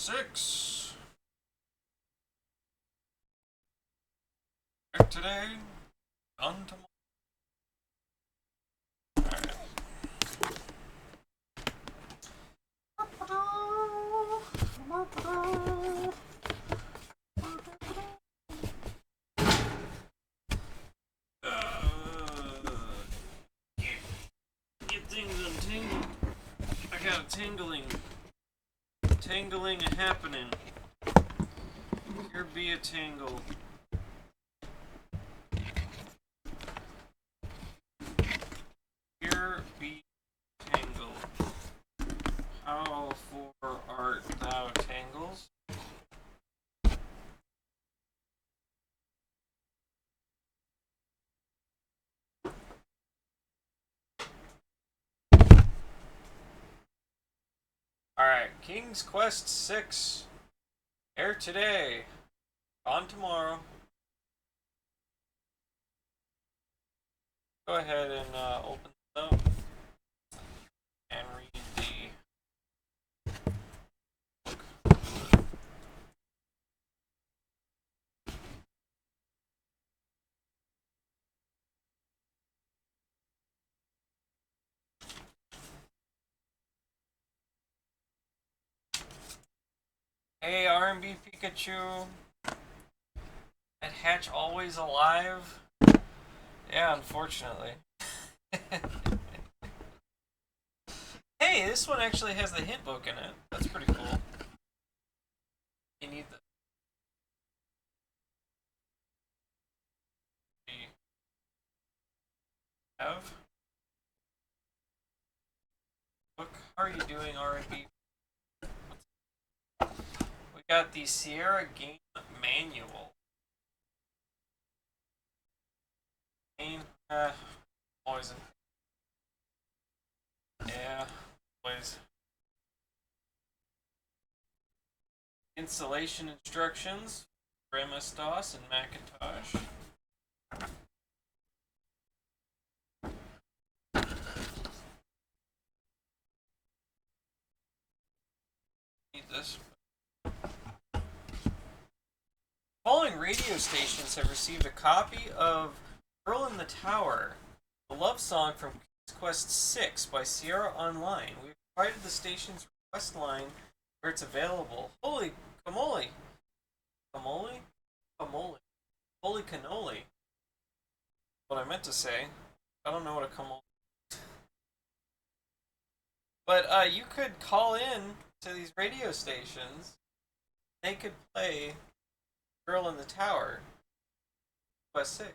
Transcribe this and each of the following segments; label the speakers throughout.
Speaker 1: 6. Back today, on tomorrow. Get things untangled. I got a tangling a happening. Here be a tangle. Here be tangle. How for art thou tangles? Alright, King's Quest 6. Heir today. On tomorrow. Go ahead and open it up and read the Hey, R&B Pikachu. That hatch always alive? Yeah, unfortunately. Hey, this one actually has the hint book in it. That's pretty cool. You need the have book. How are you doing, R&B? We got the Sierra Game Manual. Always. Yeah, always. Installation instructions for MS-DOS and Macintosh. Need this. Following radio stations have received a copy of Girl in the Tower, the love song from King's Quest 6 by Sierra Online. We have provided the station's request line where it's available. Holy camole! Camole? Camole. Holy cannoli. What I meant to say. I don't know what a camole is. But you could call in to these radio stations. They could play Girl in the Tower. Quest 6.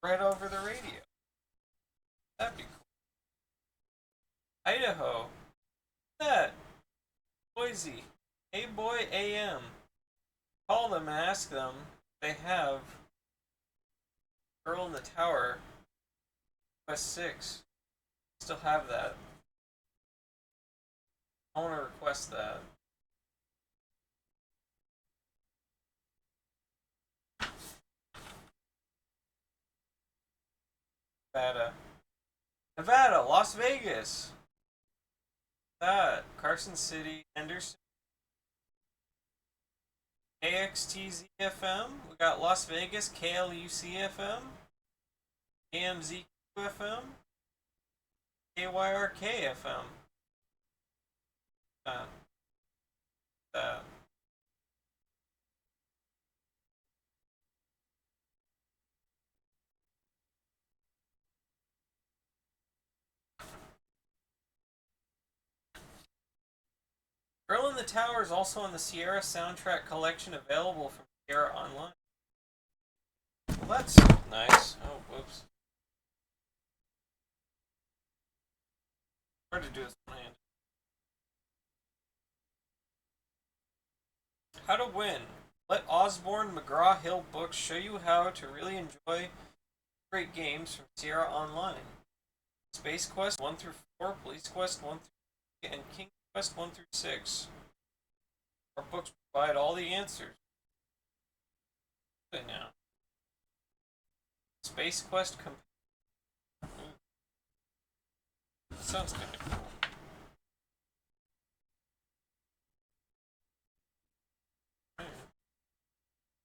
Speaker 1: Right over the radio. That'd be cool. Idaho. What's that? Boise. Hey Boy AM. Call them and ask them if they have Girl in the Tower Quest 6. Still have that. I want to request that. Nevada, Las Vegas. That Carson City, Henderson, KXTZ-FM. We got Las Vegas, KLUC-FM, KMZQ-FM, KYRK-FM. That. Girl in the Tower is also on the Sierra soundtrack collection available from Sierra Online. Well, that's nice. Oh, whoops. Hard to do this one hand. How to win. Let Osborne McGraw-Hill Books show you how to really enjoy great games from Sierra Online. Space Quest 1 through 4, Police Quest 1 through 3, and King Quest 1 through 6. Our books provide all the answers. Now. Space Quest Sounds kind of cool.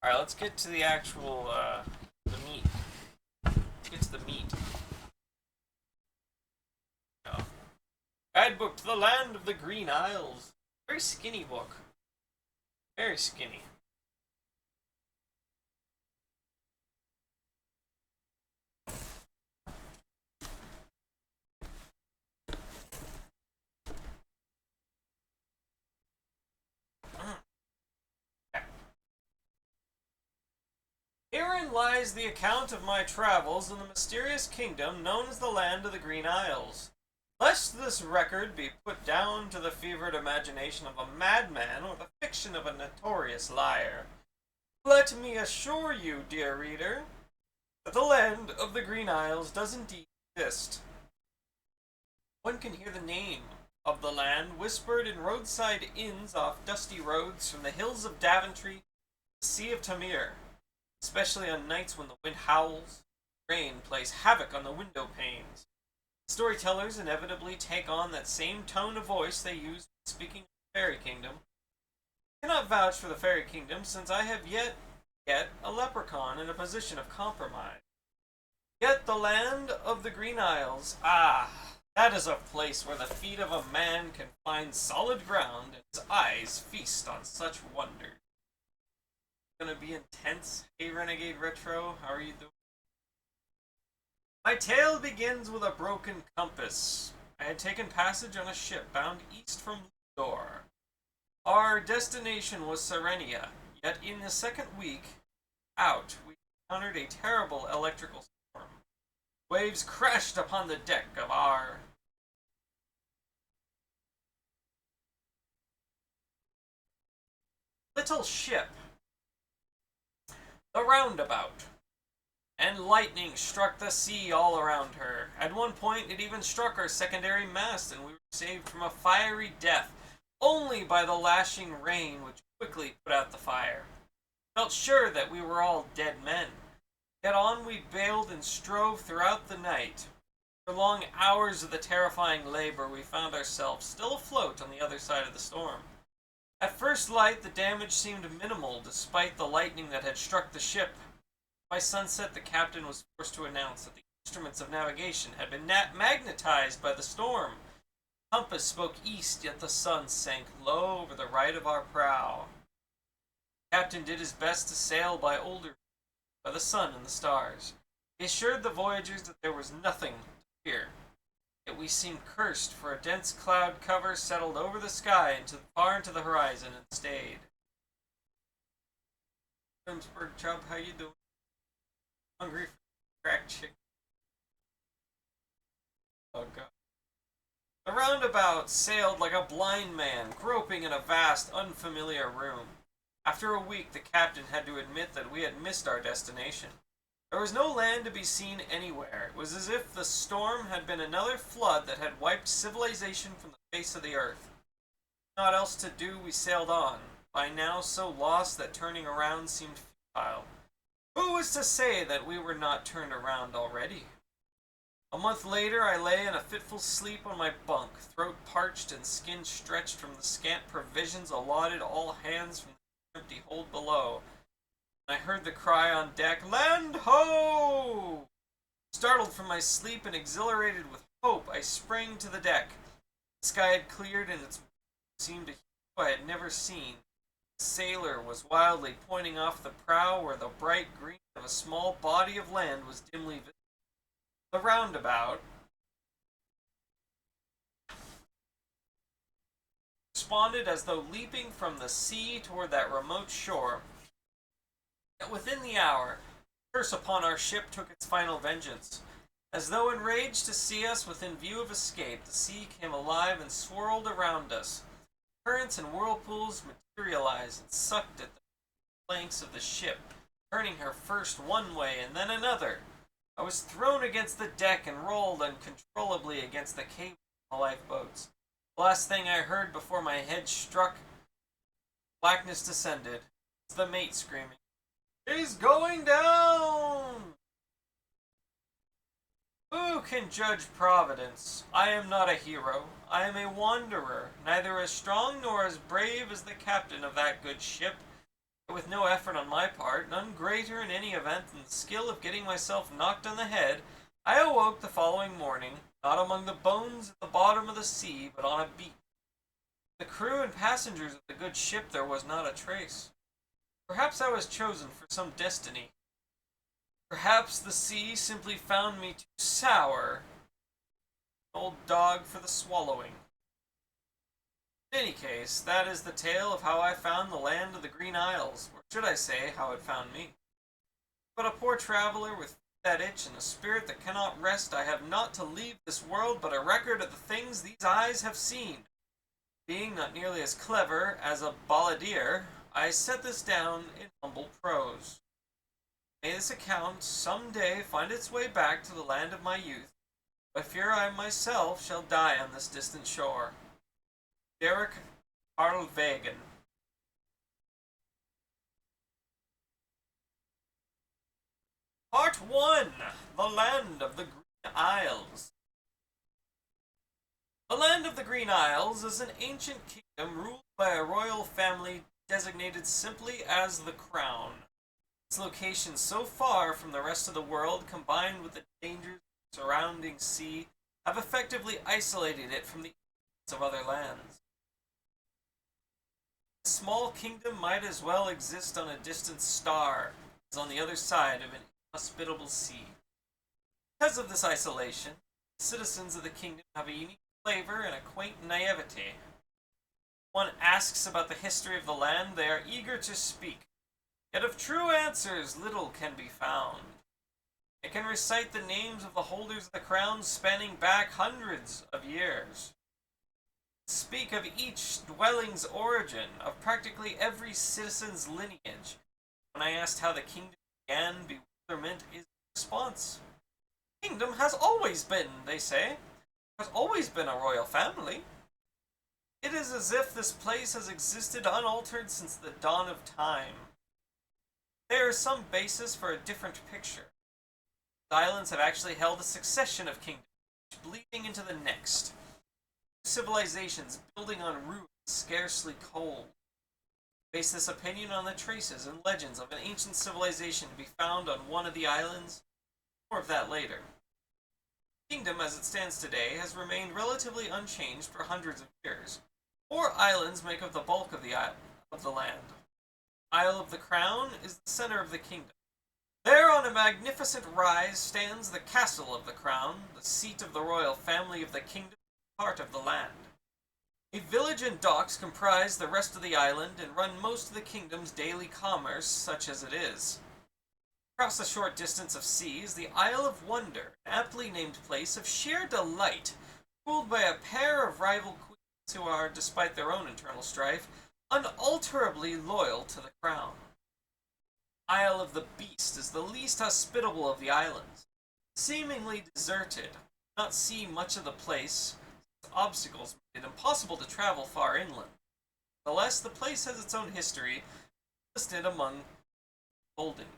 Speaker 1: Alright, let's get to the actual, the meat. Let's get to the meat. Oh. Guidebook to the Land of the Green Isles. Very skinny book. Very skinny. Herein lies the account of my travels in the mysterious kingdom known as the Land of the Green Isles. Lest this record be put down to the fevered imagination of a madman or the fiction of a notorious liar, let me assure you, dear reader, that the Land of the Green Isles does indeed exist. One can hear the name of the land whispered in roadside inns off dusty roads from the hills of Daventry to the Sea of Tamir, especially on nights when the wind howls, rain plays havoc on the window panes. Storytellers inevitably take on that same tone of voice they use when speaking of the Fairy Kingdom. I cannot vouch for the Fairy Kingdom since I have yet a leprechaun in a position of compromise. Yet the Land of the Green Isles, that is a place where the feet of a man can find solid ground and his eyes feast on such wonders. Gonna be intense. Hey Renegade Retro, how are you doing? My tale begins with a broken compass. I had taken passage on a ship bound east from Ludor. Our destination was Serenia, yet in the second week out we encountered a terrible electrical storm. Waves crashed upon the deck of our little ship, the Roundabout, and lightning struck the sea all around her. At one point, it even struck our secondary mast, and we were saved from a fiery death only by the lashing rain, which quickly put out the fire. Felt sure that we were all dead men. Yet on we bailed and strove throughout the night. For long hours of the terrifying labor, we found ourselves still afloat on the other side of the storm. At first light, the damage seemed minimal, despite the lightning that had struck the ship. By sunset, the captain was forced to announce that the instruments of navigation had been magnetized by the storm. The compass spoke east, yet the sun sank low over the right of our prow. The captain did his best to sail by the sun and the stars. He assured the voyagers that there was nothing to fear. Yet we seemed cursed, for a dense cloud cover settled over the sky far into the horizon and stayed. Williamsburg Chubb, how you doing? Hungry for cracked chicken? Oh god. The Roundabout sailed like a blind man, groping in a vast, unfamiliar room. After a week, the captain had to admit that we had missed our destination. There was no land to be seen anywhere. It was as if the storm had been another flood that had wiped civilization from the face of the earth. Not else to do, we sailed on, by now so lost that turning around seemed futile. Who was to say that we were not turned around already? A month later, I lay in a fitful sleep on my bunk, throat parched and skin stretched from the scant provisions allotted all hands from the empty hold below. I heard the cry on deck, "Land ho!" Startled from my sleep and exhilarated with hope, I sprang to the deck. The sky had cleared and it seemed a hue I had never seen. The sailor was wildly pointing off the prow where the bright green of a small body of land was dimly visible. The Roundabout responded as though leaping from the sea toward that remote shore. Yet within the hour, the curse upon our ship took its final vengeance. As though enraged to see us within view of escape, the sea came alive and swirled around us. Currents and whirlpools materialized and sucked at the planks of the ship, turning her first one way and then another. I was thrown against the deck and rolled uncontrollably against the cable of the lifeboats. The last thing I heard before my head struck, blackness descended. It's the mate screaming, "He's going down!" Who can judge Providence? I am not a hero. I am a wanderer, neither as strong nor as brave as the captain of that good ship. But with no effort on my part, none greater in any event than the skill of getting myself knocked on the head, I awoke the following morning, not among the bones at the bottom of the sea, but on a beach. The crew and passengers of the good ship there was not a trace. Perhaps I was chosen for some destiny. Perhaps the sea simply found me too sour. An old dog for the swallowing. In any case, that is the tale of how I found the land of the Green Isles, or should I say, how it found me. But a poor traveler with that itch and a spirit that cannot rest, I have not to leave this world but a record of the things these eyes have seen. Being not nearly as clever as a balladeer, I set this down in humble prose. May this account some day find its way back to the land of my youth, but I fear I myself shall die on this distant shore. Derek Arlvagen. Part 1. The Land of the Green Isles. The Land of the Green Isles is an ancient kingdom ruled by a royal family designated simply as the Crown. Its location so far from the rest of the world, combined with the dangers of the surrounding sea, have effectively isolated it from the influence of other lands. A small kingdom might as well exist on a distant star as on the other side of an inhospitable sea. Because of this isolation, the citizens of the kingdom have a unique flavor and a quaint naivete. One asks about the history of the land, they are eager to speak. Yet of true answers little can be found. They can recite the names of the holders of the crown spanning back hundreds of years. Speak of each dwelling's origin, of practically every citizen's lineage. When I asked how the kingdom began, bewilderment is the response. The kingdom has always been, they say. Has always been a royal family. It is as if this place has existed unaltered since the dawn of time. There is some basis for a different picture. The islands have actually held a succession of kingdoms, bleeding into the next. Civilizations building on ruins scarcely cold. Base this opinion on the traces and legends of an ancient civilization to be found on one of the islands. More of that later. The kingdom as it stands today has remained relatively unchanged for hundreds of years. 4 islands make up the bulk of the land. Isle of the Crown is the center of the kingdom. There on a magnificent rise stands the Castle of the Crown, the seat of the royal family of the kingdom, part of the land. A village and docks comprise the rest of the island and run most of the kingdom's daily commerce, such as it is. Across a short distance of seas, the Isle of Wonder, an aptly named place of sheer delight, ruled by a pair of rival queens who are, despite their own internal strife, unalterably loyal to the crown. Isle of the Beast is the least hospitable of the islands. Seemingly deserted, not see much of the place, since obstacles made it impossible to travel far inland. Nevertheless, the place has its own history, listed among holdings.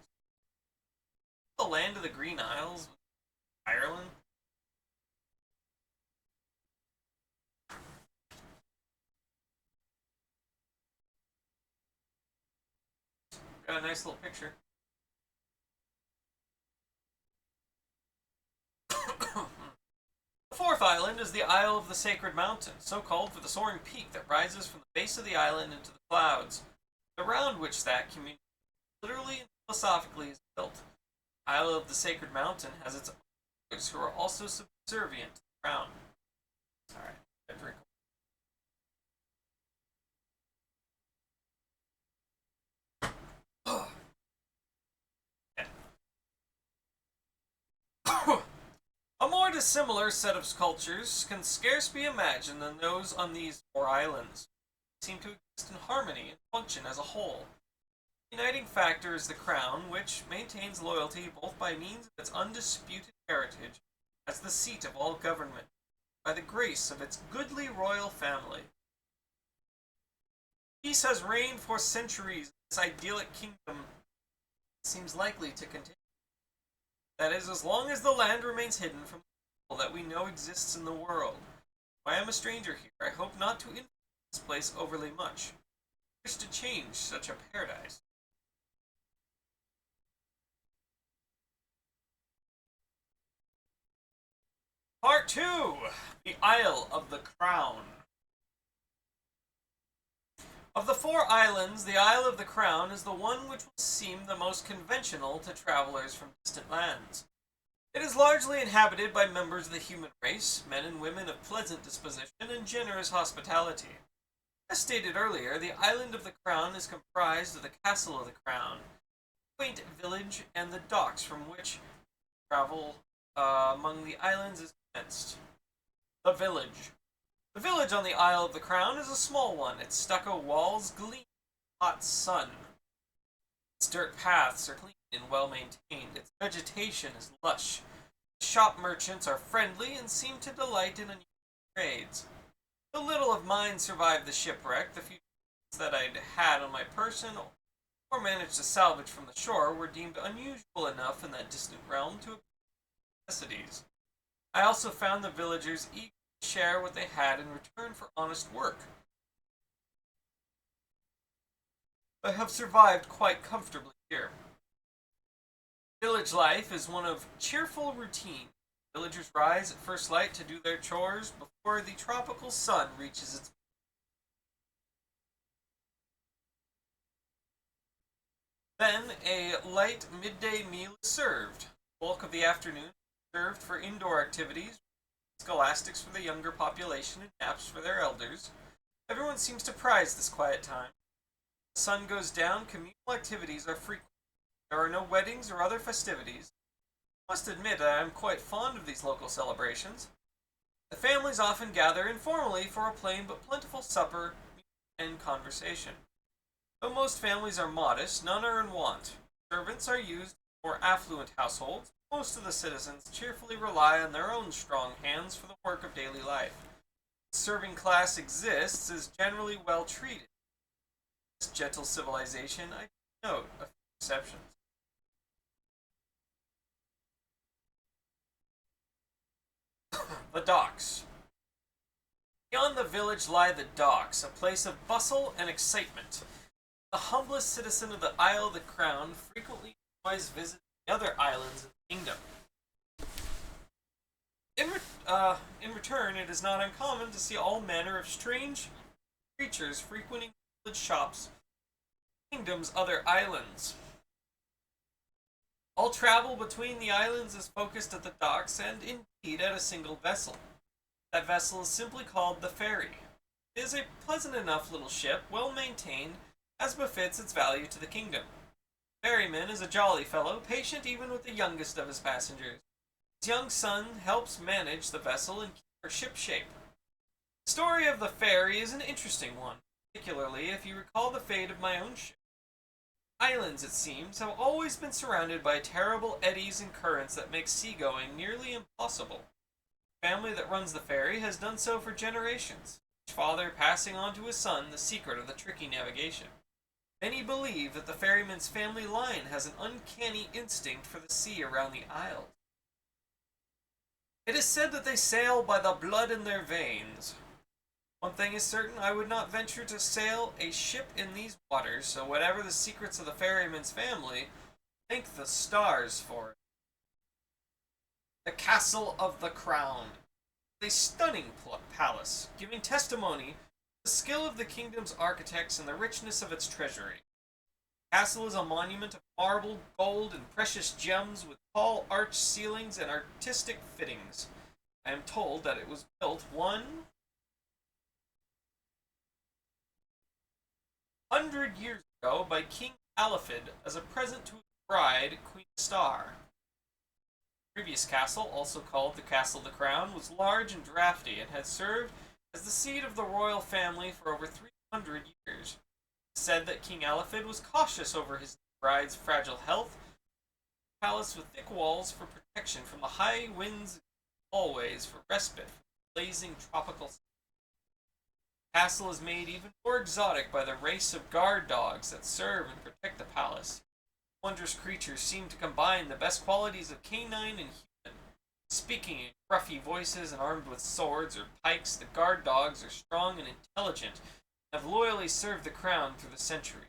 Speaker 1: The land of the Green Isles, Ireland. Got a nice little picture. The 4th island is the Isle of the Sacred Mountain, so called for the soaring peak that rises from the base of the island into the clouds, around which that community literally and philosophically is built. The Isle of the Sacred Mountain has its owners who are also subservient to the crown. Alright, I drink. A more dissimilar set of cultures can scarce be imagined than those on these 4 islands. They seem to exist in harmony and function as a whole. The uniting factor is the crown, which maintains loyalty both by means of its undisputed heritage as the seat of all government, by the grace of its goodly royal family. Peace has reigned for centuries in this idyllic kingdom. It seems likely to continue. That is, as long as the land remains hidden from the people that we know exists in the world. If I am a stranger here, I hope not to influence this place overly much. I wish to change such a paradise. Part 2! The Isle of the Crown. Of the 4 islands, the Isle of the Crown is the one which will seem the most conventional to travelers from distant lands. It is largely inhabited by members of the human race, men and women of pleasant disposition and generous hospitality. As stated earlier, the Island of the Crown is comprised of the Castle of the Crown, a quaint village, and the docks from which travel among the islands is commenced. The village. The village on the Isle of the Crown is a small one. Its stucco walls gleam in the hot sun. Its dirt paths are clean and well maintained. Its vegetation is lush. The shop merchants are friendly and seem to delight in unusual trades. Though little of mine survived the shipwreck, the few that I'd had on my person or managed to salvage from the shore were deemed unusual enough in that distant realm to appear necessities. I also found the villagers eager to share what they had in return for honest work. I have survived quite comfortably here. Village life is one of cheerful routine. Villagers rise at first light to do their chores before the tropical sun reaches its peak. Then a light midday meal is served. The bulk of the afternoon is served for indoor activities, scholastics for the younger population and naps for their elders. Everyone seems to prize this quiet time. The sun goes down, communal activities are frequent. There are no weddings or other festivities. I must admit I am quite fond of these local celebrations. The families often gather informally for a plain but plentiful supper and conversation. Though most families are modest, none are in want. Servants are used in more affluent households. Most of the citizens cheerfully rely on their own strong hands for the work of daily life. The serving class exists, is generally well treated. This gentle civilization, I note a few exceptions. The docks. Beyond the village lie the docks, a place of bustle and excitement. The humblest citizen of the Isle of the Crown frequently enjoys visiting the other islands of the kingdom. In return, it is not uncommon to see all manner of strange creatures frequenting village shops in the kingdom's other islands. All travel between the islands is focused at the docks and indeed at a single vessel. That vessel is simply called the ferry. It is a pleasant enough little ship, well maintained, as befits its value to the kingdom. The ferryman is a jolly fellow, patient even with the youngest of his passengers. His young son helps manage the vessel and keep her shipshape. The story of the ferry is an interesting one, particularly if you recall the fate of my own ship. Islands, it seems, have always been surrounded by terrible eddies and currents that make seagoing nearly impossible. The family that runs the ferry has done so for generations, each father passing on to his son the secret of the tricky navigation. Many believe that the ferryman's family line has an uncanny instinct for the sea around the isle. It is said that they sail by the blood in their veins. One thing is certain, I would not venture to sail a ship in these waters, so whatever the secrets of the ferryman's family, thank the stars for it. The Castle of the Crown. A stunning palace, giving testimony to the skill of the kingdom's architects and the richness of its treasury. The castle is a monument of marble, gold, and precious gems with tall arched ceilings and artistic fittings. I am told that it was built 100 years ago by King Alfred as a present to his bride, Queen Star. The previous castle, also called the Castle of the Crown, was large and drafty and had served as the seat of the royal family for over 300 years. It is said that King Alfred was cautious over his bride's fragile health, a palace with thick walls for protection from the high winds and hallways for respite from the blazing tropical sun. The castle is made even more exotic by the race of guard dogs that serve and protect the palace. Wondrous creatures seem to combine the best qualities of canine and human. Speaking in gruffy voices and armed with swords or pikes, the guard dogs are strong and intelligent and have loyally served the crown through the centuries.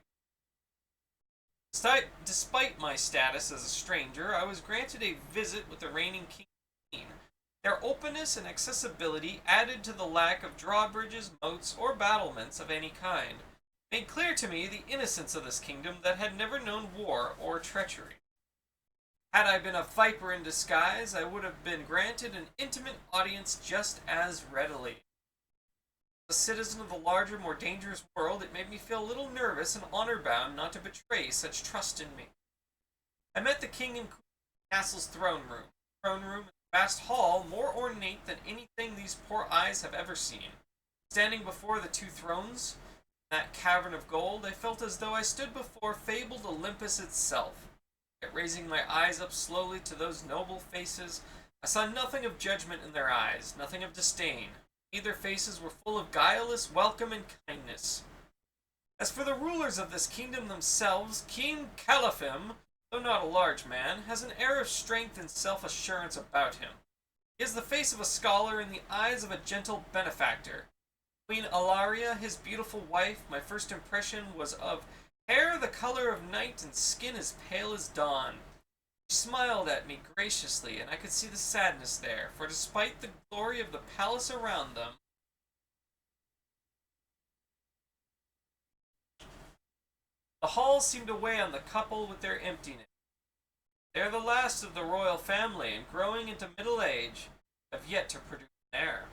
Speaker 1: Despite my status as a stranger, I was granted a visit with the reigning king and queen, Their openness and accessibility, added to the lack of drawbridges, moats, or battlements of any kind, made clear to me the innocence of this kingdom that had never known war or treachery. Had I been a viper in disguise, I would have been granted an intimate audience just as readily. As a citizen of the larger, more dangerous world, it made me feel a little nervous and honor-bound not to betray such trust in me. I met the king and queen in the castle's throne room. The throne room is a vast hall, more ornate than anything these poor eyes have ever seen. Standing before the two thrones, in that cavern of gold, I felt as though I stood before fabled Olympus itself. Yet raising my eyes up slowly to those noble faces, I saw nothing of judgment in their eyes, nothing of disdain. Their faces were full of guileless welcome and kindness. As for the rulers of this kingdom themselves, King Caliphim, though not a large man, has an air of strength and self-assurance about him. He has the face of a scholar and the eyes of a gentle benefactor. Queen Alaria, his beautiful wife, my first impression was of hair the color of night and skin as pale as dawn. She smiled at me graciously, and I could see the sadness there, for despite the glory of the palace around them, the halls seemed to weigh on the couple with their emptiness. They are the last of the royal family, and growing into middle age, have yet to produce an heir.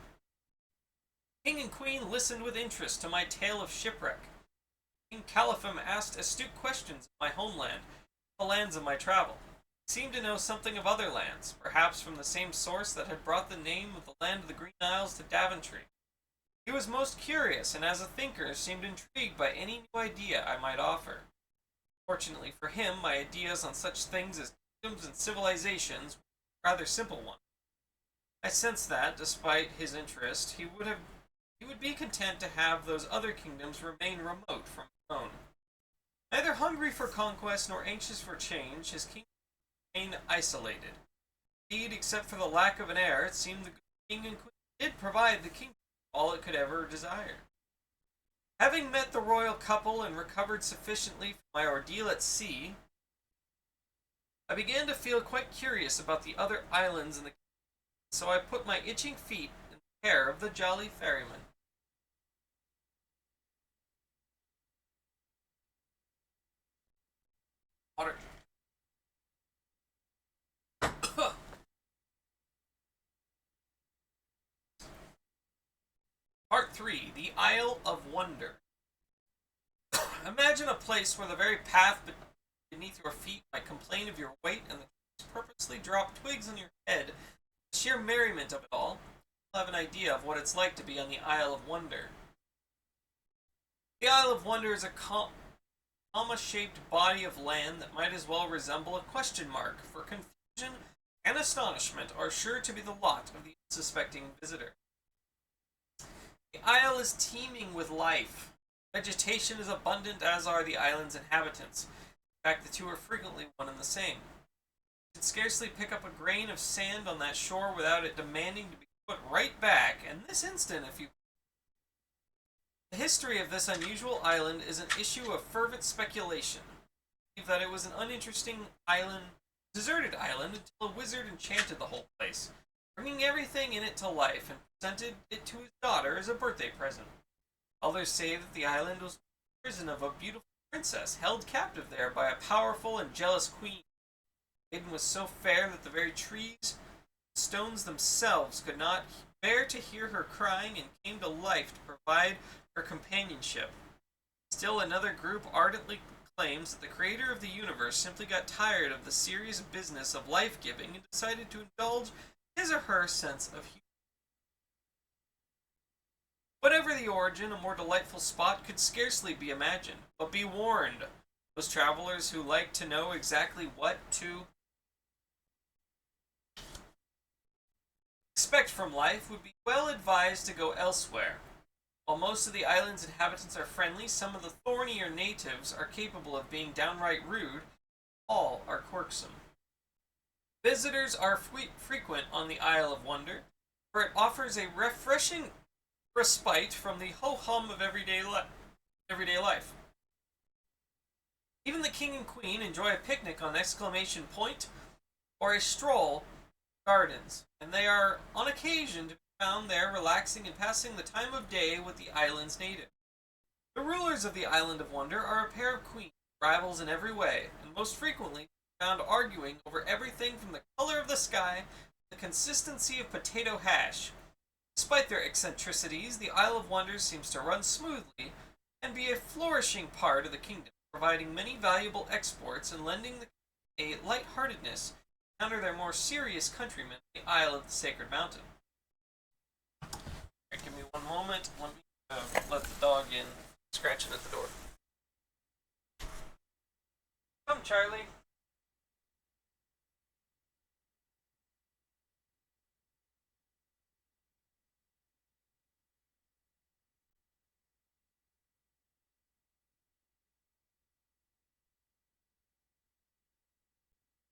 Speaker 1: King and queen listened with interest to my tale of shipwreck. King Caliphim asked astute questions of my homeland, the lands of my travel. He seemed to know something of other lands, perhaps from the same source that had brought the name of the land of the Green Isles to Daventry. He was most curious, and as a thinker seemed intrigued by any new idea I might offer. Fortunately for him, my ideas on such things as kingdoms and civilizations were rather simple ones. I sensed that, despite his interest, he would be content to have those other kingdoms remain remote from his own. Neither hungry for conquest nor anxious for change, his kingdom remained isolated. Indeed, except for the lack of an heir, it seemed the king and queen did provide the kingdom all it could ever desire. Having met the royal couple and recovered sufficiently from my ordeal at sea, I began to feel quite curious about the other islands in the kingdom, so I put my itching feet in the care of the jolly ferryman. Water. Part 3. The Isle of Wonder. Imagine a place where the very path beneath your feet might complain of your weight and the trees purposely drop twigs on your head. The sheer merriment of it all. You'll have an idea of what it's like to be on the Isle of Wonder. The Isle of Wonder is a comma-shaped body of land that might as well resemble a question mark, for confusion and astonishment are sure to be the lot of the unsuspecting visitor. The isle is teeming with life. Vegetation is abundant, as are the island's inhabitants. In fact, the two are frequently one and the same. You could scarcely pick up a grain of sand on that shore without it demanding to be put right back, and this instant, if you... The history of this unusual island is an issue of fervent speculation. I believe that it was an uninteresting island, deserted island, until a wizard enchanted the whole place, bringing everything in it to life, and presented it to his daughter as a birthday present. Others say that the island was the prison of a beautiful princess, held captive there by a powerful and jealous queen. The maiden was so fair that the very trees and stones themselves could not bear to hear her crying, and came to life to provide her companionship. Still another group ardently claims that the creator of the universe simply got tired of the serious business of life-giving and decided to indulge his or her sense of humor. Whatever the origin, a more delightful spot could scarcely be imagined. But be warned, those travelers who like to know exactly what to expect from life would be well advised to go elsewhere. While most of the island's inhabitants are friendly, some of the thornier natives are capable of being downright rude. All are quirksome. Visitors are frequent on the Isle of Wonder, for it offers a refreshing respite from the ho-hum of everyday life. Even the king and queen enjoy a picnic on Exclamation Point, or a stroll gardens, and they are on occasion to be found there relaxing and passing the time of day with the island's natives. The rulers of the Island of Wonder are a pair of queens, rivals in every way, and most frequently found arguing over everything from the color of the sky to the consistency of potato hash. Despite their eccentricities, the Isle of Wonders seems to run smoothly and be a flourishing part of the kingdom, providing many valuable exports and lending the a lightheartedness to counter their more serious countrymen in the Isle of the Sacred Mountain. Right, give me one moment. Let me let the dog in. Scratching at the door. Come, Charlie.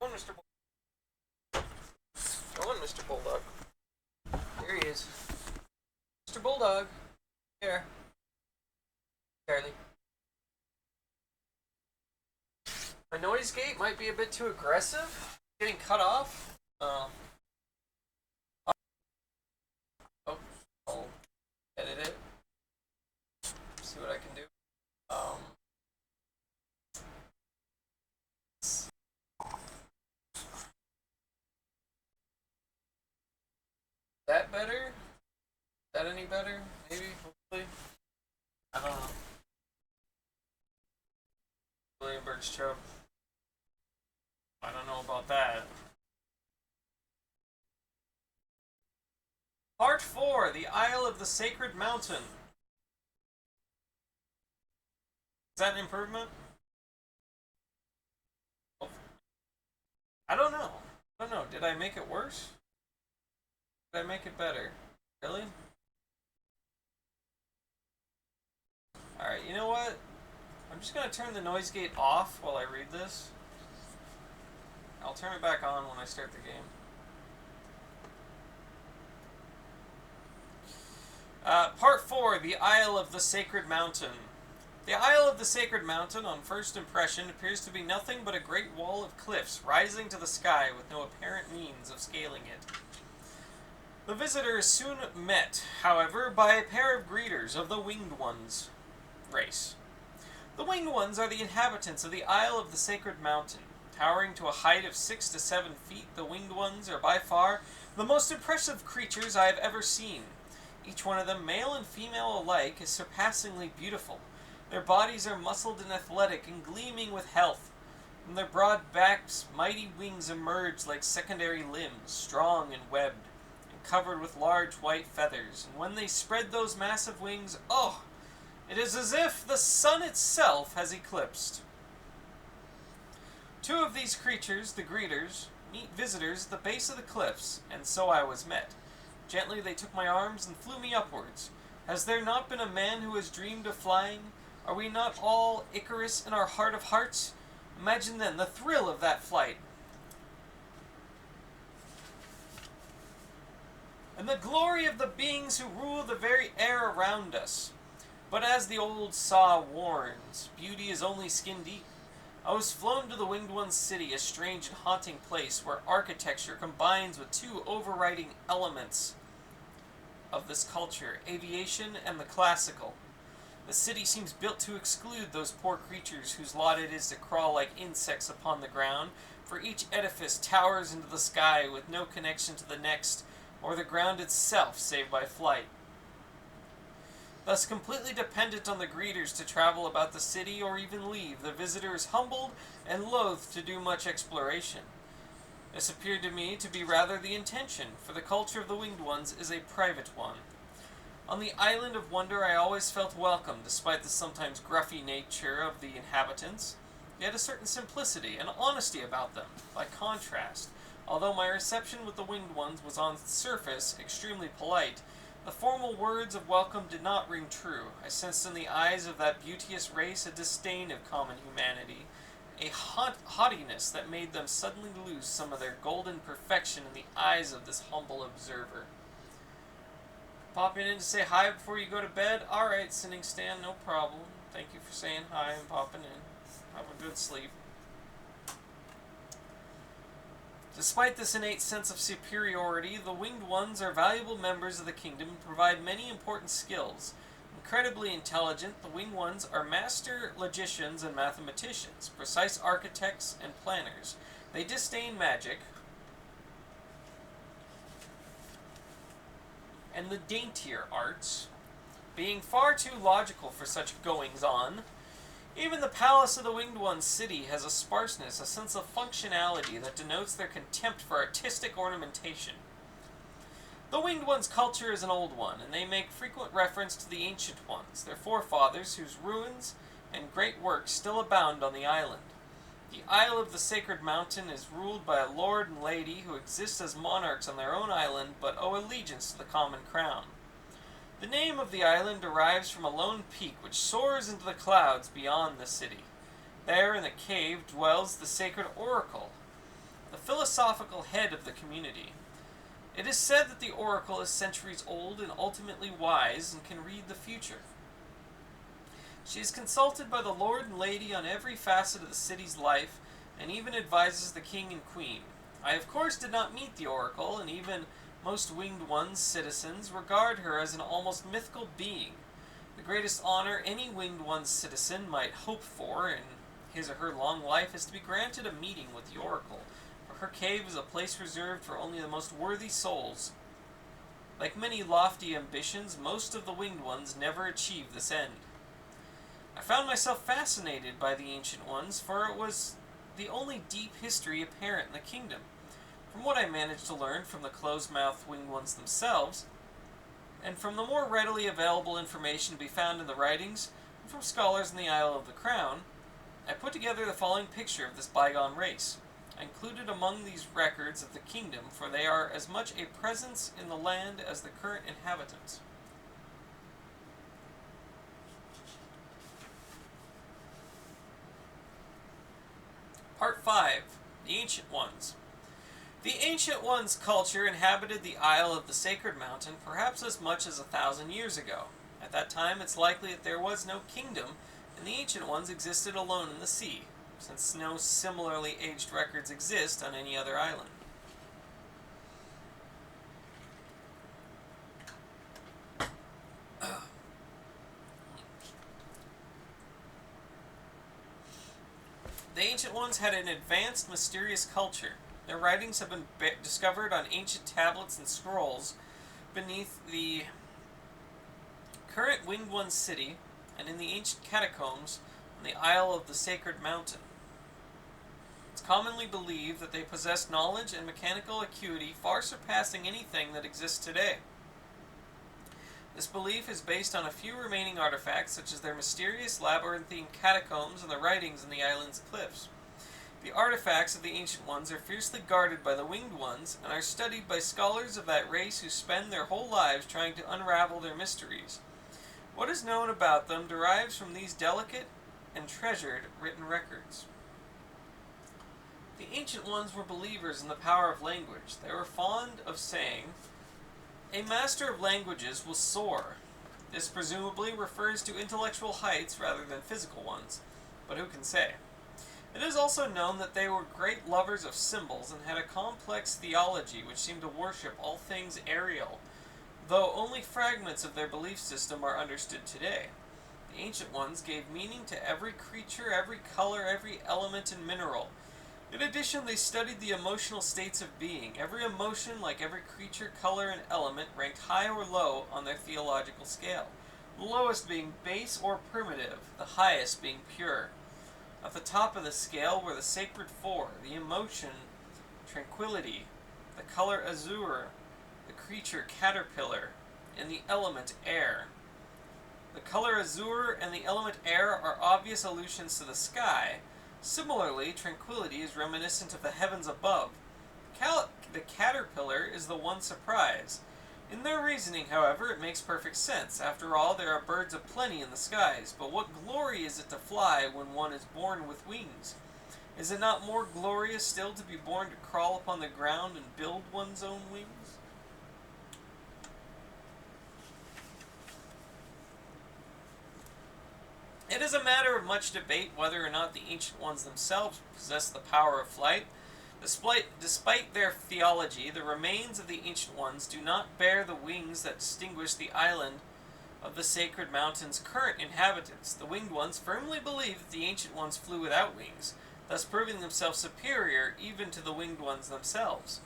Speaker 1: Come on, Mr. Bull. Come on, Mr. Bulldog. Here he is. Mr. Bulldog. Here. Charlie. My noise gate might be a bit too aggressive. Getting cut off. Oh, I'll edit it. See what I can do. That better? Is that any better? Maybe, hopefully. I don't know. William Bird's Chub. I don't know about that. Part 4, the Isle of the Sacred Mountain. Is that an improvement? I don't know. I don't know. Did I make it worse? Did I make it better? Really? Alright, you know what? I'm just going to turn the noise gate off while I read this. I'll turn it back on when I start the game. Part 4, the Isle of the Sacred Mountain. The Isle of the Sacred Mountain, on first impression, appears to be nothing but a great wall of cliffs rising to the sky with no apparent means of scaling it. The visitor is soon met, however, by a pair of greeters of the Winged Ones race. The Winged Ones are the inhabitants of the Isle of the Sacred Mountain. Towering to a height of 6 to 7 feet, the Winged Ones are by far the most impressive creatures I have ever seen. Each one of them, male and female alike, is surpassingly beautiful. Their bodies are muscled and athletic and gleaming with health. From their broad backs, mighty wings emerge like secondary limbs, strong and webbed, and covered with large white feathers. And when they spread those massive wings, oh! It is as if the sun itself has eclipsed. Two of these creatures, the greeters, meet visitors at the base of the cliffs, and so I was met. Gently they took my arms and flew me upwards. Has there not been a man who has dreamed of flying? Are we not all Icarus in our heart of hearts? Imagine then the thrill of that flight. And the glory of the beings who rule the very air around us. But as the old saw warns, beauty is only skin deep. I was flown to the Winged One's city, a strange and haunting place where architecture combines with two overriding elements of this culture, aviation and the classical. The city seems built to exclude those poor creatures whose lot it is to crawl like insects upon the ground, for each edifice towers into the sky with no connection to the next, or the ground itself save by flight. Thus completely dependent on the greeters to travel about the city or even leave, the visitor is humbled and loath to do much exploration. This appeared to me to be rather the intention, for the culture of the Winged Ones is a private one. On the Island of Wonder I always felt welcome, despite the sometimes gruffy nature of the inhabitants. They had a certain simplicity and honesty about them, by contrast. Although my reception with the Winged Ones was on the surface extremely polite, the formal words of welcome did not ring true. I sensed in the eyes of that beauteous race a disdain of common humanity, a haughtiness that made them suddenly lose some of their golden perfection in the eyes of this humble observer. Popping in to say hi before you go to bed? Alright, Sinning Stan, no problem. Thank you for saying hi and popping in. Have a good sleep. Despite this innate sense of superiority, the Winged Ones are valuable members of the kingdom and provide many important skills. Incredibly intelligent, the Winged Ones are master logicians and mathematicians, precise architects and planners. They disdain magic and the daintier arts, being far too logical for such goings-on. Even the palace of the Winged One's city has a sparseness, a sense of functionality that denotes their contempt for artistic ornamentation. The Winged One's culture is an old one, and they make frequent reference to the Ancient Ones, their forefathers whose ruins and great works still abound on the island. The Isle of the Sacred Mountain is ruled by a lord and lady who exist as monarchs on their own island but owe allegiance to the common crown. The name of the island derives from a lone peak which soars into the clouds beyond the city. There in the cave dwells the sacred oracle, the philosophical head of the community. It is said that the oracle is centuries old and ultimately wise and can read the future. She is consulted by the lord and lady on every facet of the city's life and even advises the king and queen. I of course did not meet the oracle, and even most Winged One's citizens regard her as an almost mythical being. The greatest honor any Winged One's citizen might hope for in his or her long life is to be granted a meeting with the oracle, for her cave is a place reserved for only the most worthy souls. Like many lofty ambitions, most of the Winged Ones never achieve this end. I found myself fascinated by the Ancient Ones, for it was the only deep history apparent in the kingdom. From what I managed to learn from the closed-mouthed Winged Ones themselves, and from the more readily available information to be found in the writings and from scholars in the Isle of the Crown, I put together the following picture of this bygone race. I included among these records of the kingdom, for they are as much a presence in the land as the current inhabitants. Part 5. The Ancient Ones. The Ancient Ones' culture inhabited the Isle of the Sacred Mountain perhaps as much as 1,000 years ago. At that time, it's likely that there was no kingdom, and the Ancient Ones existed alone in the sea, since no similarly aged records exist on any other island. The Ancient Ones had an advanced, mysterious culture. Their writings have been discovered on ancient tablets and scrolls beneath the current Winged One city and in the ancient catacombs on the Isle of the Sacred Mountain. It's commonly believed that they possessed knowledge and mechanical acuity far surpassing anything that exists today. This belief is based on a few remaining artifacts, such as their mysterious labyrinthine catacombs and the writings in the island's cliffs. The artifacts of the Ancient Ones are fiercely guarded by the Winged Ones and are studied by scholars of that race who spend their whole lives trying to unravel their mysteries. What is known about them derives from these delicate and treasured written records. The Ancient Ones were believers in the power of language. They were fond of saying, "A master of languages will soar." This presumably refers to intellectual heights rather than physical ones, but who can say? It is also known that they were great lovers of symbols and had a complex theology which seemed to worship all things aerial, though only fragments of their belief system are understood today. The Ancient Ones gave meaning to every creature, every color, every element and mineral. In addition, they studied the emotional states of being. Every emotion, like every creature, color, and element, ranked high or low on their theological scale, the lowest being base or primitive, the highest being pure. At the top of the scale were the sacred four, the emotion, tranquility, the color azure, the creature caterpillar, and the element air. The color azure and the element air are obvious allusions to the sky. Similarly, tranquility is reminiscent of the heavens above. The caterpillar is the one surprise. In their reasoning, however, it makes perfect sense. After all, there are birds aplenty in the skies, but what glory is it to fly when one is born with wings? Is it not more glorious still to be born to crawl upon the ground and build one's own wings? It is a matter of much debate whether or not the Ancient Ones themselves possessed the power of flight, Despite their theology, the remains of the Ancient Ones do not bear the wings that distinguish the island of the Sacred Mountain's current inhabitants. The Winged Ones firmly believe that the Ancient Ones flew without wings, thus proving themselves superior even to the Winged Ones themselves.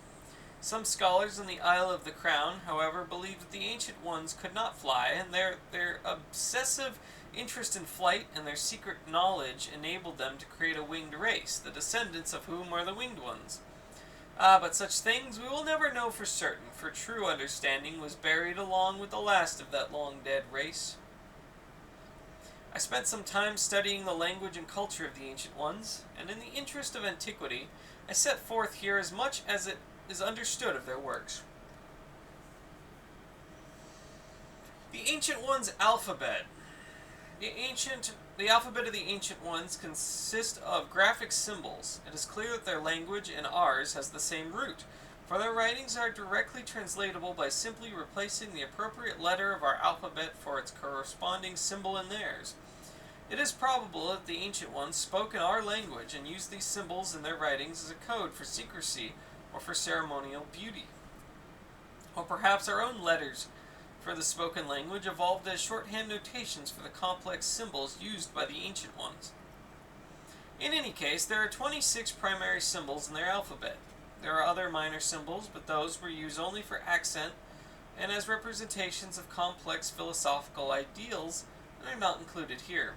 Speaker 1: Some scholars in the Isle of the Crown, however, believe that the Ancient Ones could not fly, and their obsessive interest in flight and their secret knowledge enabled them to create a winged race, the descendants of whom are the Winged Ones. But such things we will never know for certain, for true understanding was buried along with the last of that long-dead race. I spent some time studying the language and culture of the Ancient Ones, and in the interest of antiquity, I set forth here as much as it is understood of their works. The Ancient Ones' alphabet. The alphabet of the Ancient Ones consists of graphic symbols. It is clear that their language and ours has the same root, for their writings are directly translatable by simply replacing the appropriate letter of our alphabet for its corresponding symbol in theirs. It is probable that the Ancient Ones spoke in our language and used these symbols in their writings as a code for secrecy or for ceremonial beauty. Or perhaps our own letters for the spoken language evolved as shorthand notations for the complex symbols used by the Ancient Ones. In any case, there are 26 primary symbols in their alphabet. There are other minor symbols, but those were used only for accent and as representations of complex philosophical ideals and are not included here.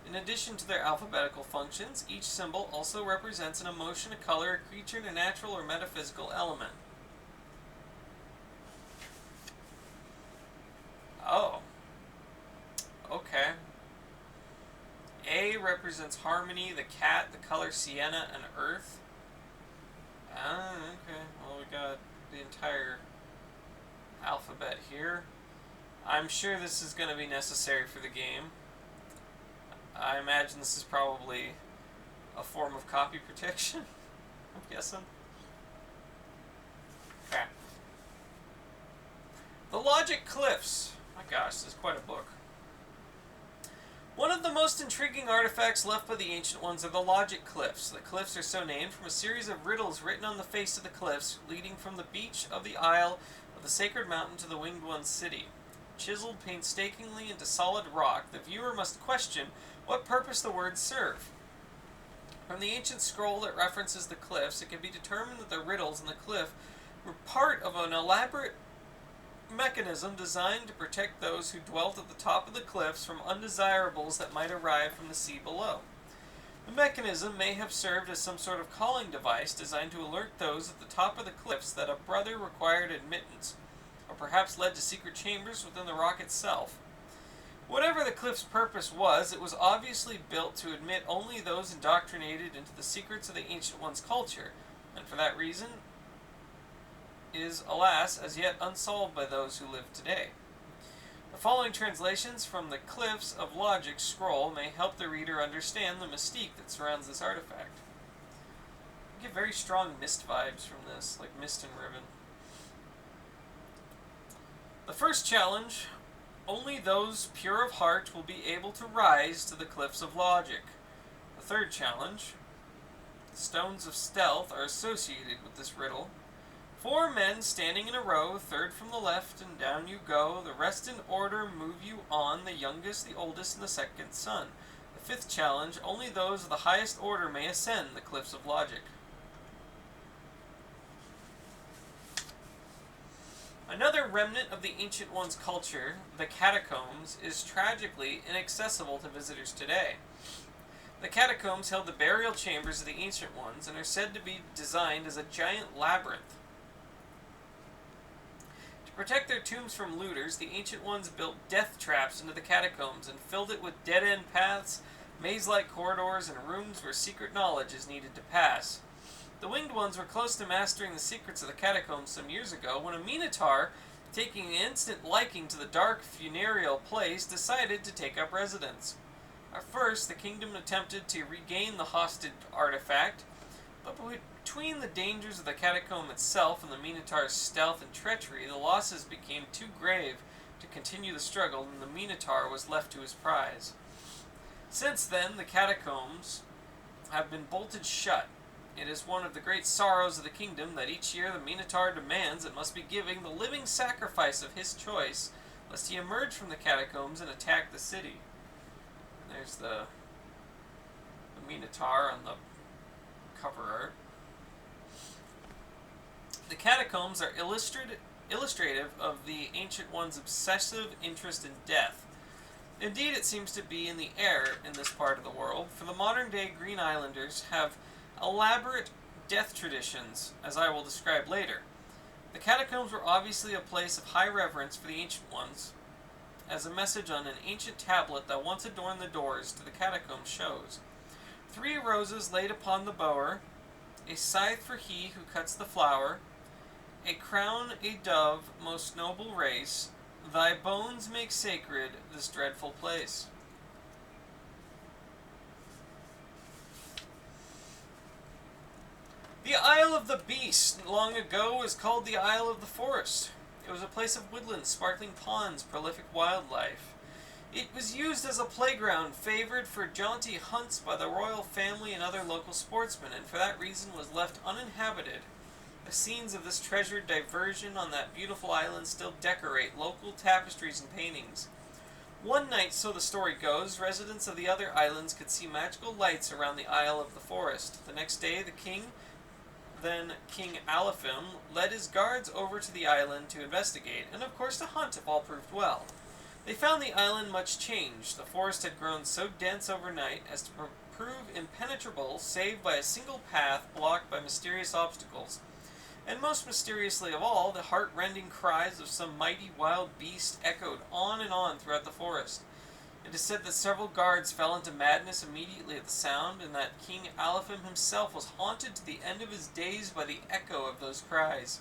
Speaker 1: In addition to their alphabetical functions, each symbol also represents an emotion, a color, a creature, and a natural or metaphysical element. Oh. Okay. A represents harmony, the cat, the color sienna, and earth. Okay. Well, we got the entire alphabet here. I'm sure this is going to be necessary for the game. I imagine this is probably a form of copy protection. I'm guessing. Okay. The Logic Cliffs. My gosh, this is quite a book. One of the most intriguing artifacts left by the Ancient Ones are the Logic Cliffs. The cliffs are so named from a series of riddles written on the face of the cliffs, leading from the beach of the Isle of the Sacred Mountain to the Winged One's city. Chiseled painstakingly into solid rock, the viewer must question what purpose the words serve. From the ancient scroll that references the cliffs, it can be determined that the riddles in the cliff were part of an elaborate mechanism designed to protect those who dwelt at the top of the cliffs from undesirables that might arrive from the sea below. The mechanism may have served as some sort of calling device designed to alert those at the top of the cliffs that a brother required admittance, or perhaps led to secret chambers within the rock itself. Whatever the cliff's purpose was, it was obviously built to admit only those indoctrinated into the secrets of the Ancient One's culture, and for that reason is, alas, as yet unsolved by those who live today. The following translations from the Cliffs of Logic scroll may help the reader understand the mystique that surrounds this artifact. I get very strong Mist vibes from this, like Mist and Ribbon. The first challenge: only those pure of heart will be able to rise to the Cliffs of Logic. The third challenge: the stones of stealth are associated with this riddle. 4 men standing in a row, third from the left, and down you go. The rest in order move you on, the youngest, the oldest, and the second son. The fifth challenge: only those of the highest order may ascend the Cliffs of Logic. Another remnant of the Ancient One's culture, the catacombs, is tragically inaccessible to visitors today. The catacombs held the burial chambers of the Ancient Ones and are said to be designed as a giant labyrinth. To protect their tombs from looters, the Ancient Ones built death traps into the catacombs and filled it with dead-end paths, maze-like corridors, and rooms where secret knowledge is needed to pass. The Winged Ones were close to mastering the secrets of the catacombs some years ago when a Minotaur, taking an instant liking to the dark funereal place, decided to take up residence. At first, the kingdom attempted to regain the hostage artifact, but between the dangers of the catacomb itself and the Minotaur's stealth and treachery, the losses became too grave to continue the struggle, and the Minotaur was left to his prize. Since then, the catacombs have been bolted shut, It is one of the great sorrows of the kingdom that each year the Minotaur demands it must be giving the living sacrifice of his choice, lest he emerge from the catacombs and attack the city. There's the Minotaur on the cover art. The catacombs are illustrative of the Ancient One's obsessive interest in death. Indeed, it seems to be in the air in this part of the world, for the modern-day Green Islanders have elaborate death traditions, as I will describe later. The catacombs were obviously a place of high reverence for the Ancient Ones, as a message on an ancient tablet that once adorned the doors to the catacomb shows. 3 roses laid upon the bower, a scythe for he who cuts the flower, a crown, a dove, most noble race, thy bones make sacred this dreadful place. The Isle of the Beast long ago was called the Isle of the Forest. It was a place of woodland, sparkling ponds, prolific wildlife. It was used as a playground, favored for jaunty hunts by the royal family and other local sportsmen, and for that reason was left uninhabited. The scenes of this treasured diversion on that beautiful island still decorate local tapestries and paintings. One night, so the story goes, residents of the other islands could see magical lights around the Isle of the Forest. The next day, the king, then King Alaphim, led his guards over to the island to investigate, and of course to hunt if all proved well. They found the island much changed. The forest had grown so dense overnight as to prove impenetrable, save by a single path blocked by mysterious obstacles. And most mysteriously of all, the heart-rending cries of some mighty wild beast echoed on and on throughout the forest. It is said that several guards fell into madness immediately at the sound, and that King Alaphim himself was haunted to the end of his days by the echo of those cries.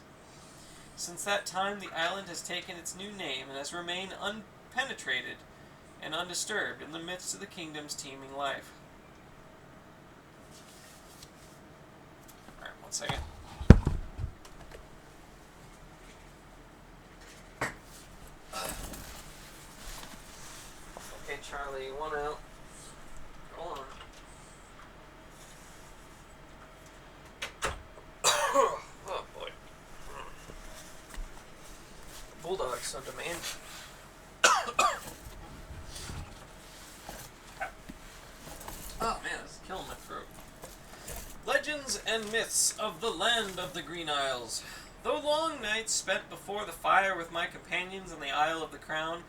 Speaker 1: Since that time, the island has taken its new name and has remained unpenetrated and undisturbed in the midst of the kingdom's teeming life. Alright, 1 second. Okay, Charlie, 1 out. Go on. Oh boy. Bulldogs on demand. Oh man, this is killing my throat. Legends and myths of the land of the Green Isles. Though long nights spent before the fire with my companions on the Isle of the Crown,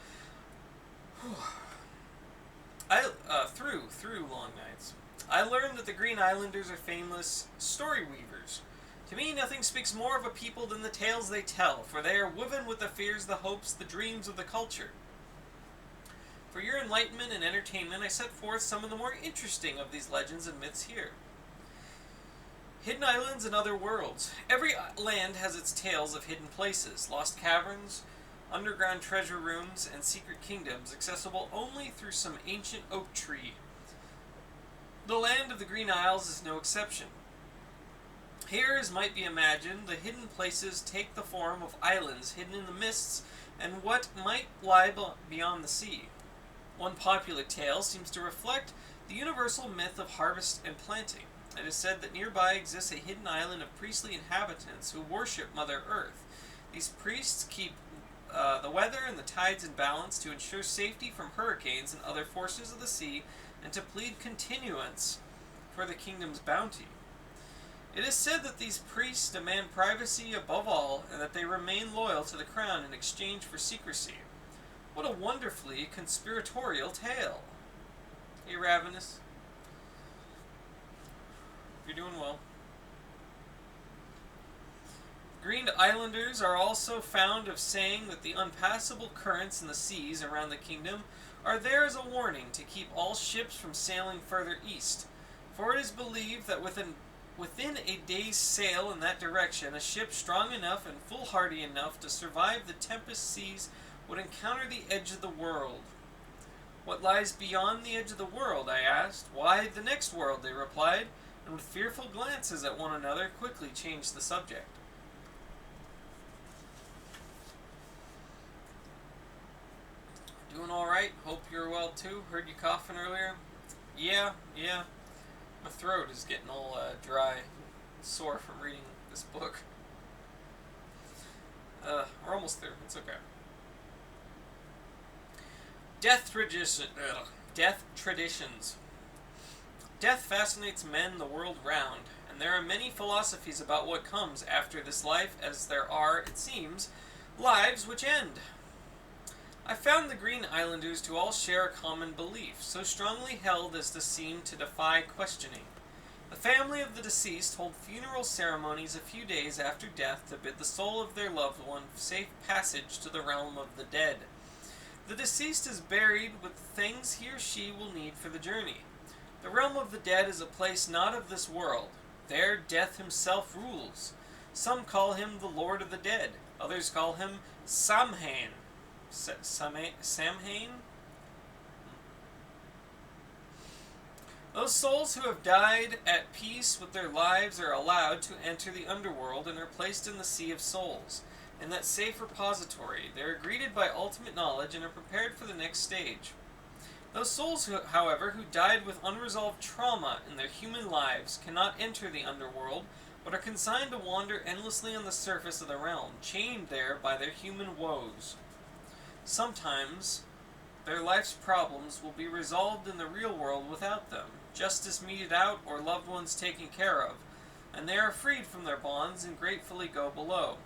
Speaker 1: through long nights, I learned that the Green Islanders are famous story weavers. To me, nothing speaks more of a people than the tales they tell, for they are woven with the fears, the hopes, the dreams of the culture. For your enlightenment and entertainment, I set forth some of the more interesting of these legends and myths here. Hidden islands and other worlds. Every land has its tales of hidden places, lost caverns, underground treasure rooms, and secret kingdoms, accessible only through some ancient oak tree. The land of the Green Isles is no exception. Here, as might be imagined, the hidden places take the form of islands hidden in the mists and what might lie beyond the sea. One popular tale seems to reflect the universal myth of harvest and planting. It is said that nearby exists a hidden island of priestly inhabitants who worship Mother Earth. These priests keep the weather and the tides in balance to ensure safety from hurricanes and other forces of the sea, and to plead continuance for the kingdom's bounty. It is said that these priests demand privacy above all, and that they remain loyal to the crown in exchange for secrecy. What a wonderfully conspiratorial tale. Hey, Ravenous. You're doing well. Green Islanders are also found of saying that the unpassable currents in the seas around the kingdom are there as a warning to keep all ships from sailing further east, for it is believed that within a day's sail in that direction, a ship strong enough and foolhardy enough to survive the tempest seas would encounter the edge of the world. What lies beyond the edge of the world? I asked. Why, the next world, they replied, and with fearful glances at one another quickly changed the subject. Doing alright? Hope you're well too. Heard you coughing earlier? Yeah. My throat is getting all dry. sore from reading this book. We're almost there. It's okay. Death tradition. Death traditions. Death fascinates men the world round, and there are many philosophies about what comes after this life, as there are, it seems, lives which end. I found the Green Islanders to all share a common belief, so strongly held as to seem to defy questioning. The family of the deceased hold funeral ceremonies a few days after death to bid the soul of their loved one safe passage to the realm of the dead. The deceased is buried with the things he or she will need for the journey. The realm of the dead is a place not of this world. There Death himself rules. Some call him the Lord of the Dead. Others call him Samhain. Samhain? Those souls who have died at peace with their lives are allowed to enter the underworld and are placed in the Sea of Souls. In that safe repository, they are greeted by ultimate knowledge and are prepared for the next stage. Those souls, however, who died with unresolved trauma in their human lives cannot enter the underworld, but are consigned to wander endlessly on the surface of the realm, chained there by their human woes. Sometimes, their life's problems will be resolved in the real world without them, justice meted out or loved ones taken care of, and they are freed from their bonds and gratefully go below.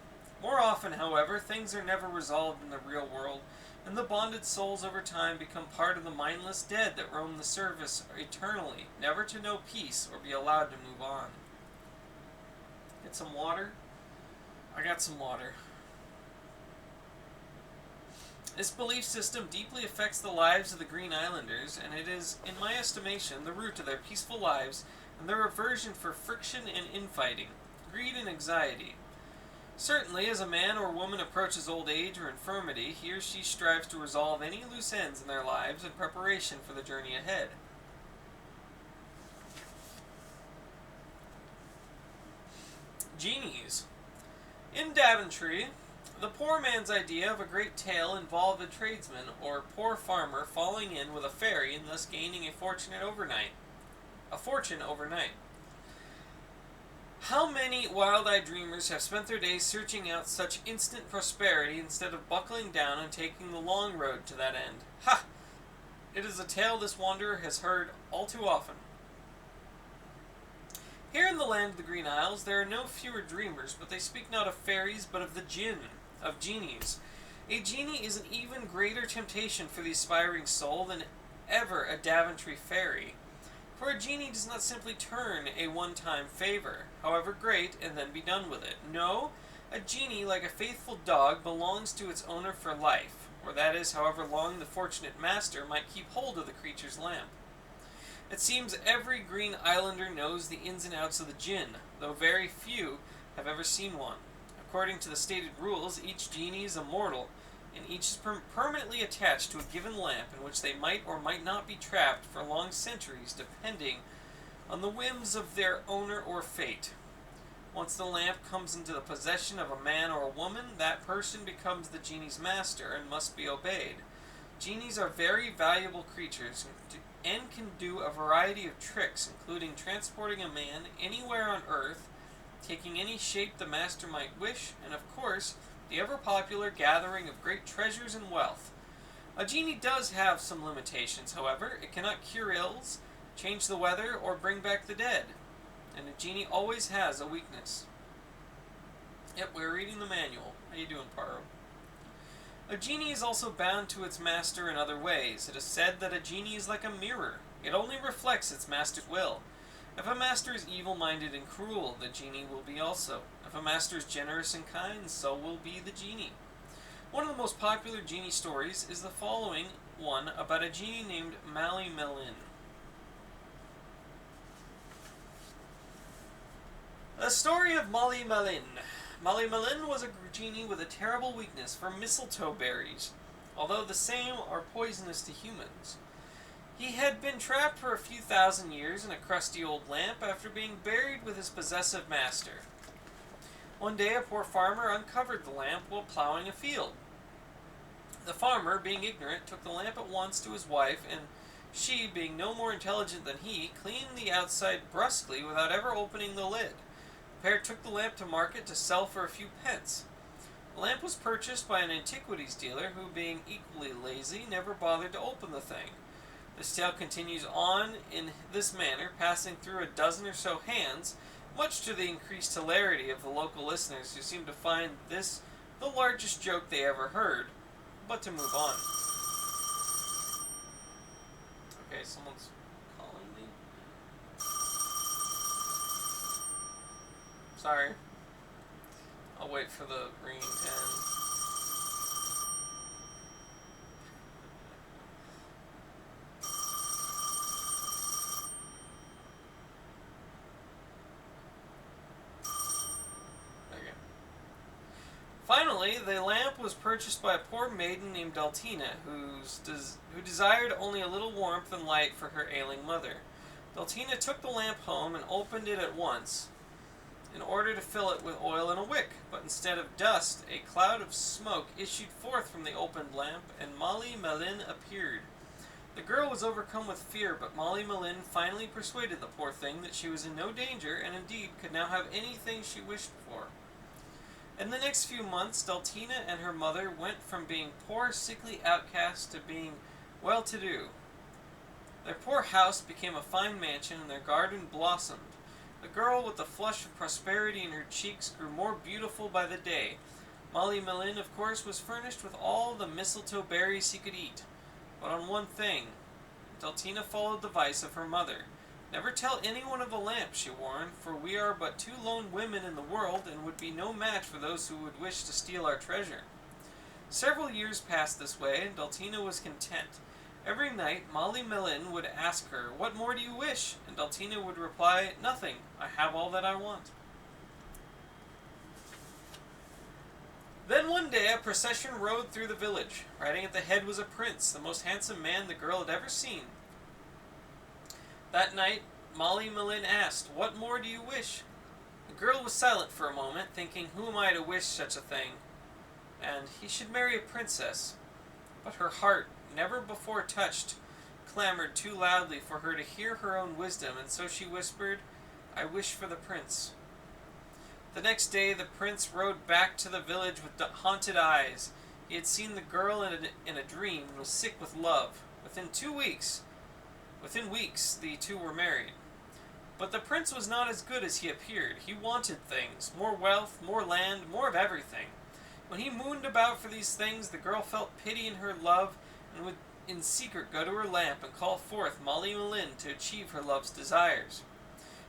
Speaker 1: More often, however, things are never resolved in the real world, and the bonded souls over time become part of the mindless dead that roam the surface eternally, never to know peace or be allowed to move on. Get some water? I got some water. This belief system deeply affects the lives of the Green Islanders, and it is, in my estimation, the root of their peaceful lives and their aversion for friction and infighting, greed and anxiety. Certainly, as a man or woman approaches old age or infirmity, he or she strives to resolve any loose ends in their lives in preparation for the journey ahead. Genies. In Daventry, the poor man's idea of a great tale involved a tradesman or poor farmer falling in with a fairy and thus gaining a fortune overnight. How many wild-eyed dreamers have spent their days searching out such instant prosperity instead of buckling down and taking the long road to that end? Ha! It is a tale this wanderer has heard all too often. Here in the land of the Green Isles there are no fewer dreamers, but they speak not of fairies, but of the jinn, of genies. A genie is an even greater temptation for the aspiring soul than ever a Daventry fairy. For a genie does not simply turn a one-time favor, however great, and then be done with it. No, a genie, like a faithful dog, belongs to its owner for life, or that is, however long the fortunate master might keep hold of the creature's lamp. It seems every Green Islander knows the ins and outs of the jinn, though very few have ever seen one. According to the stated rules, each genie is immortal, and each is permanently attached to a given lamp in which they might or might not be trapped for long centuries, depending on the whims of their owner or fate. Once the lamp comes into the possession of a man or a woman, that person becomes the genie's master and must be obeyed. Genies are very valuable creatures and can do a variety of tricks, including transporting a man anywhere on Earth, taking any shape the master might wish, and of course, the ever-popular gathering of great treasures and wealth. A genie does have some limitations, however. It cannot cure ills, change the weather, or bring back the dead. And a genie always has a weakness. Yep, we're reading the manual. How you doing, Paro? A genie is also bound to its master in other ways. It is said that a genie is like a mirror. It only reflects its master's will. If a master is evil-minded and cruel, the genie will be also. If a master is generous and kind, so will be the genie. One of the most popular genie stories is the following one about a genie named Melin. The story of Melin. Melin was a genie with a terrible weakness for mistletoe berries, although the same are poisonous to humans. He had been trapped for a few thousand years in a crusty old lamp after being buried with his possessive master. One day a poor farmer uncovered the lamp while plowing a field. The farmer, being ignorant, took the lamp at once to his wife, and she, being no more intelligent than he, cleaned the outside brusquely without ever opening the lid. pair took the lamp to market to sell for a few pence. The lamp was purchased by an antiquities dealer who, being equally lazy, never bothered to open the thing. This tale continues on in this manner, passing through a dozen or so hands, much to the increased hilarity of the local listeners who seem to find this the largest joke they ever heard. But to move on. Okay, someone's calling me. Sorry. I'll wait for the ringing to end. Finally, the lamp was purchased by a poor maiden named Daltina, who desired only a little warmth and light for her ailing mother. Daltina took the lamp home and opened it at once in order to fill it with oil and a wick, but instead of dust, a cloud of smoke issued forth from the opened lamp, and Molly Malin appeared. The girl was overcome with fear, but Molly Malin finally persuaded the poor thing that she was in no danger, and indeed could now have anything she wished for. In the next few months, Daltina and her mother went from being poor, sickly outcasts to being well-to-do. Their poor house became a fine mansion, and their garden blossomed. The girl, with the flush of prosperity in her cheeks, grew more beautiful by the day. Molly Malin, of course, was furnished with all the mistletoe berries he could eat. But on one thing, Daltina followed the advice of her mother. Never tell anyone of the lamp, she warned, for we are but two lone women in the world, and would be no match for those who would wish to steal our treasure. Several years passed this way, and Daltina was content. Every night, Molly Malin would ask her, "What more do you wish?" And Daltina would reply, "Nothing. I have all that I want." Then one day a procession rode through the village. Riding at the head was a prince, the most handsome man the girl had ever seen. That night, Molly Malin asked, "What more do you wish?" The girl was silent for a moment, thinking, "Who am I to wish such a thing?" And he should marry a princess. But her heart, never before touched, clamored too loudly for her to hear her own wisdom, and so she whispered, "I wish for the prince." The next day the prince rode back to the village with haunted eyes. He had seen the girl in a dream and was sick with love. Within weeks, the two were married. But the prince was not as good as he appeared. He wanted things, more wealth, more land, more of everything. When he mooned about for these things, the girl felt pity in her love, and would in secret go to her lamp and call forth Molly Malin to achieve her love's desires.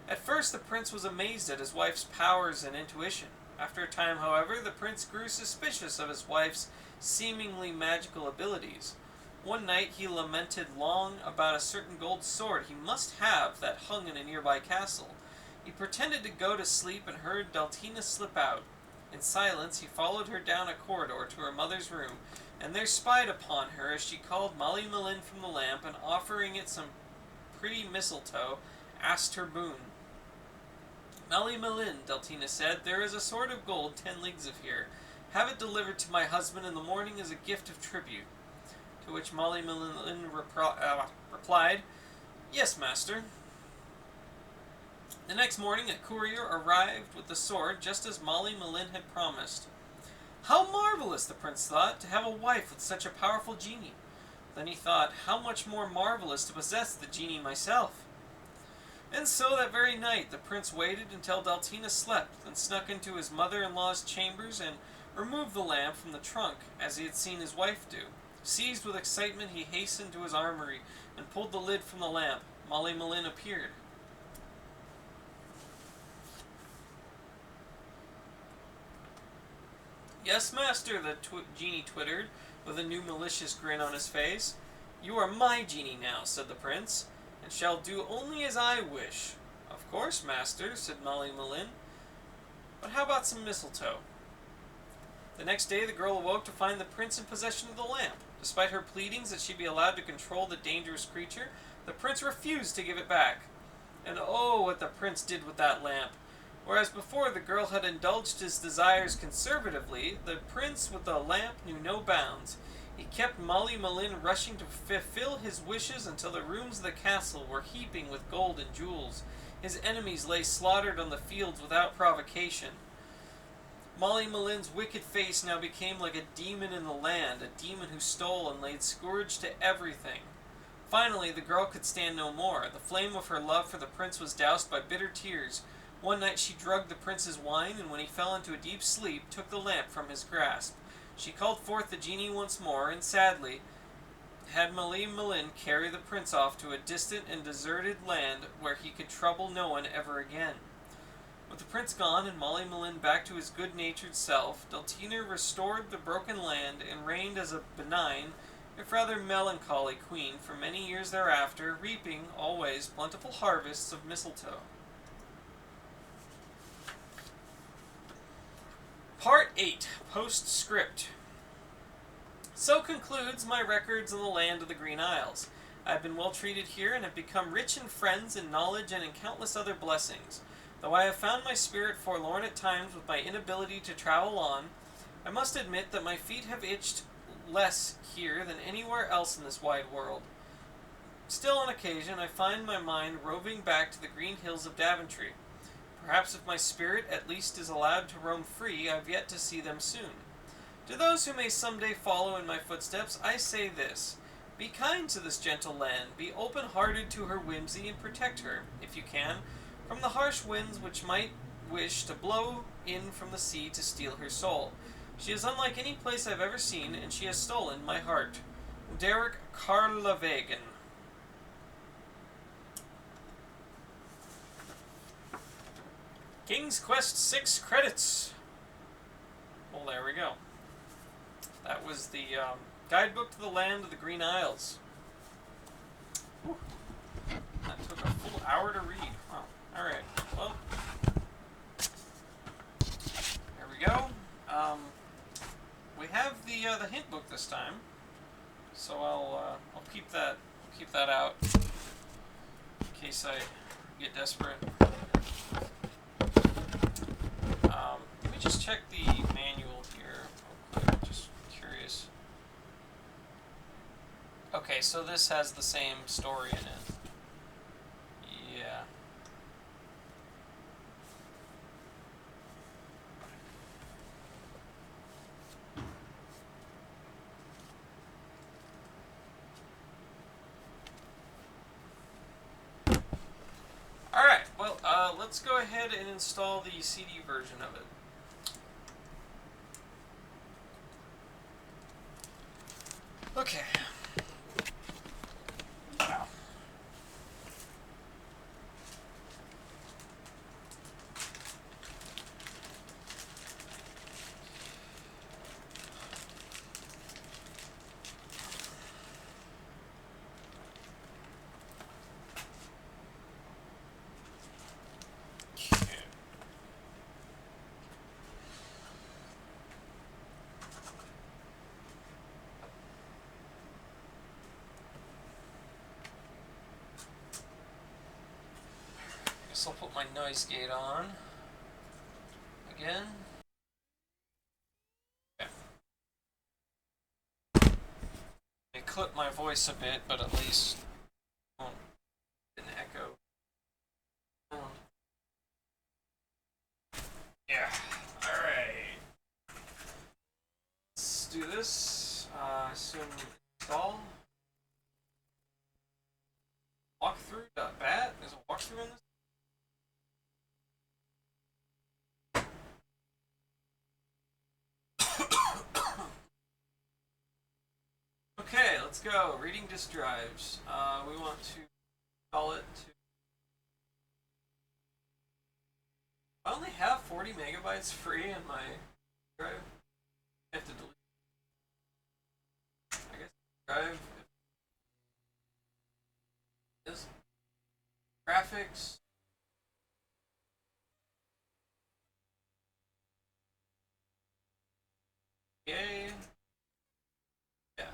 Speaker 1: At first the prince was amazed at his wife's powers and intuition. After a time, however, the prince grew suspicious of his wife's seemingly magical abilities. One night he lamented long about a certain gold sword he must have that hung in a nearby castle. He pretended to go to sleep and heard Daltina slip out. In silence he followed her down a corridor to her mother's room, and there spied upon her as she called Molly Malin from the lamp, and offering it some pretty mistletoe, asked her boon. "Molly Malin," Daltina said, "there is a sword of gold 10 leagues of here. Have it delivered to my husband in the morning as a gift of tribute." To which Molly Malin replied, "Yes, master." The next morning a courier arrived with the sword, just as Molly Malin had promised. How marvelous, the prince thought, to have a wife with such a powerful genie. Then he thought, how much more marvelous to possess the genie myself. And so that very night the prince waited until Daltina slept, then snuck into his mother-in-law's chambers and removed the lamp from the trunk, as he had seen his wife do. Seized with excitement, he hastened to his armory and pulled the lid from the lamp. Molly Malin appeared. "Yes, master," the genie twittered, with a new malicious grin on his face. "You are my genie now," said the prince, "and shall do only as I wish." "Of course, master," said Molly Malin. "But how about some mistletoe?" The next day the girl awoke to find the prince in possession of the lamp. Despite her pleadings that she be allowed to control the dangerous creature, the prince refused to give it back. And oh, what the prince did with that lamp! Whereas before the girl had indulged his desires conservatively, the prince with the lamp knew no bounds. He kept Molly Malin rushing to fulfill his wishes until the rooms of the castle were heaping with gold and jewels. His enemies lay slaughtered on the fields without provocation. Molly Malin's wicked face now became like a demon in the land, a demon who stole and laid scourge to everything. Finally, the girl could stand no more. The flame of her love for the prince was doused by bitter tears. One night she drugged the prince's wine, and when he fell into a deep sleep, took the lamp from his grasp. She called forth the genie once more, and sadly had Molly Malin carry the prince off to a distant and deserted land where he could trouble no one ever again. With the prince gone and Molly Malin back to his good-natured self, Deltina restored the broken land and reigned as a benign, if rather melancholy queen for many years thereafter, reaping always plentiful harvests of mistletoe. Part 8. Postscript. So concludes my records in the land of the Green Isles. I have been well treated here and have become rich in friends and knowledge and in countless other blessings. Though I have found my spirit forlorn at times with my inability to travel on, I must admit that my feet have itched less here than anywhere else in this wide world. Still, on occasion, I find my mind roving back to the green hills of Daventry. Perhaps if my spirit at least is allowed to roam free, I have yet to see them soon. To those who may someday follow in my footsteps, I say this. Be kind to this gentle land, be open-hearted to her whimsy, and protect her, if you can, from the harsh winds which might wish to blow in from the sea to steal her soul. She is unlike any place I've ever seen, and she has stolen my heart. Derek Karlavegan. King's Quest 6 credits. Well, there we go. That was the guidebook to the land of the Green Isles. Whew. That took a full hour to read. Wow. Alright, well, there we go. We have the hint book this time, so I'll keep that out in case I get desperate. Let me just check the manual here real quick, just curious. Okay, so this has the same story in it. Yeah. Alright, well, let's go ahead and install the CD version of it. Okay. Wow. Guess I'll put my noise gate on again. Okay. I clip my voice a bit, but at least it won't get an echo. Yeah. Alright. Let's do this. Assume install. Walkthrough.bat. There's a walkthrough in this? Okay, let's go. Reading disk drives. We want to install it to. I only have 40 megabytes free in my drive. I have to delete. I guess drive. Is graphics. Yay. Yeah.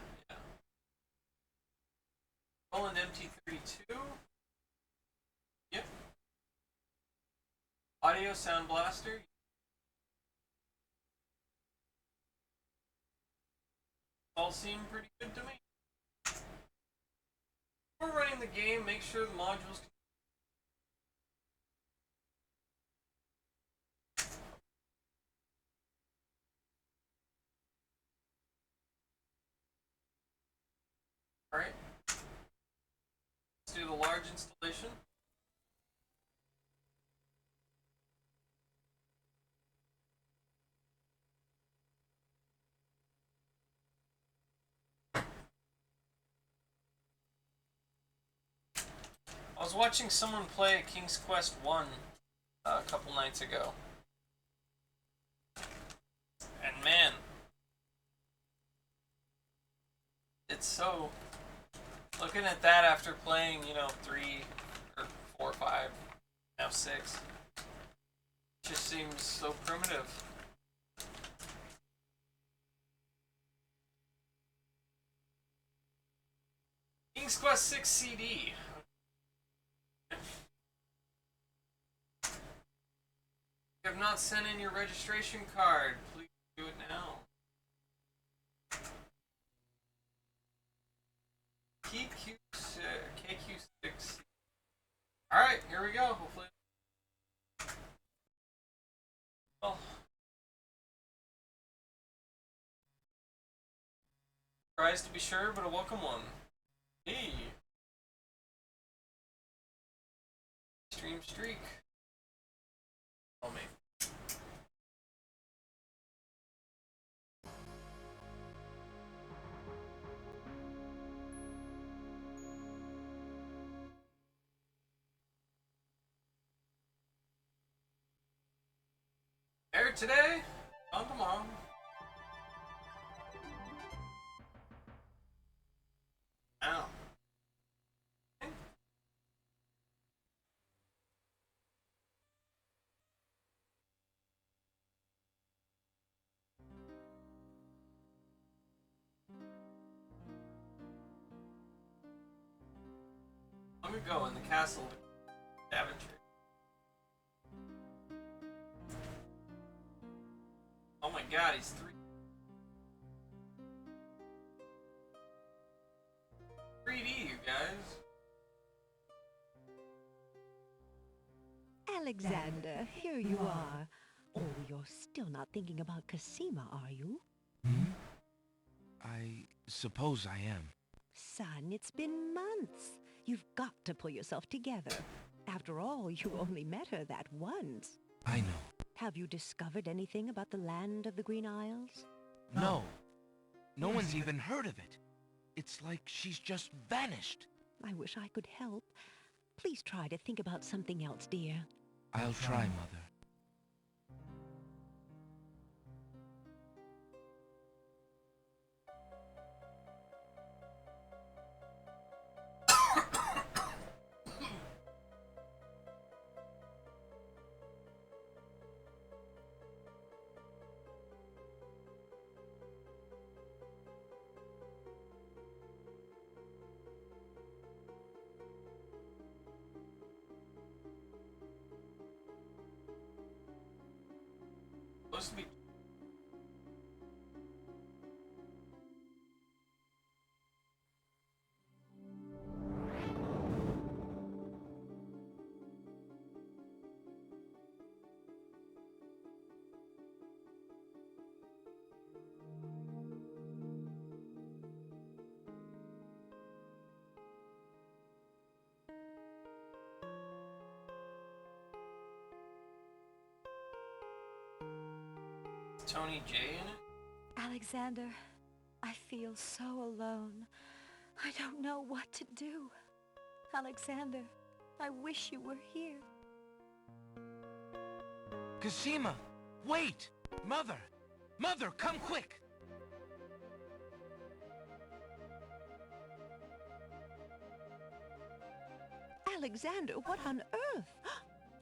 Speaker 1: Roland MT32. Yep. Audio Sound Blaster. All seem pretty good to me. Before running the game, make sure the modules. Alright. Let's do the large installation. I was watching someone play King's Quest 1 a couple nights ago. And man, it's so... Looking at that after playing, 3 or 4 or 5, now 6, just seems so primitive. King's Quest 6 CD. If you have not sent in your registration card, please do it now. KQ6. Alright, here we go. Hopefully. Well. Surprised to be sure, but a welcome one. Hey. Stream streak. Oh, me. Heir today, on tomorrow. Ow. Long ago in the castle of Daventry. Oh my god, he's 3D, you guys.
Speaker 2: Alexander, here you are. Oh, you're still not thinking about Cosima, are you?
Speaker 3: Hmm? I suppose I am.
Speaker 2: Son, it's been months. You've got to pull yourself together. After all, you only met her that once.
Speaker 3: I know.
Speaker 2: Have you discovered anything about the land of the Green Isles?
Speaker 3: No. No one's even heard of it. It's like she's just vanished.
Speaker 2: I wish I could help. Please try to think about something else, dear.
Speaker 3: I'll try, Mother.
Speaker 1: Supposed to be. Tony J in it?
Speaker 2: Alexander, I feel so alone. I don't know what to do. Alexander, I wish you were here.
Speaker 3: Cosima! Wait! Mother! Mother, come quick!
Speaker 2: Alexander, what on earth?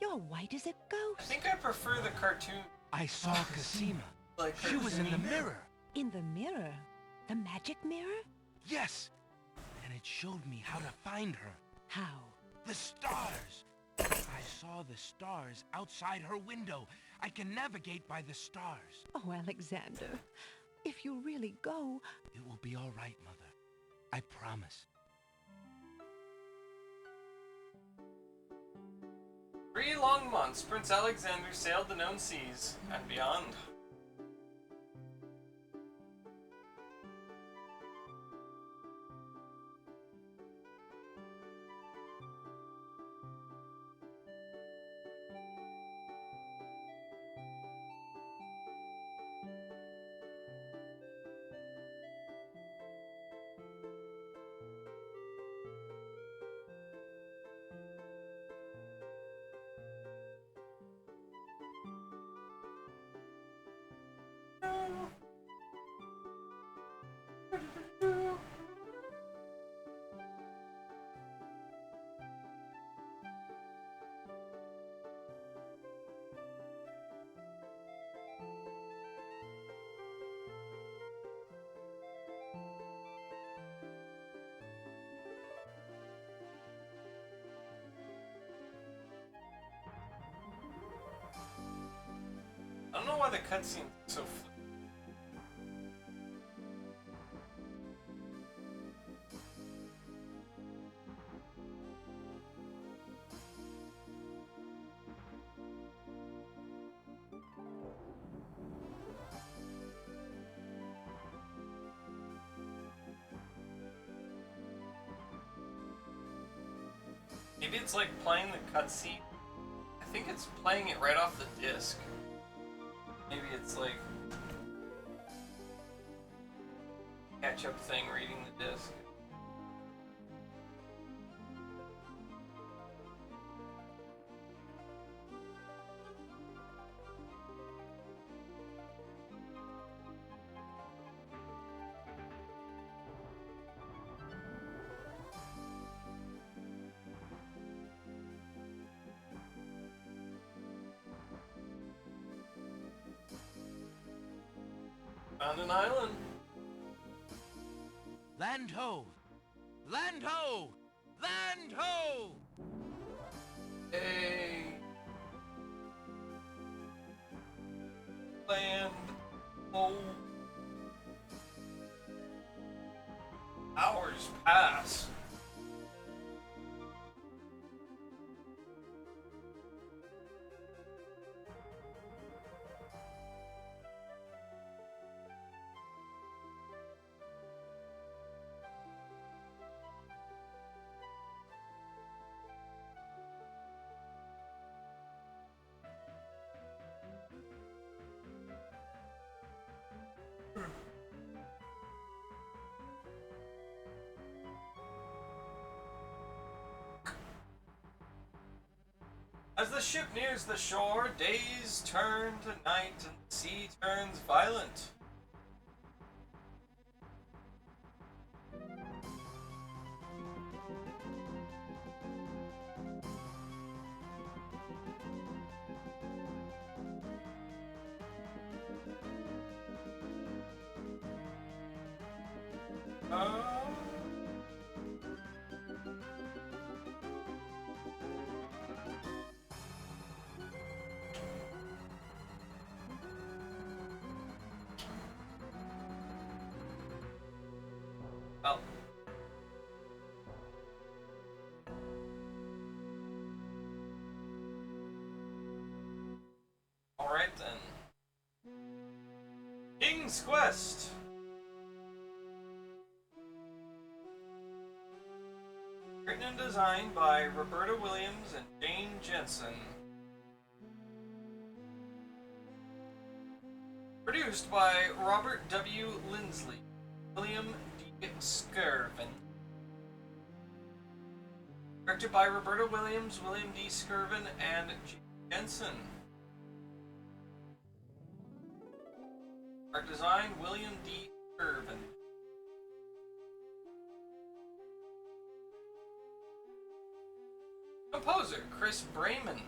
Speaker 2: You're white as a
Speaker 1: I
Speaker 2: ghost.
Speaker 1: think I prefer the cartoon.
Speaker 3: I saw Cosima.
Speaker 1: Like
Speaker 3: She was in the mirror.
Speaker 2: In the mirror? The magic mirror?
Speaker 3: Yes! And it showed me how to find her.
Speaker 2: How?
Speaker 3: The stars! I saw the stars outside her window. I can navigate by the stars.
Speaker 2: Oh, Alexander, If you really go...
Speaker 3: It will be all right, Mother. I promise.
Speaker 1: 3 long months, Prince Alexander sailed the known seas and beyond. I don't know why the cutscene's so Maybe it's like playing the cutscene. I think it's playing it right off the disc. Maybe it's like catch-up thing reading the disc. Found an island.
Speaker 3: Land ho! Land ho! Land ho!
Speaker 1: Hey. Land. Oh. Hours pass. As the ship nears the shore, days turn to night and the sea turns violent. Well. Alright then. King's Quest! Written and designed by Roberta Williams and Jane Jensen. Produced by Robert W. Lindsley, William D. Skirvin. Directed by Roberta Williams, William D. Skirvin, and Jane Jensen. Art design, William D. Skirvin. Composer, Chris Brayman.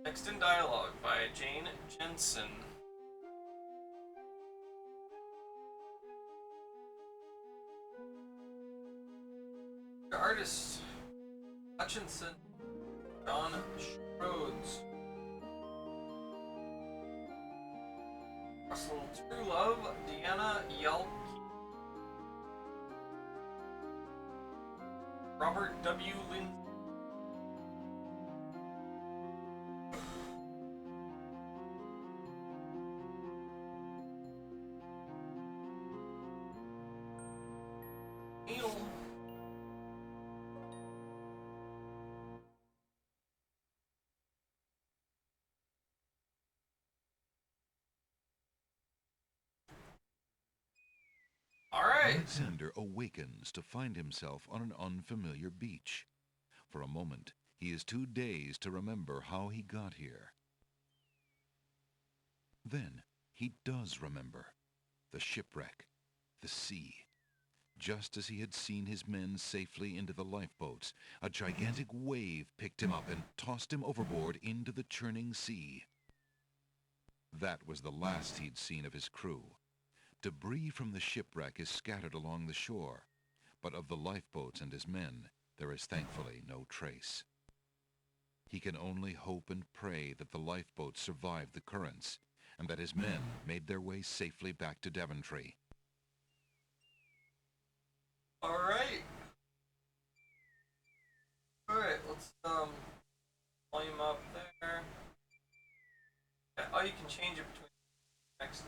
Speaker 1: Text and dialogue by Jane Jensen. Artist, Hutchinson, John Schroeds. True Love, Deanna Yelp, Robert W. Lynn. Neil. Alright.
Speaker 4: Alexander awakens to find himself on an unfamiliar beach. For a moment, he is too dazed to remember how he got here. Then, he does remember. The shipwreck. The sea. Just as he had seen his men safely into the lifeboats, a gigantic wave picked him up and tossed him overboard into the churning sea. That was the last he'd seen of his crew. Debris from the shipwreck is scattered along the shore, but of the lifeboats and his men, there is thankfully no trace. He can only hope and pray that the lifeboats survived the currents, and that his men made their way safely back to Daventry.
Speaker 1: Alright. Alright, let's volume up there. Oh, you can change it between next.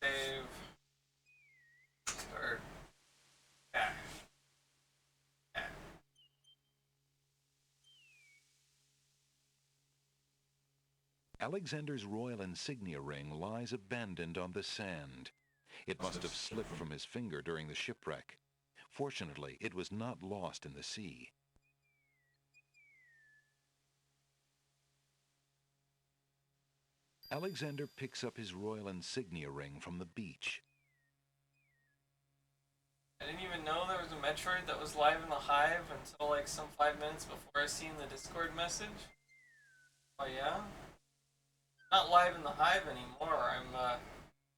Speaker 1: Save. Start. Yeah. Yeah.
Speaker 4: Alexander's royal insignia ring lies abandoned on the sand. It must have slipped from his finger during the shipwreck. Fortunately, it was not lost in the sea. Alexander picks up his royal insignia ring from the beach.
Speaker 1: I didn't even know there was a Metroid that was live in the Hive until like some 5 minutes before I seen the Discord message. Oh yeah? Not live in the Hive anymore.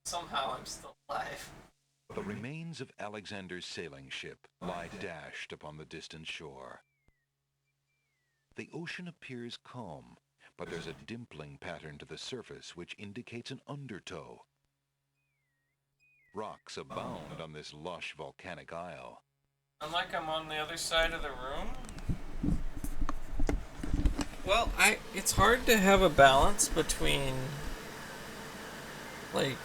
Speaker 1: Somehow I'm still alive.
Speaker 4: The remains of Alexander's sailing ship lie dashed upon the distant shore. The ocean appears calm, but there's a dimpling pattern to the surface which indicates an undertow. Rocks abound on this lush volcanic isle.
Speaker 1: I'm like I'm on the other side of the room. Well, it's hard to have a balance between like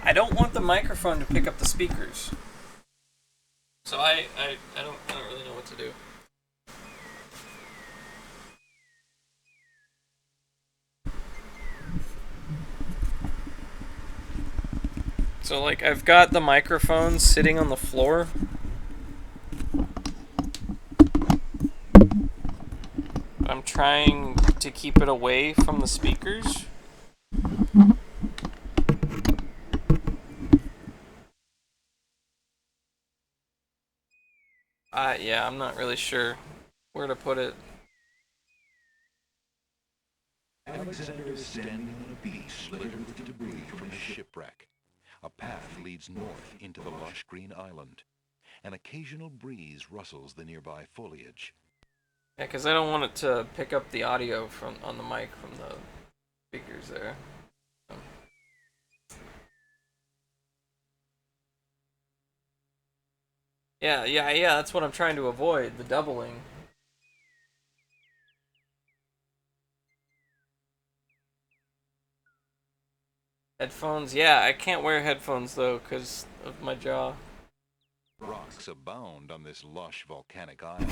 Speaker 1: I don't want the microphone to pick up the speakers. So I don't really know what to do. So like I've got the microphone sitting on the floor. I'm trying to keep it away from the speakers. Yeah, I'm not really sure where to put it.
Speaker 4: Alexander is standing on a beach littered with debris from his shipwreck. A path leads north into the lush green island. An occasional breeze rustles the nearby foliage.
Speaker 1: Yeah, because I don't want it to pick up the audio from on the mic from the speakers there. Yeah, that's what I'm trying to avoid, the doubling. Headphones, yeah, I can't wear headphones though because of my jaw.
Speaker 4: Rocks abound on this lush volcanic isle.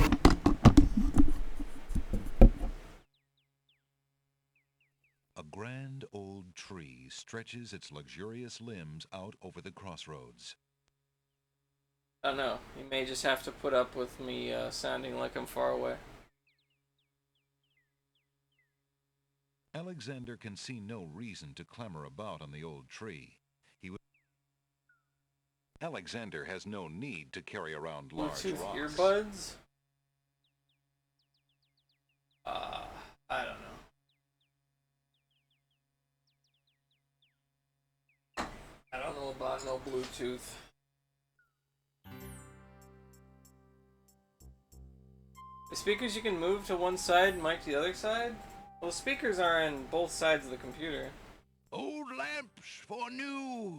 Speaker 4: A grand old tree stretches its luxurious limbs out over the crossroads.
Speaker 1: I don't know, you may just have to put up with me sounding like I'm far away.
Speaker 4: Alexander can see no reason to clamber about on the old tree. Alexander has no need to carry around large
Speaker 1: Bluetooth
Speaker 4: rocks.
Speaker 1: earbuds? I don't know. I don't know about no Bluetooth. The speakers you can move to one side and mic to the other side? Well, the speakers are on both sides of the computer.
Speaker 3: Old lamps for new.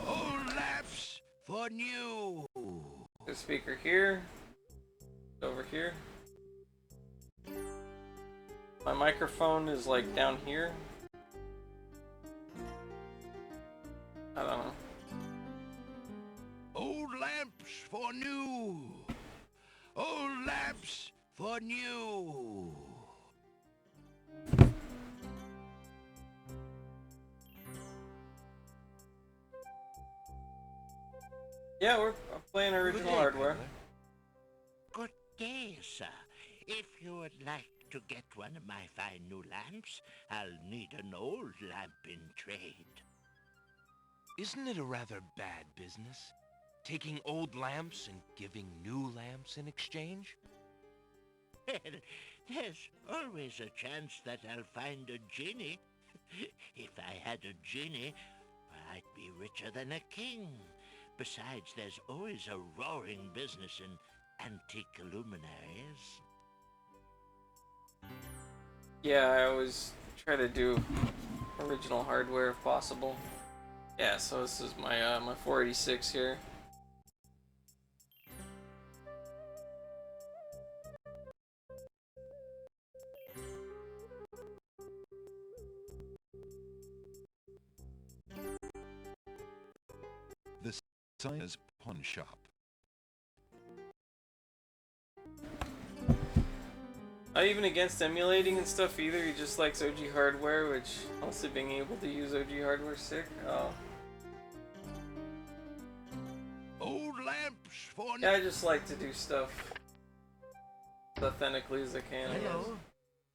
Speaker 3: Old lamps for new.
Speaker 1: The speaker here. Over here. My microphone is like down here. I don't know.
Speaker 3: Old lamps for new. Old lamps for new.
Speaker 1: Yeah, we're playing original hardware.
Speaker 5: Good day, sir. If you would like to get one of my fine new lamps, I'll need an old lamp in trade.
Speaker 3: Isn't it a rather bad business? Taking old lamps and giving new lamps in exchange?
Speaker 5: Well, there's always a chance that I'll find a genie. If I had a genie, I'd be richer than a king. Besides, there's always a roaring business in antique luminaries.
Speaker 1: Yeah, I always try to do original hardware if possible. Yeah, so this is my my 486 here.
Speaker 4: The sign is pawn shop.
Speaker 1: Not even against emulating and stuff either. He just likes OG hardware, which also being able to use OG hardware sick. Oh.
Speaker 3: Old lamps for new.
Speaker 1: Yeah, I just like to do stuff as authentically as I can. I guess.
Speaker 5: Hello.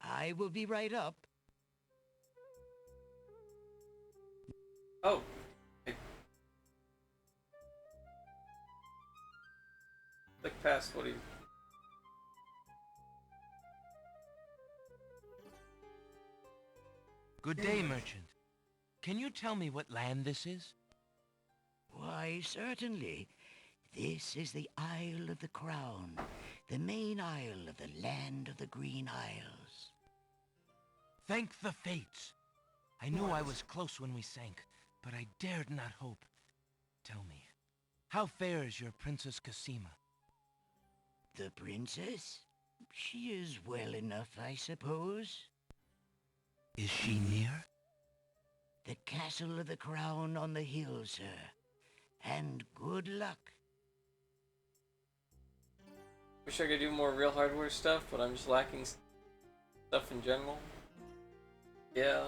Speaker 5: I will be right up.
Speaker 1: Oh. Click past what he.
Speaker 3: Good day, merchant. Can you tell me what land this is?
Speaker 5: Why, certainly. This is the Isle of the Crown, the main isle of the land of the Green Isles.
Speaker 3: Thank the fates. I knew I was close when we sank, but I dared not hope. Tell me, how fares your Princess Cassima?
Speaker 5: The princess? She is well enough, I suppose.
Speaker 3: Is she near?
Speaker 5: The castle of the crown on the hill, sir. And good luck.
Speaker 1: Wish I could do more real hardware stuff, but I'm just lacking stuff in general. Yeah.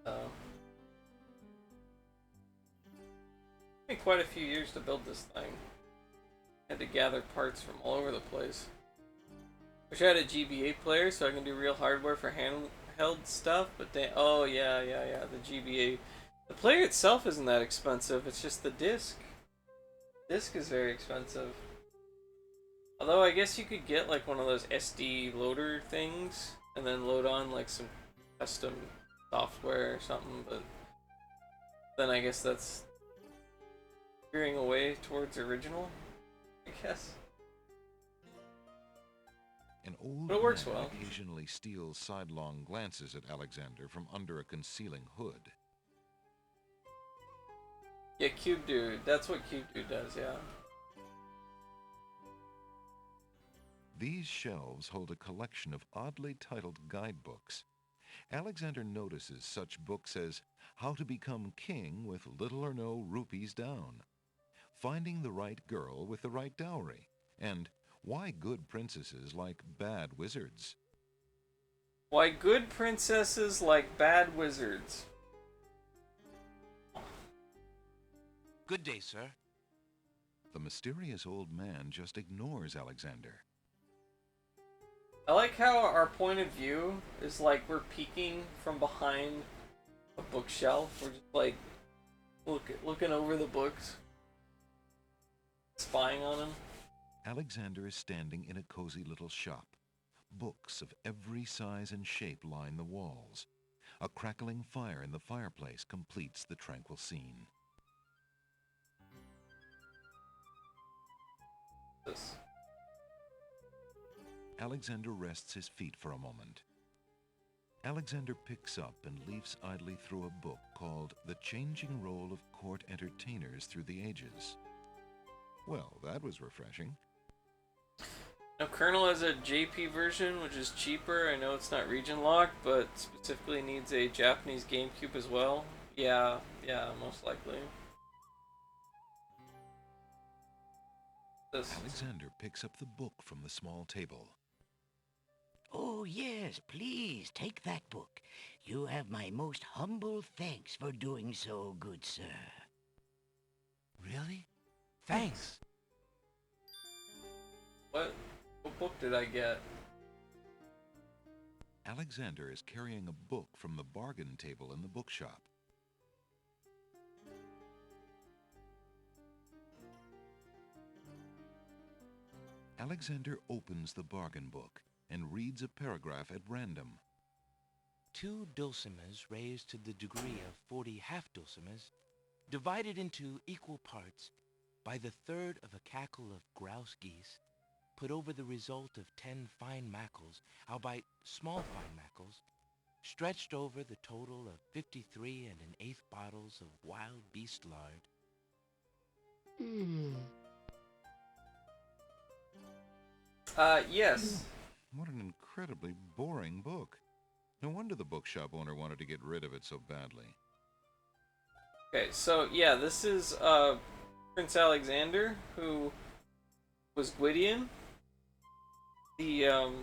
Speaker 1: Took me quite a few years to build this thing. Had to gather parts from all over the place. Wish I had a GBA player so I can do real hardware for handheld stuff, but they. Oh, yeah, the GBA. The player itself isn't that expensive, it's just the disc. Disc is very expensive. Although I guess you could get like one of those SD loader things and then load on like some custom software or something, but then I guess that's veering away towards original, I guess.
Speaker 4: An old
Speaker 1: But it works
Speaker 4: man
Speaker 1: well.
Speaker 4: occasionally steals sidelong glances at Alexander from under a concealing hood.
Speaker 1: Yeah, Cube Dude. That's what Cube Dude does, yeah.
Speaker 4: These shelves hold a collection of oddly titled guidebooks. Alexander notices such books as How to Become King with Little or No Rupees Down, Finding the Right Girl with the Right Dowry, and Why Good Princesses Like Bad Wizards.
Speaker 1: Why good princesses like bad wizards.
Speaker 3: Good day, sir.
Speaker 4: The mysterious old man just ignores Alexander.
Speaker 1: I like how our point of view is like we're peeking from behind a bookshelf. We're just like looking over the books, spying on them.
Speaker 4: Alexander is standing in a cozy little shop. Books of every size and shape line the walls. A crackling fire in the fireplace completes the tranquil scene.
Speaker 1: This.
Speaker 4: Alexander rests his feet for a moment. Alexander picks up and leafs idly through a book called The Changing Role of Court Entertainers Through the Ages. Well, that was refreshing.
Speaker 1: Now, Kernel has a JP version, which is cheaper. I know it's not region locked, but specifically needs a Japanese GameCube as well. Yeah, most likely.
Speaker 4: Alexander picks up the book from the small table.
Speaker 5: Oh, yes, please, take that book. You have my most humble thanks for doing so, good sir.
Speaker 3: Really? Thanks.
Speaker 1: What book did I get?
Speaker 4: Alexander is carrying a book from the bargain table in the bookshop. Alexander opens the bargain book and reads a paragraph at random.
Speaker 3: 2 dulcimers raised to the degree of 40 half-dulcimers, divided into equal parts by the third of a cackle of grouse geese, put over the result of 10 fine mackles, albeit small fine mackles, stretched over the total of 53 1/8 bottles of wild beast lard.
Speaker 1: Yes.
Speaker 4: What an incredibly boring book. No wonder the bookshop owner wanted to get rid of it so badly.
Speaker 1: Okay, so yeah, this is Prince Alexander, who was Gwydion, the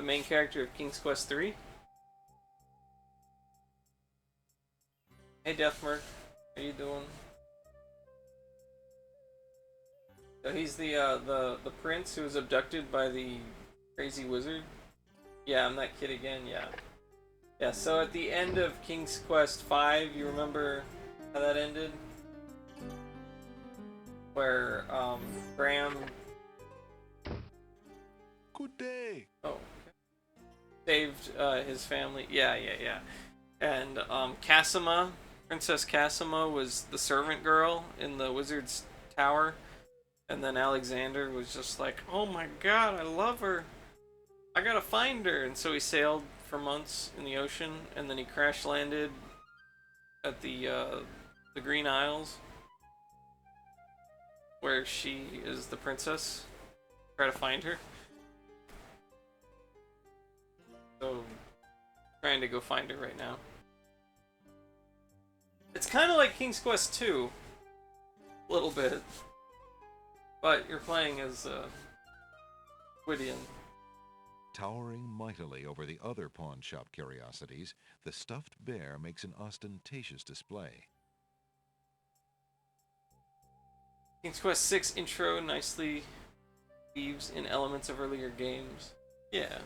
Speaker 1: main character of King's Quest 3. Hey Deathmark, how you doing? So he's the prince who was abducted by the crazy wizard. Yeah, I'm that kid again. Yeah. Yeah. So at the end of King's Quest 5, you remember how that ended? Where Graham.
Speaker 4: Good day.
Speaker 1: Oh. Saved his family. Yeah. And Cassima, Princess Cassima, was the servant girl in the wizard's tower. And then Alexander was just like, oh my god, I love her. I gotta find her. And so he sailed for months in the ocean, and then he crash landed at the Green Isles, where she is the princess. Try to find her. So, trying to go find her right now. It's kind of like King's Quest 2. A little bit. But you're playing as Gwydion.
Speaker 4: Towering mightily over the other pawn shop curiosities, the stuffed bear makes an ostentatious display.
Speaker 1: King's Quest 6 intro nicely weaves in elements of earlier games. Yeah.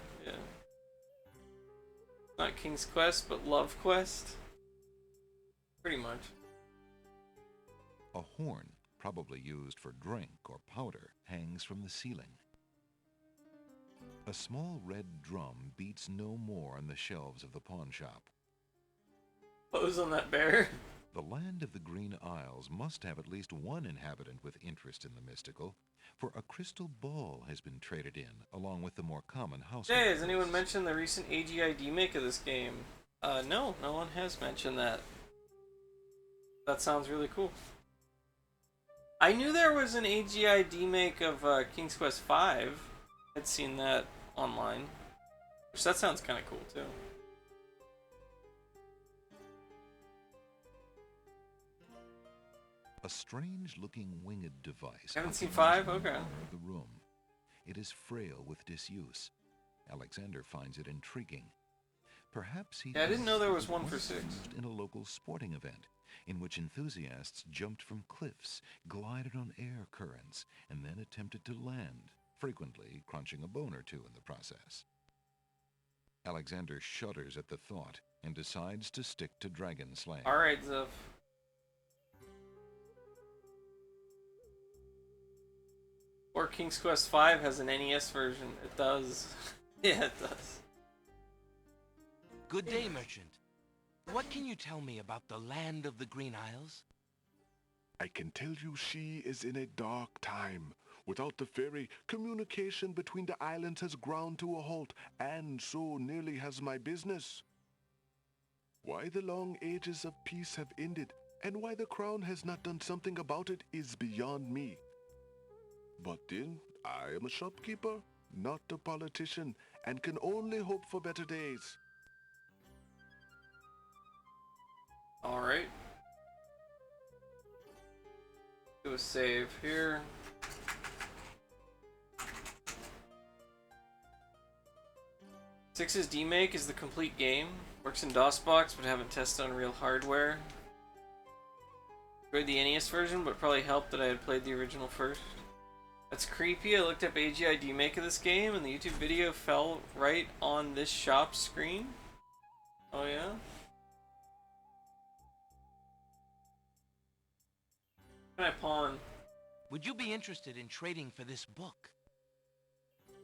Speaker 1: Not King's Quest, but Love Quest. Pretty much.
Speaker 4: A horn, probably used for drink or powder, hangs from the ceiling. A small red drum beats no more on the shelves of the pawn shop.
Speaker 1: Pose on that bear.
Speaker 4: The land of the Green Isles must have at least one inhabitant with interest in the mystical, for a crystal ball has been traded in, along with the more common household.
Speaker 1: Hey, has anyone mentioned the recent AGI make of this game? No one has mentioned that. That sounds really cool. I knew there was an AGI make of King's Quest 5. I'd seen that online. Which that sounds kind of cool too.
Speaker 4: A strange-looking winged device.
Speaker 1: Haven't seen 5? Okay.
Speaker 4: Of the room. It is frail with disuse. Alexander finds it intriguing. Perhaps he.
Speaker 1: Yeah, I didn't know there was one for 6.
Speaker 4: Used in a local sporting event, in which enthusiasts jumped from cliffs, glided on air currents, and then attempted to land, frequently crunching a bone or two in the process. Alexander shudders at the thought and decides to stick to dragon slaying.
Speaker 1: Alright, Zuff. Or King's Quest 5 has an NES version. It does. Yeah, it does.
Speaker 3: Good day, merchant. What can you tell me about the land of the Green Isles?
Speaker 6: I can tell you she is in a dark time, Without the ferry, communication between the islands has ground to a halt, and so nearly has my business. Why the long ages of peace have ended, and why the crown has not done something about it is beyond me. But then, I am a shopkeeper, not a politician, and can only hope for better days.
Speaker 1: Alright. Do a save here. Six's demake is the complete game. Works in DOSBox, but haven't tested on real hardware. Enjoyed the NES version, but probably helped that I had played the original first. That's creepy. I looked up AGI demake of this game, and the YouTube video fell right on this shop screen. Oh yeah? Can I pawn?
Speaker 3: Would you be interested in trading for this book?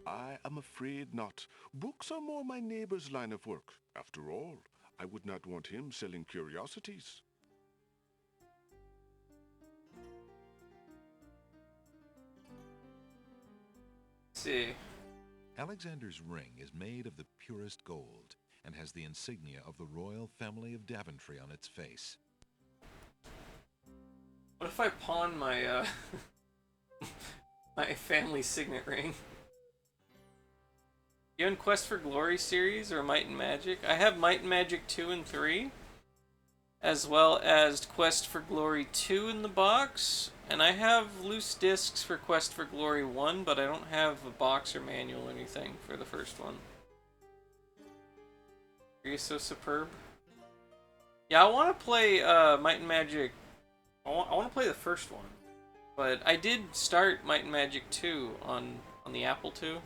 Speaker 6: I am afraid not. Books are more my neighbor's line of work. After all, I would not want him selling curiosities.
Speaker 1: Let's see.
Speaker 4: Alexander's ring is made of the purest gold and has the insignia of the royal family of Daventry on its face.
Speaker 1: What if I pawn my, my family signet ring? You in Quest for Glory series or Might and Magic? I have Might and Magic 2 and 3, as well as Quest for Glory 2 in the box, and I have loose discs for Quest for Glory 1, but I don't have a box or manual or anything for the first one. Are you so superb? Yeah, I want to play Might and Magic. I want to play the first one, but I did start Might and Magic 2 on the Apple II.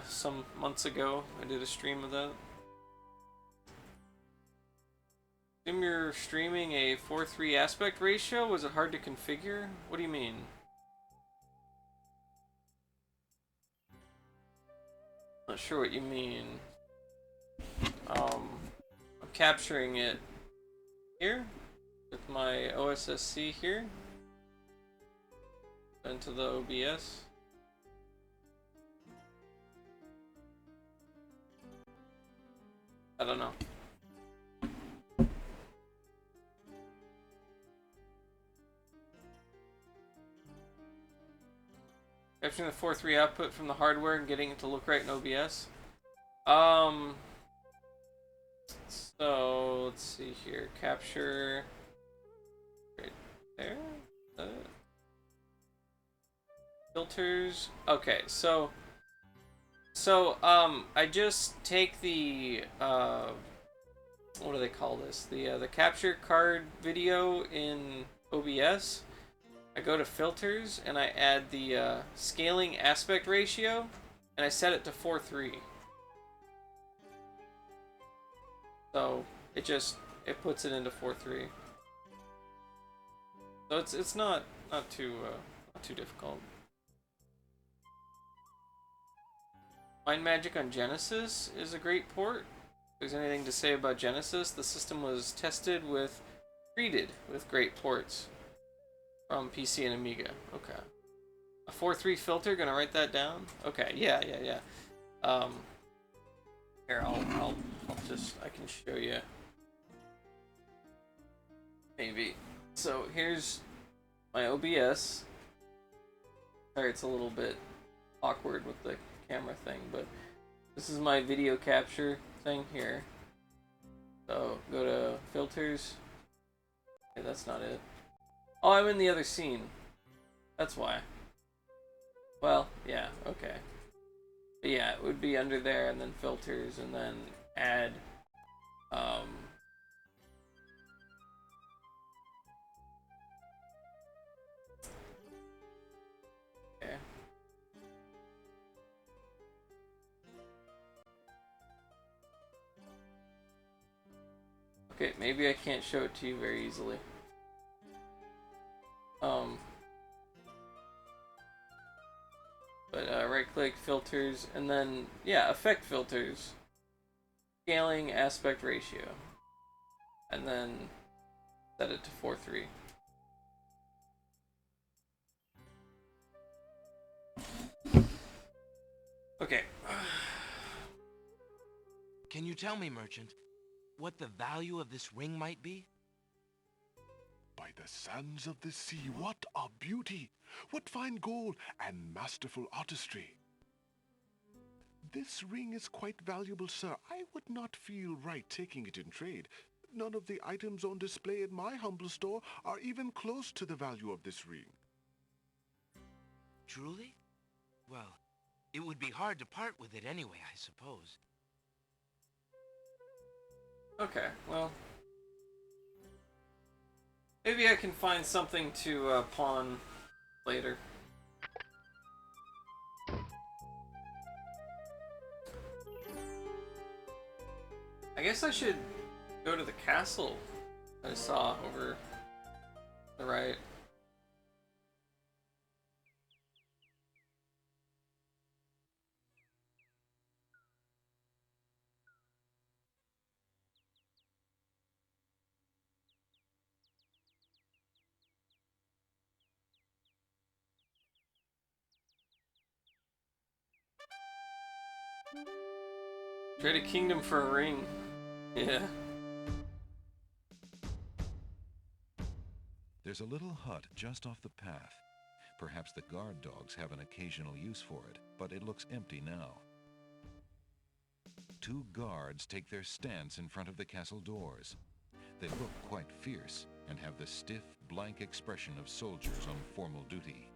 Speaker 1: Some months ago, I did a stream of that. Assume you're streaming a 4:3 aspect ratio? Was it hard to configure? What do you mean? Not sure what you mean. I'm capturing it here with my OSSC here into the OBS. I don't know. Capturing the 4:3 output from the hardware and getting it to look right in OBS. So let's see here. Capture right there. Filters. Okay, so I just take the what do they call this? The capture card video in OBS. I go to filters and I add the scaling aspect ratio and I set it to 4:3. So it puts it into 4:3. So it's not too difficult. Mind Magic on Genesis is a great port. If there's anything to say about Genesis, the system was treated with great ports from PC and Amiga. Okay. A 4:3 filter, gonna write that down? Okay, yeah. Here, I'll just, I can show you. Maybe. So here's my OBS. Sorry, it's a little bit awkward with the camera thing, but this is my video capture thing here. So go to filters. Okay, that's not it. Oh, I'm in the other scene. That's why. Well, yeah, okay. But yeah, it would be under there and then filters and then add okay. Okay, maybe I can't show it to you very easily. But right click filters and then yeah, effect filters, scaling aspect ratio, and then set it to 4:3. Okay.
Speaker 3: Can you tell me, merchant, what the value of this ring might be?
Speaker 6: By the sands of the sea, what a beauty! What fine gold and masterful artistry! This ring is quite valuable, sir. I would not feel right taking it in trade. None of the items on display in my humble store are even close to the value of this ring.
Speaker 3: Truly? Well, it would be hard to part with it anyway, I suppose.
Speaker 1: Okay, well. Maybe I can find something to pawn later. I guess I should go to the castle I saw over the right. Trade a kingdom for a ring. Yeah.
Speaker 4: There's a little hut just off the path. Perhaps the guard dogs have an occasional use for it, but it looks empty now. Two guards take their stance in front of the castle doors. They look quite fierce and have the stiff, blank expression of soldiers on formal duty.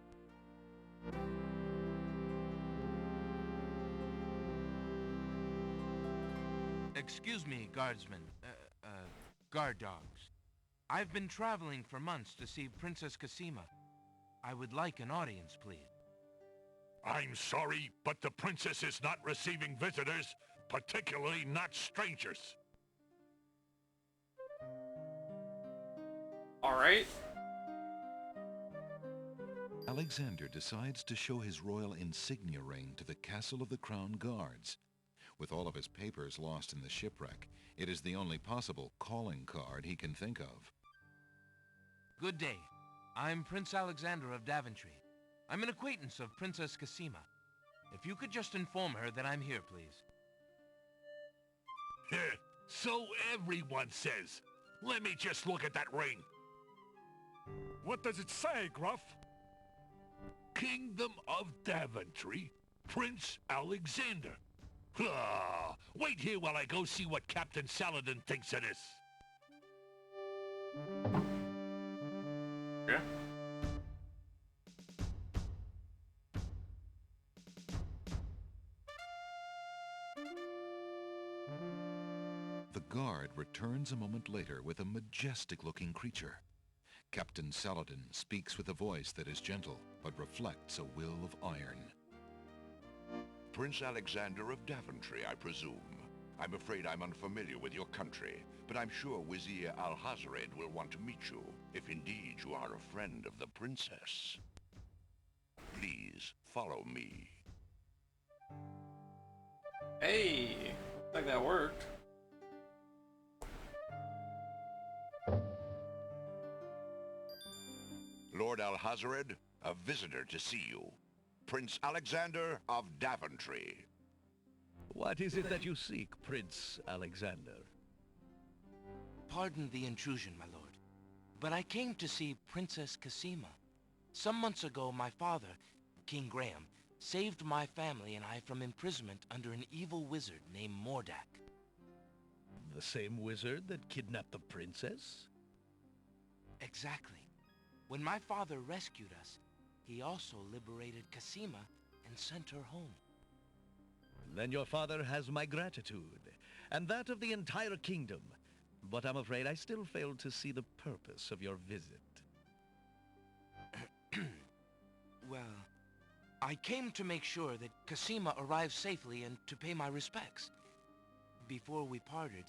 Speaker 3: Excuse me, guardsmen. Guard dogs. I've been traveling for months to see Princess Cassima. I would like an audience, please.
Speaker 7: I'm sorry, but the princess is not receiving visitors, particularly not strangers.
Speaker 1: Alright.
Speaker 4: Alexander decides to show his royal insignia ring to the Castle of the Crown Guards. With all of his papers lost in the shipwreck, it is the only possible calling card he can think of.
Speaker 3: Good day. I'm Prince Alexander of Daventry. I'm an acquaintance of Princess Cassima. If you could just inform her that I'm here, please.
Speaker 7: So everyone says. Let me just look at that ring.
Speaker 6: What does it say, Gruff?
Speaker 7: Kingdom of Daventry, Prince Alexander. Ah, wait here while I go see what Captain Saladin thinks of this.
Speaker 1: Yeah.
Speaker 4: The guard returns a moment later with a majestic-looking creature. Captain Saladin speaks with a voice that is gentle, but reflects a will of iron.
Speaker 8: Prince Alexander of Daventry, I presume. I'm afraid I'm unfamiliar with your country, but I'm sure Vizier Alhazred will want to meet you, if indeed you are a friend of the princess. Please, follow me.
Speaker 1: Hey, looks like that worked.
Speaker 8: Lord Alhazred, a visitor to see you. Prince Alexander of Daventry.
Speaker 9: What is it that you seek, Prince Alexander?
Speaker 3: Pardon the intrusion, my lord, but I came to see Princess Cassima. Some months ago, my father, King Graham, saved my family and I from imprisonment under an evil wizard named Mordak.
Speaker 9: The same wizard that kidnapped the princess?
Speaker 3: Exactly. When my father rescued us, he also liberated Cassima and sent her home.
Speaker 9: Then your father has my gratitude, and that of the entire kingdom. But I'm afraid I still fail to see the purpose of your visit.
Speaker 3: Well, I came to make sure that Cassima arrived safely and to pay my respects. Before we parted,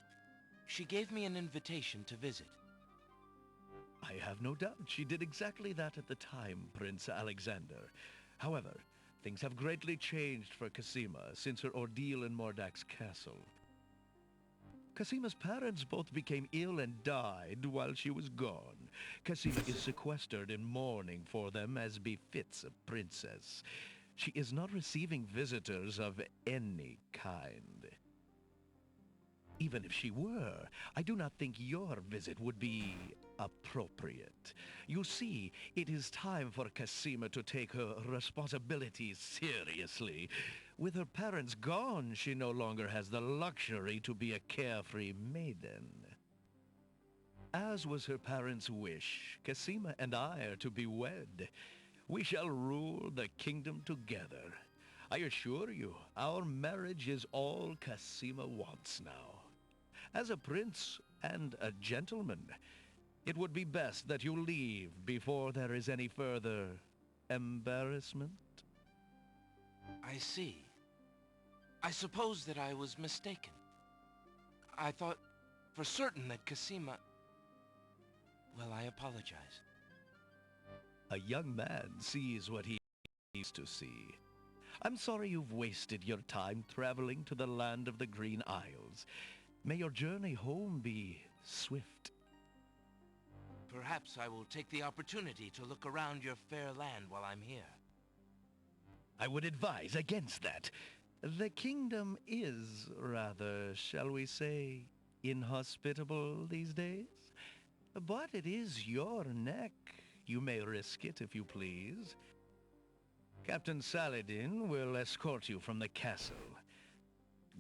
Speaker 3: she gave me an invitation to visit.
Speaker 9: I have no doubt she did exactly that at the time, Prince Alexander. However, things have greatly changed for Cassima since her ordeal in Mordak's castle. Cassima's parents both became ill and died while she was gone. Cassima is sequestered in mourning for them as befits a princess. She is not receiving visitors of any kind. Even if she were, I do not think your visit would be appropriate. You see, it is time for Cassima to take her responsibilities seriously. With her parents gone, she no longer has the luxury to be a carefree maiden. As was her parents' wish, Cassima and I are to be wed. We shall rule the kingdom together. I assure you, our marriage is all Cassima wants now. As a prince and a gentleman, it would be best that you leave before there is any further embarrassment.
Speaker 3: I see. I suppose that I was mistaken. I thought for certain that Cassima... Well, I apologize.
Speaker 9: A young man sees what he needs to see. I'm sorry you've wasted your time traveling to the land of the Green Isles. May your journey home be swift.
Speaker 3: Perhaps I will take the opportunity to look around your fair land while I'm here.
Speaker 9: I would advise against that. The kingdom is rather, shall we say, inhospitable these days. But it is your neck. You may risk it if you please. Captain Saladin will escort you from the castle.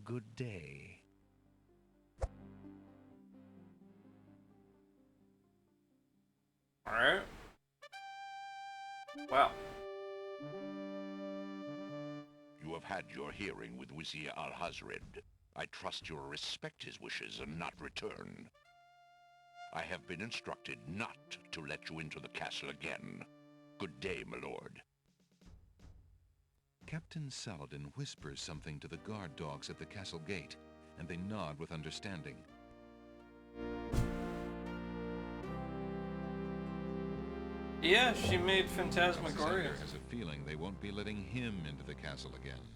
Speaker 9: Good day.
Speaker 1: Alright. Wow.
Speaker 8: You have had your hearing with Vizier Al-Hazred. I trust you will respect his wishes and not return. I have been instructed not to let you into the castle again. Good day, my lord.
Speaker 4: Captain Saladin whispers something to the guard dogs at the castle gate, and they nod with understanding.
Speaker 1: Yeah, she made Phantasmagoria.
Speaker 4: Alexander has a feeling they won't be letting him into the castle again.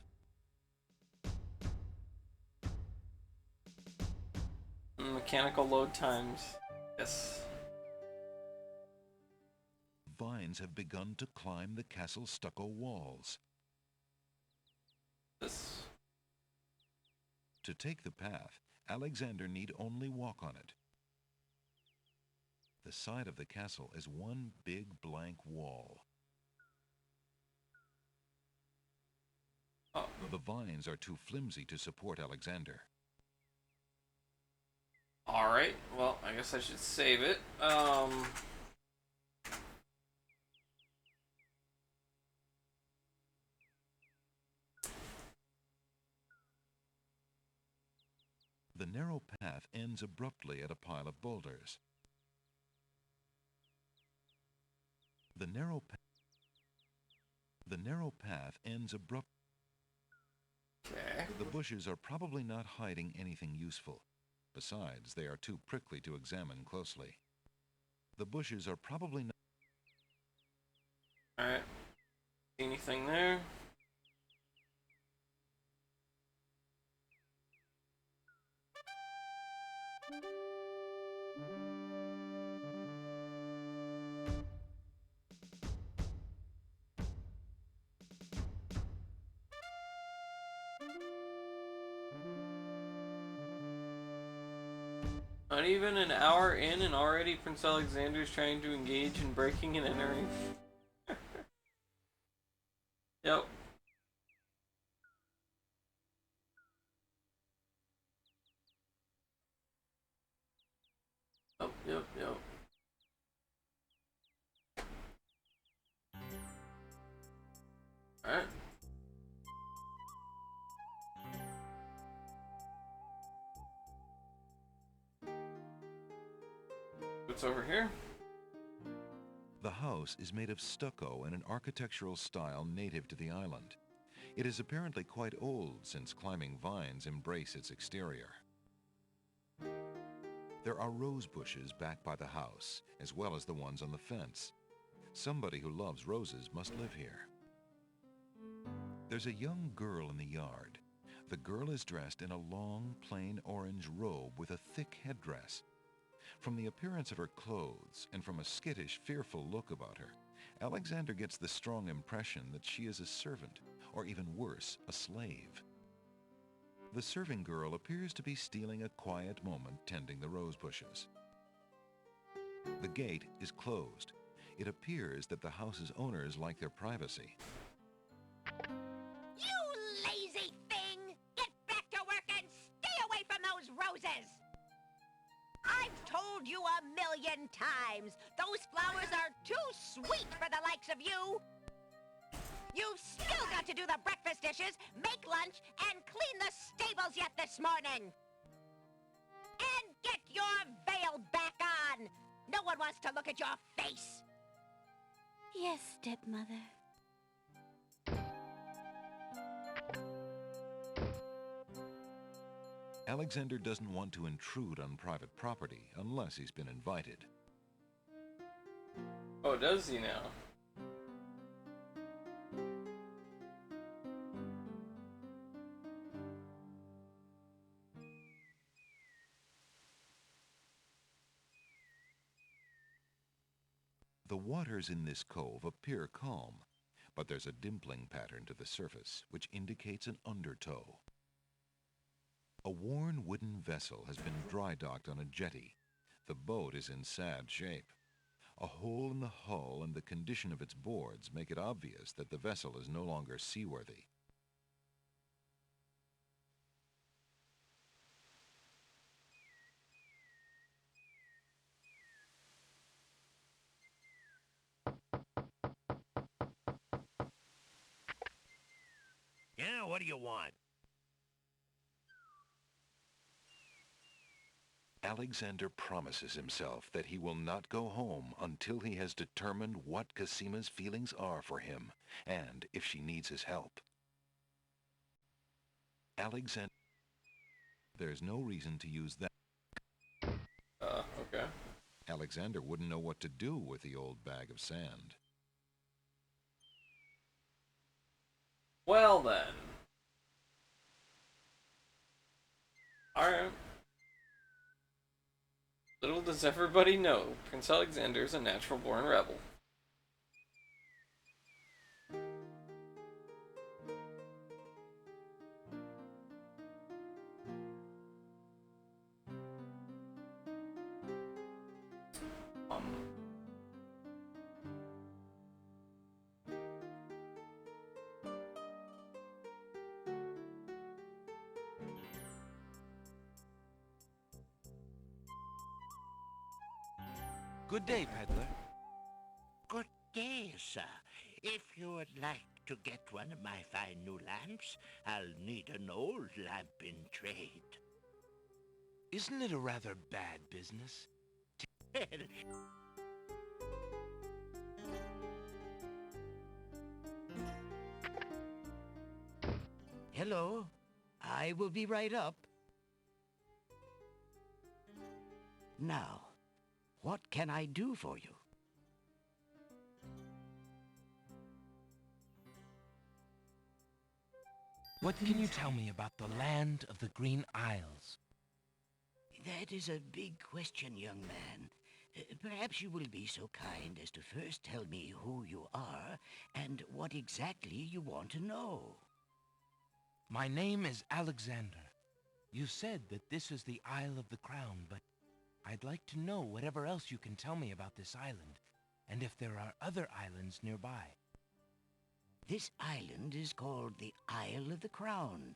Speaker 1: Mechanical load times. Yes.
Speaker 4: Vines have begun to climb the castle's stucco walls.
Speaker 1: This.
Speaker 4: To take the path, Alexander need only walk on it. The side of the castle is one big blank wall.
Speaker 1: Oh.
Speaker 4: The vines are too flimsy to support Alexander.
Speaker 1: Alright, well, I guess I should save it.
Speaker 4: The narrow path ends abruptly at a pile of boulders. The narrow path ends abruptly.
Speaker 1: Okay.
Speaker 4: The bushes are probably not hiding anything useful. Besides, they are too prickly to examine closely. The bushes are probably not...
Speaker 1: Alright. See anything there? Not even an hour in and already Prince Alexander is trying to engage in breaking and entering. Yep. Yep. Alright. What's over here?
Speaker 4: The house is made of stucco in an architectural style native to the island. It is apparently quite old since climbing vines embrace its exterior. There are rose bushes back by the house, as well as the ones on the fence. Somebody who loves roses must live here. There's a young girl in the yard. The girl is dressed in a long, plain orange robe with a thick headdress. From the appearance of her clothes and from a skittish, fearful look about her, Alexander gets the strong impression that she is a servant, or even worse, a slave. The serving girl appears to be stealing a quiet moment tending the rose bushes. The gate is closed. It appears that the house's owners like their privacy.
Speaker 10: You lazy thing! Get back to work and stay away from those roses! I've told you 1,000,000 times, those flowers are too sweet for the likes of you! You've still got to do the breakfast dishes, make lunch, and clean the stables yet this morning! And get your veil back on! No one wants to look at your face!
Speaker 2: Yes, stepmother.
Speaker 4: Alexander doesn't want to intrude on private property unless he's been invited.
Speaker 1: Oh, does he now?
Speaker 4: The waters in this cove appear calm, but there's a dimpling pattern to the surface which indicates an undertow. A worn wooden vessel has been dry docked on a jetty. The boat is in sad shape. A hole in the hull and the condition of its boards make it obvious that the vessel is no longer seaworthy.
Speaker 5: Yeah, what do you want?
Speaker 4: Alexander promises himself that he will not go home until he has determined what Cosima's feelings are for him, and if she needs his help. Alexander... There's no reason to use that.
Speaker 1: Okay.
Speaker 4: Alexander wouldn't know what to do with the old bag of sand.
Speaker 1: Well then. Alright. Little does everybody know, Prince Alexander is a natural-born rebel.
Speaker 3: Good day, peddler.
Speaker 5: Good day, sir. If you would like to get one of my fine new lamps, I'll need an old lamp in trade.
Speaker 3: Isn't it a rather bad business?
Speaker 11: Hello. I will be right up. Now, what can I do for you?
Speaker 3: What can you tell me about the land of the Green Isles?
Speaker 11: That is a big question, young man. Perhaps you will be so kind as to first tell me who you are and what exactly you want to know.
Speaker 3: My name is Alexander. You said that this is the Isle of the Crown, but I'd like to know whatever else you can tell me about this island, and if there are other islands nearby.
Speaker 11: This island is called the Isle of the Crown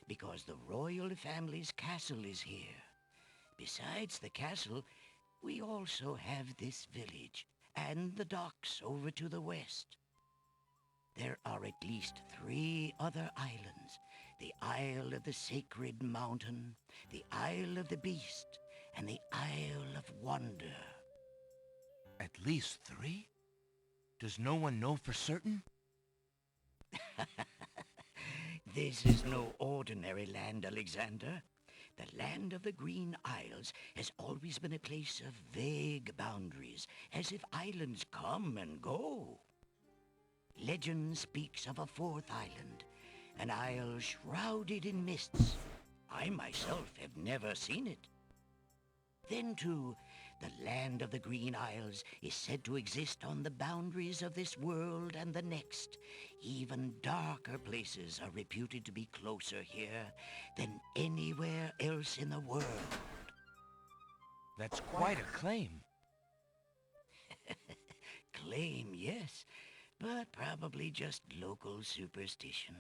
Speaker 11: because the royal family's castle is here. Besides the castle, we also have this village and the docks over to the west. There are at least 3 other islands: the Isle of the Sacred Mountain, the Isle of the Beast, and the Isle of Wonder.
Speaker 3: At least 3? Does no one know for certain?
Speaker 11: This is no ordinary land, Alexander. The land of the Green Isles has always been a place of vague boundaries, as if islands come and go. Legend speaks of a 4th island, an isle shrouded in mists. I myself have never seen it. Then, too, the land of the Green Isles is said to exist on the boundaries of this world and the next. Even darker places are reputed to be closer here than anywhere else in the world.
Speaker 3: That's quite a claim.
Speaker 11: Claim, yes, but probably just local superstition.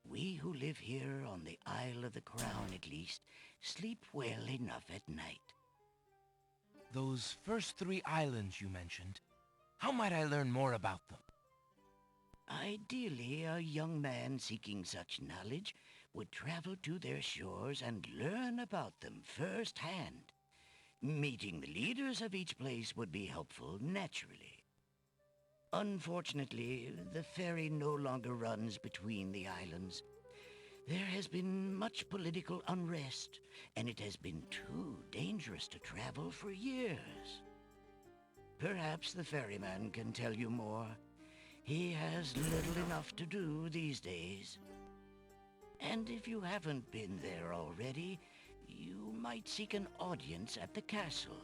Speaker 11: We who live here on the Isle of the Crown, at least, sleep well enough at night.
Speaker 3: Those first 3 islands you mentioned, how might I learn more about them?
Speaker 11: Ideally, a young man seeking such knowledge would travel to their shores and learn about them firsthand. Meeting the leaders of each place would be helpful, naturally. Unfortunately, the ferry no longer runs between the islands. There has been much political unrest, and it has been too dangerous to travel for years. Perhaps the ferryman can tell you more. He has little enough to do these days. And if you haven't been there already, you might seek an audience at the castle.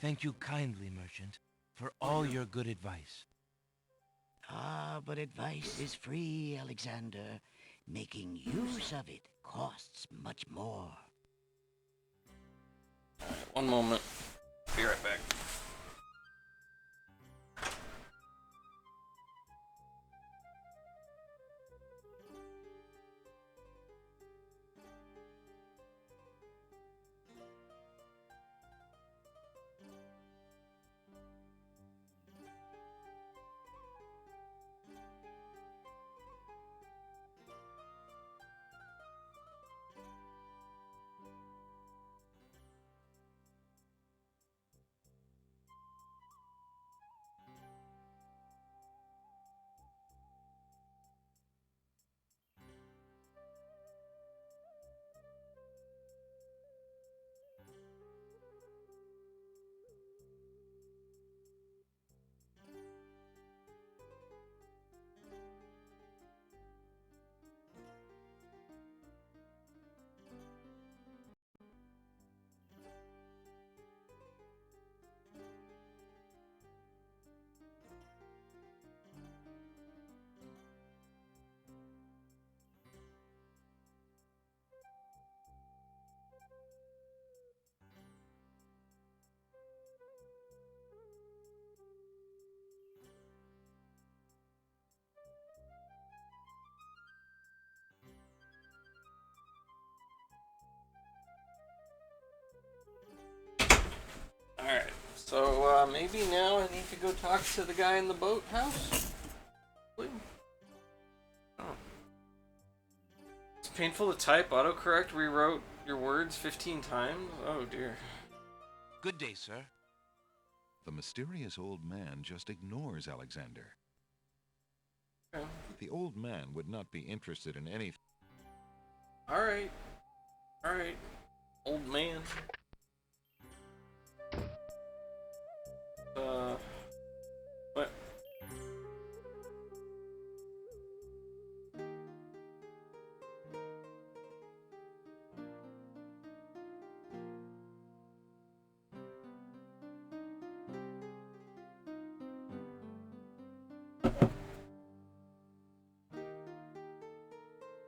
Speaker 3: Thank you kindly, merchant, for all your good advice.
Speaker 11: Ah, but advice is free, Alexander. Making use of it costs much more.
Speaker 1: One moment. Be right back. Alright, so maybe now I need to go talk to the guy in the boathouse? Oh. It's painful to type. Autocorrect rewrote your words 15 times? Oh dear.
Speaker 3: Good day, sir.
Speaker 4: The mysterious old man just ignores Alexander.
Speaker 1: Okay.
Speaker 4: The old man would not be interested in anything.
Speaker 1: Alright. Alright. Old man. What?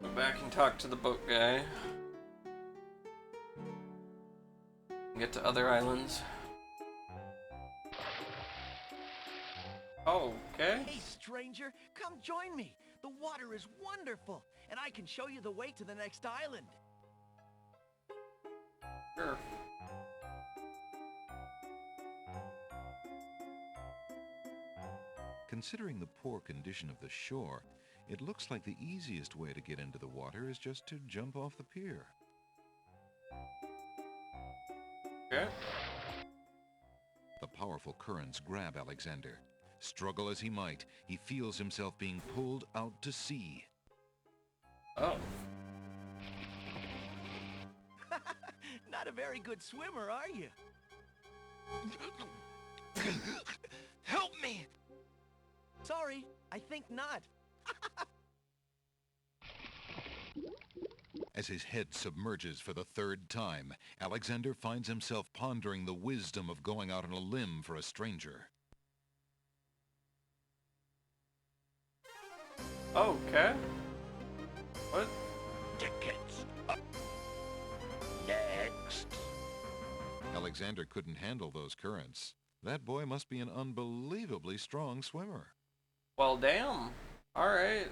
Speaker 1: Go back and talk to the boat guy. Get to other islands. Oh, okay.
Speaker 12: Hey, stranger, come join me. The water is wonderful, and I can show you the way to the next island.
Speaker 1: Sure.
Speaker 4: Considering the poor condition of the shore, it looks like the easiest way to get into the water is just to jump off the pier.
Speaker 1: Okay.
Speaker 4: The powerful currents grab Alexander. Struggle as he might, he feels himself being pulled out to sea.
Speaker 1: Oh.
Speaker 12: Not a very good swimmer, are you?
Speaker 3: Help me!
Speaker 12: Sorry, I think not.
Speaker 4: As his head submerges for the third time, Alexander finds himself pondering the wisdom of going out on a limb for a stranger.
Speaker 1: Okay. What?
Speaker 5: Tickets up. Next.
Speaker 4: Alexander couldn't handle those currents. That boy must be an unbelievably strong swimmer.
Speaker 1: Well, damn. Alright.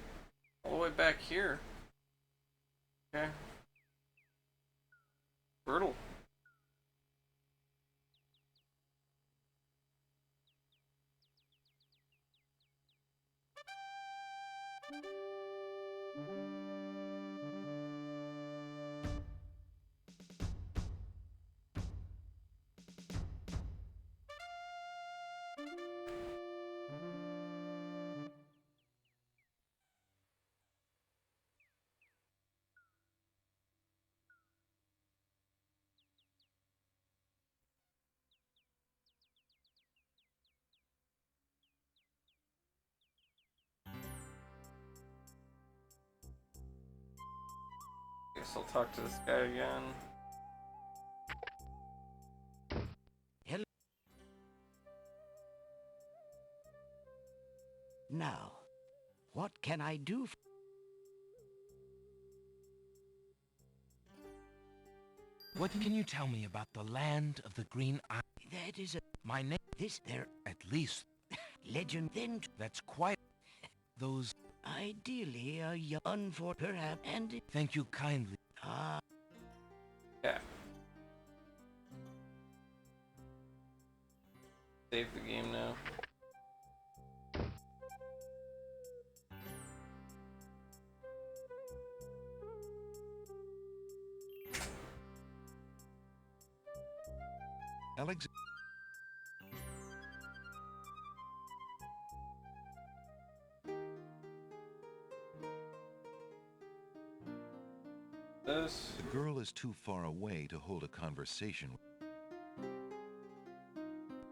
Speaker 1: All the way back here. Okay. Brutal. Guess I'll talk to this guy again.
Speaker 11: Hello. Now, what can I do?
Speaker 3: What can you tell me about the land of the Green Isle?
Speaker 11: That is a...
Speaker 3: My name...
Speaker 11: This there...
Speaker 3: At least...
Speaker 11: Legend then...
Speaker 3: That's quite... Those...
Speaker 11: Ideally, a young for perhaps and...
Speaker 3: Thank you kindly.
Speaker 11: Ah...
Speaker 1: Yeah. Save the game now.
Speaker 4: Alex...
Speaker 1: This.
Speaker 4: The girl is too far away to hold a conversation.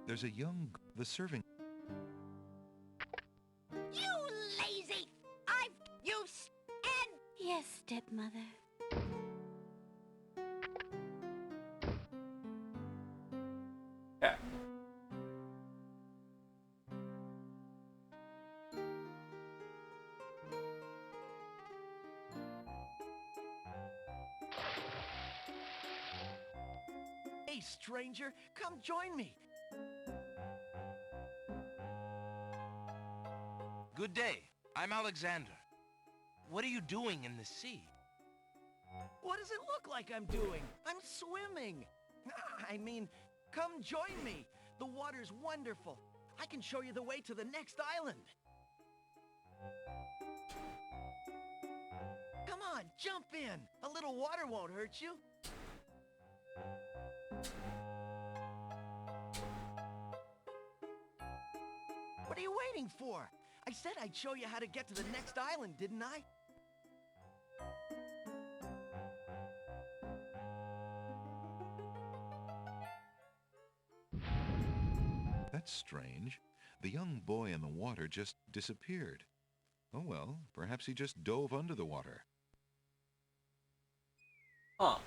Speaker 4: There's a young... The serving...
Speaker 10: You lazy! And...
Speaker 2: Yes, stepmother.
Speaker 1: Yeah.
Speaker 12: Hey, stranger, come join me.
Speaker 3: Good day. I'm Alexander. What are you doing in the sea?
Speaker 12: What does it look like I'm doing? I'm swimming. I mean, come join me. The water's wonderful. I can show you the way to the next island. Come on, jump in. A little water won't hurt you. What are you waiting for? I said I'd show you how to get to the next island, didn't I?
Speaker 4: That's strange. The young boy in the water just disappeared. Oh well, perhaps he just dove under the water.
Speaker 1: Huh.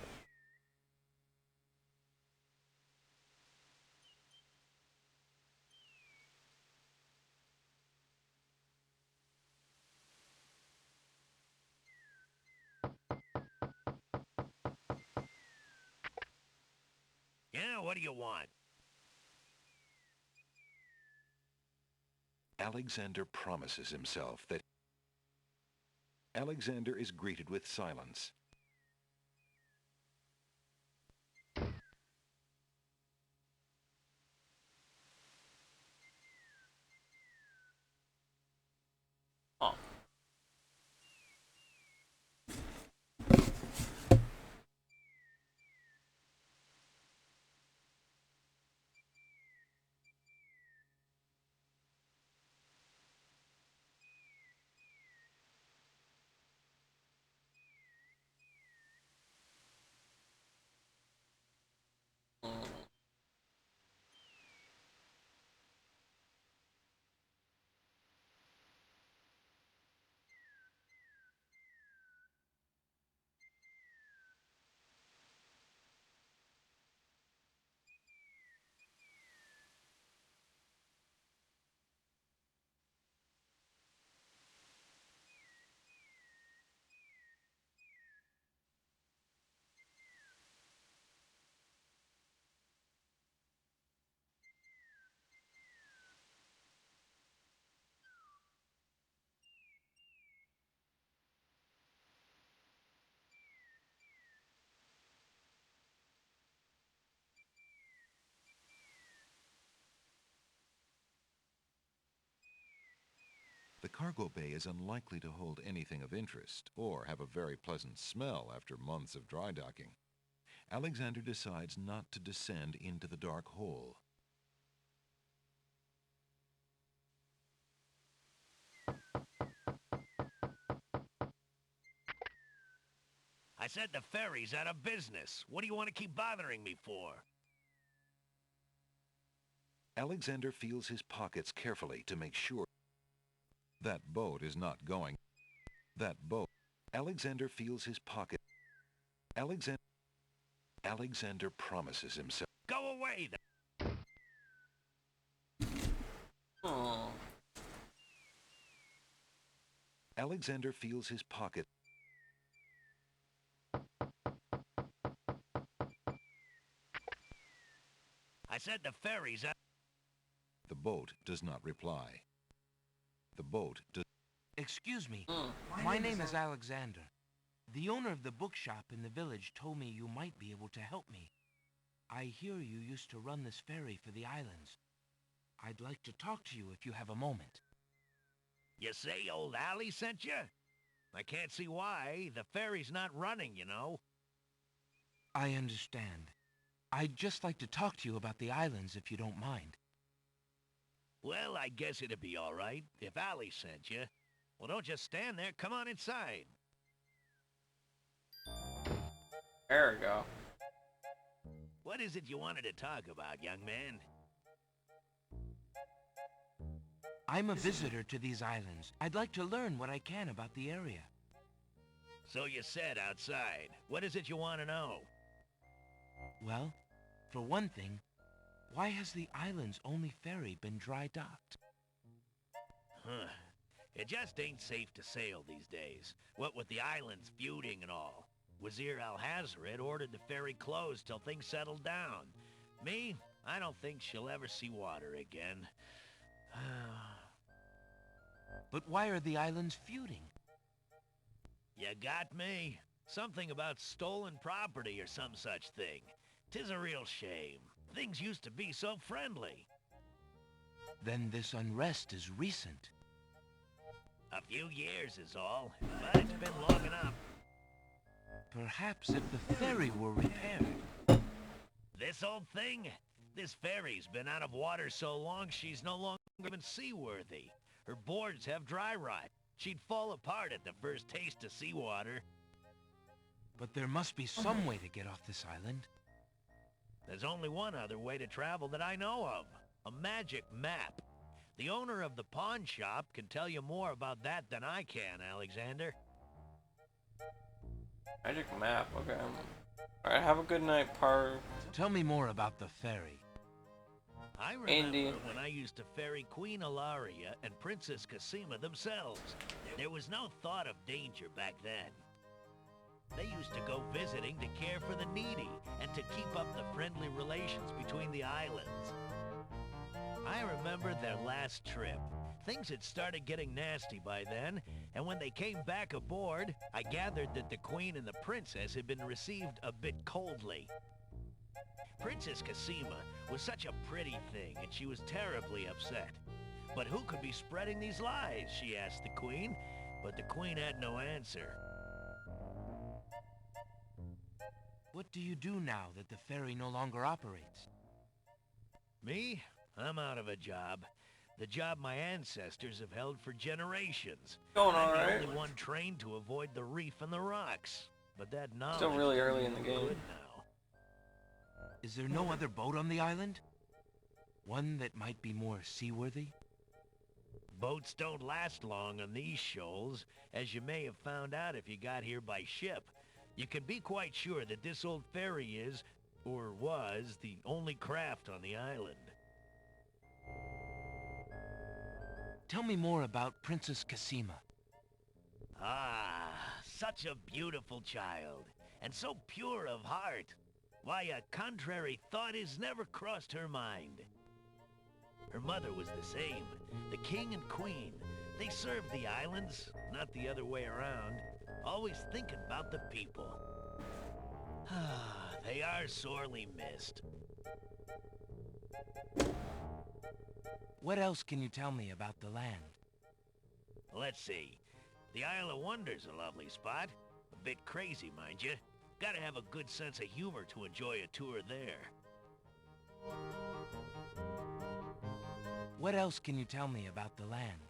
Speaker 5: Yeah, what do you want?
Speaker 4: Alexander promises himself that Alexander is greeted with silence.
Speaker 1: Huh.
Speaker 4: cargo bay is unlikely to hold anything of interest or have a very pleasant smell after months of dry docking. Alexander decides not to descend into the dark hole.
Speaker 5: I said the ferry's out of business. What do you want to keep bothering me for?
Speaker 4: Alexander feels his pockets carefully to make sure that boat is not going. That boat. Alexander feels his pocket. Alexander promises himself.
Speaker 5: Go away then.
Speaker 1: Oh.
Speaker 4: Alexander feels his pocket.
Speaker 5: I said the ferry's out.
Speaker 4: The boat does not reply. The boat does.
Speaker 3: Excuse me. My name is Alexander. The owner of the bookshop in the village told me you might be able to help me. I hear you used to run this ferry for the islands. I'd like to talk to you if you have a moment.
Speaker 5: You say old Allie sent you? I can't see why. The ferry's not running, you know.
Speaker 3: I understand. I'd just like to talk to you about the islands if you don't mind.
Speaker 5: Well, I guess it'd be all right if Allie sent you. Well, don't just stand there. Come on inside.
Speaker 1: There we go.
Speaker 5: What is it you wanted to talk about, young man?
Speaker 3: I'm a visitor to these islands. I'd like to learn what I can about the area.
Speaker 5: So you said outside. What is it you want to know?
Speaker 3: Well, for one thing, why has the island's only ferry been dry docked?
Speaker 5: Huh. It just ain't safe to sail these days. What with the islands feuding and all. Wazir Al-Hazred ordered the ferry closed till things settled down. Me, I don't think she'll ever see water again.
Speaker 3: But why are the islands feuding?
Speaker 5: You got me. Something about stolen property or some such thing. 'Tis a real shame. Things used to be so friendly.
Speaker 3: Then this unrest is recent.
Speaker 5: A few years is all, but it's been long enough.
Speaker 3: Perhaps if the ferry were repaired.
Speaker 5: This old thing? This ferry's been out of water so long she's no longer even seaworthy. Her boards have dry rot. She'd fall apart at the first taste of seawater.
Speaker 3: But there must be some way to get off this island.
Speaker 5: There's only one other way to travel that I know of. A magic map. The owner of the pawn shop can tell you more about that than I can, Alexander.
Speaker 1: Magic map, okay. Alright, have a good night, Par.
Speaker 3: Tell me more about the ferry.
Speaker 5: I remember when I used to ferry Queen Ilaria and Princess Cosima themselves. There was no thought of danger back then. They used to go visiting to care for the needy and to keep up the friendly relations between the islands. I remember their last trip. Things had started getting nasty by then, and when they came back aboard, I gathered that the Queen and the Princess had been received a bit coldly. Princess Cosima was such a pretty thing, and she was terribly upset. But who could be spreading these lies, she asked the Queen, but the Queen had no answer.
Speaker 3: What do you do now that the ferry no longer operates?
Speaker 5: Me? I'm out of a job. The job my ancestors have held for generations.
Speaker 1: Going
Speaker 5: I'm
Speaker 1: alright.
Speaker 5: the only one trained to avoid the reef and the rocks. But that knowledge
Speaker 1: Still really
Speaker 5: doesn't
Speaker 1: early in
Speaker 5: do
Speaker 1: the
Speaker 5: no
Speaker 1: game.
Speaker 5: good now.
Speaker 3: Is there no other boat on the island? One that might be more seaworthy?
Speaker 5: Boats don't last long on these shoals, as you may have found out if you got here by ship. You can be quite sure that this old ferry is, or was, the only craft on the island.
Speaker 3: Tell me more about Princess Cosima.
Speaker 5: Ah, such a beautiful child, and so pure of heart. Why, a contrary thought has never crossed her mind. Her mother was the same. The king and queen, they served the islands, not the other way around, always thinking about the people. Ah, they are sorely missed.
Speaker 3: What else can you tell me about the land?
Speaker 5: Let's see. The Isle of Wonder's a lovely spot. A bit crazy, mind you. Gotta have a good sense of humor to enjoy a tour there.
Speaker 3: What else can you tell me about the land?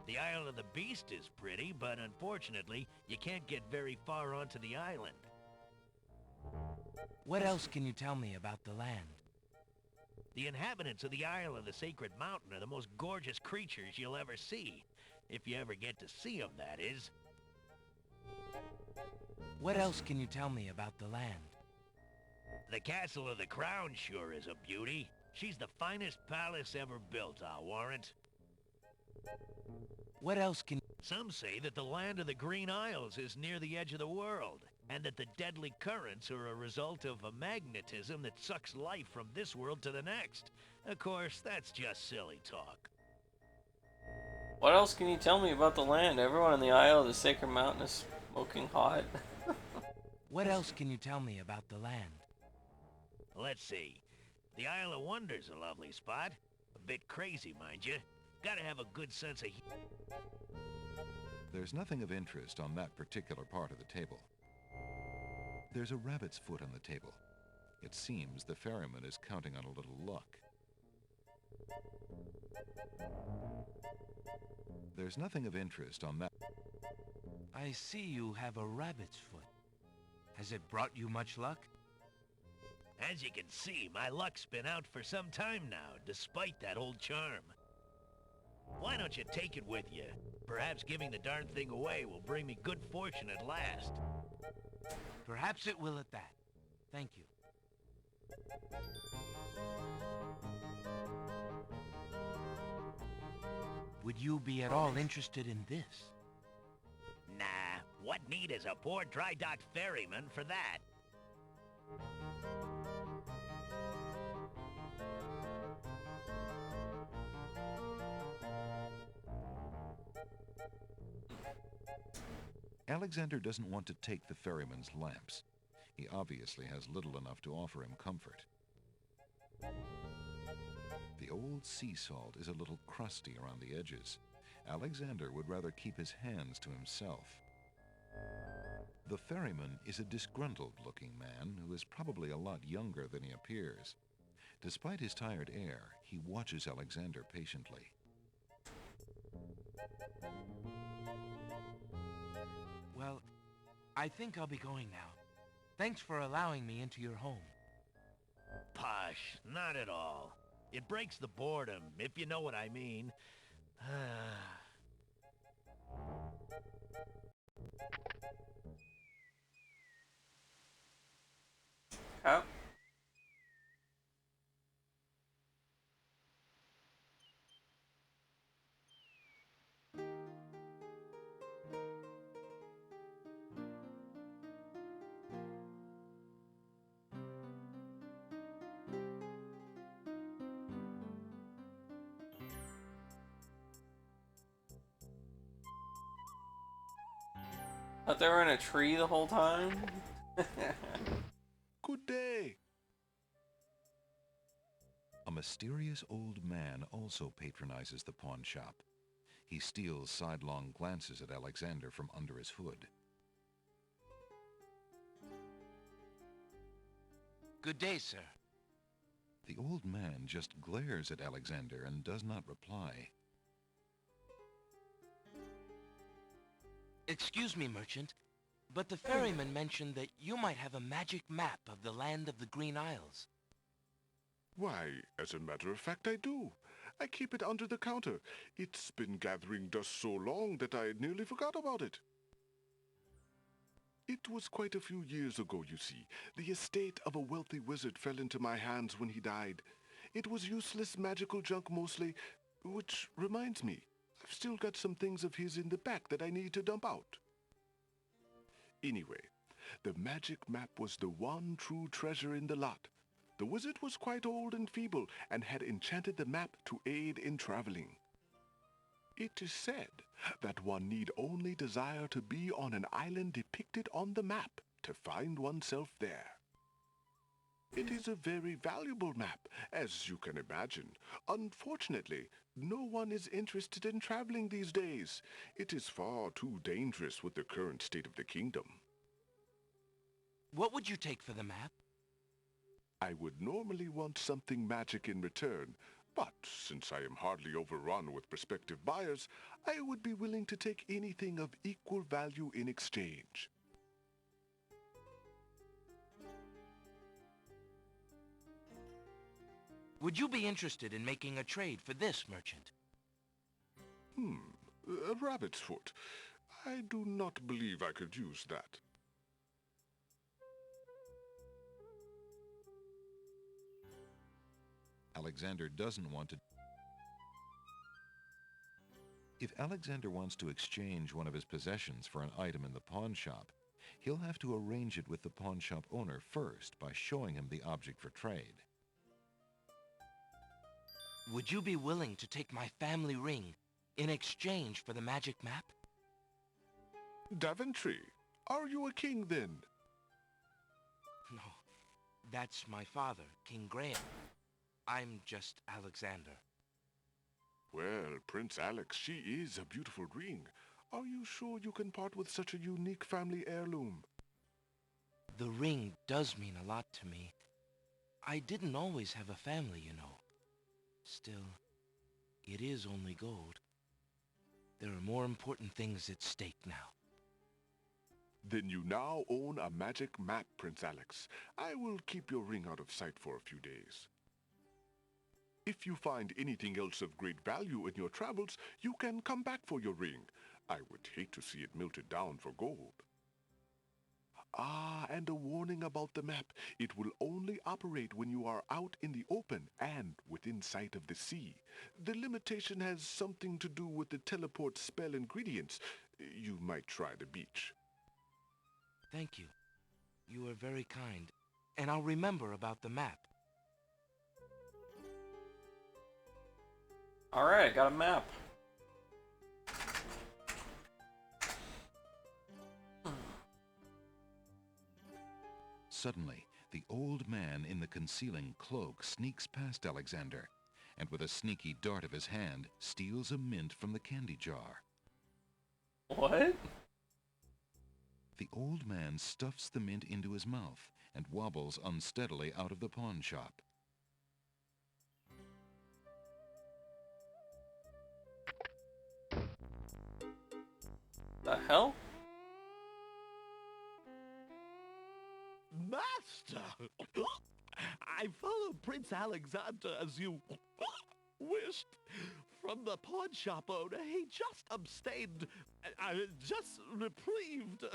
Speaker 5: The Isle of the Beast is pretty, but unfortunately, you can't get very far onto the island.
Speaker 3: What else can you tell me about the land?
Speaker 5: The inhabitants of the Isle of the Sacred Mountain are the most gorgeous creatures you'll ever see. If you ever get to see them, that is.
Speaker 3: What else can you tell me about the land?
Speaker 5: The Castle of the Crown sure is a beauty. She's the finest palace ever built, I'll warrant.
Speaker 3: What else can...
Speaker 5: Some say that the land of the Green Isles is near the edge of the world, and that the deadly currents are a result of a magnetism that sucks life from this world to the next. Of course, that's just silly talk.
Speaker 1: What else can you tell me about the land? Everyone in the Isle of the Sacred Mountain is smoking hot.
Speaker 3: What else can you tell me about the land?
Speaker 5: Let's see. The Isle of Wonder's a lovely spot. A bit crazy, mind you. Gotta have a good sense of...
Speaker 4: There's nothing of interest on that particular part of the table. There's a rabbit's foot on the table. It seems the ferryman is counting on a little luck. There's nothing of interest on that.
Speaker 3: I see you have a rabbit's foot. Has it brought you much luck?
Speaker 5: As you can see, my luck's been out for some time now, despite that old charm. Why don't you take it with you? Perhaps giving the darn thing away will bring me good fortune at last.
Speaker 3: Perhaps it will at that. Thank you. Would you be at all interested in this?
Speaker 5: Nah, what need is a poor dry-docked ferryman for that?
Speaker 4: Alexander doesn't want to take the ferryman's lamps. He obviously has little enough to offer him comfort. The old sea salt is a little crusty around the edges. Alexander would rather keep his hands to himself. The ferryman is a disgruntled-looking man who is probably a lot younger than he appears. Despite his tired air, he watches Alexander patiently.
Speaker 3: Well, I think I'll be going now. Thanks for allowing me into your home.
Speaker 5: Posh, not at all. It breaks the boredom, if you know what I mean.
Speaker 1: Huh? Thought they were in a tree the whole time?
Speaker 6: Good day.
Speaker 4: A mysterious old man also patronizes the pawn shop. He steals sidelong glances at Alexander from under his hood.
Speaker 3: Good day, sir.
Speaker 4: The old man just glares at Alexander and does not reply.
Speaker 3: Excuse me, merchant, but the ferryman mentioned that you might have a magic map of the land of the Green Isles.
Speaker 6: Why, as a matter of fact, I do. I keep it under the counter. It's been gathering dust so long that I nearly forgot about it. It was quite a few years ago, you see. The estate of a wealthy wizard fell into my hands when he died. It was useless magical junk mostly, which reminds me, I've still got some things of his in the back that I need to dump out. Anyway, the magic map was the one true treasure in the lot. The wizard was quite old and feeble and had enchanted the map to aid in traveling. It is said that one need only desire to be on an island depicted on the map to find oneself there. It is a very valuable map, as you can imagine. Unfortunately, no one is interested in traveling these days. It is far too dangerous with the current state of the kingdom.
Speaker 3: What would you take for the map?
Speaker 6: I would normally want something magic in return, but since I am hardly overrun with prospective buyers, I would be willing to take anything of equal value in exchange.
Speaker 3: Would you be interested in making a trade for this, merchant?
Speaker 6: A rabbit's foot. I do not believe I could use that.
Speaker 4: Alexander doesn't want to... If Alexander wants to exchange one of his possessions for an item in the pawn shop, he'll have to arrange it with the pawn shop owner first by showing him the object for trade.
Speaker 3: Would you be willing to take my family ring in exchange for the magic map?
Speaker 6: Daventry, are you a king then?
Speaker 3: No, that's my father, King Graham. I'm just Alexander.
Speaker 6: Well, Prince Alex, she is a beautiful ring. Are you sure you can part with such a unique family heirloom?
Speaker 3: The ring does mean a lot to me. I didn't always have a family, you know. Still, it is only gold. There are more important things at stake now.
Speaker 6: Then you now own a magic map, Prince Alex. I will keep your ring out of sight for a few days. If you find anything else of great value in your travels, you can come back for your ring. I would hate to see it melted down for gold. Ah, and a warning about the map. It will only operate when you are out in the open and within sight of the sea. The limitation has something to do with the teleport spell ingredients. You might try the beach.
Speaker 3: Thank you. You are very kind, and I'll remember about the map.
Speaker 1: Alright, I got a map.
Speaker 4: Suddenly, the old man in the concealing cloak sneaks past Alexander, and with a sneaky dart of his hand, steals a mint from the candy jar.
Speaker 1: What?
Speaker 4: The old man stuffs the mint into his mouth and wobbles unsteadily out of the pawn shop.
Speaker 1: The hell?
Speaker 9: Master! I followed Prince Alexander as you wished. From the pawn shop owner, he just abstained, just reprieved.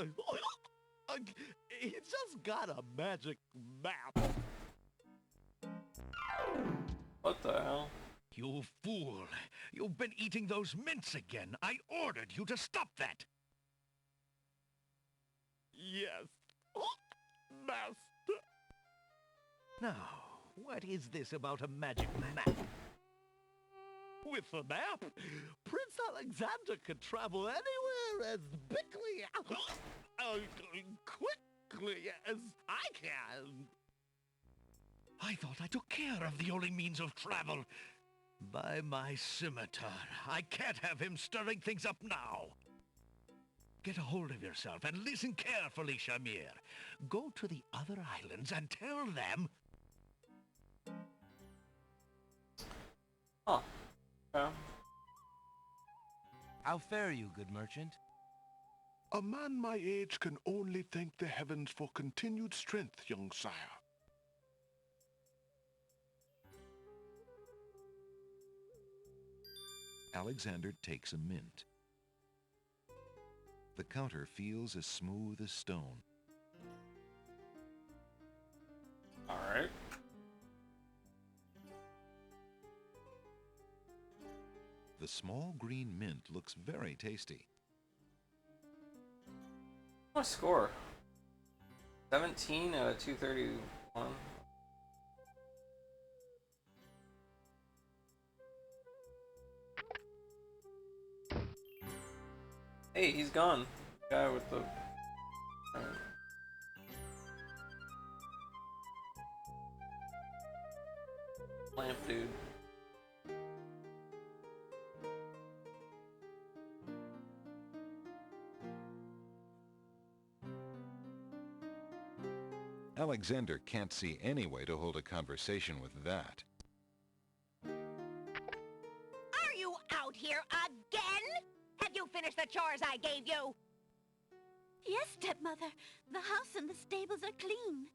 Speaker 9: He just got a magic map.
Speaker 1: What the hell?
Speaker 9: You fool! You've been eating those mints again. I ordered you to stop that. Yes, Master. Now, what is this about a magic map? With the map, Prince Alexander could travel anywhere as quickly as I can. I thought I took care of the only means of travel. By my scimitar, I can't have him stirring things up now. Get a hold of yourself and listen carefully, Shamir. Go to the other islands and tell them...
Speaker 1: Huh.
Speaker 3: How fare you, good merchant?
Speaker 6: A man my age can only thank the heavens for continued strength, young sire.
Speaker 4: Alexander takes a mint. The counter feels as smooth as stone.
Speaker 1: Alright.
Speaker 4: The small green mint looks very tasty.
Speaker 1: What's my score? 17 out of 231. Hey, he's gone. Guy with the... Lamp dude.
Speaker 4: Alexander can't see any way to hold a conversation with that.
Speaker 10: Are you out here again? Have you finished the chores I gave you?
Speaker 2: Yes, stepmother. The house and the stables are clean.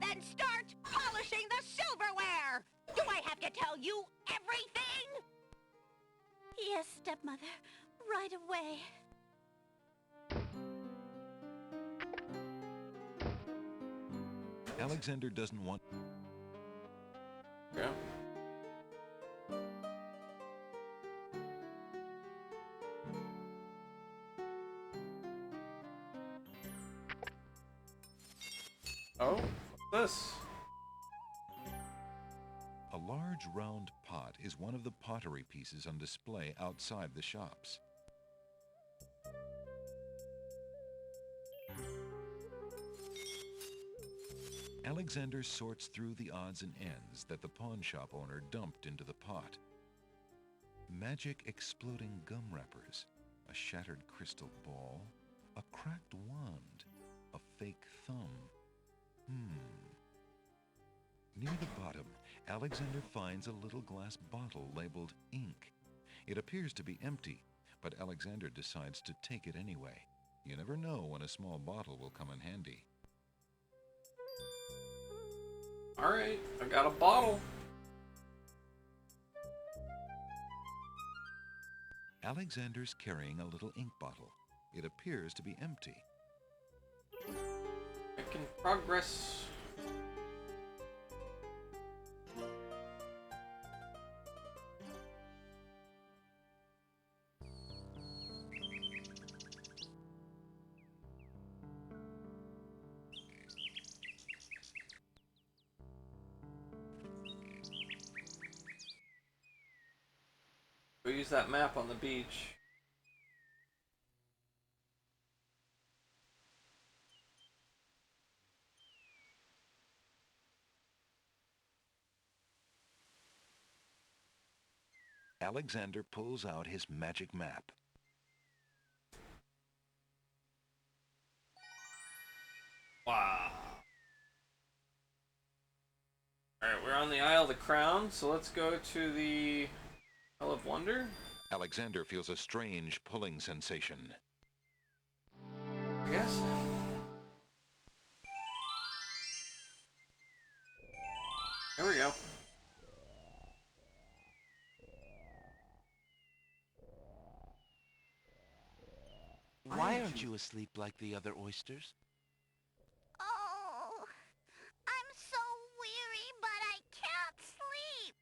Speaker 10: Then start polishing the silverware! Do I have to tell you everything?
Speaker 2: Yes, stepmother. Right away.
Speaker 4: Alexander doesn't want...
Speaker 1: Yeah. Oh, what's this?
Speaker 4: A large round pot is one of the pottery pieces on display outside the shops. Alexander sorts through the odds and ends that the pawn shop owner dumped into the pot. Magic exploding gum wrappers, a shattered crystal ball, a cracked wand, a fake thumb. Near the bottom, Alexander finds a little glass bottle labeled ink. It appears to be empty, but Alexander decides to take it anyway. You never know when a small bottle will come in handy.
Speaker 1: Alright, I got a bottle.
Speaker 4: Alexander's carrying a little ink bottle. It appears to be empty.
Speaker 1: I can progress. We'll use that map on the beach.
Speaker 4: Alexander pulls out his magic map.
Speaker 1: Wow. Alright, we're on the Isle of the Crown, so let's go to the Isle of Wonder.
Speaker 4: Alexander feels a strange pulling sensation.
Speaker 1: I guess. There we go.
Speaker 3: Why aren't you asleep like the other oysters?
Speaker 2: Oh, I'm so weary, but I can't sleep.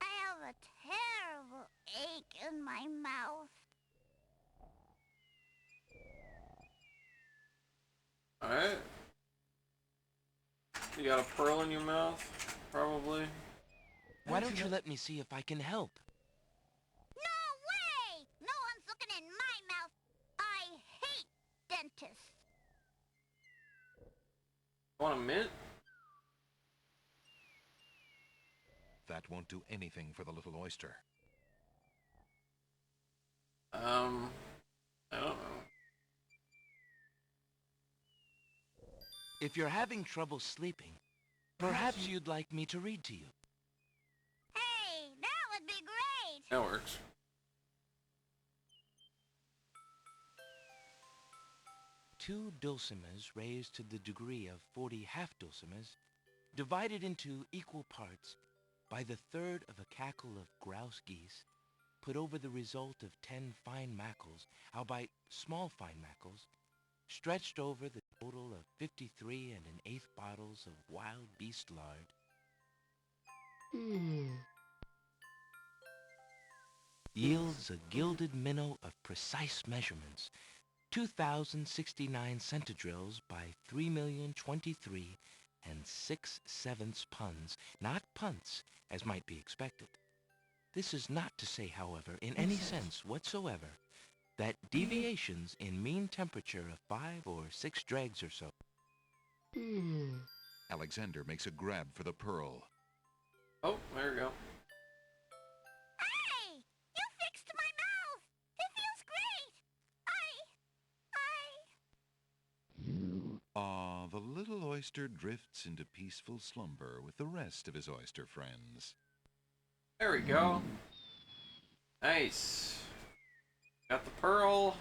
Speaker 2: I have a terrible ache in my mouth.
Speaker 1: Alright. You got a pearl in your mouth? Probably.
Speaker 3: Why don't you let me see if I can help?
Speaker 2: No way! No one's looking in my mouth. I hate dentists.
Speaker 1: Want a mint?
Speaker 4: That won't do anything for the little oyster.
Speaker 1: I don't know.
Speaker 3: If you're having trouble sleeping, perhaps you'd like me to read to you.
Speaker 2: Hey, that would be great.
Speaker 1: That works.
Speaker 3: Two dulcimers raised to the degree of 40 half-dulcimers, divided into equal parts by the third of a cackle of grouse geese, put over the result of 10 fine mackles, albeit small fine mackles, stretched over the total of 53 and an eighth bottles of wild beast lard, yields a gilded minnow of precise measurements, 2,069 centidrills by 3,023 and 6/7 puns, not punts, as might be expected. This is not to say, however, in any sense whatsoever, that deviations in mean temperature of 5 or 6 dregs or so.
Speaker 4: Alexander makes a grab for the pearl.
Speaker 1: Oh, there we go.
Speaker 10: Hey! You fixed my mouth! It feels great!
Speaker 4: The little oyster drifts into peaceful slumber with the rest of his oyster friends.
Speaker 1: There we go. Nice. Got the pearl.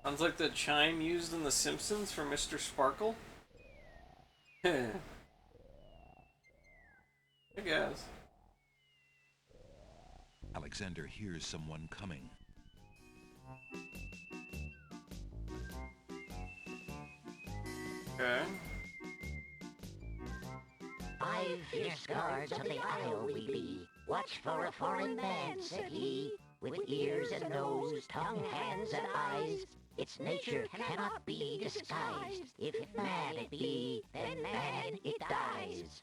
Speaker 1: Sounds like the chime used in The Simpsons for Mr. Sparkle. I guess.
Speaker 4: Alexander hears someone coming.
Speaker 1: Okay.
Speaker 11: 5 fierce guards of the isle we be. Watch for a foreign man, said he, with ears and nose, tongue, hands, and eyes. Its nature cannot be disguised. If mad it be, then mad it dies.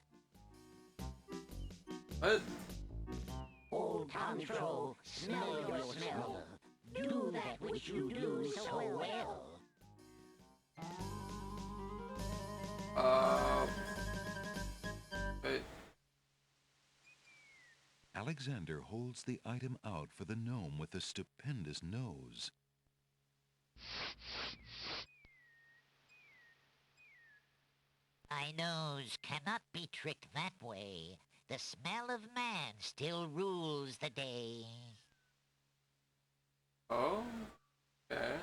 Speaker 1: What?
Speaker 11: Old Tom Troll, smell your smell. Do that which you do so well.
Speaker 1: Wait.
Speaker 4: Alexander holds the item out for the gnome with the stupendous nose.
Speaker 11: My nose cannot be tricked that way. The smell of man still rules the day.
Speaker 1: Oh? Okay.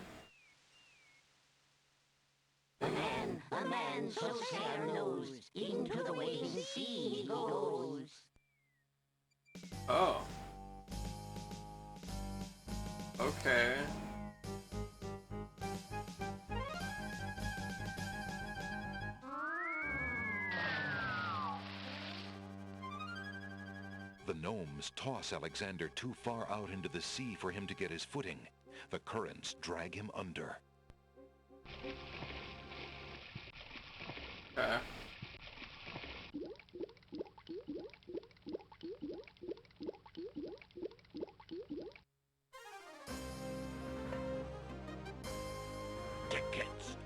Speaker 11: A man, so Sailor knows, into the waiting sea he goes.
Speaker 1: Oh. Okay.
Speaker 4: The gnomes toss Alexander too far out into the sea for him to get his footing. The currents drag him under.
Speaker 1: Okay.
Speaker 8: Tickets.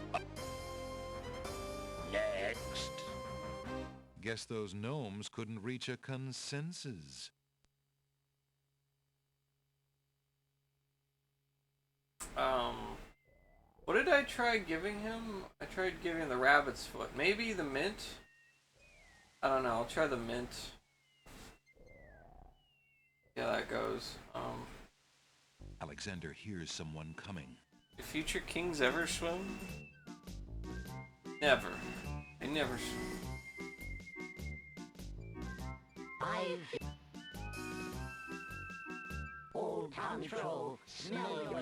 Speaker 8: Next.
Speaker 4: Guess those gnomes couldn't reach a consensus.
Speaker 1: What did I try giving him? I tried giving the rabbit's foot. Maybe the mint? I don't know, I'll try the mint. Yeah, that goes.
Speaker 4: Alexander hears someone coming.
Speaker 1: Do future kings ever swim? Never. They never swim.
Speaker 11: Old Tom Troll, smell your...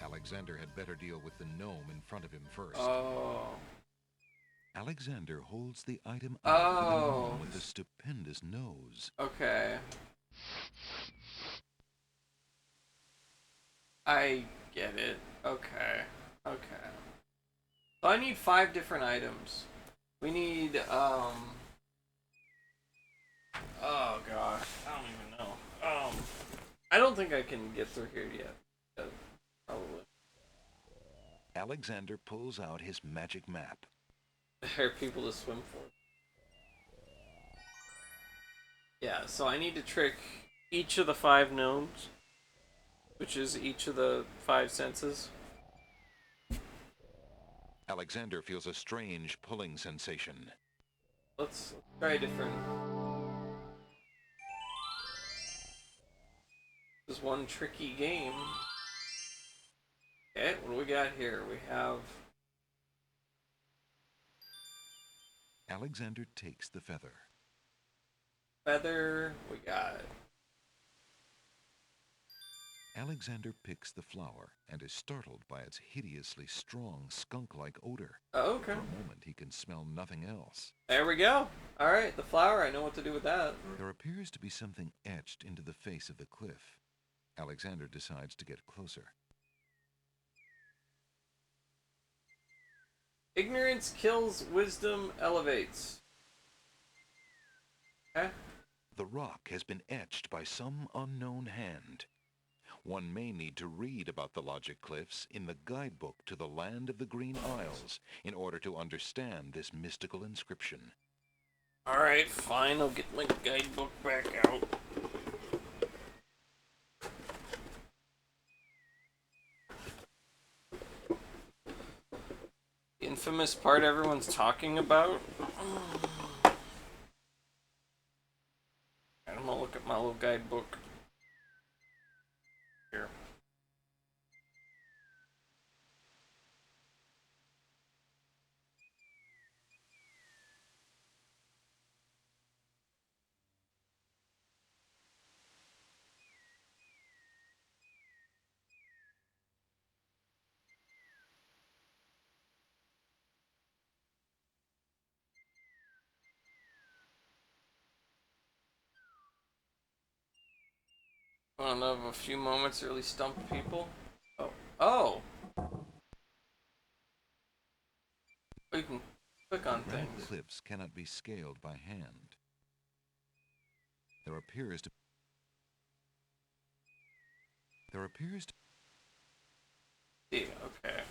Speaker 4: Alexander had better deal with the gnome in front of him first.
Speaker 1: Oh.
Speaker 4: Alexander holds the item out for the gnome with the stupendous nose.
Speaker 1: Okay. I get it. Okay. Okay. So I need 5 different items. We need, oh gosh. I don't even know. I don't think I can get through here yet. Probably.
Speaker 4: Alexander pulls out his magic map.
Speaker 1: There are people to swim for. Yeah, so I need to trick each of the 5 gnomes, which is each of the 5 senses.
Speaker 4: Alexander feels a strange pulling sensation.
Speaker 1: Let's try a different. This is one tricky game. Okay, what do we got here? We have...
Speaker 4: Alexander takes the feather.
Speaker 1: Feather, we got...
Speaker 4: Alexander picks the flower and is startled by its hideously strong skunk-like odor.
Speaker 1: Oh, okay.
Speaker 4: For a moment he can smell nothing else.
Speaker 1: There we go. Alright, the flower, I know what to do with that.
Speaker 4: There appears to be something etched into the face of the cliff. Alexander decides to get closer.
Speaker 1: Ignorance kills, wisdom elevates. Okay.
Speaker 4: The rock has been etched by some unknown hand. One may need to read about the logic cliffs in the guidebook to the Land of the Green Isles in order to understand this mystical inscription.
Speaker 1: Alright, fine, I'll get my guidebook back out. The infamous part everyone's talking about. I'm gonna look at my little guidebook. Here. One of a few moments to really stump people. Oh. Oh! You can click on
Speaker 4: Granite
Speaker 1: things.
Speaker 4: cliffs cannot be scaled by hand. There appears to
Speaker 1: Yeah, okay.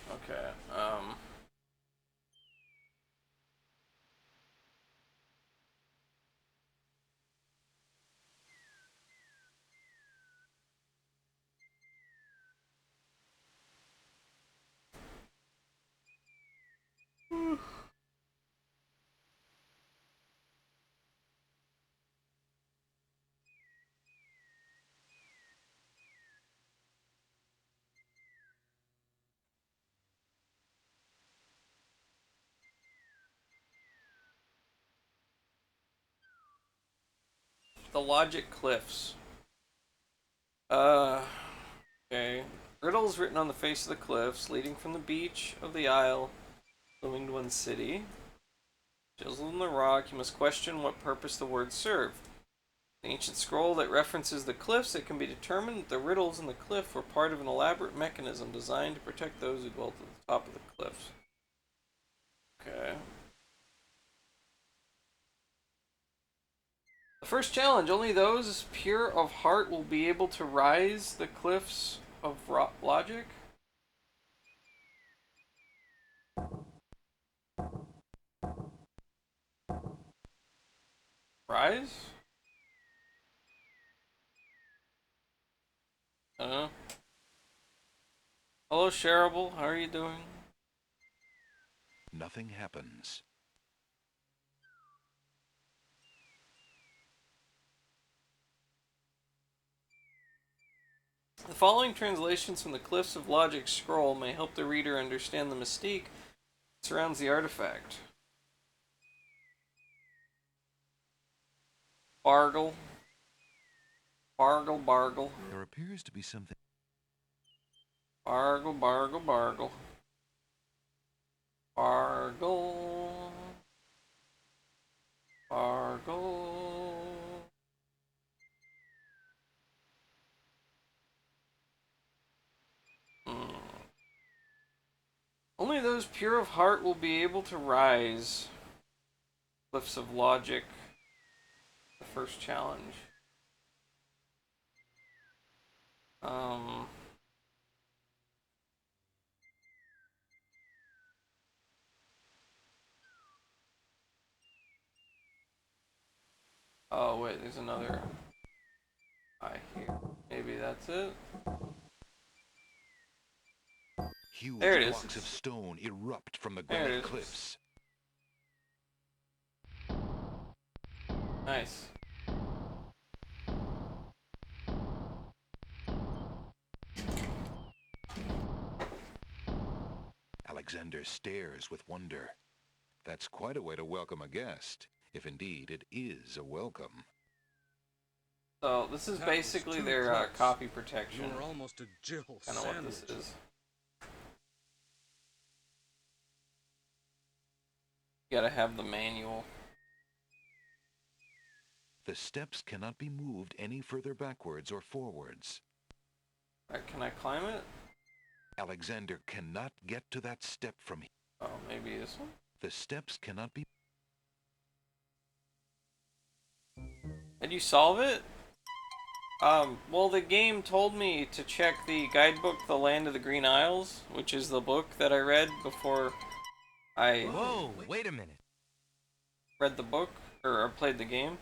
Speaker 1: The logic cliffs. Okay. Riddles written on the face of the cliffs, leading from the beach of the isle, to the winged one's city. Chiseled in the rock, you must question what purpose the words serve. An ancient scroll that references the cliffs, it can be determined that the riddles in the cliff were part of an elaborate mechanism designed to protect those who dwelt at the top of the cliffs. Okay. The first challenge, only those pure of heart will be able to rise the cliffs of logic. Rise? Hello, Shareable. How are you doing?
Speaker 4: nothing happens.
Speaker 1: The following translations from the Cliffs of Logic scroll may help the reader understand the mystique that surrounds the artifact. Bargle. Bargle.
Speaker 4: There appears to be something.
Speaker 1: Bargle. Bargle. Only those pure of heart will be able to rise. Cliffs of Logic. The first challenge. Oh wait, there's another eye here. Maybe that's it.
Speaker 4: Huge
Speaker 1: there it
Speaker 4: blocks
Speaker 1: is.
Speaker 4: of stone erupt from the
Speaker 1: There it
Speaker 4: granite
Speaker 1: is.
Speaker 4: cliffs.
Speaker 1: Nice.
Speaker 4: Alexander stares with wonder. That's quite a way to welcome a guest, if indeed it is a welcome.
Speaker 1: So this is basically their copy protection.
Speaker 13: You were almost a Jill
Speaker 1: I know what this is. You gotta have the manual.
Speaker 4: The steps cannot be moved any further backwards or forwards.
Speaker 1: Alright, can I climb it?
Speaker 4: Alexander cannot get to that step from here.
Speaker 1: Oh, maybe this one?
Speaker 4: The steps cannot be...
Speaker 1: Did you solve it? Well, the game told me to check the guidebook, The Land of the Green Isles, which is the book that I read before I
Speaker 3: Whoa, wait a minute.
Speaker 1: read the book, or played the game.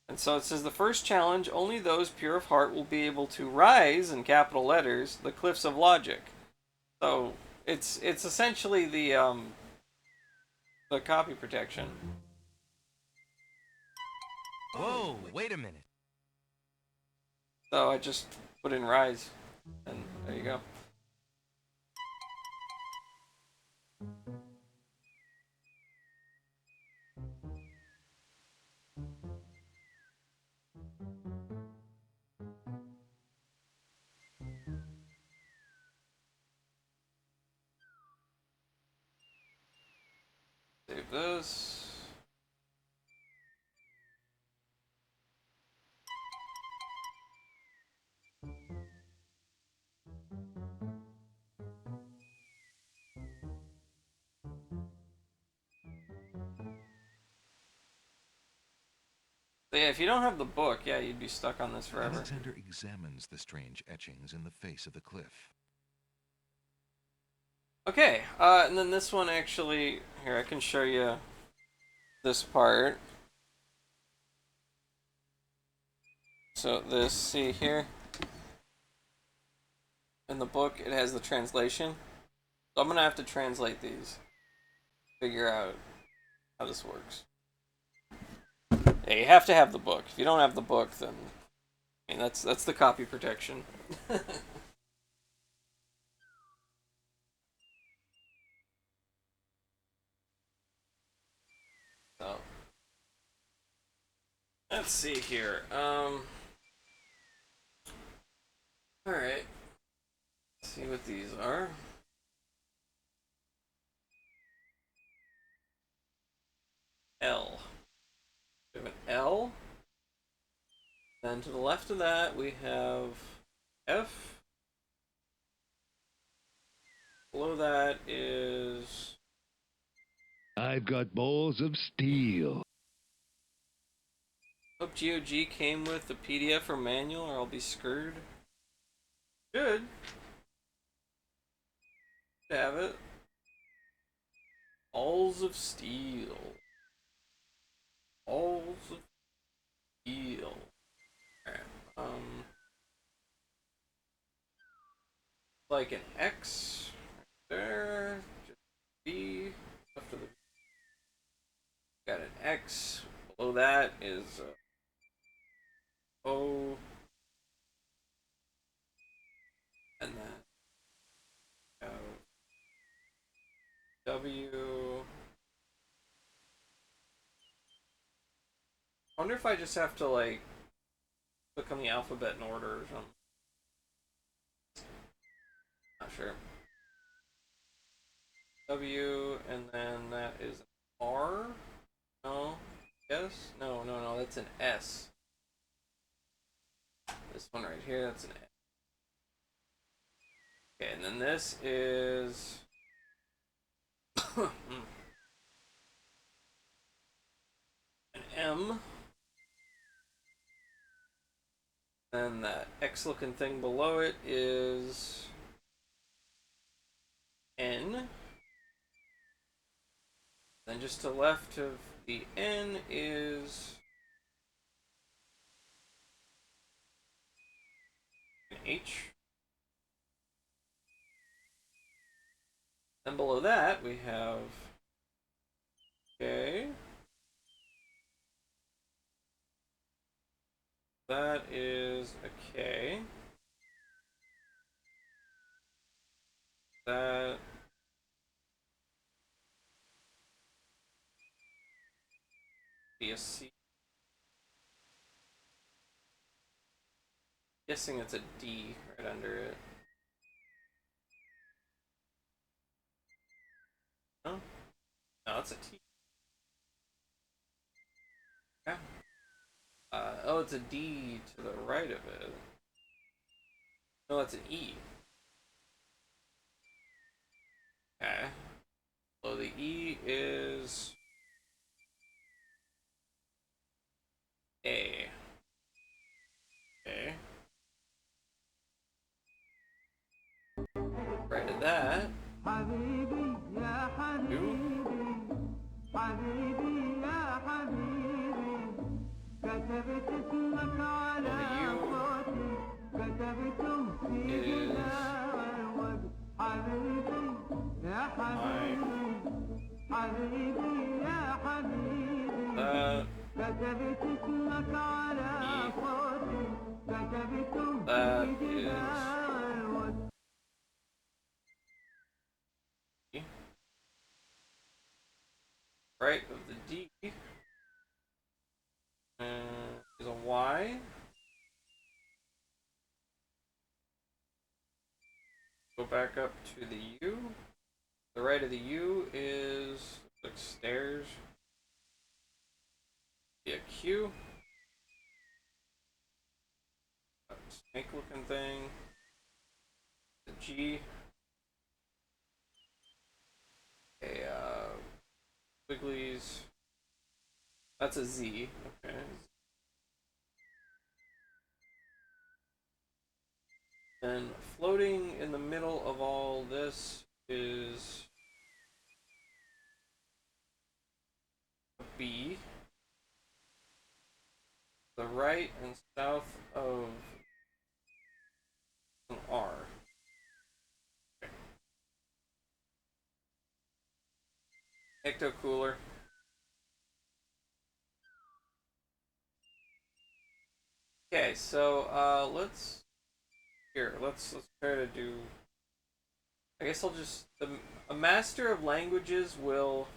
Speaker 1: And so it says the first challenge, only those pure of heart will be able to rise, in capital letters, the cliffs of logic. So it's essentially the copy protection.
Speaker 3: Whoa, wait a minute.
Speaker 1: So I just put in rise, and there you go. Save this. So yeah, if you don't have the book, yeah, you'd be stuck on this forever.
Speaker 4: Alexander examines the strange etchings in the face of the cliff.
Speaker 1: Okay, and then this one actually, here, I can show you this part. So this, see here? In the book, it has the translation. So I'm gonna have to translate these. Figure out how this works. Yeah, you have to have the book. If you don't have the book, then I mean that's the copy protection. So let's see here. All right. Let's see what these are. L. We have an L. Then to the left of that we have F. Below that is...
Speaker 6: I've got balls of steel.
Speaker 1: Hope GOG came with the PDF or manual or I'll be screwed. Good. Have it. Balls of steel. Balls of steel. Alright, like an X right there. Just B. Left of the... Got an X. Below that is O. And then W. I wonder if I just have to like click on the alphabet in order or something. Not sure. W, and then that is R. No. Yes? No, that's an S. This one right here, that's an S. Okay, and then this is an M. Then that X looking thing below it is N. Then just to the left of the N is an H. Then below that we have K. That is a K. That be a C. Guessing it's a D right under it. No? No, it's a T. Yeah. Oh, it's a D to the right of it. No, that's an E. Okay. So the E is A. Okay. Right of the D is a Y. Go back up to the U. The right of the U is like stairs. Be a Q. A snake looking thing. The G. A Wigglies. That's a Z. Okay. Then floating in the middle of all this is a B. The right and south of an R. Okay. Ecto cooler. Okay, so let's try to do. I guess I'll just a master of languages will.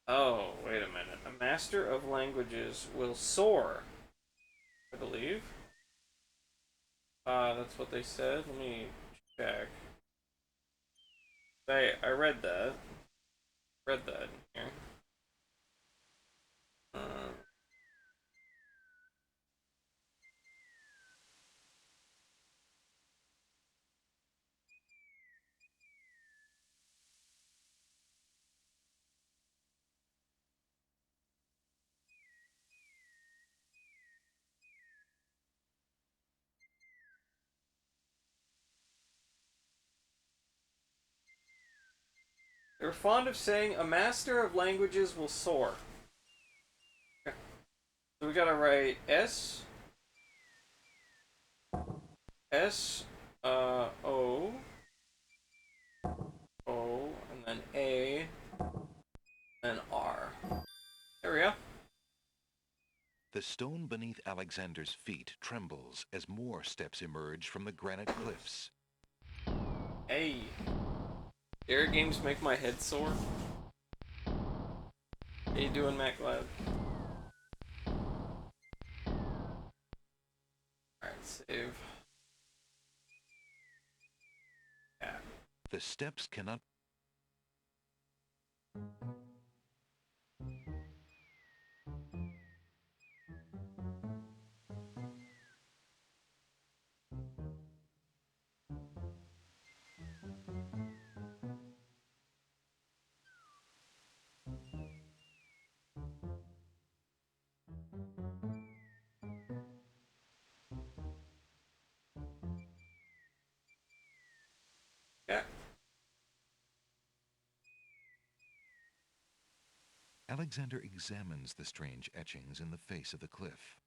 Speaker 1: Oh, wait a minute. A master of languages will soar, I believe. That's what they said. Let me check. I read that. Read that here. They're fond of saying a master of languages will soar. Okay. So we gotta write O, and then A, and R. There we go.
Speaker 4: The stone beneath Alexander's feet trembles as more steps emerge from the granite cliffs.
Speaker 1: Hey. Air games make my head sore. How you doing, MacLeod? Alright, save. Yeah.
Speaker 4: The steps cannot...
Speaker 1: Yeah.
Speaker 4: Alexander examines the strange etchings in the face of the cliff.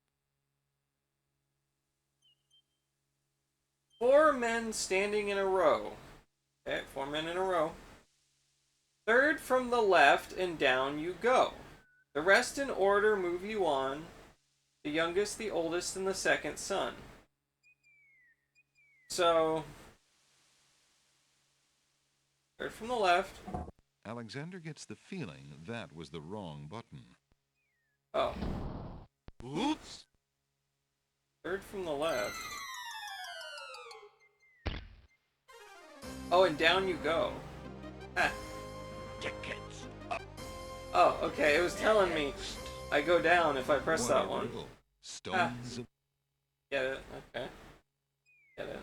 Speaker 1: 4 men standing in a row. Okay, 4 men in a row. Third from the left and down you go. The rest in order move you on. The youngest, the oldest, and the second son. So, third from the left.
Speaker 4: Alexander gets the feeling that was the wrong button.
Speaker 1: Oh. Oops. Third from the left. Oh, and down you go. Ah.
Speaker 5: Tickets up.
Speaker 1: Oh, okay. It was telling me I go down if I press that one.
Speaker 4: Stones.
Speaker 1: Get it? Okay. Get it.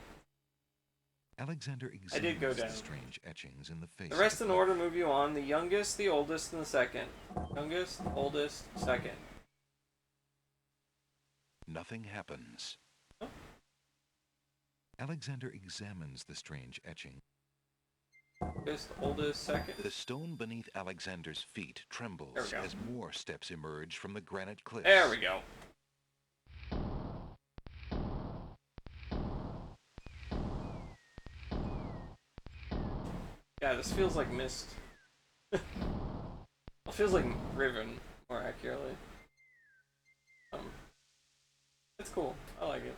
Speaker 4: Alexander
Speaker 1: I did go
Speaker 4: examines
Speaker 1: down.
Speaker 4: the strange etchings in the face.
Speaker 1: The rest in order move you on. The youngest, the oldest, and the second. Youngest, oldest, second.
Speaker 4: Nothing happens. Alexander examines the strange etching.
Speaker 1: Oldest, oldest, second.
Speaker 4: The stone beneath Alexander's feet trembles as more steps emerge from the granite cliffs.
Speaker 1: There we go. Yeah, this feels like Mist. It feels like Riven, more accurately. It's cool. I like it.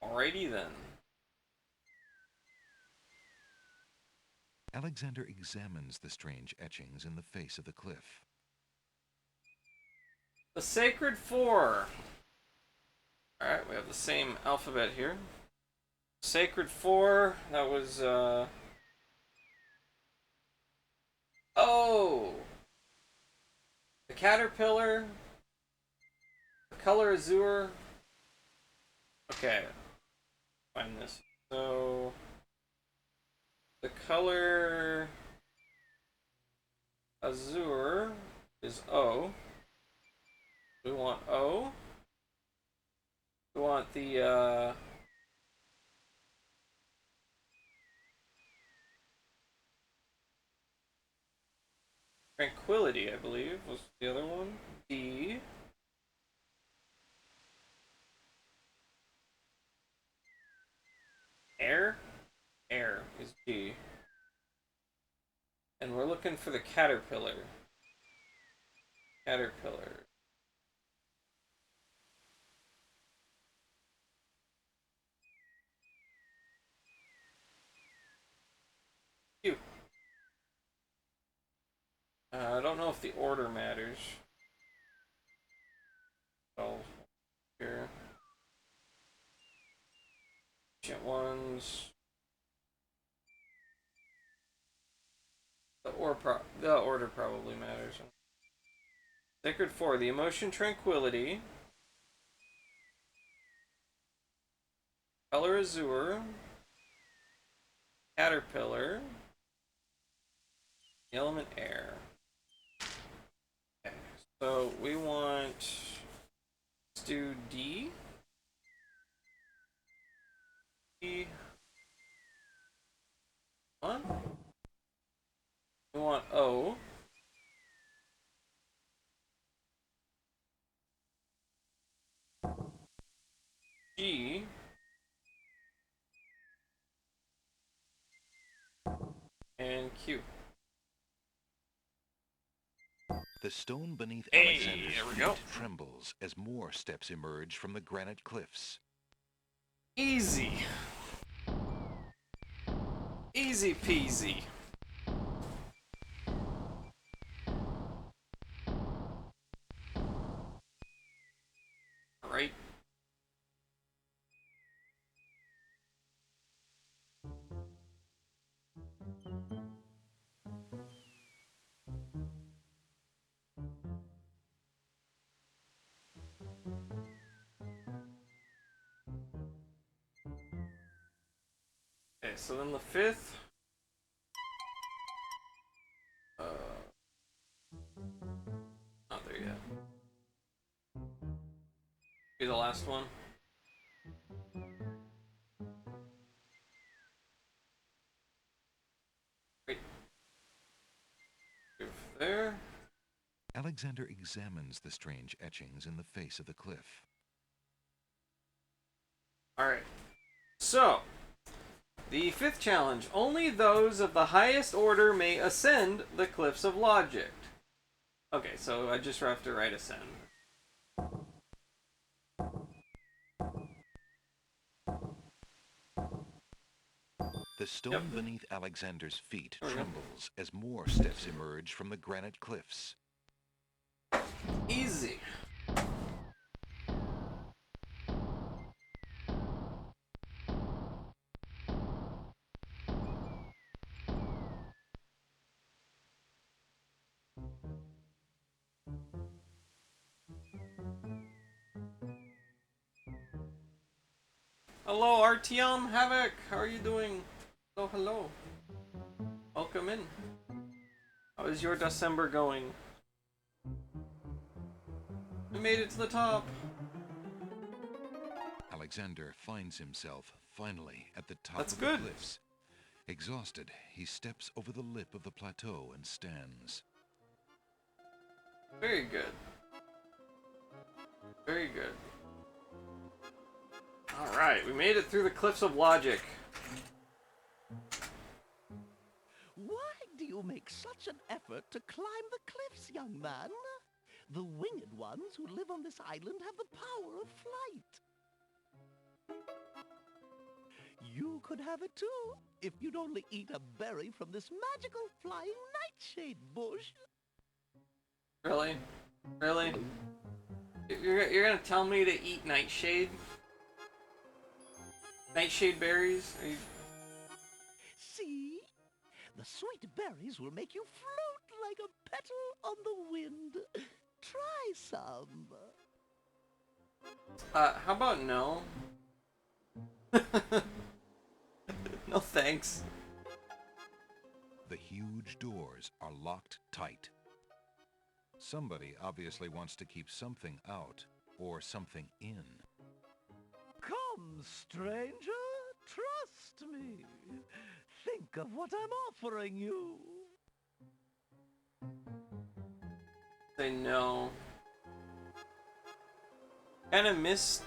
Speaker 1: Alrighty then.
Speaker 4: Alexander examines the strange etchings in the face of the cliff.
Speaker 1: The Sacred Four. Alright, we have the same alphabet here. Sacred Four, that was, oh! The Caterpillar. The color Azure. Okay. Find this. So... the color Azure is O. We want O. We want the Tranquility, I believe, was the other one. D. Heir? Heir is D. And we're looking for the Caterpillar. Caterpillar. Q. I don't know if the order matters. Oh, here. Ancient ones. The order probably matters. Sacred Four, the emotion Tranquility. Color Azure. Caterpillar. The element Air. Okay, so we want... let's do D. D. One. We want O. G. And Q.
Speaker 4: The stone beneath
Speaker 1: Hey,
Speaker 4: Alexander's
Speaker 1: there we
Speaker 4: feet
Speaker 1: go.
Speaker 4: trembles as more steps emerge from the granite cliffs.
Speaker 1: Easy. Easy peasy. Right. Okay, so then the fifth. Not there yet. Be the last one. Wait. There.
Speaker 4: Alexander examines the strange etchings in the face of the cliff.
Speaker 1: Alright. So, the fifth challenge. Only those of the highest order may ascend the cliffs of logic. Okay, so I just have to write ascend.
Speaker 4: The stone beneath Alexander's feet trembles as more steps emerge from the granite cliffs.
Speaker 1: Easy. Hello, Artyom Havoc. How are you doing? Hello, hello. Welcome in. How is your December going? We made it to the top.
Speaker 4: Alexander finds himself, finally, at the top
Speaker 1: That's
Speaker 4: of
Speaker 1: good.
Speaker 4: the cliffs. Exhausted, he steps over the lip of the plateau and stands.
Speaker 1: Very good. Very good. Alright, we made it through the Cliffs of Logic.
Speaker 12: Why do you make such an effort to climb the cliffs, young man? The winged ones who live on this island have the power of flight. You could have it too, if you'd only eat a berry from this magical flying nightshade bush.
Speaker 1: Really? Really? You're gonna tell me to eat nightshade? Nightshade berries? Are you...
Speaker 12: See? The sweet berries will make you float like a petal on the wind. Try some.
Speaker 1: How about no? No thanks.
Speaker 4: The huge doors are locked tight. Somebody obviously wants to keep something out, or something in.
Speaker 12: Come, stranger, trust me. Think of what I'm offering you.
Speaker 1: Say no. Kinda missed...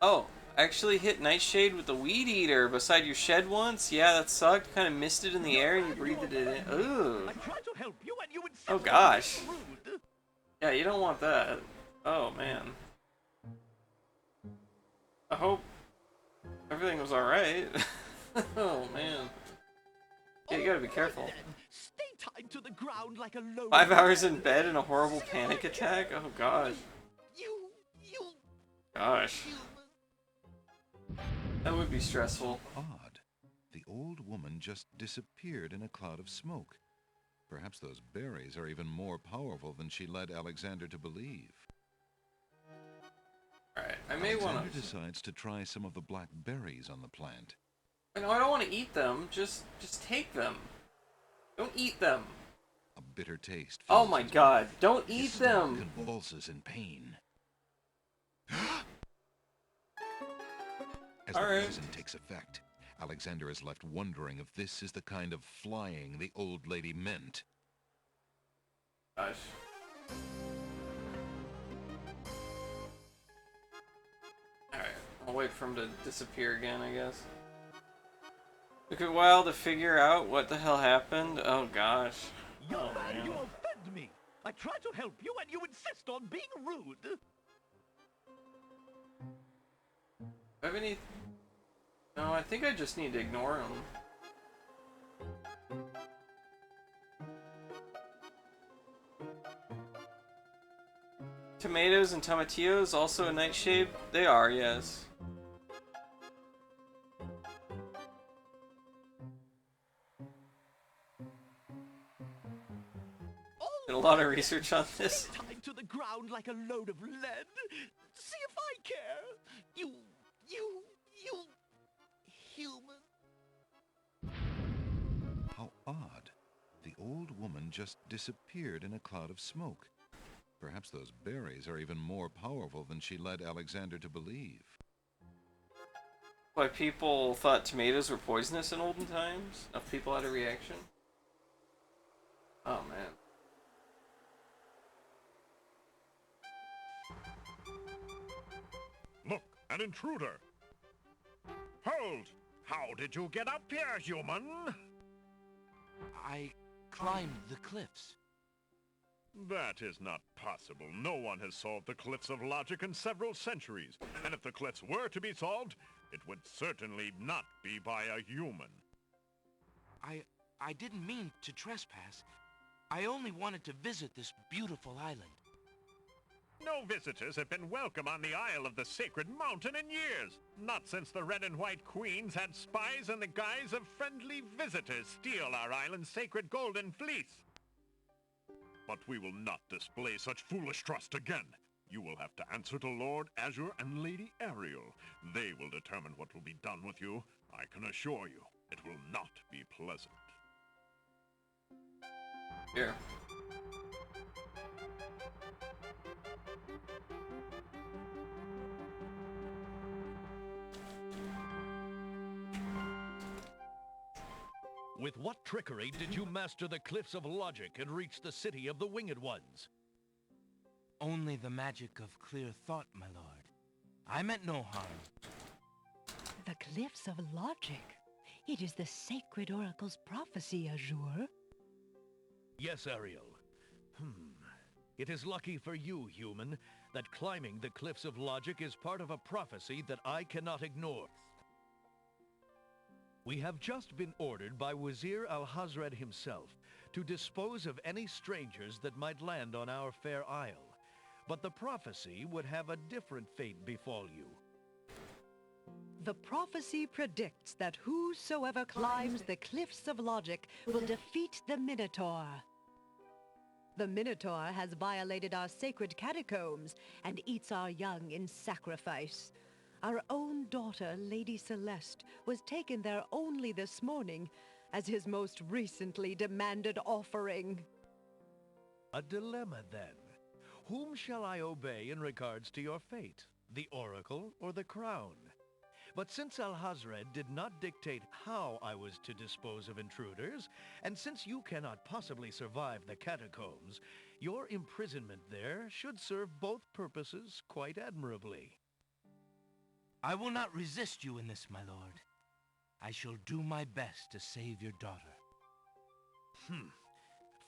Speaker 1: Oh, actually hit Nightshade with the Weed Eater beside your shed once? Yeah, that sucked. Kinda missed it in the air and you breathed it in. Ooh.
Speaker 12: I tried to help you and you insisted
Speaker 1: Oh gosh.
Speaker 12: on being rude.
Speaker 1: Yeah, you don't want that. Oh man. I hope everything was alright. Oh man. Yeah, you gotta be careful.
Speaker 12: Then stay tied to the ground like a load
Speaker 1: 5
Speaker 12: of
Speaker 1: hours
Speaker 12: lead.
Speaker 1: in bed and a horrible panic attack? Oh gosh.
Speaker 12: You
Speaker 1: Gosh. That would be stressful.
Speaker 4: Odd. The old woman just disappeared in a cloud of smoke. Perhaps those berries are even more powerful than she led Alexander to believe.
Speaker 1: Alright, I may want
Speaker 4: Alexander
Speaker 1: to...
Speaker 4: decides to try some of the black berries on the plant.
Speaker 1: No, I don't want to eat them. Just take them. Don't eat them.
Speaker 4: A bitter taste
Speaker 1: Oh
Speaker 4: fills
Speaker 1: my
Speaker 4: his
Speaker 1: god,
Speaker 4: mouth.
Speaker 1: don't
Speaker 4: His
Speaker 1: eat
Speaker 4: stomach
Speaker 1: them!
Speaker 4: convulses in pain. As
Speaker 1: All
Speaker 4: the
Speaker 1: right.
Speaker 4: poison takes effect, Alexander is left wondering if this is the kind of flying the old lady meant.
Speaker 1: Gosh. Alright, I'll wait for him to disappear again, I guess. Took a while to figure out what the hell happened. Oh gosh.
Speaker 12: Young
Speaker 1: Oh,
Speaker 12: man,
Speaker 1: man.
Speaker 12: you offend me. I tried to help you and you insist on being rude.
Speaker 1: Have any... No, I think I just need to ignore him. Tomatoes and tomatillos also a nightshade? They are, yes. Did a lot of research on this.
Speaker 12: Tied to the ground like a load of lead. See if I care. You human.
Speaker 4: How odd. The old woman just disappeared in a cloud of smoke. Perhaps those berries are even more powerful than she led Alexander to believe.
Speaker 1: Why people thought tomatoes were poisonous in olden times? Enough people had a reaction? Oh man.
Speaker 13: Look, an intruder! Hold! How did you get up here, human?
Speaker 3: I climbed the cliffs.
Speaker 13: That is not possible. No one has solved the Cliffs of Logic in several centuries. And if the cliffs were to be solved, it would certainly not be by a human.
Speaker 3: I didn't mean to trespass. I only wanted to visit this beautiful island.
Speaker 13: No visitors have been welcome on the Isle of the Sacred Mountain in years. Not since the Red and White Queens had spies in the guise of friendly visitors steal our island's sacred golden fleece. But we will not display such foolish trust again. You will have to answer to Lord Azure and Lady Ariel. They will determine what will be done with you. I can assure you, it will not be pleasant.
Speaker 1: Here.
Speaker 9: With what trickery did you master the cliffs of logic and reach the city of the Winged Ones?
Speaker 3: Only the magic of clear thought, my lord. I meant no harm.
Speaker 14: The cliffs of logic. It is the sacred oracle's prophecy, Azure.
Speaker 9: Yes, Ariel. It is lucky for you, human, that climbing the cliffs of logic is part of a prophecy that I cannot ignore. We have just been ordered by Wazir Al-Hazred himself to dispose of any strangers that might land on our fair isle. But the prophecy would have a different fate befall you.
Speaker 14: The prophecy predicts that whosoever climbs the cliffs of logic will defeat the Minotaur. The Minotaur has violated our sacred catacombs and eats our young in sacrifice. Our own daughter, Lady Celeste, was taken there only this morning as his most recently demanded offering.
Speaker 9: A dilemma, then. Whom shall I obey in regards to your fate? The Oracle or the Crown? But since Al-Hazred did not dictate how I was to dispose of intruders, and since you cannot possibly survive the catacombs, your imprisonment there should serve both purposes quite admirably.
Speaker 3: I will not resist you in this, my lord. I shall do my best to save your daughter.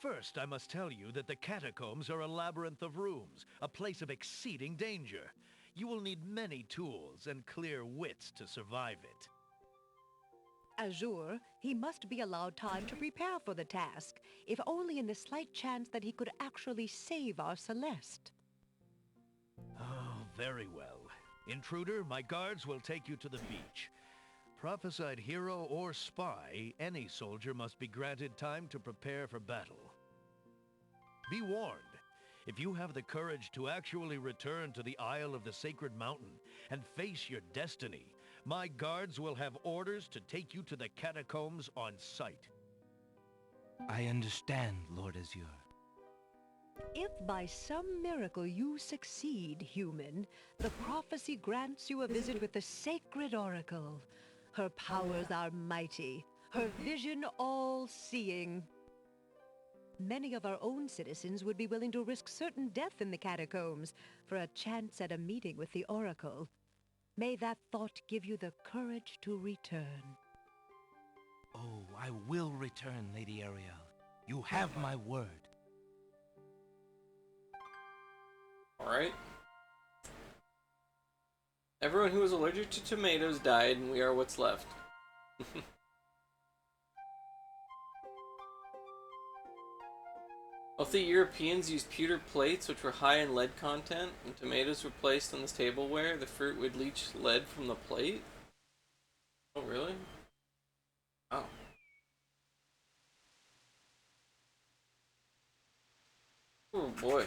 Speaker 9: First, I must tell you that the catacombs are a labyrinth of rooms, a place of exceeding danger. You will need many tools and clear wits to survive it.
Speaker 14: Azure, he must be allowed time to prepare for the task, if only in the slight chance that he could actually save our Celeste.
Speaker 9: Oh, very well. Intruder, my guards will take you to the beach. Prophesied hero or spy, any soldier must be granted time to prepare for battle. Be warned, if you have the courage to actually return to the Isle of the Sacred Mountain and face your destiny, my guards will have orders to take you to the catacombs on sight.
Speaker 3: I understand, Lord Azure.
Speaker 14: If by some miracle you succeed, human, the prophecy grants you a visit with the sacred oracle. Her powers are mighty, her vision all-seeing. Many of our own citizens would be willing to risk certain death in the catacombs for a chance at a meeting with the oracle. May that thought give you the courage to return.
Speaker 3: Oh, I will return, Lady Ariel. You have my word.
Speaker 1: Alright. Everyone who was allergic to tomatoes died, and we are what's left. Wealthy Europeans used pewter plates which were high in lead content. When tomatoes were placed on this tableware, the fruit would leach lead from the plate? Oh, really? Oh. Oh boy.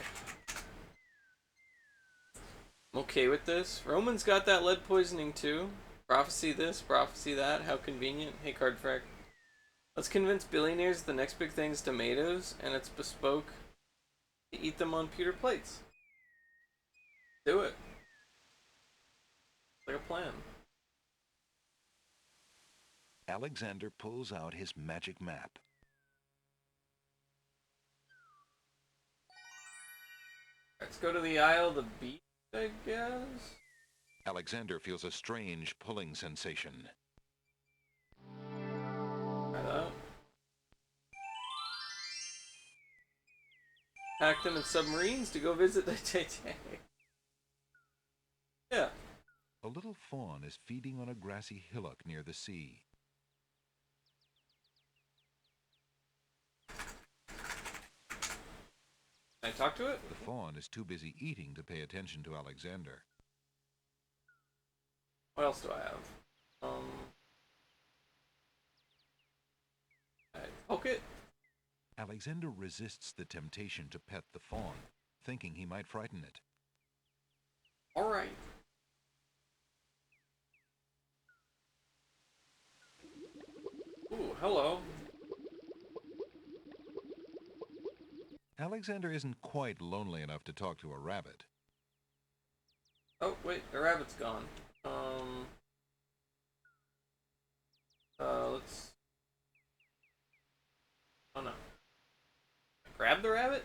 Speaker 1: I'm okay with this. Romans got that lead poisoning too. Prophecy this, prophecy that. How convenient. Hey, Cardfrack. Let's convince billionaires the next big thing is tomatoes, and it's bespoke to eat them on pewter plates. Do it. Like a plan.
Speaker 4: Alexander pulls out his magic map.
Speaker 1: Let's go to the Isle of the Beast, I guess?
Speaker 4: Alexander feels a strange pulling sensation.
Speaker 1: Try that. Pack them in submarines to go visit the Titanic. Yeah.
Speaker 4: A little fawn is feeding on a grassy hillock near the sea.
Speaker 1: Can I talk to it?
Speaker 4: The fawn is too busy eating to pay attention to Alexander.
Speaker 1: What else do I have? Poke it?
Speaker 4: Alexander resists the temptation to pet the fawn, thinking he might frighten it.
Speaker 1: Alright. Ooh, hello.
Speaker 4: Alexander isn't quite lonely enough to talk to a rabbit.
Speaker 1: Oh, wait, the rabbit's gone. Let's... Oh no. Grab the rabbit?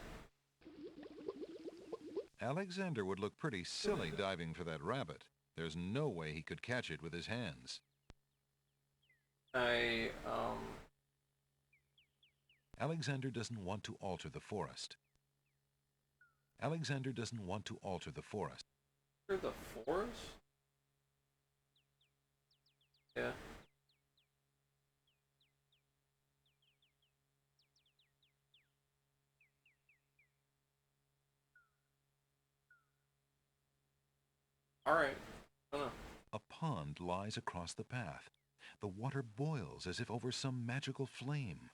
Speaker 4: Alexander would look pretty silly diving for that rabbit. There's no way he could catch it with his hands. Alexander doesn't want to alter the forest. Alexander doesn't want to alter the forest.
Speaker 1: For the forest? Yeah. Alright. Oh no.
Speaker 4: A pond lies across the path. The water boils as if over some magical flame.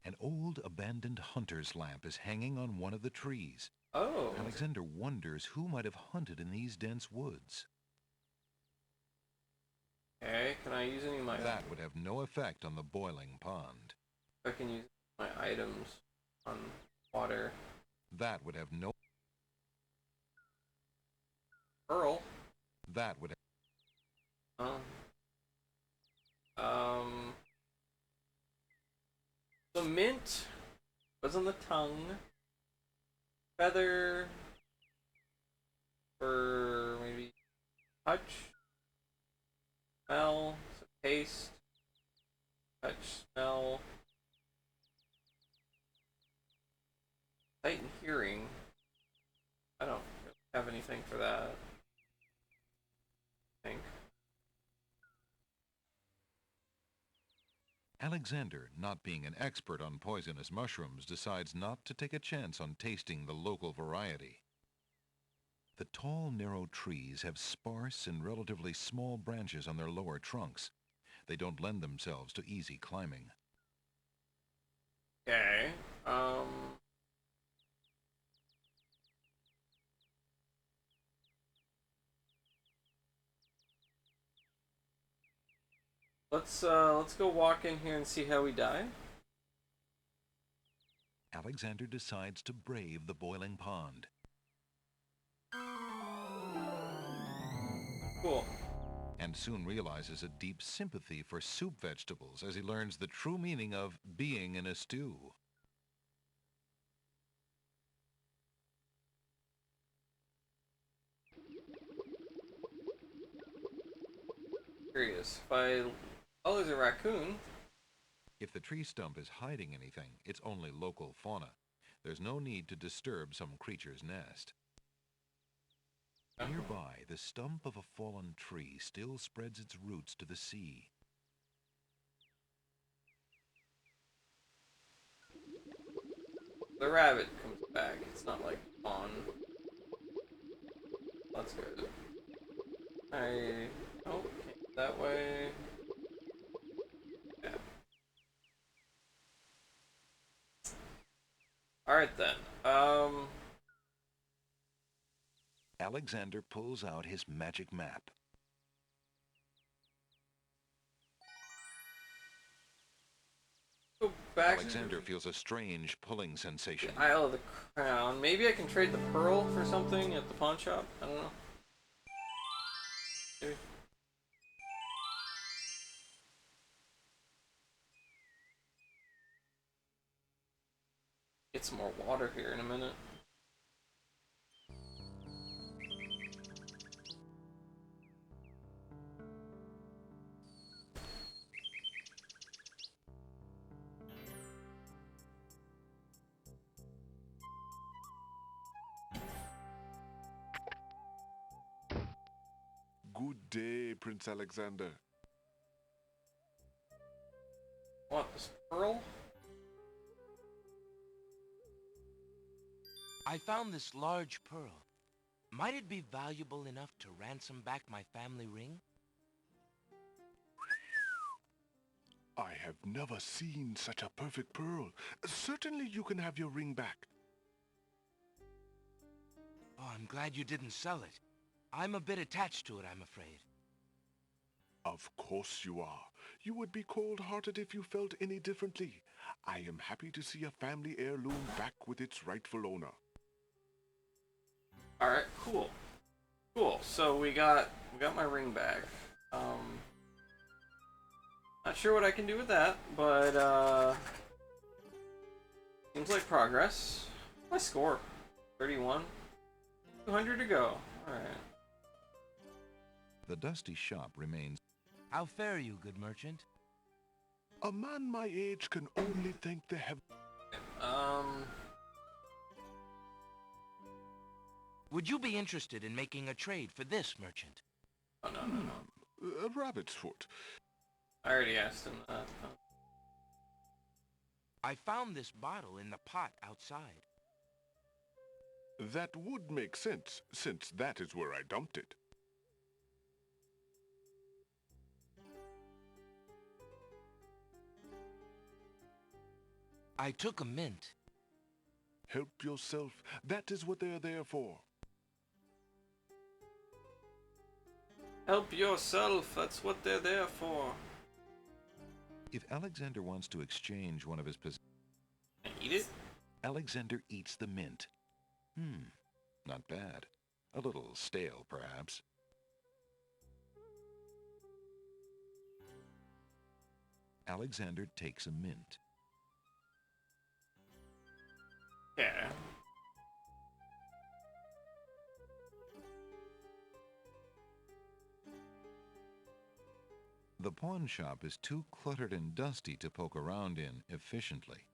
Speaker 4: An old abandoned hunter's lamp is hanging on one of the trees.
Speaker 1: Oh.
Speaker 4: Alexander wonders who might have hunted in these dense woods.
Speaker 1: Okay, can I use any of my...
Speaker 4: That would have no effect on the boiling pond.
Speaker 1: I can use my items on water.
Speaker 4: That would have no...
Speaker 1: Pearl?
Speaker 4: That would have...
Speaker 1: The mint was on the tongue. Feather for maybe touch. Smell, so taste, touch, smell. Sight and hearing. I don't really have anything for that. I think.
Speaker 4: Alexander, not being an expert on poisonous mushrooms, decides not to take a chance on tasting the local variety. The tall, narrow trees have sparse and relatively small branches on their lower trunks. They don't lend themselves to easy climbing.
Speaker 1: Okay, let's go walk in here and see how we die.
Speaker 4: Alexander decides to brave the boiling pond.
Speaker 1: Cool.
Speaker 4: And soon realizes a deep sympathy for soup vegetables as he learns the true meaning of being in a stew.
Speaker 1: Curious. Oh, there's a raccoon.
Speaker 4: If the tree stump is hiding anything, it's only local fauna. There's no need to disturb some creature's nest. Nearby, the stump of a fallen tree still spreads its roots to the sea.
Speaker 1: The rabbit comes back. It's not like on. That's good. Oh, can't that way. Yeah. Alright then.
Speaker 4: Alexander pulls out his magic map.
Speaker 1: Go back.
Speaker 4: Alexander feels a strange pulling sensation.
Speaker 1: The Isle of the Crown. Maybe I can trade the pearl for something at the pawn shop. I don't know. Maybe. Get some more water here in a minute.
Speaker 6: Good day, Prince Alexander.
Speaker 1: What, this pearl?
Speaker 3: I found this large pearl. Might it be valuable enough to ransom back my family ring?
Speaker 6: I have never seen such a perfect pearl. Certainly you can have your ring back.
Speaker 3: Oh, I'm glad you didn't sell it. I'm a bit attached to it, I'm afraid.
Speaker 6: Of course you are. You would be cold-hearted if you felt any differently. I am happy to see a family heirloom back with its rightful owner.
Speaker 1: Alright, cool. Cool. So we got my ring back. Not sure what I can do with that, but seems like progress. My score. 31. 200 to go. Alright.
Speaker 4: The dusty shop remains.
Speaker 3: How fare you, good merchant?
Speaker 6: A man my age can only thank the heavens.
Speaker 3: Would you be interested in making a trade for this, merchant?
Speaker 1: Oh, no.
Speaker 6: A rabbit's foot.
Speaker 1: I already asked him that.
Speaker 3: I found this bottle in the pot outside.
Speaker 6: That would make sense, since that is where I dumped it.
Speaker 3: I took a mint.
Speaker 6: Help yourself. That is what they're there for.
Speaker 1: Help yourself. That's what they're there for.
Speaker 4: If Alexander wants to exchange one of his possessions...
Speaker 1: Eat it?
Speaker 4: Alexander eats the mint. Not bad. A little stale, perhaps. Alexander takes a mint.
Speaker 1: Yeah.
Speaker 4: The pawn shop is too cluttered and dusty to poke around in efficiently.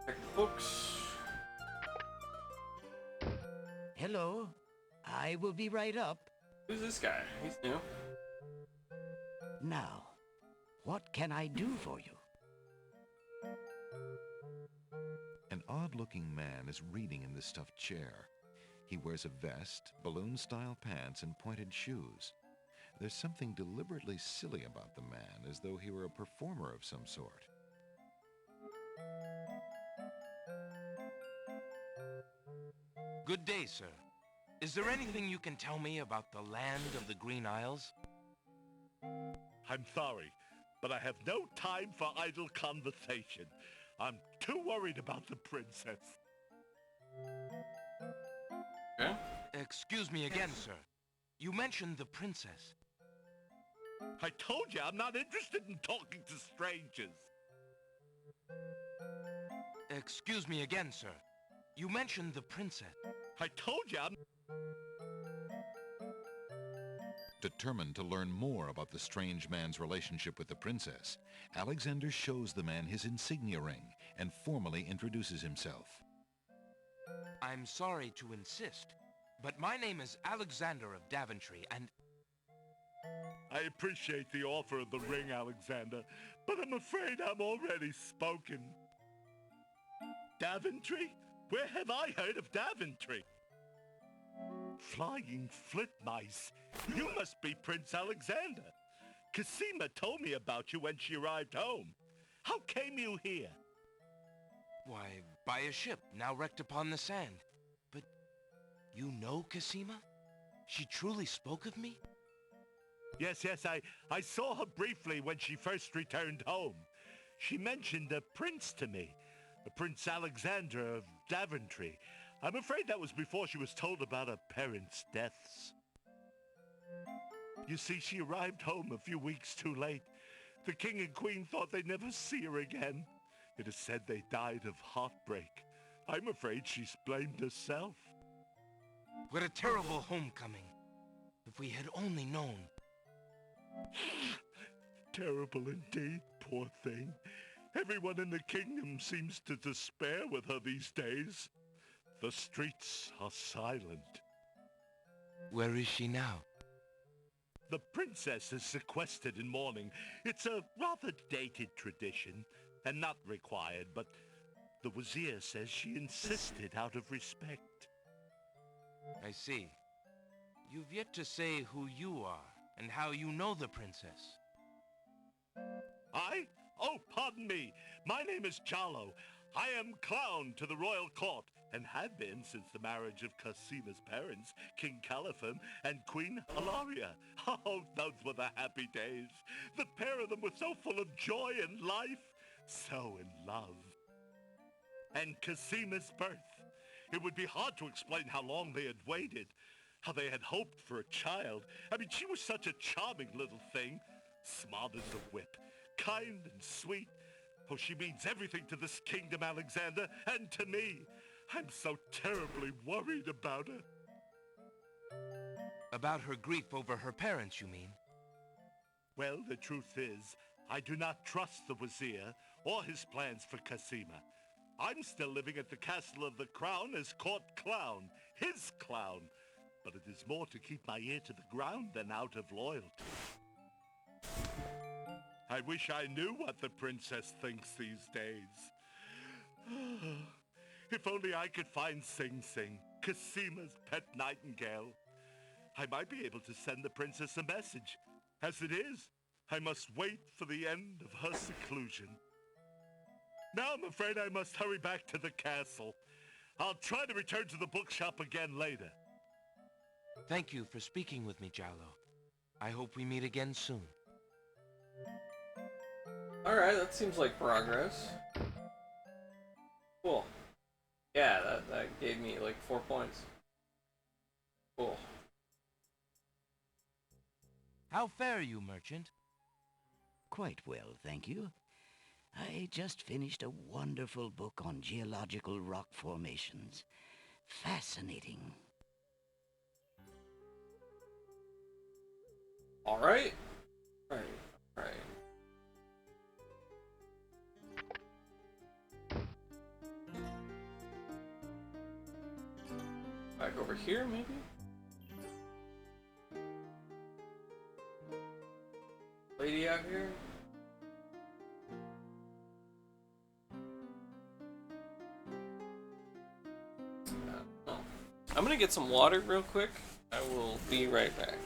Speaker 1: Check the books.
Speaker 11: Hello. I will be right up.
Speaker 1: Who's this guy? He's new.
Speaker 11: Now, what can I do for you?
Speaker 4: An odd-looking man is reading in the stuffed chair. He wears a vest, balloon-style pants, and pointed shoes. There's something deliberately silly about the man, as though he were a performer of some sort.
Speaker 3: Good day, sir. Is there anything you can tell me about the land of the Green Isles?
Speaker 7: I'm sorry, but I have no time for idle conversation. I'm too worried about the princess.
Speaker 1: Okay.
Speaker 3: Excuse me again, sir. You mentioned the princess.
Speaker 7: I told you I'm not interested in talking to strangers.
Speaker 3: Excuse me again, sir. You mentioned the princess.
Speaker 7: I told you I'm...
Speaker 4: Determined to learn more about the strange man's relationship with the princess, Alexander shows the man his insignia ring and formally introduces himself.
Speaker 3: I'm sorry to insist, but my name is Alexander of Daventry, and...
Speaker 7: I appreciate the offer of the ring, Alexander, but I'm afraid I'm already spoken. Daventry? Where have I heard of Daventry? Flying flit mice. You must be Prince Alexander. Cosima told me about you when she arrived home. How came you here?
Speaker 3: Why, by a ship now wrecked upon the sand. But you know Cosima? She truly spoke of me?
Speaker 7: Yes, I saw her briefly when she first returned home. She mentioned a prince to me, Prince Alexander of Daventry. I'm afraid that was before she was told about her parents' deaths. You see, she arrived home a few weeks too late. The king and queen thought they'd never see her again. It is said they died of heartbreak. I'm afraid she's blamed herself.
Speaker 3: What a terrible homecoming. If we had only known.
Speaker 7: Terrible indeed, poor thing. Everyone in the kingdom seems to despair with her these days. The streets are silent.
Speaker 3: Where is she now?
Speaker 7: The princess is sequestered in mourning. It's a rather dated tradition, and not required, but the Wazir says she insisted out of respect.
Speaker 3: I see. You've yet to say who you are, and how you know the princess.
Speaker 7: I? Oh, pardon me. My name is Jalo. I am clown to the royal court, and have been since the marriage of Casima's parents, King Calipham and Queen Hilaria. Oh, those were the happy days. The pair of them were so full of joy and life, so in love. And Casima's birth. It would be hard to explain how long they had waited, how they had hoped for a child. I mean, she was such a charming little thing, smart as a whip, kind and sweet. Oh, she means everything to this kingdom, Alexander, and to me. I'm so terribly worried about her.
Speaker 3: About her grief over her parents, you mean?
Speaker 7: Well, the truth is, I do not trust the Wazir or his plans for Casima. I'm still living at the Castle of the Crown as court clown, his clown. But it is more to keep my ear to the ground than out of loyalty. I wish I knew what the princess thinks these days. If only I could find Sing Sing, Casima's pet nightingale. I might be able to send the princess a message. As it is, I must wait for the end of her seclusion. Now I'm afraid I must hurry back to the castle. I'll try to return to the bookshop again later.
Speaker 3: Thank you for speaking with me, Jalo. I hope we meet again soon.
Speaker 1: Alright, that seems like progress. Cool. Yeah, that gave me like 4 points. Cool.
Speaker 3: How fare you, merchant?
Speaker 11: Quite well, thank you. I just finished a wonderful book on geological rock formations. Fascinating.
Speaker 1: Alright. Alright. Alright. Back over here, maybe? Lady out here? Oh. I'm gonna get some water real quick. I will be right back.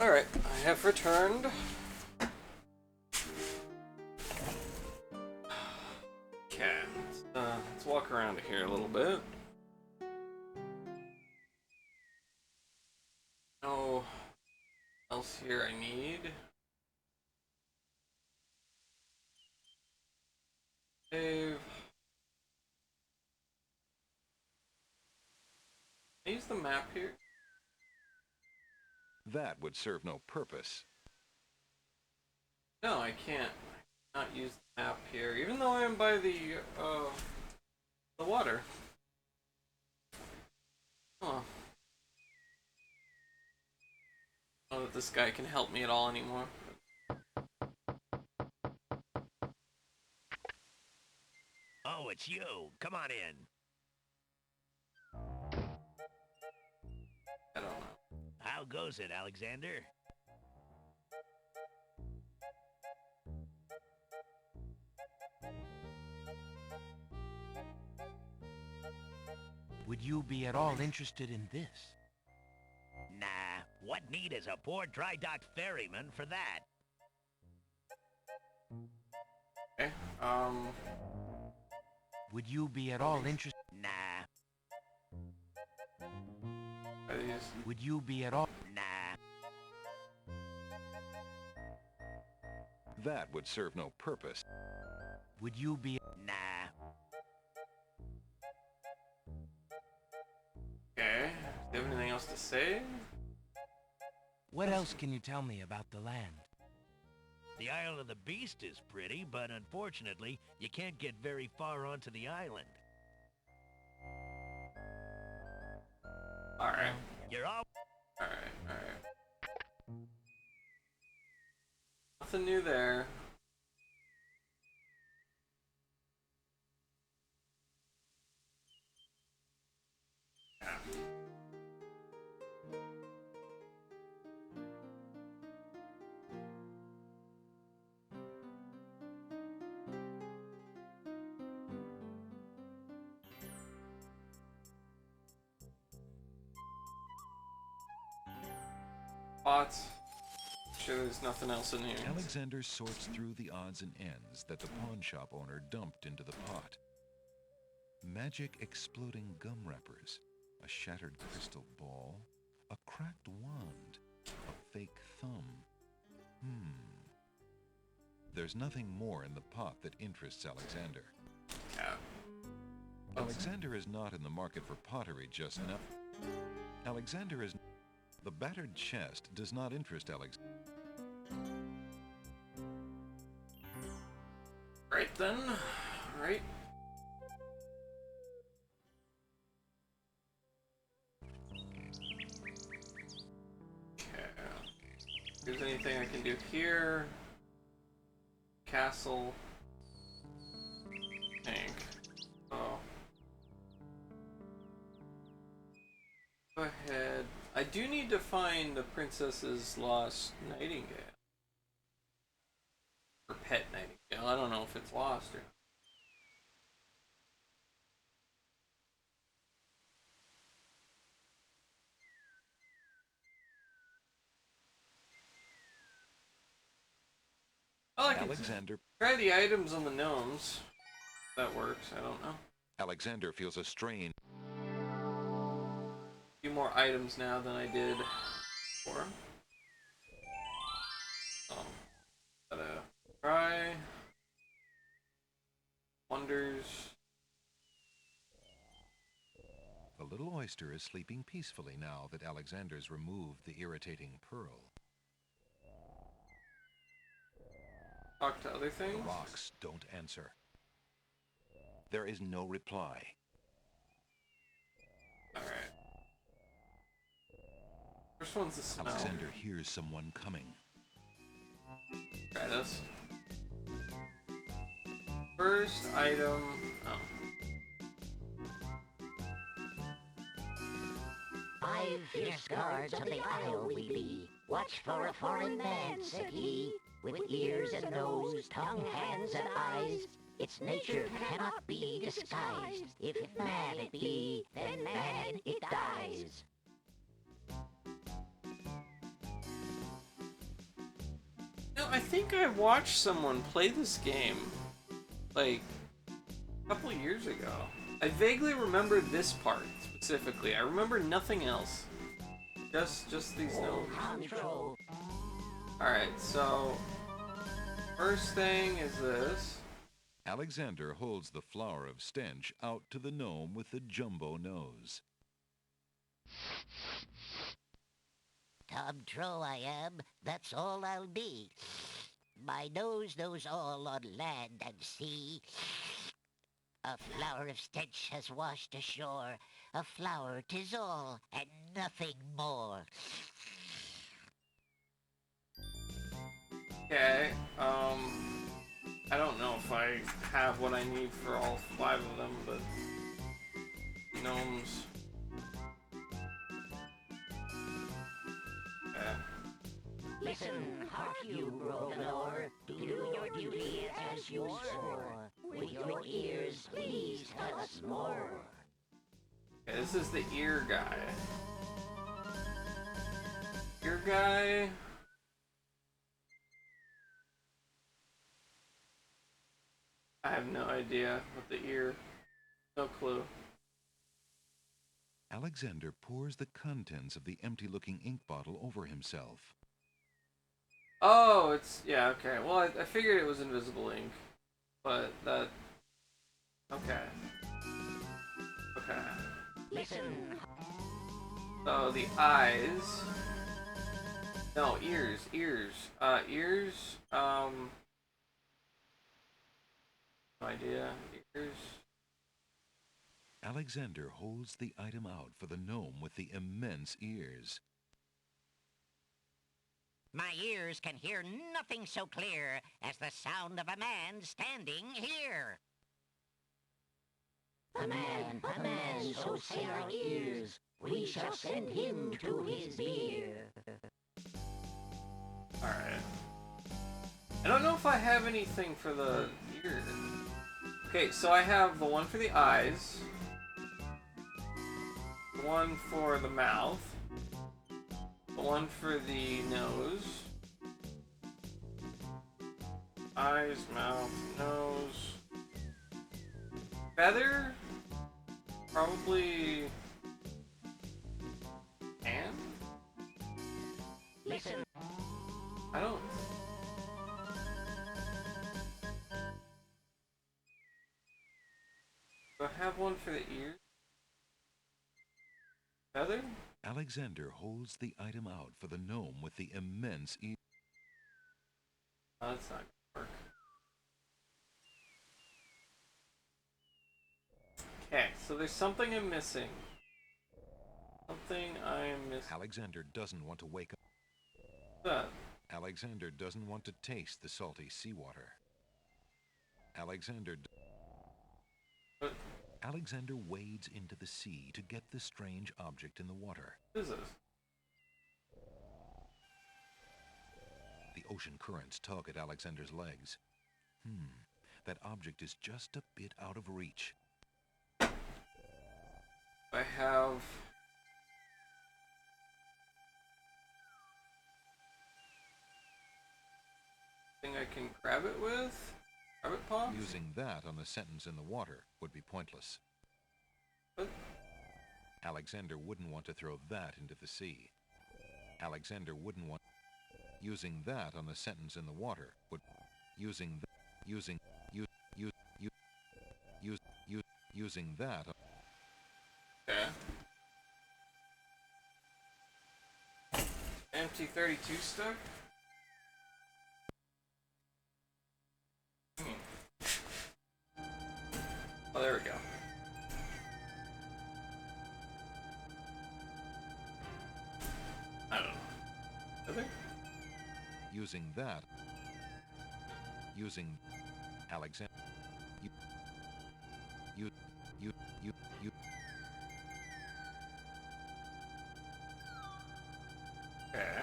Speaker 1: Alright, I have returned. Okay, let's walk around here a little bit. No else here I need. Save. Can I use the map here?
Speaker 4: That would serve no purpose.
Speaker 1: No, I can't. I cannot use the map here, even though I am by the water. Huh. I don't know that this guy can help me at all anymore.
Speaker 5: Oh, it's you. Come on in.
Speaker 1: I don't know.
Speaker 5: How goes it, Alexander?
Speaker 3: Would you be at all interested in this?
Speaker 5: Nah, what need is a poor dry dock ferryman for that?
Speaker 1: Okay,
Speaker 3: Would you be at all interested?
Speaker 5: Nah,
Speaker 1: are these...
Speaker 3: Would you be at all?
Speaker 5: nah.
Speaker 4: That would serve no purpose.
Speaker 3: Would you be?
Speaker 5: Nah.
Speaker 1: Okay, do you have anything else to say?
Speaker 3: What else can you tell me about the land?
Speaker 5: The Isle of the Beast is pretty, but unfortunately, you can't get very far onto the island.
Speaker 1: Alright.
Speaker 5: You're all...
Speaker 1: Alright. Nothing new there. Yeah. Pots. Sure there's nothing else in here.
Speaker 4: Alexander sorts through the odds and ends that the pawn shop owner dumped into the pot. Magic exploding gum wrappers, a shattered crystal ball, a cracked wand, a fake thumb. There's nothing more in the pot that interests Alexander.
Speaker 1: Yeah.
Speaker 4: Alexander is not in the market for pottery just now. Alexander is... The battered chest does not interest Alexander.
Speaker 1: Right then. Right. Okay. If there's anything I can do here. Castle. Tank. Oh. Go ahead. I do need to find the princess's lost nightingale. Or pet nightingale. I don't know if it's lost or not. Well, I can
Speaker 4: Alexander...
Speaker 1: try the items on the gnomes. If that works, I don't know.
Speaker 4: Alexander feels a strain.
Speaker 1: A few more items now than I did before. Gotta try. Wonders.
Speaker 4: The little oyster is sleeping peacefully now that Alexander's removed the irritating pearl.
Speaker 1: Talk to other things.
Speaker 4: The rocks don't answer. There is no reply.
Speaker 1: Alright. First one's the smell.
Speaker 4: Alexander hears someone coming.
Speaker 1: Try this. First item. Oh.
Speaker 11: 5 fierce guards of the isle we be. Watch for a foreign man, said he, with ears and nose, tongue, hands, and eyes. Its nature cannot be disguised. If mad it be, then mad it dies.
Speaker 1: No, I think I watched someone play this game, like, a couple years ago. I vaguely remember this part, specifically. I remember nothing else. Just these notes. Alright, so... First thing is this.
Speaker 4: Alexander holds the flower of stench out to the gnome with the jumbo nose.
Speaker 11: Tom Trow I am, that's all I'll be. My nose knows all on land and sea. A flower of stench has washed ashore. A flower 'tis all, and nothing more.
Speaker 1: Okay, I don't know if I have what I need for all 5 of them, but... Gnomes... Okay.
Speaker 11: Listen, hark you, broken oar. Do your duty as you swore. With your ears, please tell us more.
Speaker 1: Okay, this is the ear guy. Ear guy... I have no idea what the ear... No clue.
Speaker 4: Alexander pours the contents of the empty-looking ink bottle over himself.
Speaker 1: Oh, it's... Yeah, okay. Well, I figured it was invisible ink. But that... Okay. Okay.
Speaker 11: Listen.
Speaker 1: So, the eyes... No, ears. Ears. Ears... No idea. Ears...
Speaker 4: Alexander holds the item out for the gnome with the immense ears.
Speaker 11: My ears can hear nothing so clear as the sound of a man standing here. A man, so say our ears. We shall send him to his beer.
Speaker 1: Alright. I don't know if I have anything for the ears. Okay, so I have the one for the eyes. The one for the mouth. The one for the nose. Eyes, mouth, nose. Feather? Probably... hand?
Speaker 11: Listen.
Speaker 1: I don't... Do I have one for the ears? Feather?
Speaker 4: Alexander holds the item out for the gnome with the immense ears.
Speaker 1: Oh, that's not gonna work. Okay, so there's something I'm missing. Something I'm missing.
Speaker 4: Alexander doesn't want to wake up.
Speaker 1: What's that?
Speaker 4: Alexander doesn't want to taste the salty seawater.
Speaker 1: What?
Speaker 4: Alexander wades into the sea to get the strange object in the water.
Speaker 1: What is this?
Speaker 4: The ocean currents tug at Alexander's legs. That object is just a bit out of reach.
Speaker 1: I have... thing I can grab it with? Grab it, Paw?
Speaker 4: Using that on the sentence in the water would be pointless.
Speaker 1: What?
Speaker 4: Alexander wouldn't want to throw that into the sea. Alexander wouldn't want... Using that on the sentence in the water would... Using that...
Speaker 1: Okay. Empty 32 stuck? Oh, there we go. I don't know. Okay.
Speaker 4: Using that... Using... Alexander... You...
Speaker 1: Okay.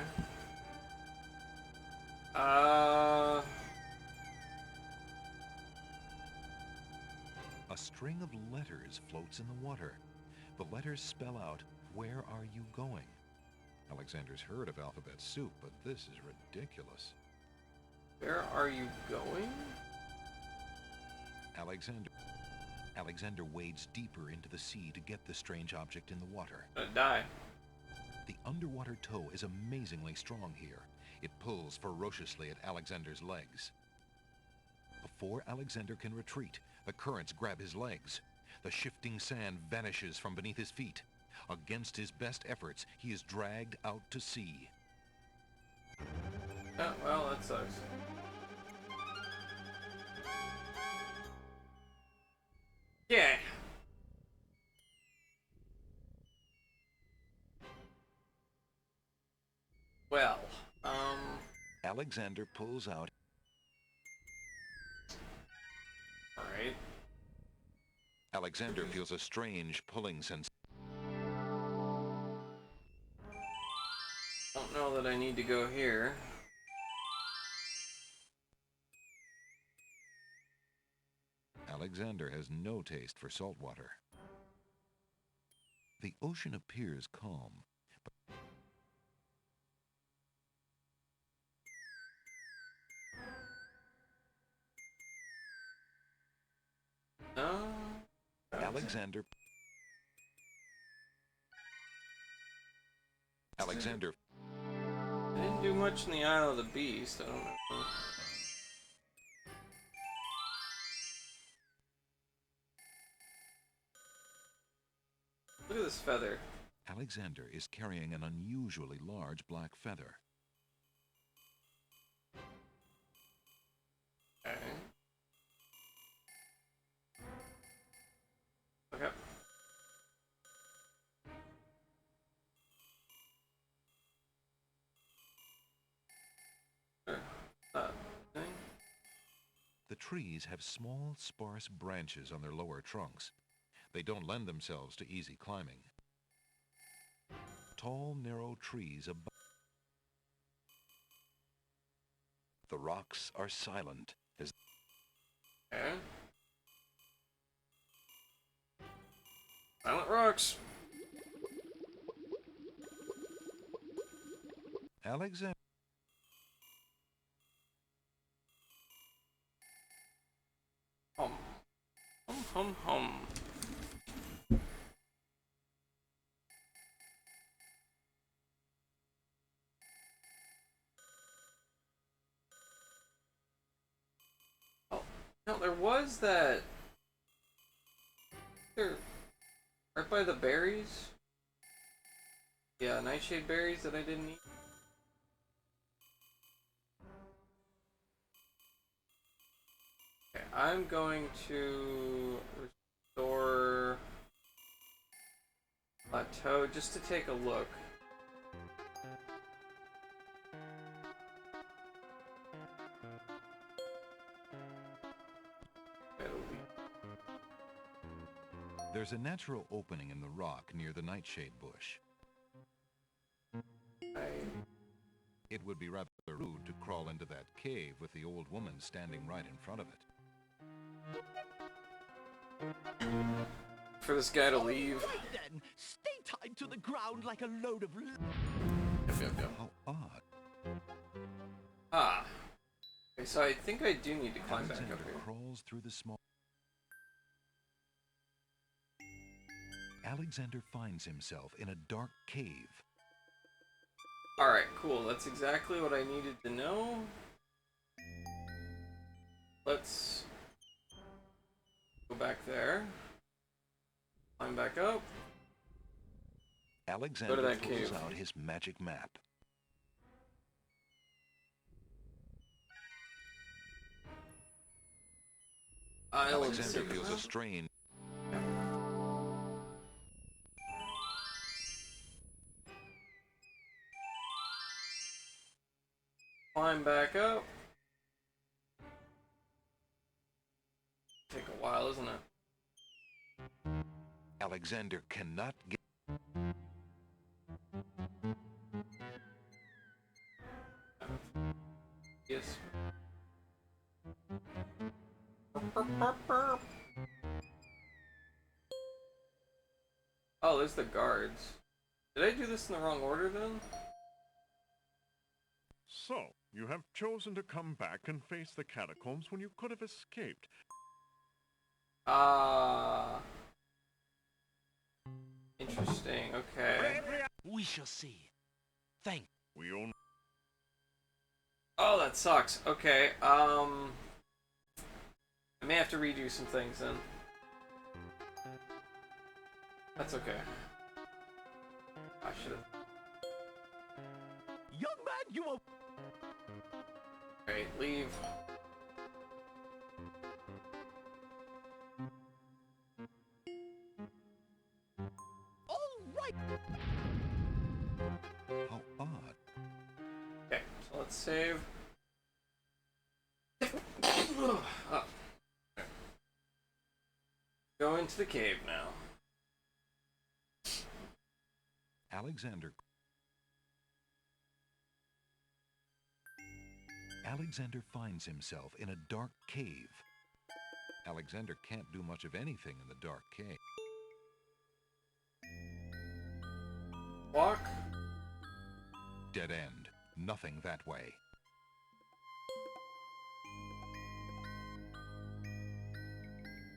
Speaker 4: A string of letters floats in the water. The letters spell out, "Where are you going?" Alexander's heard of alphabet soup, but this is ridiculous.
Speaker 1: Where are you going?
Speaker 4: Alexander wades deeper into the sea to get the strange object in the water.
Speaker 1: Gonna die.
Speaker 4: The underwater tow is amazingly strong here. It pulls ferociously at Alexander's legs. Before Alexander can retreat, the currents grab his legs. The shifting sand vanishes from beneath his feet. Against his best efforts, he is dragged out to sea.
Speaker 1: Oh, well, that sucks. Yeah. Well,
Speaker 4: Alexander pulls out.
Speaker 1: Alright.
Speaker 4: Alexander feels a strange pulling sensation.
Speaker 1: Don't know that I need to go here.
Speaker 4: Alexander has no taste for salt water. The ocean appears calm, but Alexander
Speaker 1: I didn't do much in the Isle of the Beast. I don't know. Look at this feather.
Speaker 4: Alexander is carrying an unusually large black feather.
Speaker 1: Okay. Okay. Thing.
Speaker 4: The trees have small, sparse branches on their lower trunks. They don't lend themselves to easy climbing. Tall, narrow trees above. The rocks are silent as
Speaker 1: Okay. Silent rocks.
Speaker 4: Alexander.
Speaker 1: Hum. Hum hum hum. Oh, no, there was that. There, right by the berries. Yeah, nightshade berries that I didn't eat. Okay, I'm going to restore plateau just to take a look.
Speaker 4: There's a natural opening in the rock near the nightshade bush. It would be rather rude to crawl into that cave with the old woman standing right in front of it.
Speaker 1: For this guy to leave.
Speaker 12: Right then, stay tied to the ground like a load of...
Speaker 1: Yep.
Speaker 4: How odd.
Speaker 1: Ah. Okay, so I think I do need to climb back
Speaker 4: Alexander
Speaker 1: up here.
Speaker 4: crawls through the small... Alexander finds himself in a dark cave.
Speaker 1: Alright, cool. That's exactly what I needed to know. Let's go back there. Climb back up.
Speaker 4: Alexander
Speaker 1: Go to that
Speaker 4: pulls
Speaker 1: cave.
Speaker 4: out his magic map. Alexander feels a strain.
Speaker 1: Climb back up. Take a while, isn't it?
Speaker 4: Alexander cannot get...
Speaker 1: Yes. Oh, there's the guards. Did I do this in the wrong order then?
Speaker 13: So, You have chosen to come back and face the catacombs when you could have escaped.
Speaker 1: Interesting, okay.
Speaker 3: We shall see. Thank.
Speaker 13: We own.
Speaker 1: Oh, that sucks. Okay, I may have to redo some things then. That's okay. I should have.
Speaker 12: Young man, you will...
Speaker 1: Alright, leave.
Speaker 12: All right.
Speaker 4: How odd.
Speaker 1: Okay, so let's save. Oh. Go into the cave now.
Speaker 4: Alexander finds himself in a dark cave. Alexander can't do much of anything in the dark cave.
Speaker 1: Walk.
Speaker 4: Dead end. Nothing that way.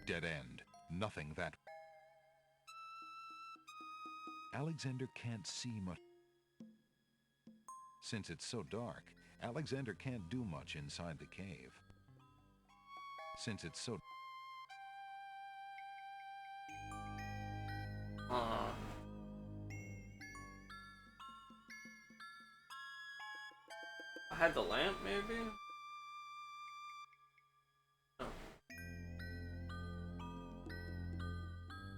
Speaker 4: Dead end. Nothing that. Alexander can't see much. Since it's so dark, Alexander can't do much inside the cave. Since it's so...
Speaker 1: I had the lamp, maybe? No.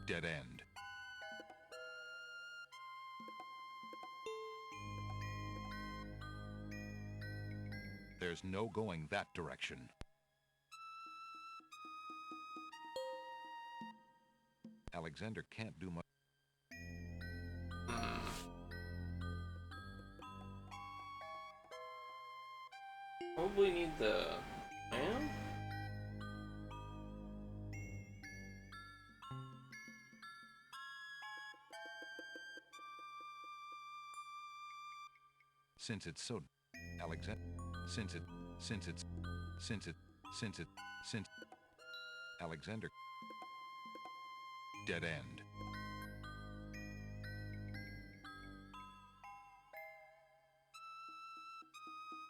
Speaker 4: Dead end. There's no going that direction. Alexander can't do much.
Speaker 1: Probably need the lamp?
Speaker 4: Since it's so... Alexander... Since Alexander... Dead end.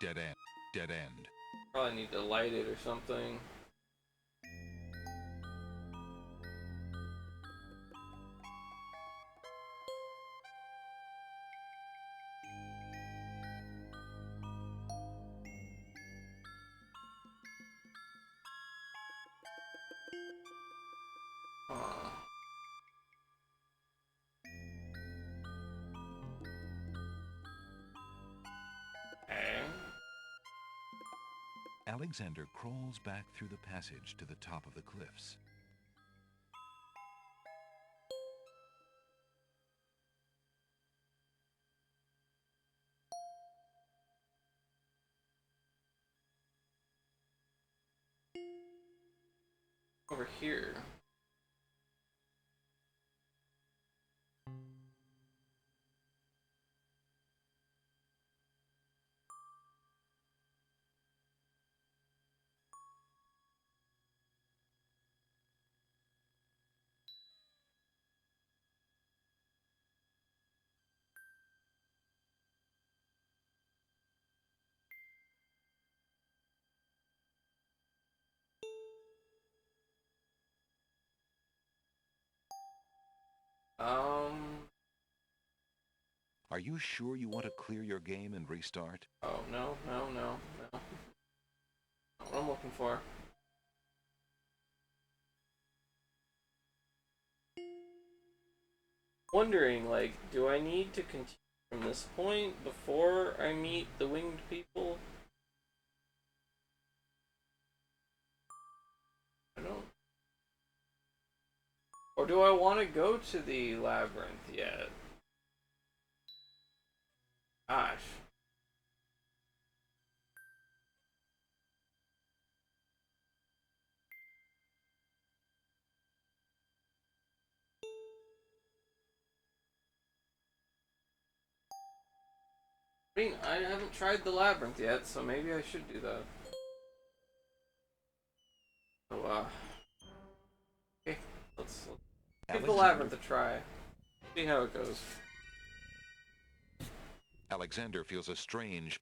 Speaker 4: Dead end. Dead end.
Speaker 1: Probably need to light it or something.
Speaker 4: Alexander crawls back through the passage to the top of the cliffs.
Speaker 1: Over here.
Speaker 4: Are you sure you want to clear your game and restart?
Speaker 1: Oh, no. Not what I'm looking for. Wondering, like, do I need to continue from this point before I meet the winged people? I don't... Or do I want to go to the labyrinth yet? Gosh. I mean, I haven't tried the labyrinth yet, so maybe I should do that. So, okay, let's give the labyrinth a try. See how it goes.
Speaker 4: Alexander feels a strange...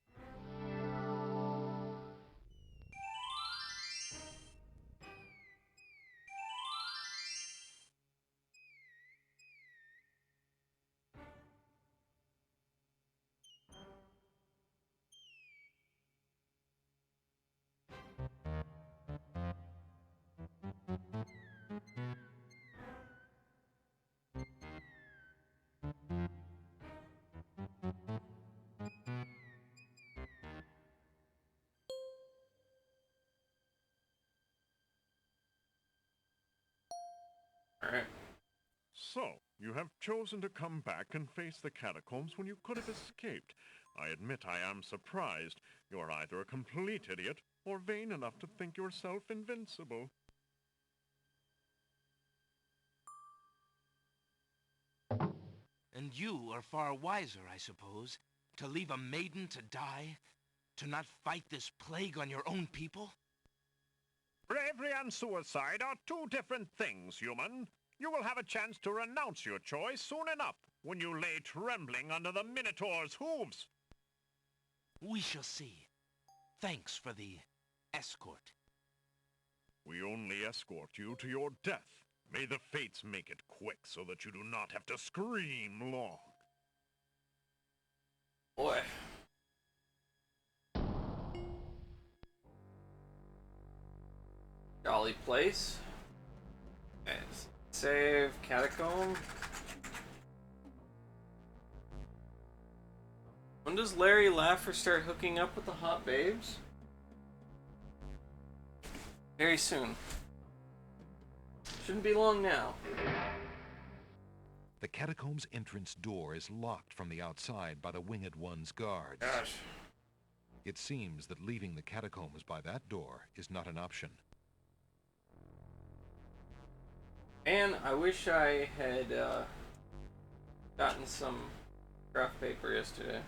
Speaker 1: Alright.
Speaker 13: So, you have chosen to come back and face the catacombs when you could have escaped. I admit I am surprised. You are either a complete idiot or vain enough to think yourself invincible.
Speaker 3: And you are far wiser, I suppose, to leave a maiden to die? To not fight this plague on your own people?
Speaker 13: Bravery and suicide are two different things, human. You will have a chance to renounce your choice soon enough, when you lay trembling under the Minotaur's hooves.
Speaker 3: We shall see. Thanks for the escort.
Speaker 13: We only escort you to your death. May the fates make it quick so that you do not have to scream long.
Speaker 1: Boy. Jolly place. Okay, save catacomb. When does Larry Laffer start hooking up with the hot babes? Very soon. Shouldn't be long now.
Speaker 4: The catacomb's entrance door is locked from the outside by the Winged One's guards.
Speaker 1: Gosh.
Speaker 4: It seems that leaving the catacombs by that door is not an option.
Speaker 1: And I wish I had gotten some craft paper yesterday.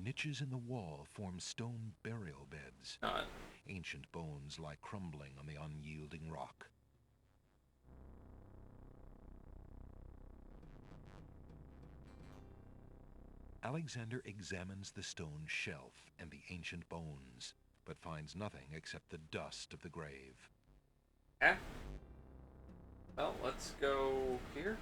Speaker 4: Niches in the wall form stone burial beds.
Speaker 1: Not.
Speaker 4: Ancient bones lie crumbling on the unyielding rock. Alexander examines the stone shelf and the ancient bones, but finds nothing except the dust of the grave.
Speaker 1: Okay. Well, let's go here.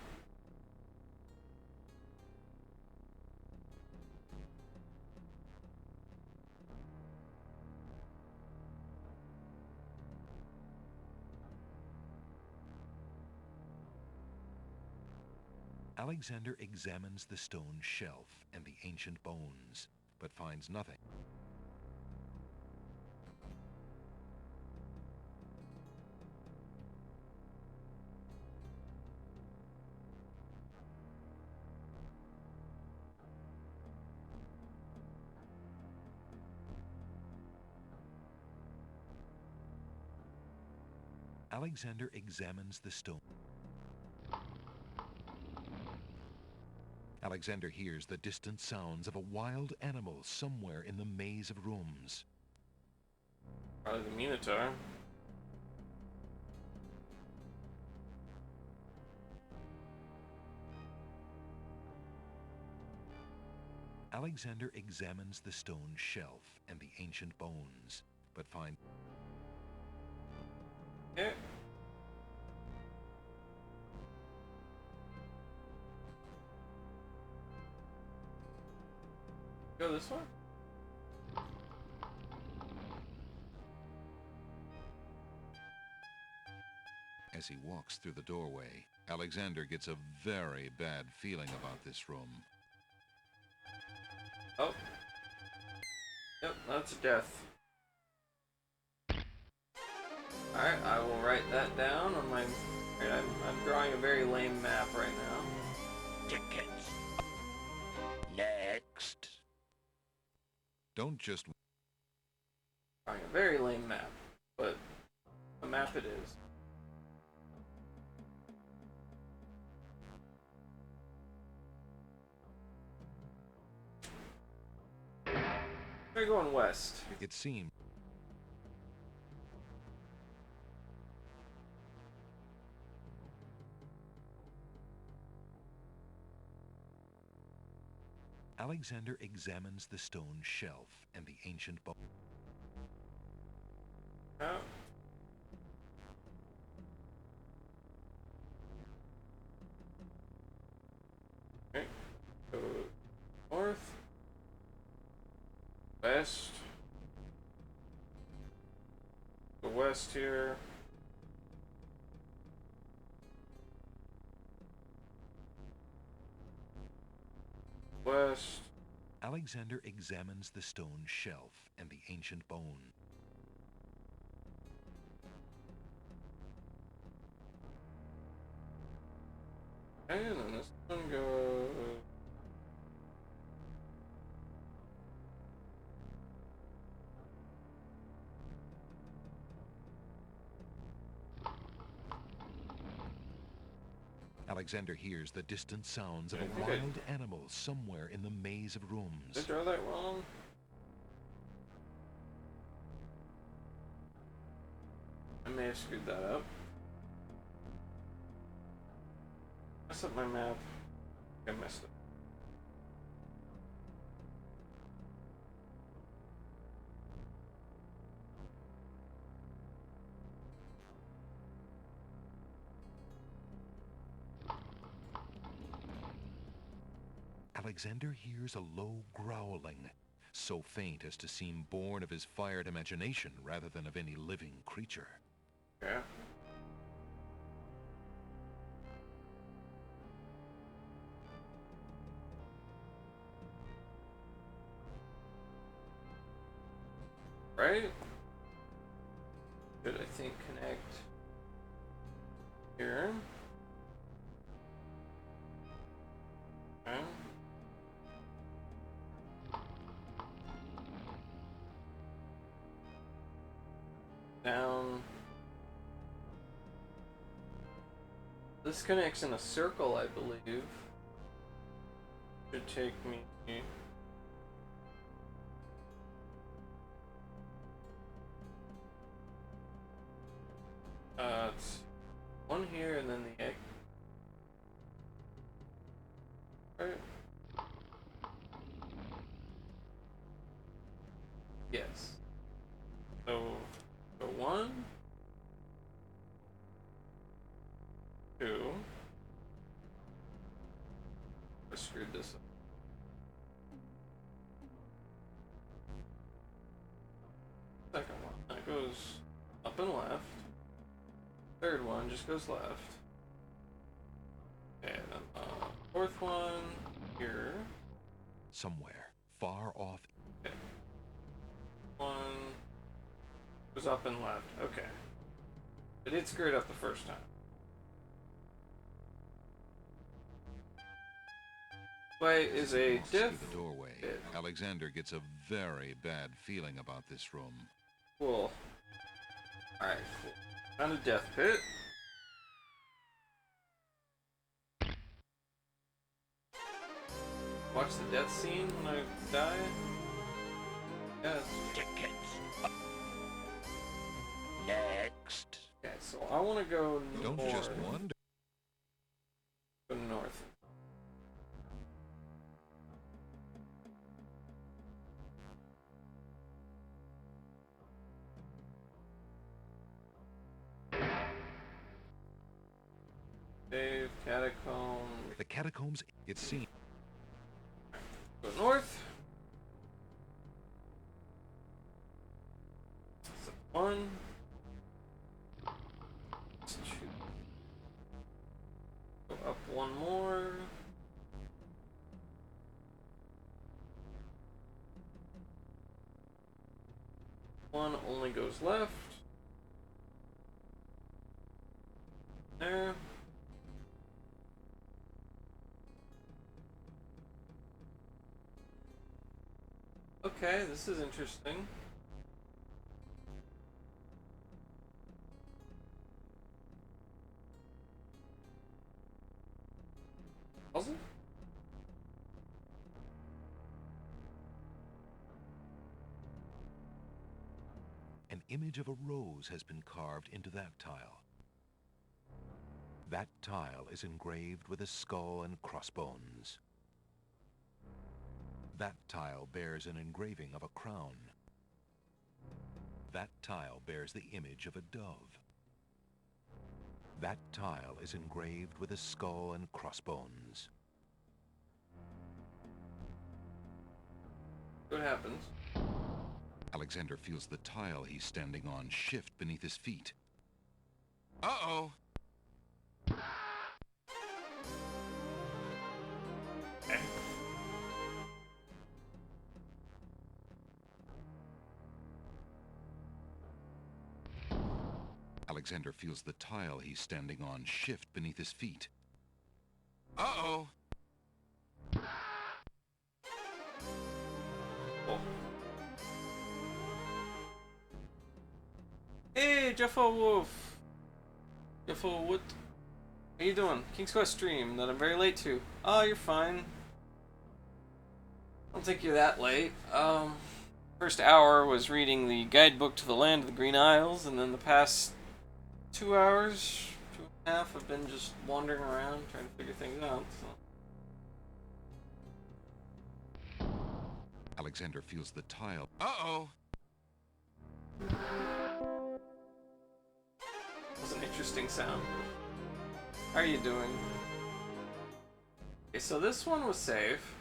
Speaker 4: Alexander examines the stone shelf and the ancient bones, but finds nothing. Alexander examines the stone. Alexander hears the distant sounds of a wild animal somewhere in the maze of rooms.
Speaker 1: Probably the Minotaur.
Speaker 4: Alexander examines the stone shelf and the ancient bones, but finds...
Speaker 1: Okay. Go this way?
Speaker 4: As he walks through the doorway, Alexander gets a very bad feeling about this room.
Speaker 1: Oh. Yep, that's death. Alright, I will write that down on my... Right, I'm drawing a very lame map right now.
Speaker 5: Tickets. Next.
Speaker 4: Don't just...
Speaker 1: Drawing a very lame map, but a map it is. We're going west.
Speaker 4: It seemed Alexander examines the stone shelf and the ancient book.
Speaker 1: Oh. Okay. Go north. West. Go west here. West.
Speaker 4: Alexander examines the stone shelf and the ancient bone.
Speaker 1: And then this one goes.
Speaker 4: Alexander hears the distant sounds of a
Speaker 1: Okay.
Speaker 4: wild animal somewhere in the maze of rooms.
Speaker 1: Did I draw that wrong? I may have screwed that up. Mess up my map. I messed up.
Speaker 4: Alexander hears a low growling, so faint as to seem born of his fired imagination rather than of any living creature.
Speaker 1: Yeah. Right? Should I think connect here? Okay. Down. This connects in a circle, I believe. Should take me. It's one here and then the egg. Right? Yes. So one, two. I screwed this up. Second one, that goes up and left. Third one just goes left. And then fourth one here.
Speaker 4: Somewhere, far off.
Speaker 1: Okay. One goes up and left. Okay. I did screw it up the first time. Way is a
Speaker 4: Walks through
Speaker 1: diff.
Speaker 4: the doorway. Alexander gets a very bad feeling about this room.
Speaker 1: Cool. Alright, cool. Found a death pit. Watch the death scene when I die. Yes.
Speaker 5: Tickets. Next.
Speaker 1: Okay, so I want to go north.
Speaker 4: Don't just wonder.
Speaker 1: Go north. Cave, catacombs.
Speaker 4: The catacombs, it seems.
Speaker 1: Go north. So one. Let's two. Go up one more. One only goes left. There. Okay, this is interesting. Puzzle?
Speaker 4: an image of a rose has been carved into that tile. That tile is engraved with a skull and crossbones. That tile bears an engraving of a crown. That tile bears the image of a dove. That tile is engraved with a skull and crossbones.
Speaker 1: What happens?
Speaker 4: Alexander feels the tile he's standing on shift beneath his feet. Uh-oh! Alexander feels the tile he's standing on shift beneath his feet. Uh-oh!
Speaker 1: Oh. Hey, Jeffo Wolf! Jeffo, what? How you doing? King's Quest stream that I'm very late to. Oh, you're fine. I don't think you're that late. First hour was reading the guidebook to the Land of the Green Isles, and then the past 2 hours, 2.5, I've been just wandering around trying to figure things out. So.
Speaker 4: Alexander feels the tile. Uh-oh!
Speaker 1: That was an interesting sound. How are you doing? Okay, so this one was safe.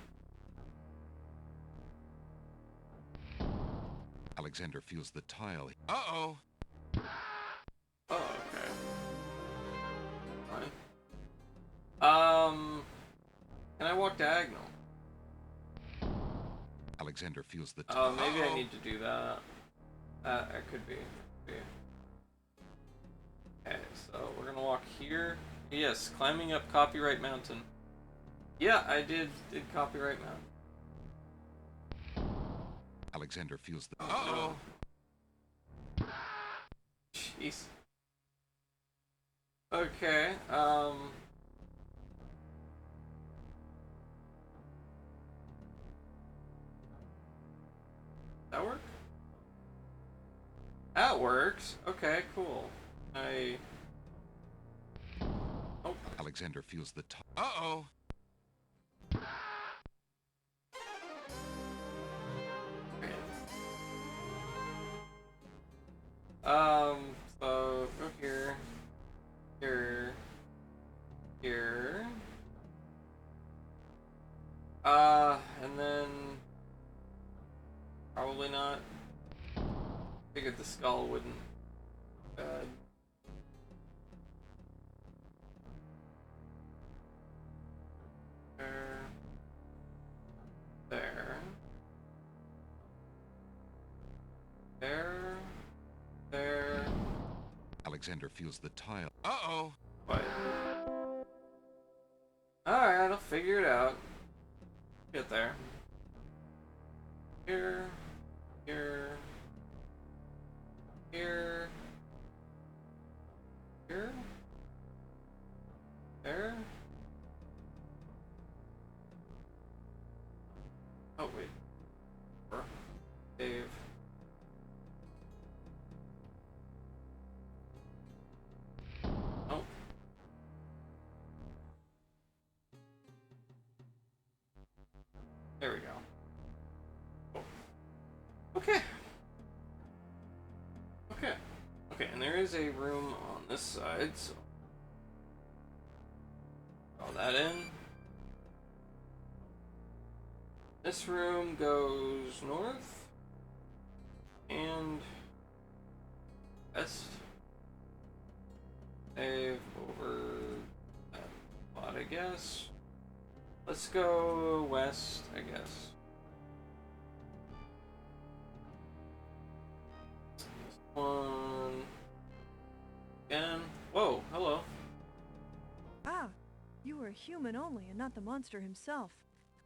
Speaker 4: Alexander feels the tile. Uh-oh!
Speaker 1: Oh, okay. Fine. Can I walk diagonal?
Speaker 4: Alexander feels the
Speaker 1: Oh, maybe I need to do that. It could be. Okay, so we're gonna walk here. Yes, climbing up Copyright Mountain. Yeah, I did Copyright Mountain.
Speaker 4: Alexander feels the...
Speaker 1: Uh-oh! Jeez. Okay, that work? That works. Okay, cool. Oh.
Speaker 4: Alexander feels the... Uh-oh!
Speaker 1: So go here, here, and then probably not. Figured the skull wouldn't. There.
Speaker 4: Alexander feels the tile. Uh-oh!
Speaker 1: What? Alright, I'll figure it out. Get there. Here. Here. There. Oh, wait. Save. Oh. There we go. Oh. Okay. Okay, and there is a room on this side, so draw that in. This room goes north and west. Save over that spot, I guess. Let's go west, I guess. This one. Again. Whoa, hello.
Speaker 15: Ah, you were a human only and not the monster himself.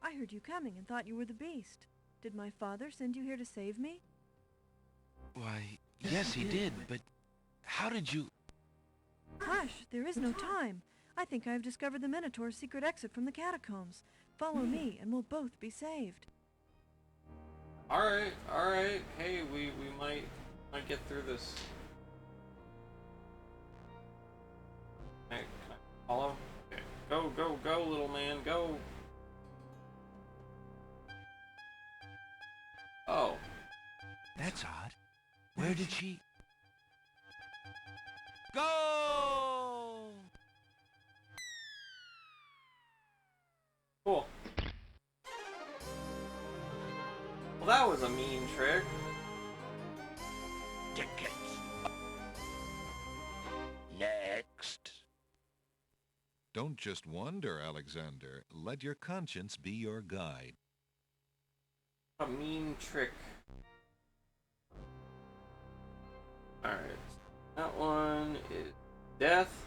Speaker 15: I heard you coming and thought you were the beast. Did my father send you here to save me?
Speaker 3: Why, yes he did, but how did you...
Speaker 15: Hush, there is no time. I think I have discovered the Minotaur's secret exit from the catacombs. Follow me and we'll both be saved.
Speaker 1: Alright. Hey, we might I get through this? Can I follow? Okay. Go, go, go, little man, go! Oh.
Speaker 3: That's odd. Where did she... Go!
Speaker 1: Cool. Well, that was a mean trick.
Speaker 5: Tickets. Next.
Speaker 4: Don't just wonder, Alexander. Let your conscience be your guide.
Speaker 1: A mean trick. Alright. That one is death.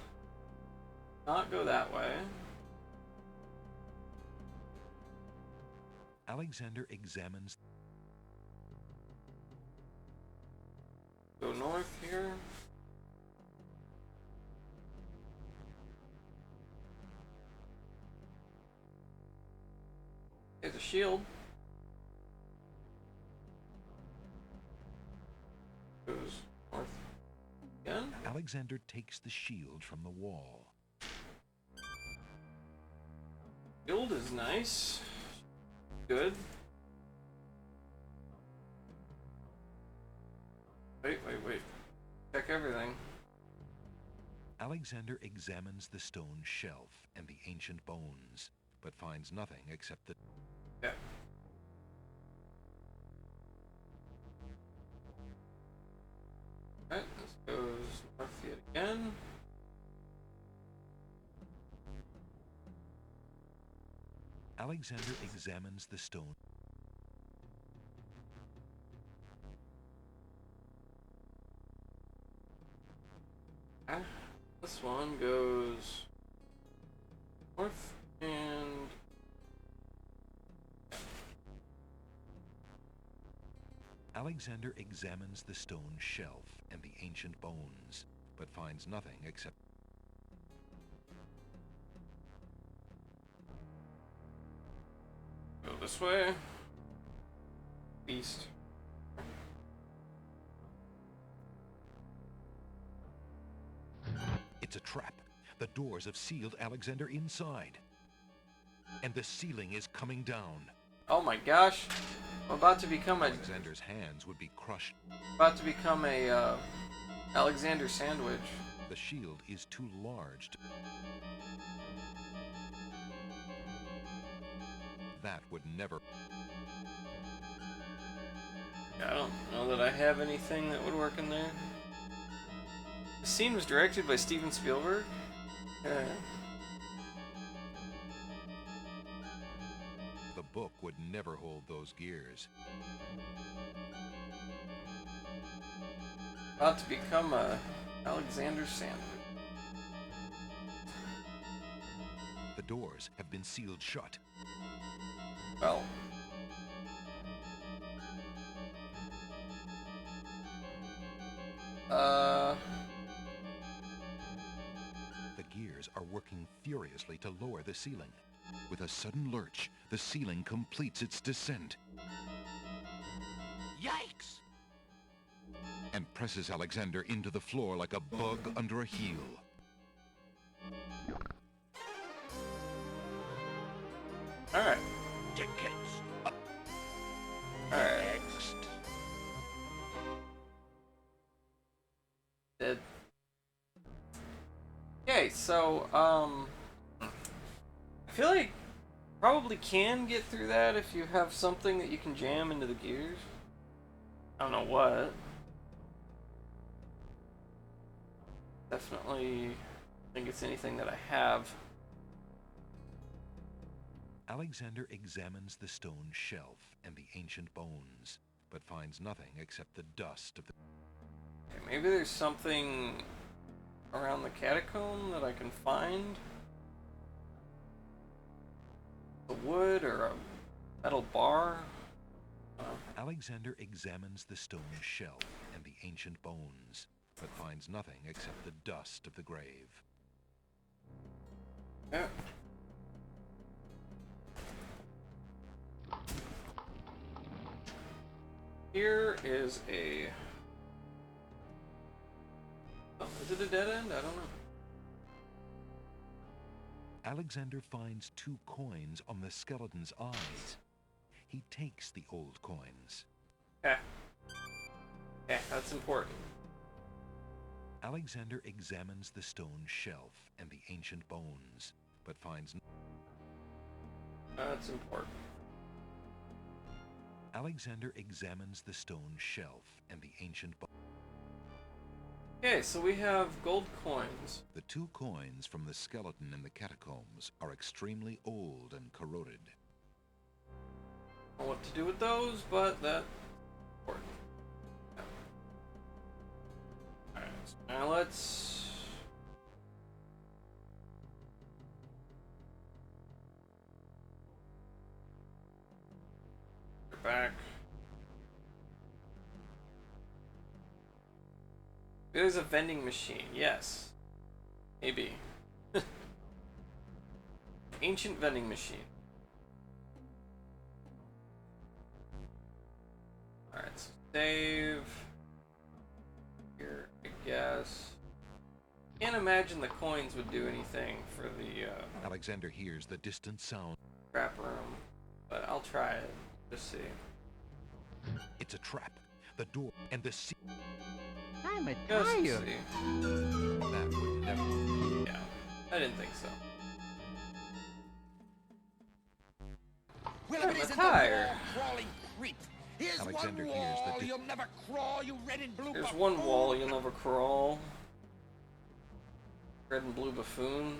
Speaker 1: Not go that way.
Speaker 4: Alexander examines...
Speaker 1: Go north here. There's a shield. Goes north again.
Speaker 4: Alexander takes the shield from the wall.
Speaker 1: Shield is nice. Good. Wait. Check everything.
Speaker 4: Alexander examines the stone shelf and the ancient bones, but finds nothing except the...
Speaker 1: Yeah. Alright, this goes north yet again.
Speaker 4: Alexander examines the stone.
Speaker 1: This one goes north and...
Speaker 4: Alexander examines the stone shelf and the ancient bones, but finds nothing except...
Speaker 1: Go this way. East.
Speaker 4: It's a trap. The doors have sealed Alexander inside. And the ceiling is coming down.
Speaker 1: Oh my gosh. I'm about to become a...
Speaker 4: Alexander's hands would be crushed.
Speaker 1: About to become a, Alexander sandwich.
Speaker 4: The shield is too large to... That would never...
Speaker 1: I don't know that I have anything that would work in there. The scene was directed by Steven Spielberg.
Speaker 4: The book would never hold those gears.
Speaker 1: About to become a Alexander sandwich.
Speaker 4: The doors have been sealed shut.
Speaker 1: Well.
Speaker 4: The gears are working furiously to lower the ceiling. With a sudden lurch, the ceiling completes its descent.
Speaker 11: Yikes!
Speaker 4: And presses Alexander into the floor like a bug under a heel.
Speaker 1: Alright.
Speaker 5: Tickets.
Speaker 1: Alright.
Speaker 5: Next.
Speaker 1: Dead. Okay, so, I feel like probably can get through that if you have something that you can jam into the gears. I don't know what. Definitely think it's anything that I have.
Speaker 4: Alexander examines the stone shelf and the ancient bones, but finds nothing except the dust of the...
Speaker 1: Okay, maybe there's something around the catacomb that I can find. A wood or a metal bar.
Speaker 4: Alexander examines the stone shelf and the ancient bones, but finds nothing except the dust of the grave.
Speaker 1: Yeah. Here is a Is it a dead end? I don't know.
Speaker 4: Alexander finds 2 coins on the skeleton's eyes. He takes the old coins.
Speaker 1: Okay. Okay, that's important.
Speaker 4: Alexander examines the stone shelf and the ancient bones, but finds...
Speaker 1: That's important.
Speaker 4: Alexander examines the stone shelf and the ancient bones.
Speaker 1: Okay, so we have gold coins.
Speaker 4: The 2 coins from the skeleton in the catacombs are extremely old and corroded.
Speaker 1: I don't know what to do with those, but that's important. Yeah. Alright, so now let's... Get back. There's a vending machine, yes. Maybe. Ancient vending machine. Alright, so save. Here, I guess. Can't imagine the coins would do anything for the
Speaker 4: Alexander hears the distant sound.
Speaker 1: trap room, but I'll try it. Just see.
Speaker 4: It's a trap. The door and the sea.
Speaker 11: I'm a
Speaker 1: Just
Speaker 11: tired.
Speaker 1: see.
Speaker 4: That would never...
Speaker 1: Yeah, I didn't think so.
Speaker 16: Well,
Speaker 1: I'm
Speaker 16: if it isn't the
Speaker 1: tired.
Speaker 16: wall-crawling creep. Here's
Speaker 4: Alexander
Speaker 16: one
Speaker 4: hears
Speaker 16: wall
Speaker 4: the
Speaker 16: you'll never crawl, you red and blue
Speaker 1: There's
Speaker 16: buffoon.
Speaker 1: one wall you'll never crawl. Red and blue buffoon.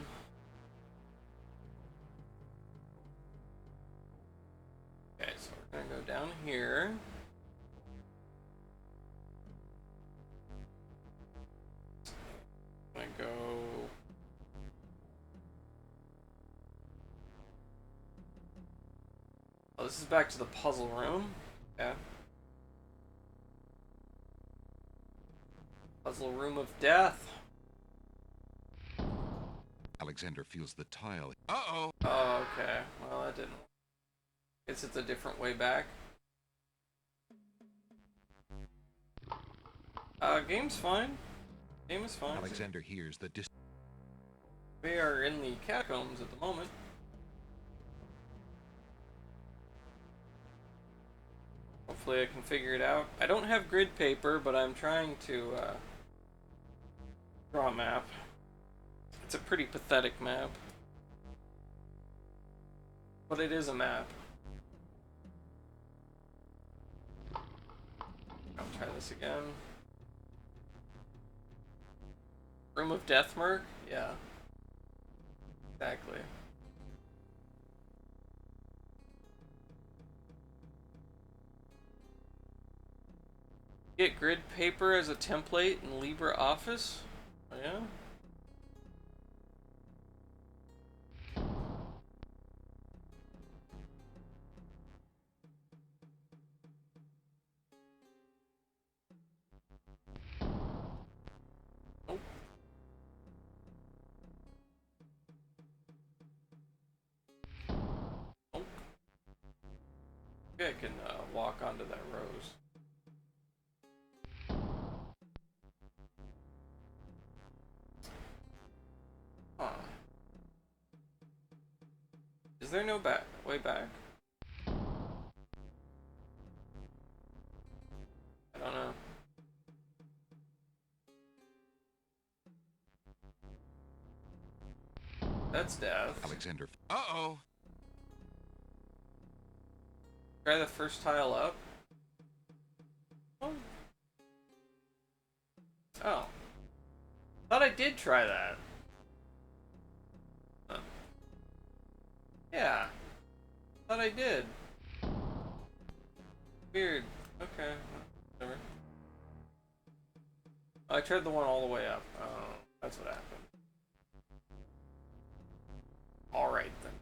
Speaker 1: Okay, so we're gonna go down here. I'm gonna go. Oh, this is back to the puzzle room. Yeah. Puzzle room of death.
Speaker 4: Alexander feels the tile.
Speaker 1: Uh-oh. Oh, okay. Well, that didn't work. Guess it's a different way back. Game's fine. Game is fine.
Speaker 4: Alexander hears the
Speaker 1: We are in the catacombs at the moment. Hopefully I can figure it out. I don't have grid paper, but I'm trying to draw a map. It's a pretty pathetic map. But it is a map. I'll try this again. Room of Death Merc? Yeah. Exactly. Get grid paper as a template in LibreOffice? Oh, yeah? Nope. Nope. Maybe I can walk onto that rose. Huh. Is there no way back? I don't know. That's death.
Speaker 4: Alexander.
Speaker 1: Uh-oh. Try the first tile up. Oh. Thought I did try that. Huh. Yeah. Thought I did. Weird. Okay. Whatever. I tried the one all the way up. Oh, that's what happened. Alright then.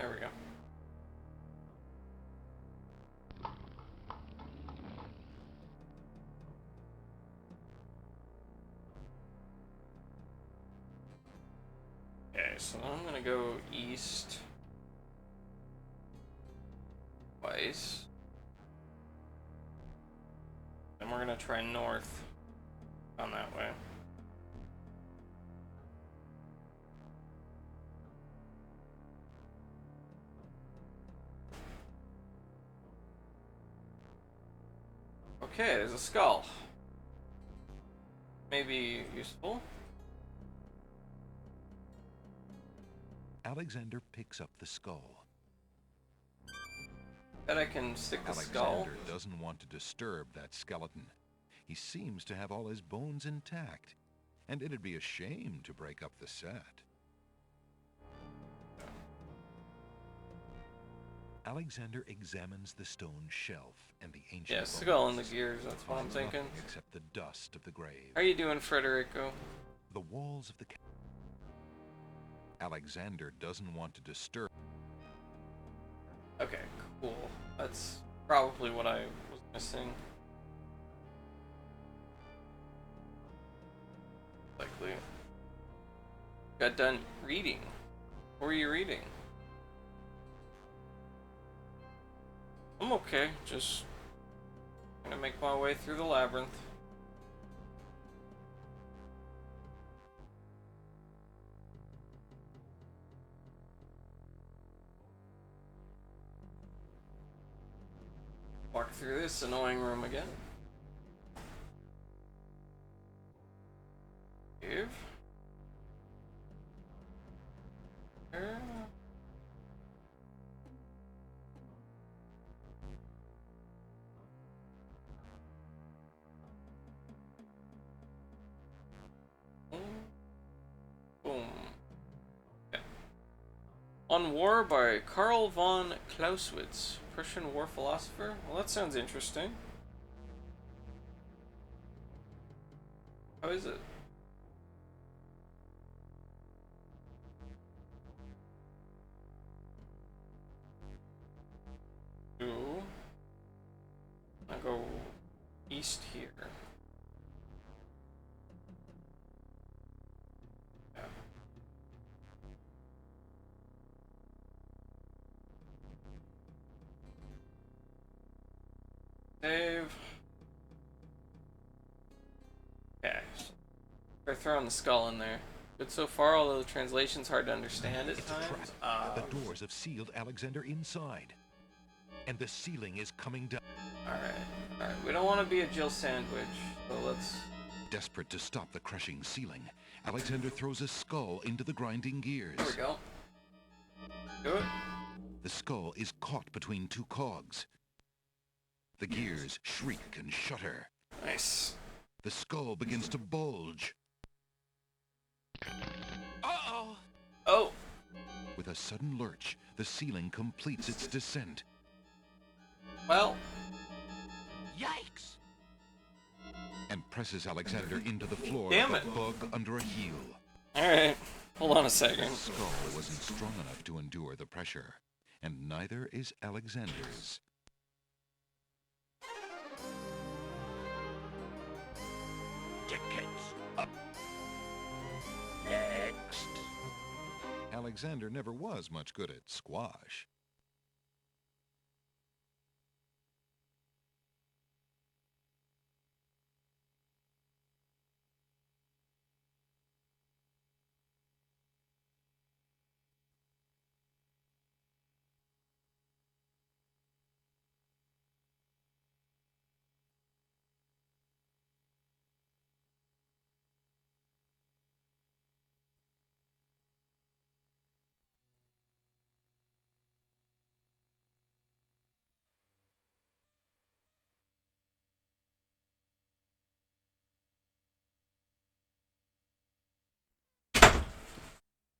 Speaker 1: There we go. Okay, so I'm gonna go east twice. Then we're gonna try north on that way. Okay, there's a skull. Maybe useful.
Speaker 4: Alexander picks up the skull.
Speaker 1: Bet I can stick the skull.
Speaker 4: Alexander doesn't want to disturb that skeleton. He seems to have all his bones intact, and it'd be a shame to break up the set. Alexander examines the stone shelf and the ancient
Speaker 1: Yeah,
Speaker 4: bones.
Speaker 1: skull and the gears, that's what I'm thinking.
Speaker 4: Nothing except the dust of the grave.
Speaker 1: How are you doing, Frederico?
Speaker 4: The walls of the Alexander doesn't want to disturb.
Speaker 1: Okay, cool. That's probably what I was missing. Likely. Got done reading. What were you reading? I'm okay, just gonna make my way through the labyrinth. Walk through this annoying room again. Give. There. Boom. Okay. On War by Karl von Clausewitz, Prussian war philosopher. Well, that sounds interesting. How is it? Ooh. I'll go east here. Yeah. Save. Okay. They're throwing the skull in there. Good so far, although the translation's hard to understand at
Speaker 4: It's a
Speaker 1: times.
Speaker 4: trap. The doors have sealed Alexander inside, and the ceiling is coming down.
Speaker 1: Alright. We don't want to be a Jill sandwich, so let's...
Speaker 4: Desperate to stop the crushing ceiling, Alexander throws a skull into the grinding gears.
Speaker 1: There we go. Do it.
Speaker 4: The skull is caught between two cogs. The gears shriek and shudder.
Speaker 1: Nice.
Speaker 4: The skull begins to bulge.
Speaker 1: Uh-oh! Oh!
Speaker 4: With a sudden lurch, the ceiling completes its descent.
Speaker 1: Well...
Speaker 11: Yikes!
Speaker 4: And presses Alexander into the floor
Speaker 1: Damn
Speaker 4: like
Speaker 1: it.
Speaker 4: a bug under a heel.
Speaker 1: Alright. Hold on a second.
Speaker 4: The skull wasn't strong enough to endure the pressure, and neither is Alexander's.
Speaker 5: Tickets up. Next.
Speaker 4: Alexander never was much good at squash.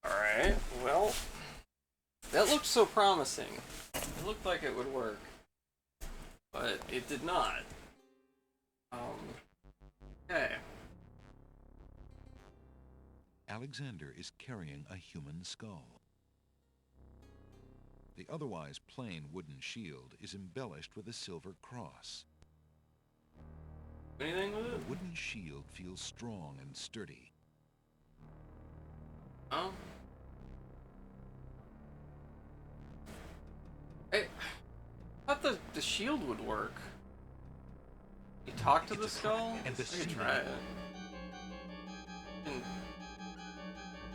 Speaker 1: Alright, well... That looked so promising. It looked like it would work. But it did not. Okay.
Speaker 4: Alexander is carrying a human skull. The otherwise plain wooden shield is embellished with a silver cross.
Speaker 1: Anything with it?
Speaker 4: The wooden shield feels strong and sturdy.
Speaker 1: Oh. I thought the shield would work. You talk to the skull?
Speaker 4: And the
Speaker 1: I could try it.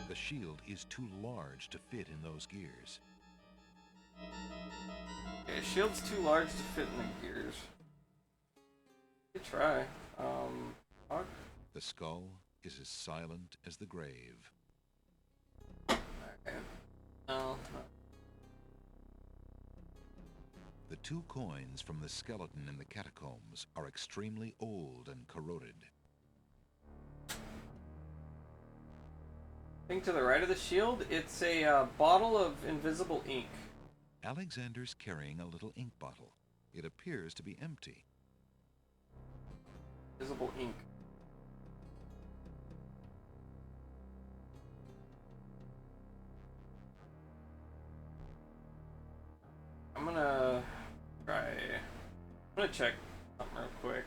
Speaker 4: The shield is too large to fit in those gears.
Speaker 1: Okay, shield's too large to fit in the gears. Good try. Talk?
Speaker 4: The skull is as silent as the grave.
Speaker 1: Okay. No.
Speaker 4: The 2 coins from the skeleton in the catacombs are extremely old and corroded.
Speaker 1: Thing to the right of the shield, it's a bottle of invisible ink.
Speaker 4: Alexander's carrying a little ink bottle. It appears to be empty.
Speaker 1: Invisible ink. I'm gonna check something real quick.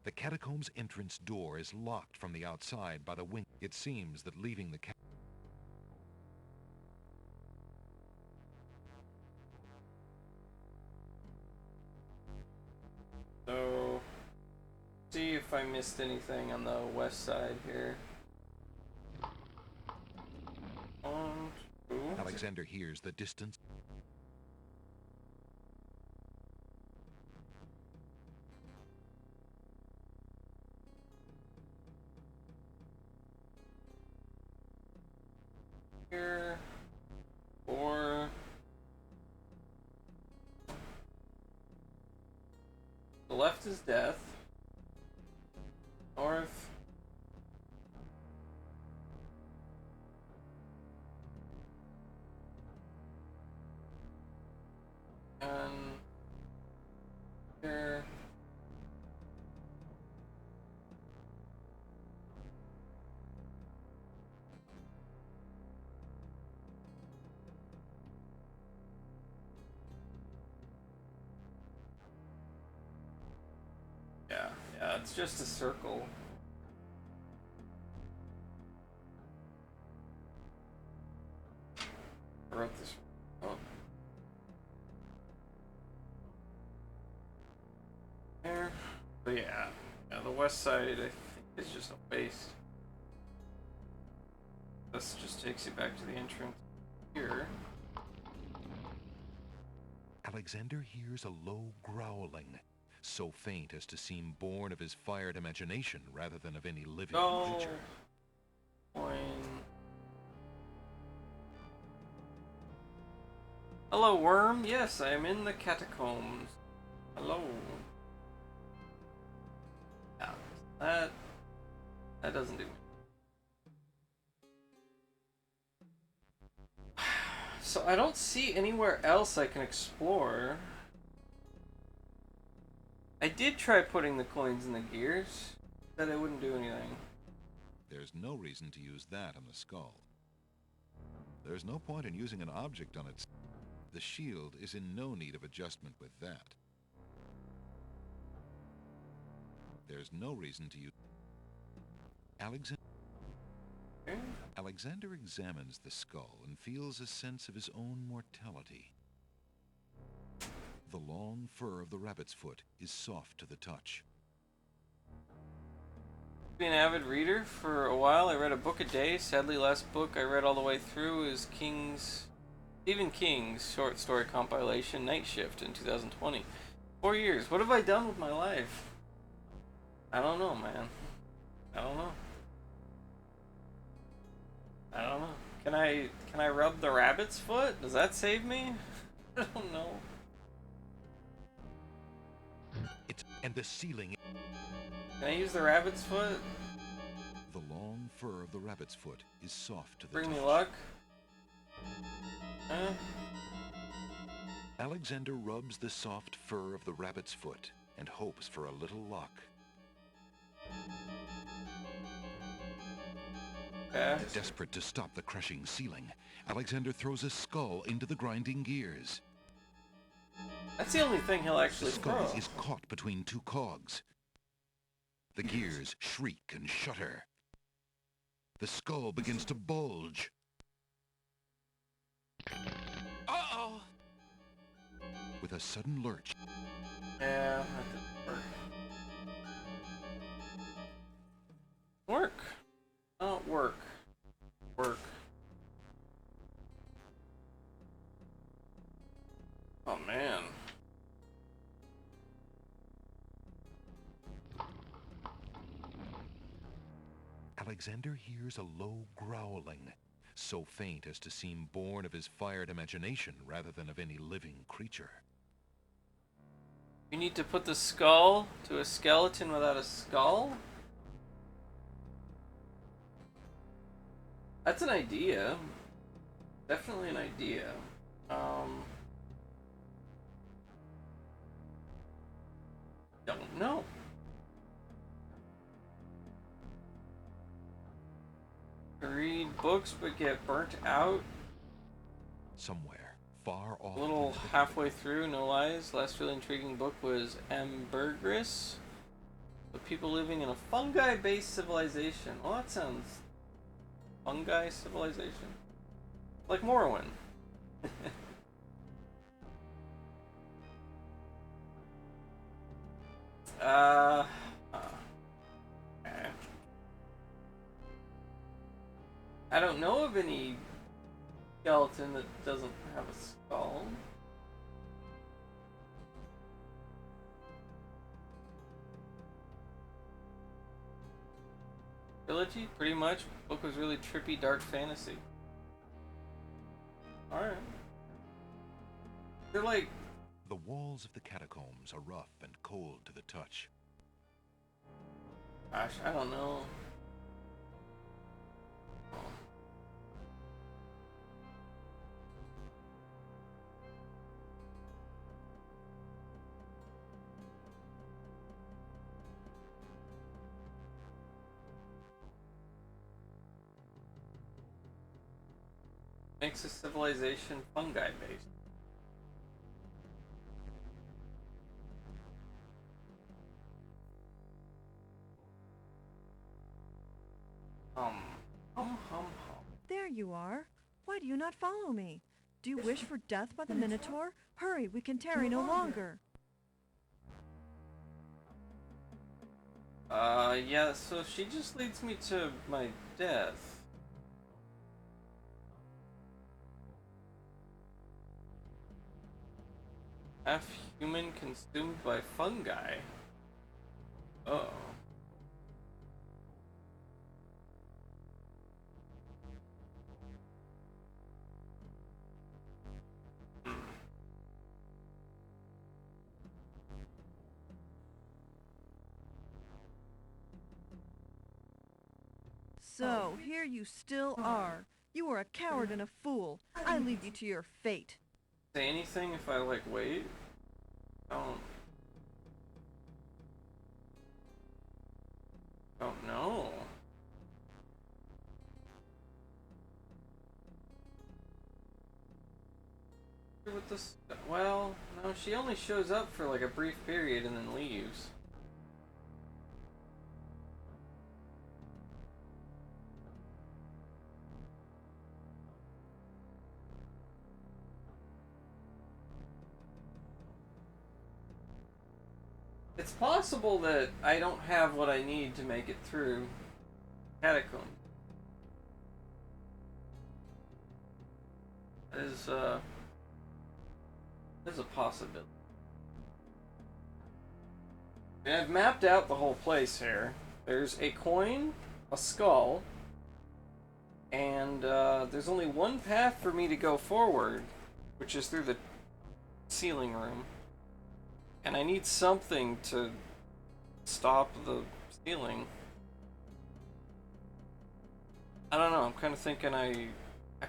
Speaker 4: The catacomb's entrance door is locked from the outside by the wing. It seems that leaving the
Speaker 1: So, see if I missed anything on the west side here. 1, 2.
Speaker 4: Alexander hears the distance.
Speaker 1: Here. 4. The left is death. North. And here. Yeah, it's just a circle. I wrote this. Oh. There. But yeah, the west side I think is just a waste. This just takes you back to the entrance here.
Speaker 4: Alexander hears a low growling, so faint as to seem born of his fired imagination rather than of any living creature.
Speaker 1: Hello, worm. Yes, I am in the catacombs. Hello. Yeah, that doesn't do me. So I don't see anywhere else I can explore. I did try putting the coins in the gears. Said it wouldn't do anything.
Speaker 4: There's no reason to use that on the skull. There's no point in using an object on its... The shield is in no need of adjustment with that. There's no reason to use... Alexander examines the skull and feels a sense of his own mortality. The long fur of the rabbit's foot is soft to the touch.
Speaker 1: Been an avid reader for a while. I read a book a day. Sadly, last book I read all the way through is Stephen King's short story compilation, Night Shift, in 2020. 4 years. What have I done with my life? I don't know, man. I don't know. Can I rub the rabbit's foot? Does that save me? I don't know.
Speaker 4: And the ceiling...
Speaker 1: Can I use the rabbit's foot?
Speaker 4: The long fur of the rabbit's foot is soft to the
Speaker 1: touch. Bring me luck?
Speaker 4: Alexander rubs the soft fur of the rabbit's foot and hopes for a little luck.
Speaker 1: Okay.
Speaker 4: Desperate to stop the crushing ceiling, Alexander throws a skull into the grinding gears.
Speaker 1: That's the only thing he'll
Speaker 4: The
Speaker 1: actually
Speaker 4: skull
Speaker 1: throw.
Speaker 4: is caught between two cogs. The gears shriek and shudder. The skull begins to bulge.
Speaker 1: Uh-oh!
Speaker 4: With a sudden lurch,
Speaker 1: Yeah, that didn't work. Work. Oh, work. Work. Oh, man.
Speaker 4: Alexander hears a low growling, so faint as to seem born of his fired imagination rather than of any living creature.
Speaker 1: You need to put the skull to a skeleton without a skull? That's an idea. Definitely an idea. Don't know. Read books but get burnt out.
Speaker 4: Somewhere, far off.
Speaker 1: A little halfway through, no lies. Last really intriguing book was Ambergris. The people living in a fungi-based civilization. Well, that sounds... Fungi civilization? Like Morrowind. Okay. I don't know of any skeleton that doesn't have a skull. Trilogy? Pretty much. Book was really trippy, dark fantasy. Alright. They're like...
Speaker 4: The walls of the catacombs are rough and cold to the touch.
Speaker 1: Gosh, I don't know. Makes a civilization fungi-based.
Speaker 15: There you are. Why do you not follow me? Do you wish for death by the Minotaur? Hurry, we can tarry no longer.
Speaker 1: Yeah, so she just leads me to my death. Half human consumed by fungi. Uh-oh.
Speaker 15: So, here you still are. You are a coward and a fool. I leave you to your fate.
Speaker 1: Say anything if I, like, wait? Don't know. With this, well, no, she only shows up for like a brief period and then leaves. It's possible that I don't have what I need to make it through Catacomb. There's a possibility. And I've mapped out the whole place here. There's a coin, a skull, and there's only one path for me to go forward, which is through the ceiling room. And I need something to stop the ceiling. I don't know, I'm kind of thinking I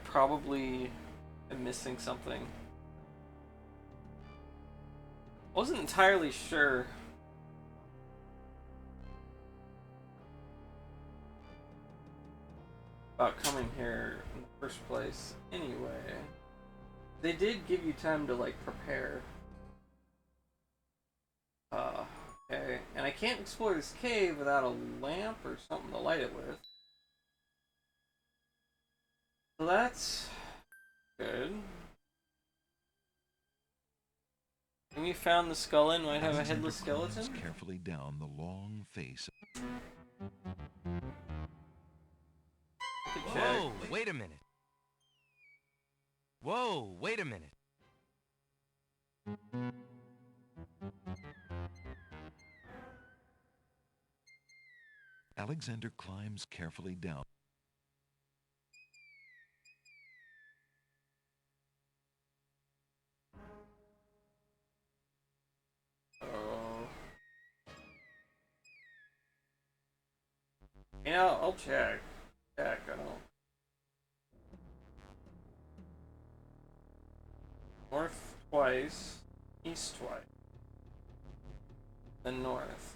Speaker 1: probably am missing something. Wasn't entirely sure. about coming here in the first place anyway. They did give you time to, like, prepare. Okay. And I can't explore this cave without a lamp or something to light it with. So that's good. And we found the skull in might have a headless skeleton.
Speaker 4: Carefully down the long face.
Speaker 3: Whoa, wait a minute. Whoa, wait a minute.
Speaker 4: Alexander climbs carefully down.
Speaker 1: Oh. Yeah, I'll check. I don't. North twice, east twice, then north.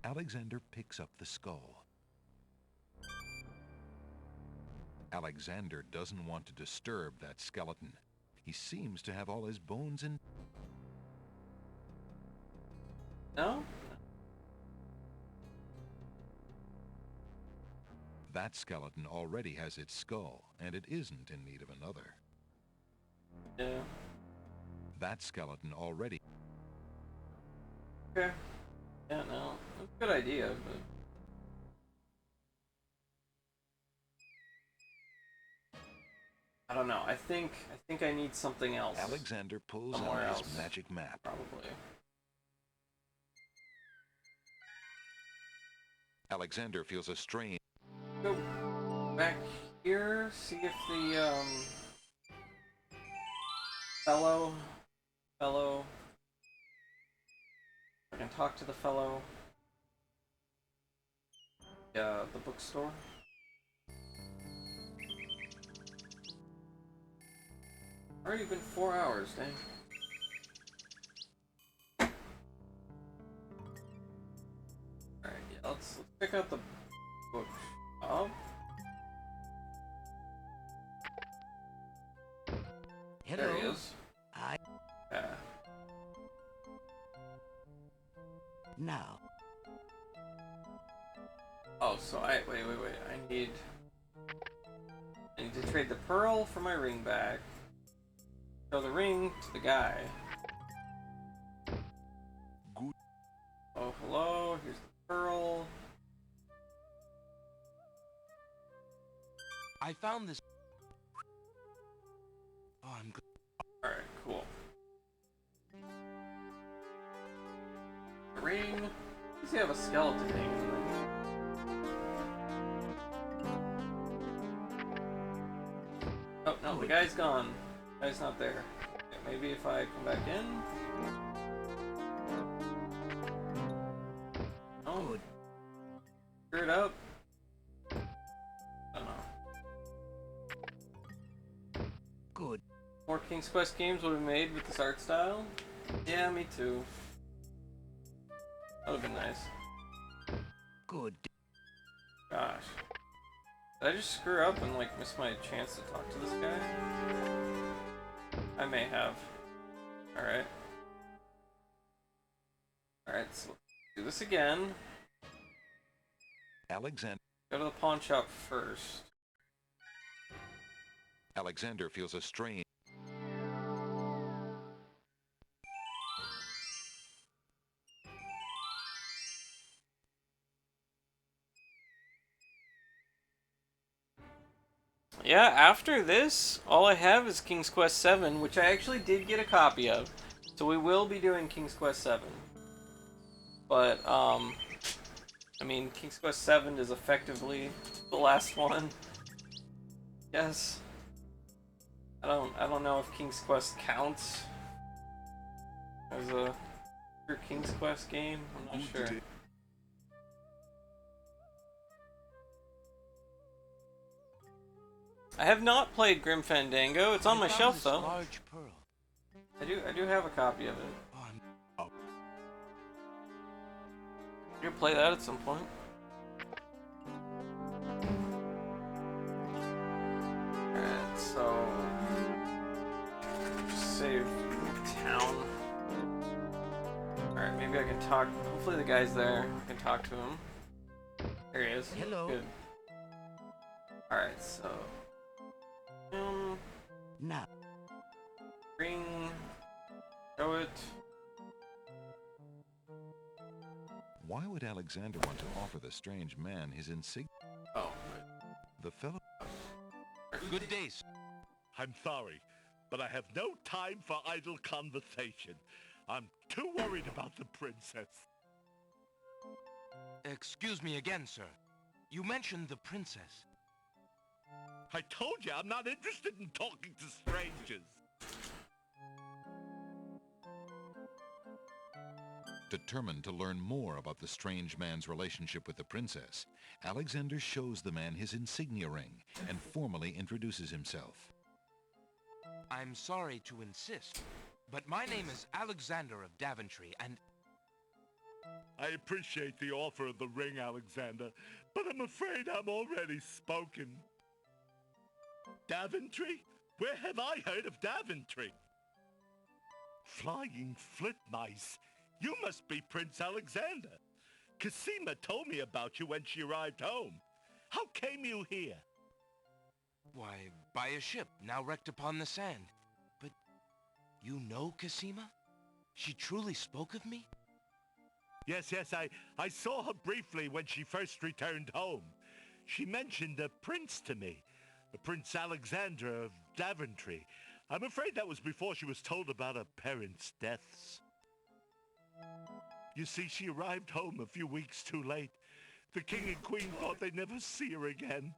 Speaker 4: Alexander picks up the skull. Alexander doesn't want to disturb that skeleton. He seems to have all his bones in...
Speaker 1: No?
Speaker 4: That skeleton already has its skull, and it isn't in need of another.
Speaker 1: Yeah.
Speaker 4: That skeleton already...
Speaker 1: Okay. Yeah, no. That's a good idea, but... I don't know. I think I need something else.
Speaker 4: Alexander pulls
Speaker 1: somewhere
Speaker 4: out
Speaker 1: else.
Speaker 4: his magic map.
Speaker 1: Probably.
Speaker 4: Alexander feels a strain.
Speaker 1: Go back here, see if the fellow I can talk to the fellow. The bookstore. Already been 4 hours, dang. Alright, yeah, let's check out the bookshop.
Speaker 11: Hello.
Speaker 1: There he is. Yeah.
Speaker 11: Now.
Speaker 1: Oh, so wait. I need to trade the pearl for my ring back. Show the ring to the guy.
Speaker 4: Good.
Speaker 1: Oh, hello. Here's the pearl.
Speaker 3: I found this. Oh, I'm good.
Speaker 1: Alright, cool. The ring. Does he have a skeleton hanging in there? Oh, no, the guy's gone. The guy's not there. Okay, maybe if I come back in. Oh. Screw it up. I don't know.
Speaker 11: Good.
Speaker 1: More King's Quest games would have made with this art style? Yeah, me too. That would have been nice.
Speaker 11: Good.
Speaker 1: Gosh. Did I just screw up and, like, miss my chance to talk to this guy? I may have. Alright. Alright, so let's do this again.
Speaker 4: Alexander.
Speaker 1: Go to the pawn shop first.
Speaker 4: Alexander feels a strain.
Speaker 1: Yeah, after this, all I have is King's Quest 7, which I actually did get a copy of. So we will be doing King's Quest 7. But, I mean, King's Quest 7 is effectively the last one. Yes. I don't know if King's Quest counts as a pure King's Quest game. I'm not sure. I have not played Grim Fandango. It's on my shelf though.
Speaker 3: Large pearl.
Speaker 1: I do have a copy of it.
Speaker 3: Oh,
Speaker 1: You can play that at some point. Alright, so just save town. Alright, maybe I can talk. Hopefully the guy's there. I can talk to him. There he is.
Speaker 11: Hello.
Speaker 1: Good. Alright, so
Speaker 11: Now,
Speaker 1: ring, show it.
Speaker 4: Why would Alexander want to offer the strange man his insignia?
Speaker 1: Oh,
Speaker 4: the fellow.
Speaker 3: Good days.
Speaker 7: I'm sorry, but I have no time for idle conversation. I'm too worried about the princess.
Speaker 3: Excuse me again, sir. You mentioned the princess.
Speaker 7: I told you I'm not interested in talking to strangers.
Speaker 4: Determined to learn more about the strange man's relationship with the princess, Alexander shows the man his insignia ring and formally introduces himself.
Speaker 3: I'm sorry to insist, but my name is Alexander of Daventry, and...
Speaker 7: I appreciate the offer of the ring, Alexander, but I'm afraid I'm already spoken. Daventry? Where have I heard of Daventry? Flying flit mice. You must be Prince Alexander. Cosima told me about you when she arrived home. How came you here?
Speaker 3: Why, by a ship now wrecked upon the sand. But you know Cosima? She truly spoke of me?
Speaker 7: Yes, I saw her briefly when she first returned home. She mentioned a prince to me, Prince Alexander of Daventry. I'm afraid that was before she was told about her parents' deaths. You see, she arrived home a few weeks too late. The king and queen thought they'd never see her again.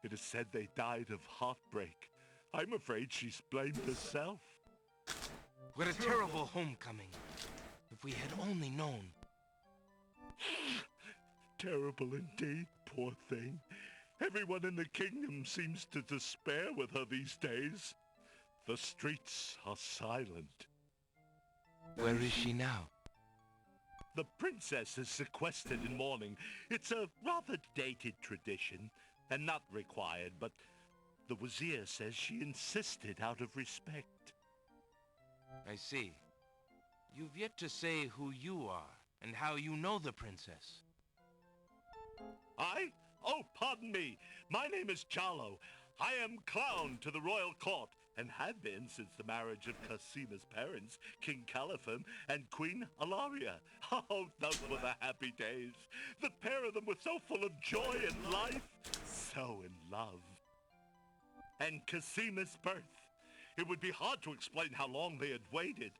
Speaker 7: It is said they died of heartbreak. I'm afraid she's blamed herself.
Speaker 3: What a terrible homecoming. If we had only known.
Speaker 7: Terrible indeed, poor thing. Everyone in the kingdom seems to despair with her these days. The streets are silent.
Speaker 3: Where is she now?
Speaker 7: The princess is sequestered in mourning. It's a rather dated tradition, and not required, but the Wazir says she insisted out of respect.
Speaker 3: I see. You've yet to say who you are, and how you know the princess.
Speaker 7: I? Oh, pardon me. My name is Jalo. I am clown to the royal court, and have been since the marriage of Cosima's parents, King Caliphum and Queen Alaria. Oh, those were the happy days. The pair of them were so full of joy and life, so in love. And Cosima's birth. It would be hard to explain how long they had waited,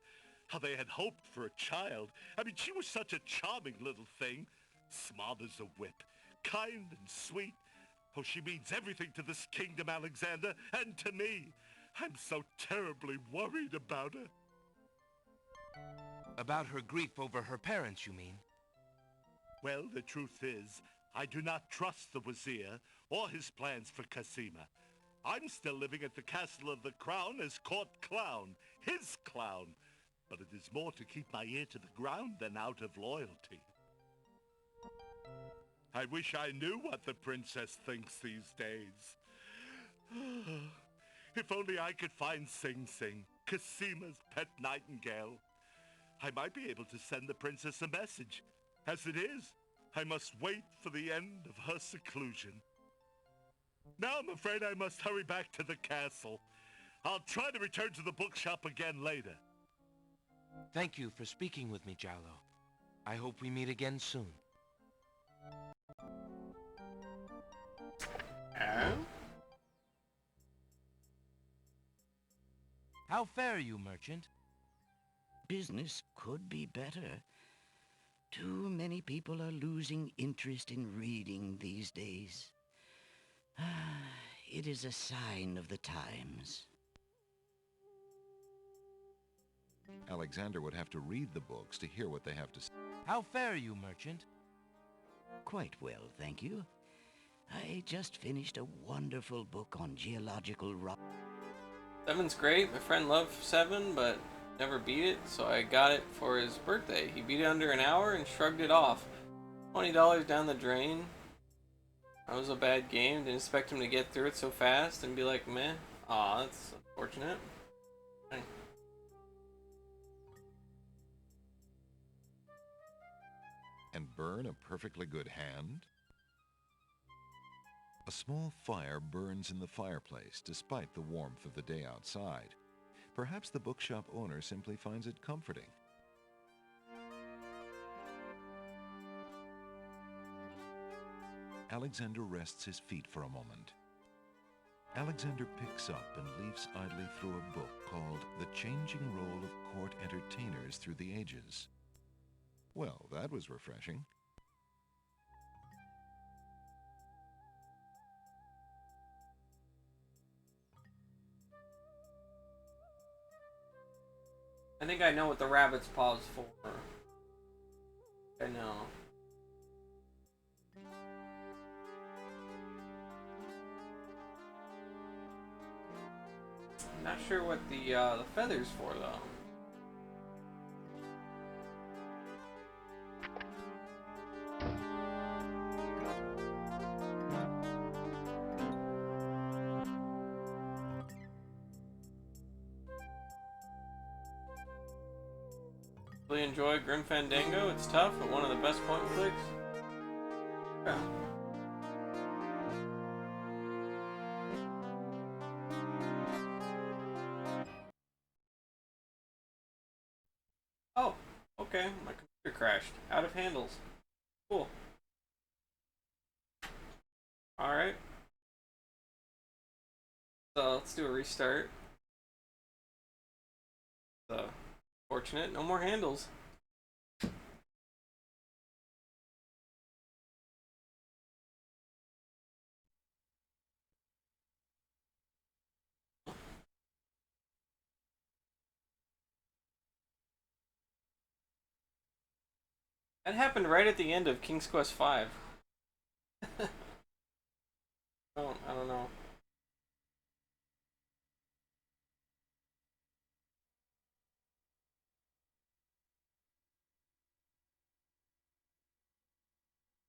Speaker 7: how they had hoped for a child. I mean, she was such a charming little thing, smart as a whip, kind and sweet. Oh, she means everything to this kingdom, Alexander, and to me. I'm so terribly worried about her.
Speaker 3: About her grief over her parents, you mean?
Speaker 7: Well, the truth is, I do not trust the Wazir or his plans for Cosima. I'm still living at the Castle of the Crown as court clown, his clown. But it is more to keep my ear to the ground than out of loyalty. I wish I knew what the princess thinks these days. If only I could find Sing Sing, Cosima's pet nightingale. I might be able to send the princess a message. As it is, I must wait for the end of her seclusion. Now I'm afraid I must hurry back to the castle. I'll try to return to the bookshop again later.
Speaker 3: Thank you for speaking with me, Jalo. I hope we meet again soon. How fare you, merchant?
Speaker 11: Business could be better. Too many people are losing interest in reading these days. It is a sign of the times.
Speaker 4: Alexander would have to read the books to hear what they have to say.
Speaker 3: How fare you, merchant?
Speaker 11: Quite well, thank you. I just finished a wonderful book on geological rock.
Speaker 1: 7's great. My friend loved 7, but never beat it, so I got it for his birthday. He beat it under an hour and shrugged it off. $20 down the drain. That was a bad game. Didn't expect him to get through it so fast and be like, meh. Aw, that's unfortunate. Okay.
Speaker 4: And burn a perfectly good hand? A small fire burns in the fireplace despite the warmth of the day outside. Perhaps the bookshop owner simply finds it comforting. Alexander rests his feet for a moment. Alexander picks up and leafs idly through a book called The Changing Role of Court Entertainers Through the Ages. Well, that was refreshing.
Speaker 1: I think I know what the rabbit's paw's for. I know. I'm not sure what the feather's for though. Really enjoy Grim Fandango. It's tough, but one of the best point and clicks. Yeah. Oh, okay. My computer crashed. Out of handles. Cool. Alright. So let's do a restart. So, fortunate, no more handles. That happened right at the end of King's Quest V. I don't know.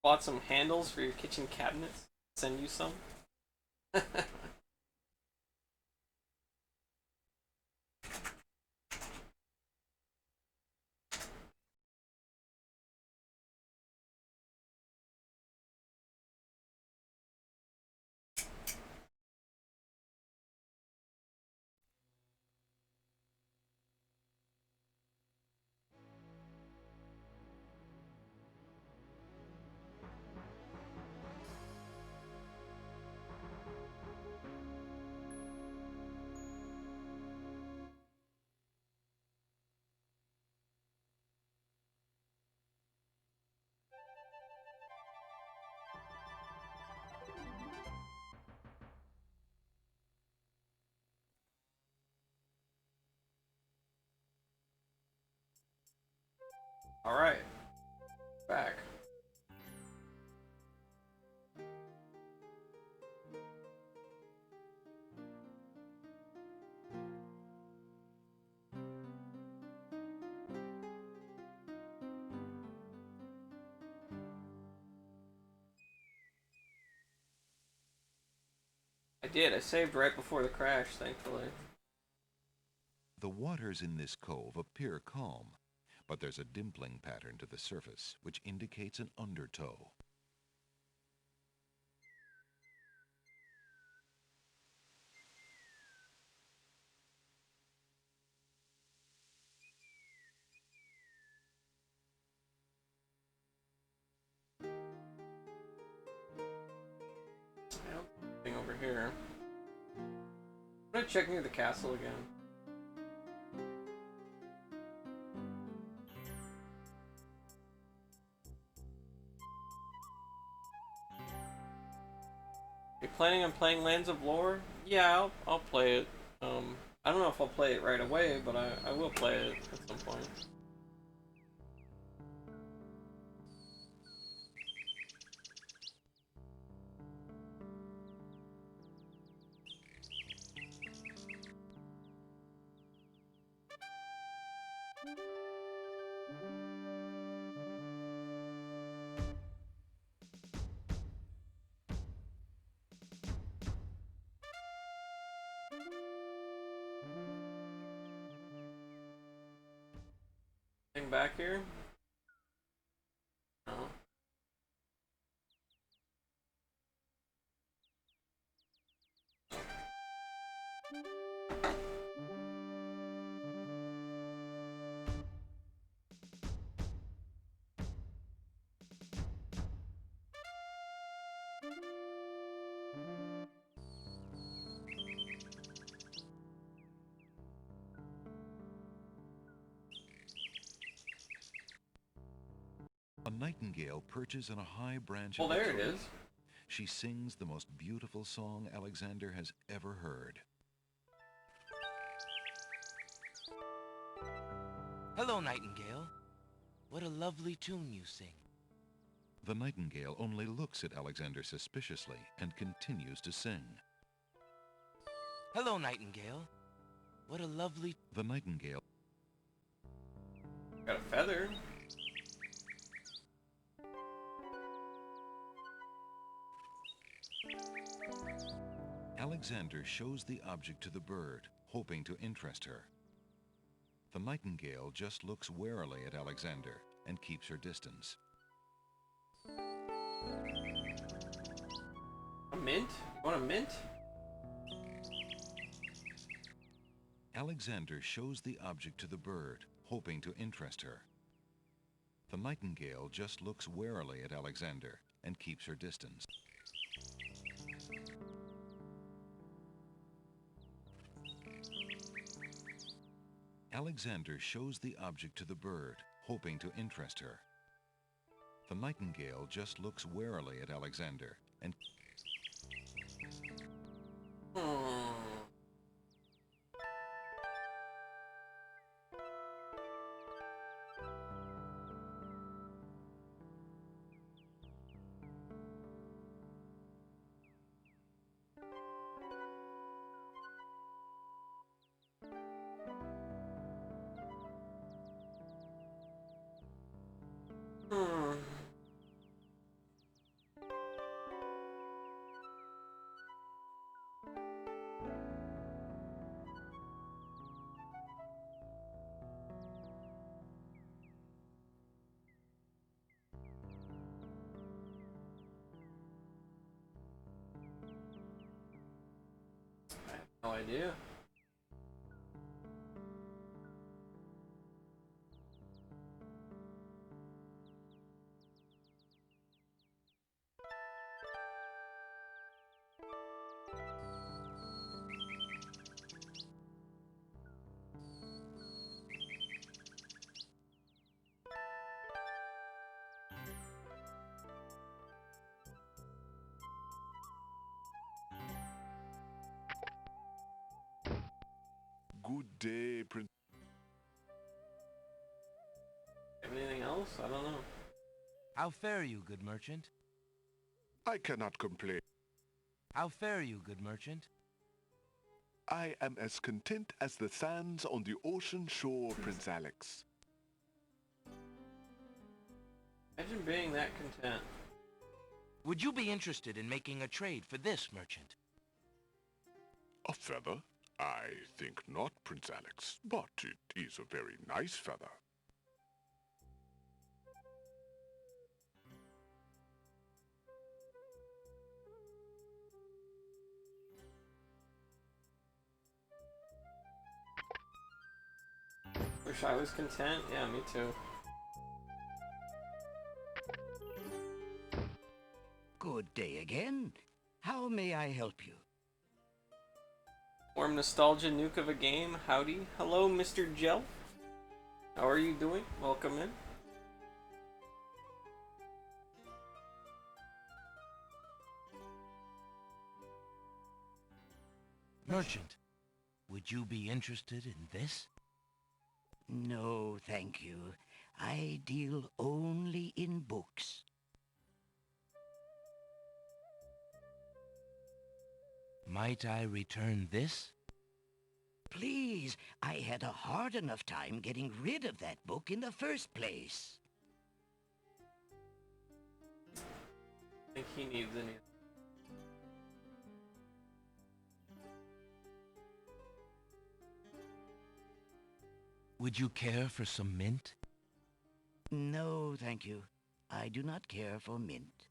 Speaker 1: Bought some handles for your kitchen cabinets. Send you some. Alright. Back. I did. I saved right before the crash, thankfully.
Speaker 4: The waters in this cove appear calm, but there's a dimpling pattern to the surface, which indicates an undertow.
Speaker 1: Thing over here. I'm gonna check near the castle again. You planning on playing Lands of Lore? Yeah, I'll play it. I don't know if I'll play it right away, but I will play it at some point. Back here? No.
Speaker 4: A nightingale perches on a high branch
Speaker 1: Oh,
Speaker 4: of a
Speaker 1: there it
Speaker 4: tree.
Speaker 1: is.
Speaker 4: She sings the most beautiful song Alexander has ever heard.
Speaker 3: Hello, Nightingale. What a lovely tune you sing.
Speaker 4: The nightingale only looks at Alexander suspiciously and continues to sing.
Speaker 3: Hello, Nightingale. What a lovely...
Speaker 4: The nightingale...
Speaker 1: Got a feather.
Speaker 4: Alexander shows the object to the bird, hoping to interest her. The nightingale just looks warily at Alexander and keeps her distance.
Speaker 1: A mint? You want a mint?
Speaker 4: Alexander shows the object to the bird, hoping to interest her. The nightingale just looks warily at Alexander and keeps her distance. Alexander shows the object to the bird, hoping to interest her. The nightingale just looks warily at Alexander and...
Speaker 1: No idea.
Speaker 6: Good day, Prince.
Speaker 1: Anything else? I don't know.
Speaker 3: How fare you, good merchant?
Speaker 6: I cannot complain.
Speaker 3: How fare you, good merchant?
Speaker 6: I am as content as the sands on the ocean shore, Prince Alex.
Speaker 1: Imagine being that content.
Speaker 3: Would you be interested in making a trade for this, merchant?
Speaker 6: A feather? I think not, Prince Alex, but it is a very nice feather.
Speaker 1: Wish I was content. Yeah, me too.
Speaker 11: Good day again. How may I help you?
Speaker 1: Warm nostalgia nuke of a game. Howdy. Hello, Mr. Jelf. How are you doing? Welcome in.
Speaker 3: Merchant, would you be interested in this?
Speaker 11: No, thank you. I deal only in books.
Speaker 3: Might I return this?
Speaker 11: Please, I had a hard enough time getting rid of that book in the first place.
Speaker 1: I think he needs any.
Speaker 3: Would you care for some mint?
Speaker 11: No, thank you. I do not care for mint.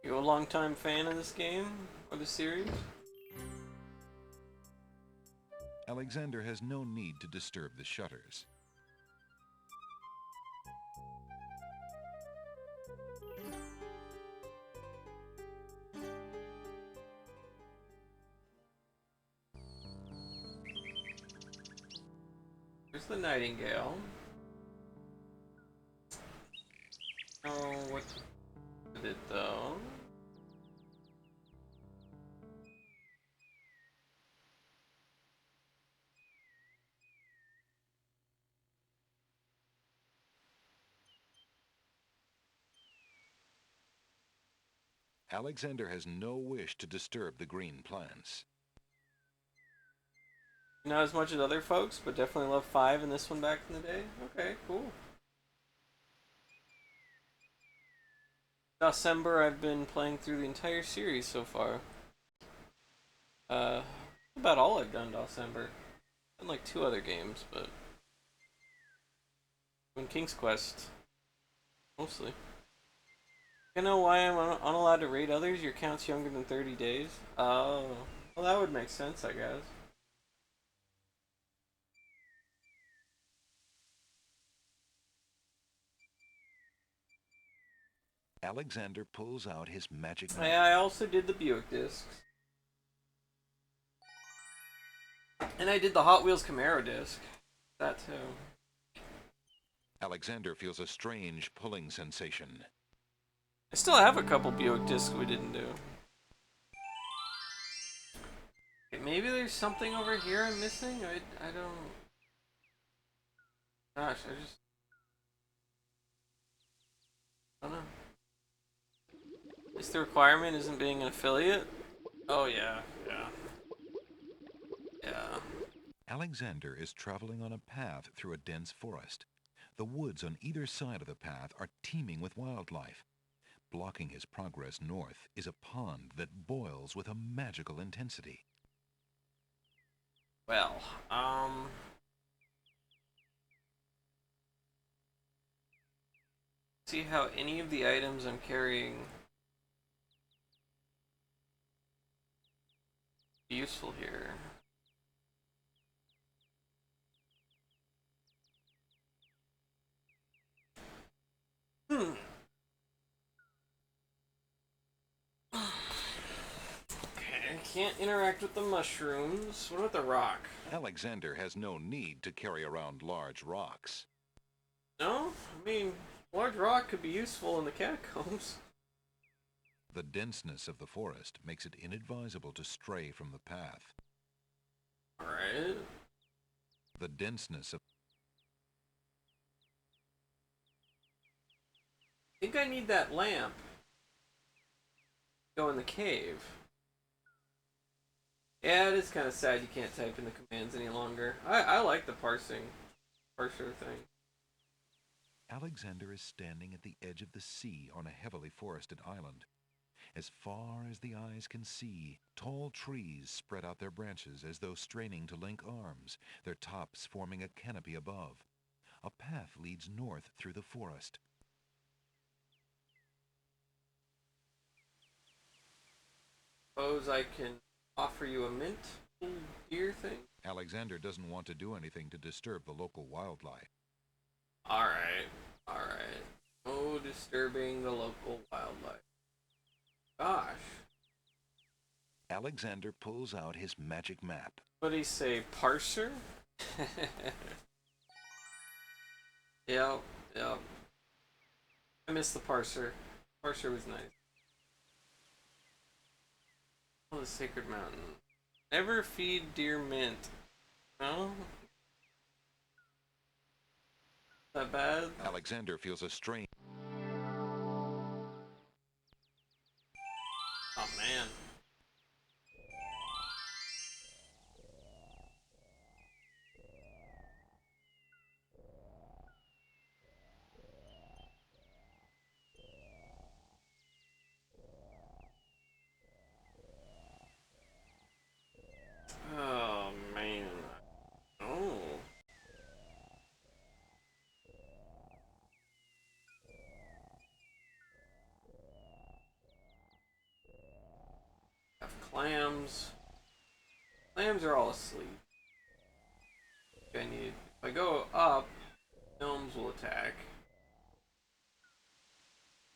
Speaker 1: You a long-time fan of this game or the series?
Speaker 4: Alexander has no need to disturb the shutters.
Speaker 1: There's the nightingale. Oh, what did it though?
Speaker 4: Alexander has no wish to disturb the green plants.
Speaker 1: Not as much as other folks, but definitely love 5 and this one back in the day. Okay, cool. DOSEMBER, I've been playing through the entire series so far. About all I've done DOSEMBER. Done like 2 other games, but in King's Quest, mostly. You know why I'm unallowed to raid others? Your account's younger than 30 days? Oh, well that would make sense, I guess.
Speaker 4: Alexander pulls out his magic map.
Speaker 1: Yeah, I also did the Buick discs. And I did the Hot Wheels Camaro disc. That too.
Speaker 4: Alexander feels a strange pulling sensation.
Speaker 1: I still have a couple Buick discs we didn't do. Okay, maybe there's something over here I'm missing? I don't... Gosh, I just... I don't know. Is the requirement isn't being an affiliate? Oh yeah, yeah. Yeah.
Speaker 4: Alexander is traveling on a path through a dense forest. The woods on either side of the path are teeming with wildlife. Blocking his progress north is a pond that boils with a magical intensity.
Speaker 1: Well, see how any of the items I'm carrying be useful here. Okay, I can't interact with the mushrooms. What about the rock?
Speaker 4: Alexander has no need to carry around large rocks.
Speaker 1: No? I mean, large rock could be useful in the catacombs.
Speaker 4: The denseness of the forest makes it inadvisable to stray from the path.
Speaker 1: Alright.
Speaker 4: The denseness of...
Speaker 1: I think I need that lamp. Go in the cave. Yeah, it is kind of sad you can't type in the commands any longer. I like the parser thing.
Speaker 4: Alexander is standing at the edge of the sea on a heavily forested island. As far as the eyes can see, tall trees spread out their branches as though straining to link arms, their tops forming a canopy above. A path leads north through the forest.
Speaker 1: Suppose I can offer you a mint deer thing?
Speaker 4: Alexander doesn't want to do anything to disturb the local wildlife.
Speaker 1: Alright, alright. No disturbing the local wildlife. Gosh.
Speaker 4: Alexander pulls out his magic map.
Speaker 1: What do you say, parser? Yep. I miss the parser. Harsher was nice. Oh, the Sacred Mountain. Never feed deer mint. No? That bad?
Speaker 4: Alexander feels a strain.
Speaker 1: Oh man. Oh man. Oh. Have clams. Clams are all asleep. I need. If I go up, gnomes will attack.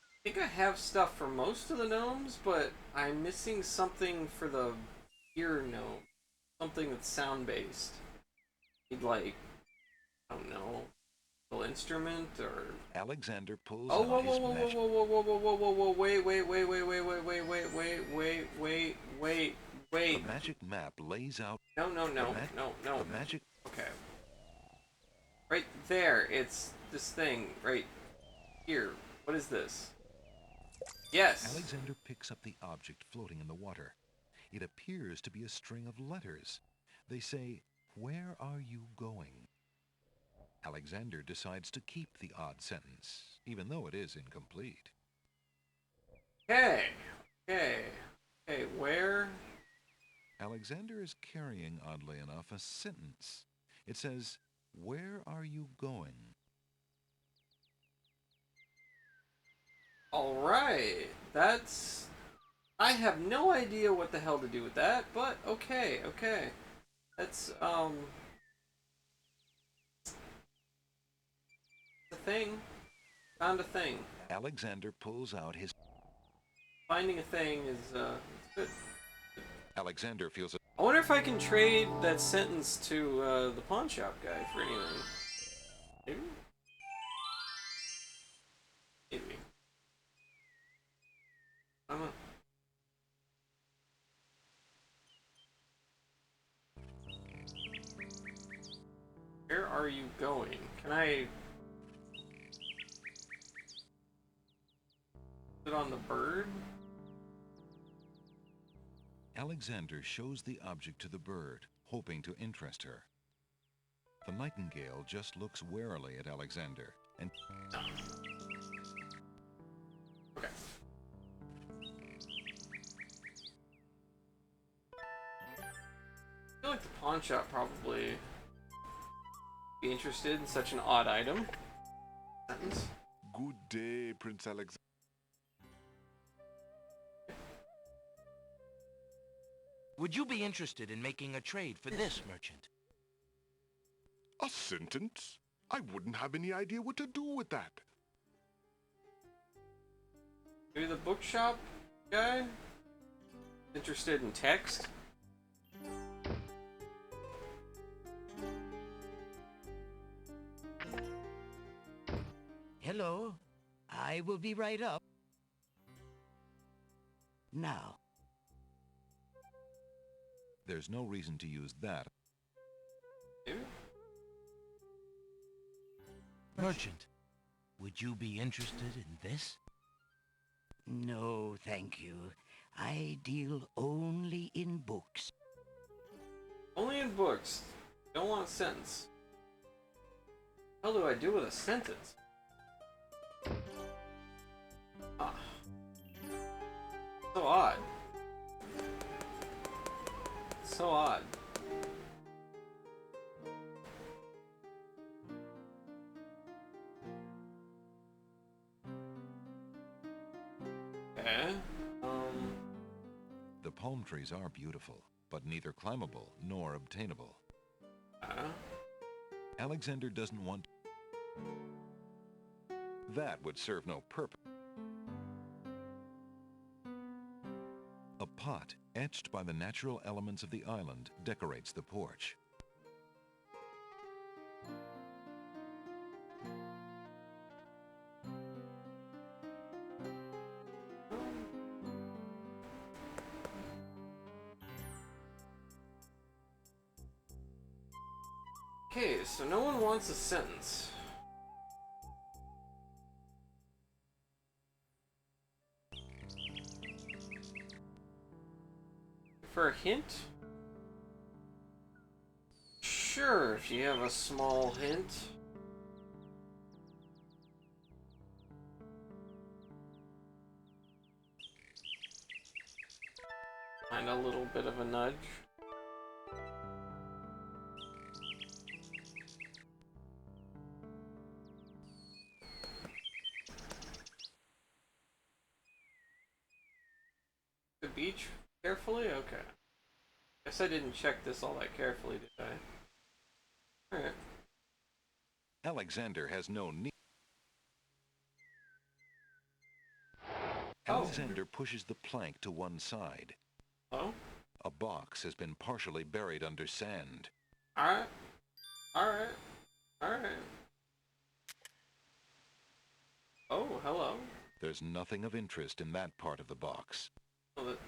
Speaker 1: I think I have stuff for most of the gnomes, but I'm missing something for the ear gnome. Something that's sound based. Need like, I don't know, a little instrument or.
Speaker 4: Alexander pulls
Speaker 1: Oh,
Speaker 4: out
Speaker 1: whoa,
Speaker 4: his
Speaker 1: whoa, whoa,
Speaker 4: magic.
Speaker 1: whoa, whoa, whoa, whoa, whoa, whoa, whoa, wait, wait, wait, wait, wait, wait, wait, wait, wait.
Speaker 4: The magic map lays out.
Speaker 1: No.
Speaker 4: The magic.
Speaker 1: Okay. Right there, it's this thing right here. What is this? Yes.
Speaker 4: Alexander picks up the object floating in the water. It appears to be a string of letters. They say, "Where are you going?" Alexander decides to keep the odd sentence, even though it is incomplete.
Speaker 1: Okay, where?
Speaker 4: Alexander is carrying, oddly enough, a sentence. It says, "Where are you going?"
Speaker 1: Alright, that's... I have no idea what the hell to do with that, but okay. That's, the thing. Found a thing.
Speaker 4: Alexander pulls out his...
Speaker 1: Finding a thing is, good.
Speaker 4: Alexander feels a...
Speaker 1: I wonder if I can trade that sentence to, the pawn shop guy for anything. Maybe? Maybe. I don't know. Where are you going? Can I... put it on the bird?
Speaker 4: Alexander shows the object to the bird, hoping to interest her. The nightingale just looks warily at Alexander and...
Speaker 1: Okay. I feel like the pawn shop probably be interested in such an odd item. Sentence.
Speaker 6: Good day, Prince Alexander.
Speaker 3: Would you be interested in making a trade for this, merchant?
Speaker 6: A sentence? I wouldn't have any idea what to do with that.
Speaker 1: Maybe the bookshop guy? Interested in text?
Speaker 11: Hello. I will be right up. Now.
Speaker 4: There's no reason to use that.
Speaker 3: Merchant, would you be interested in this?
Speaker 11: No, thank you. I deal only in books.
Speaker 1: Only in books. Don't want a sentence. What the hell do I do with a sentence? Ah. So odd. So odd. Okay.
Speaker 4: The palm trees are beautiful, but neither climbable nor obtainable. Alexander doesn't want... That would serve no purpose. A pot, etched by the natural elements of the island, decorates the porch.
Speaker 1: Okay, so no one wants a sentence. For a hint? Sure, if you have a small hint. And a little bit of a nudge. The beach carefully? Okay. Guess I didn't check this all that carefully, did I? Alright.
Speaker 4: Alexander has no need.
Speaker 1: Oh.
Speaker 4: Alexander pushes the plank to one side.
Speaker 1: Oh?
Speaker 4: A box has been partially buried under sand.
Speaker 1: Alright. Alright. Alright. Oh, hello.
Speaker 4: There's nothing of interest in that part of the box.
Speaker 1: Oh, that...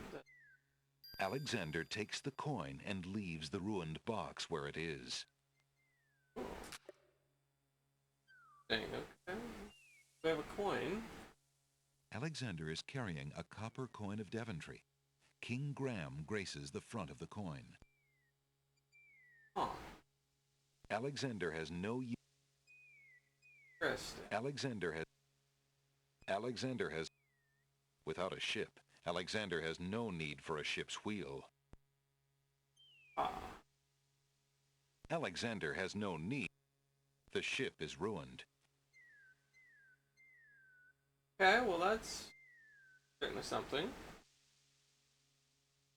Speaker 4: Alexander takes the coin and leaves the ruined box where it is.
Speaker 1: Oh. Dang, okay. We have a coin.
Speaker 4: Alexander is carrying a copper coin of Daventry. King Graham graces the front of the coin.
Speaker 1: Huh.
Speaker 4: Alexander has no use.
Speaker 1: Interesting.
Speaker 4: Alexander has... Without a ship, Alexander has no need for a ship's wheel.
Speaker 1: Ah.
Speaker 4: Alexander has no need. The ship is ruined.
Speaker 1: Okay, well that's certainly something.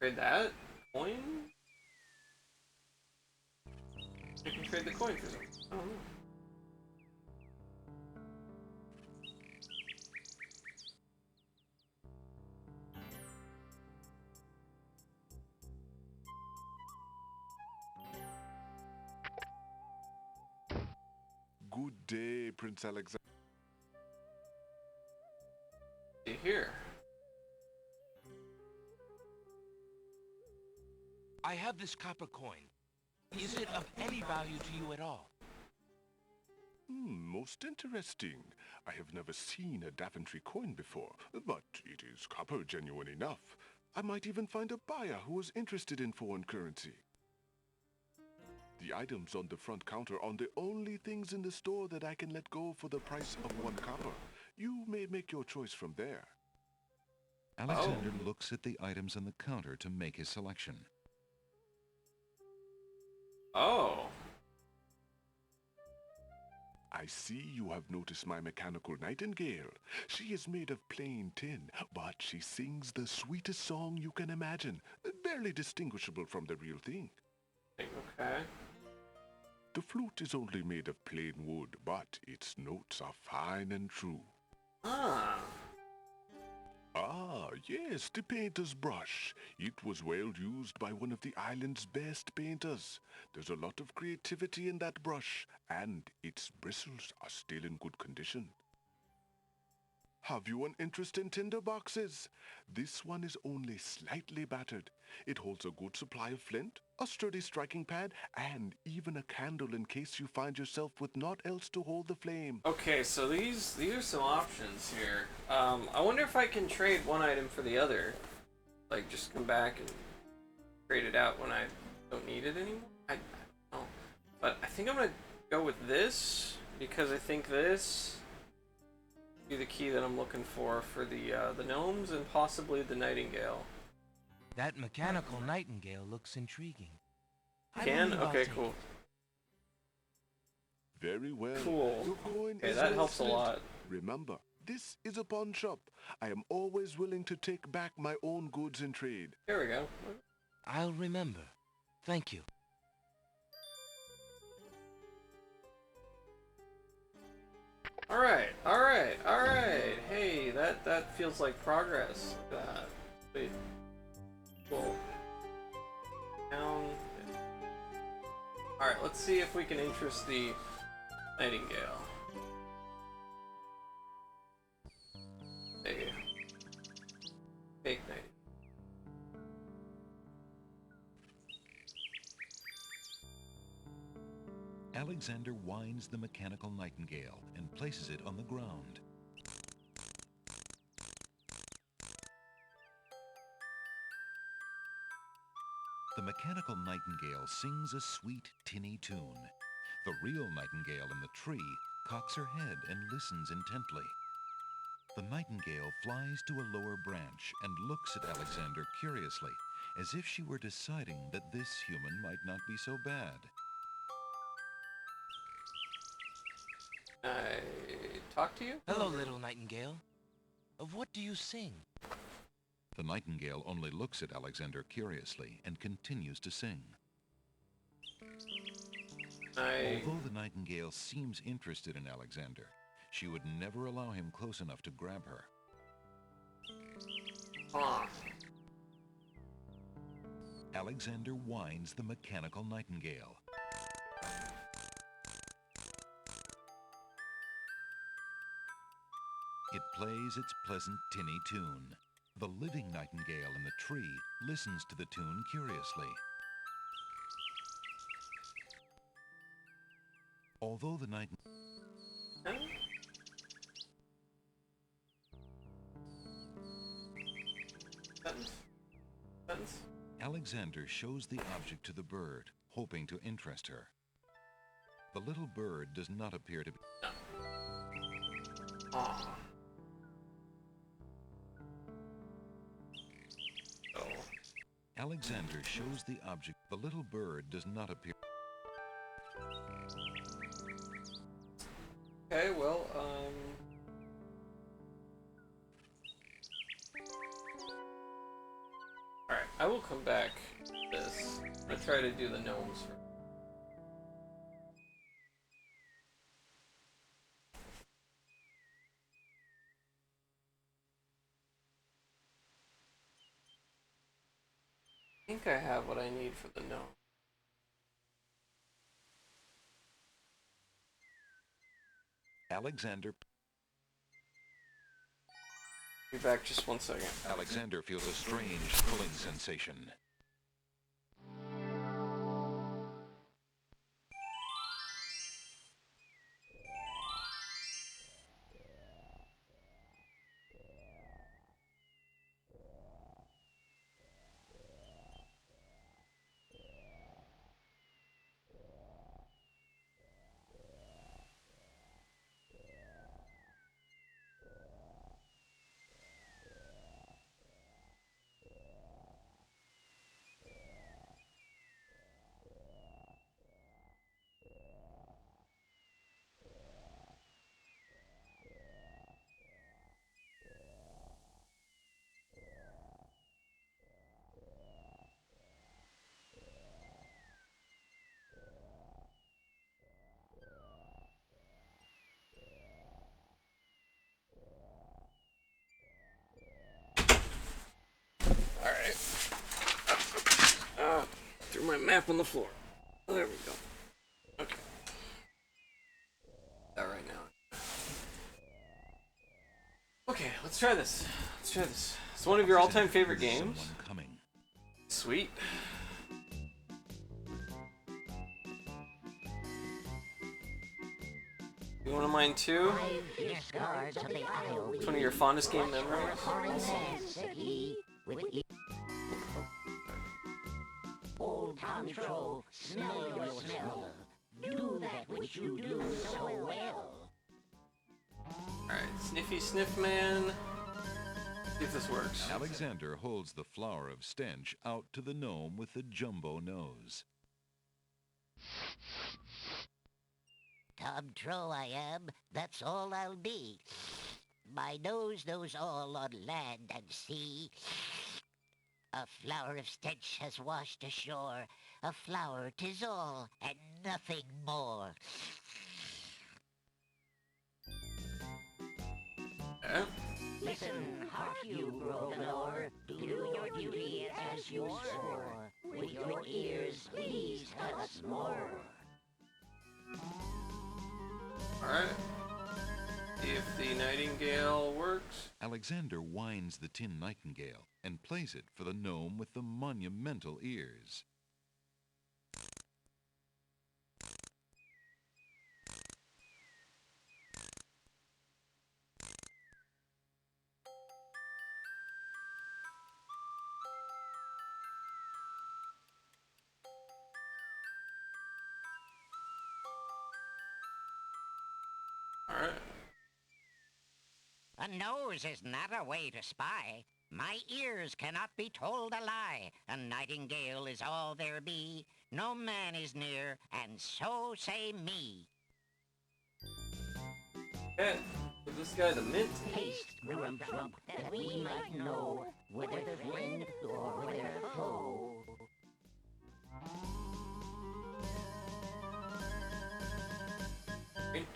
Speaker 1: Trade that coin. I can trade the coin for something. I don't know.
Speaker 6: Good day, Prince Alexander.
Speaker 1: See here.
Speaker 3: I have this copper coin. Is it of any value to you at all?
Speaker 6: Most interesting. I have never seen a Daventry coin before, but it is copper genuine enough. I might even find a buyer who is interested in foreign currency. The items on the front counter are the only things in the store that I can let go for the price of 1 copper. You may make your choice from there.
Speaker 4: Alexander looks at the items on the counter to make his selection.
Speaker 1: Oh.
Speaker 6: I see you have noticed my mechanical nightingale. She is made of plain tin, but she sings the sweetest song you can imagine, barely distinguishable from the real thing.
Speaker 1: Okay.
Speaker 6: The flute is only made of plain wood, but its notes are fine and true.
Speaker 1: Ah.
Speaker 6: Ah, yes, the painter's brush. It was well used by one of the island's best painters. There's a lot of creativity in that brush, and its bristles are still in good condition. Have you an interest in tinder boxes? This one is only slightly battered. It holds a good supply of flint, a sturdy striking pad, and even a candle in case you find yourself with naught else to hold the flame.
Speaker 1: Okay, so these are some options here. I wonder if I can trade one item for the other. Like, just come back and trade it out when I don't need it anymore? I don't know. But I think I'm gonna go with this, because I think this be the key that I'm looking for the gnomes and possibly the nightingale.
Speaker 3: That mechanical nightingale looks intriguing.
Speaker 1: Can? Okay, cool.
Speaker 6: Very well.
Speaker 1: Cool.
Speaker 6: Your coin
Speaker 1: Okay,
Speaker 6: is
Speaker 1: that
Speaker 6: all
Speaker 1: helps a
Speaker 6: flint.
Speaker 1: lot.
Speaker 6: Remember, this is a pawn shop. I am always willing to take back my own goods in trade.
Speaker 1: Here we go.
Speaker 3: I'll remember. Thank you.
Speaker 1: Alright, alright, alright. Hey, that feels like progress. Look at that. Sweet. Cool. Down. Alright, let's see if we can interest the nightingale. Hey. Fake nightingale.
Speaker 4: Alexander winds the mechanical nightingale and places it on the ground. The mechanical nightingale sings a sweet, tinny tune. The real nightingale in the tree cocks her head and listens intently. The nightingale flies to a lower branch and looks at Alexander curiously, as if she were deciding that this human might not be so bad.
Speaker 1: I talk to you?
Speaker 3: Hello, little nightingale. Of what do you sing?
Speaker 4: The nightingale only looks at Alexander curiously and continues to sing. Although the nightingale seems interested in Alexander, she would never allow him close enough to grab her. Alexander winds the mechanical nightingale. It plays its pleasant tinny tune. The living nightingale in the tree listens to the tune curiously. Although the Alexander shows the object to the bird, hoping to interest her. The little bird does not appear to be... Alexander shows the object. The little bird does not appear...
Speaker 1: Okay, well, alright, I will come back to this. I'm gonna try to do the gnomes first. I think I have what I need for the gnome.
Speaker 4: Alexander...
Speaker 1: Be back just 1 second.
Speaker 4: Alexander feels a strange pulling sensation.
Speaker 1: Alright. Threw my map on the floor. There we go. Okay. That right now. Okay, let's try this. Let's try this. It's one of your all-time favorite games. Sweet. You want mine too? It's one of your fondest game memories.
Speaker 11: Old Control, smell your smell. Do that which you do so well.
Speaker 1: Alright, Sniffy Sniff Man. See if this works.
Speaker 4: Alexander holds the flower of stench out to the gnome with the jumbo nose.
Speaker 11: Tom Tro I am, that's all I'll be. My nose knows all on land and sea. A flower of stench has washed ashore. A flower 'tis all, and nothing more. Listen, hark you, Grovenor. Do your duty as you swore. With your ears, please tell us more.
Speaker 1: Alright. See if the nightingale works.
Speaker 4: Alexander winds the tin nightingale and plays it for the gnome with the monumental ears.
Speaker 1: Alright.
Speaker 11: A nose is not a way to spy. My ears cannot be told a lie. A nightingale is all there be. No man is near, and so say me.
Speaker 1: Okay. So this guy, the mint.
Speaker 11: Taste, Grump, that we might know whether friend or whether foe.
Speaker 1: Mint.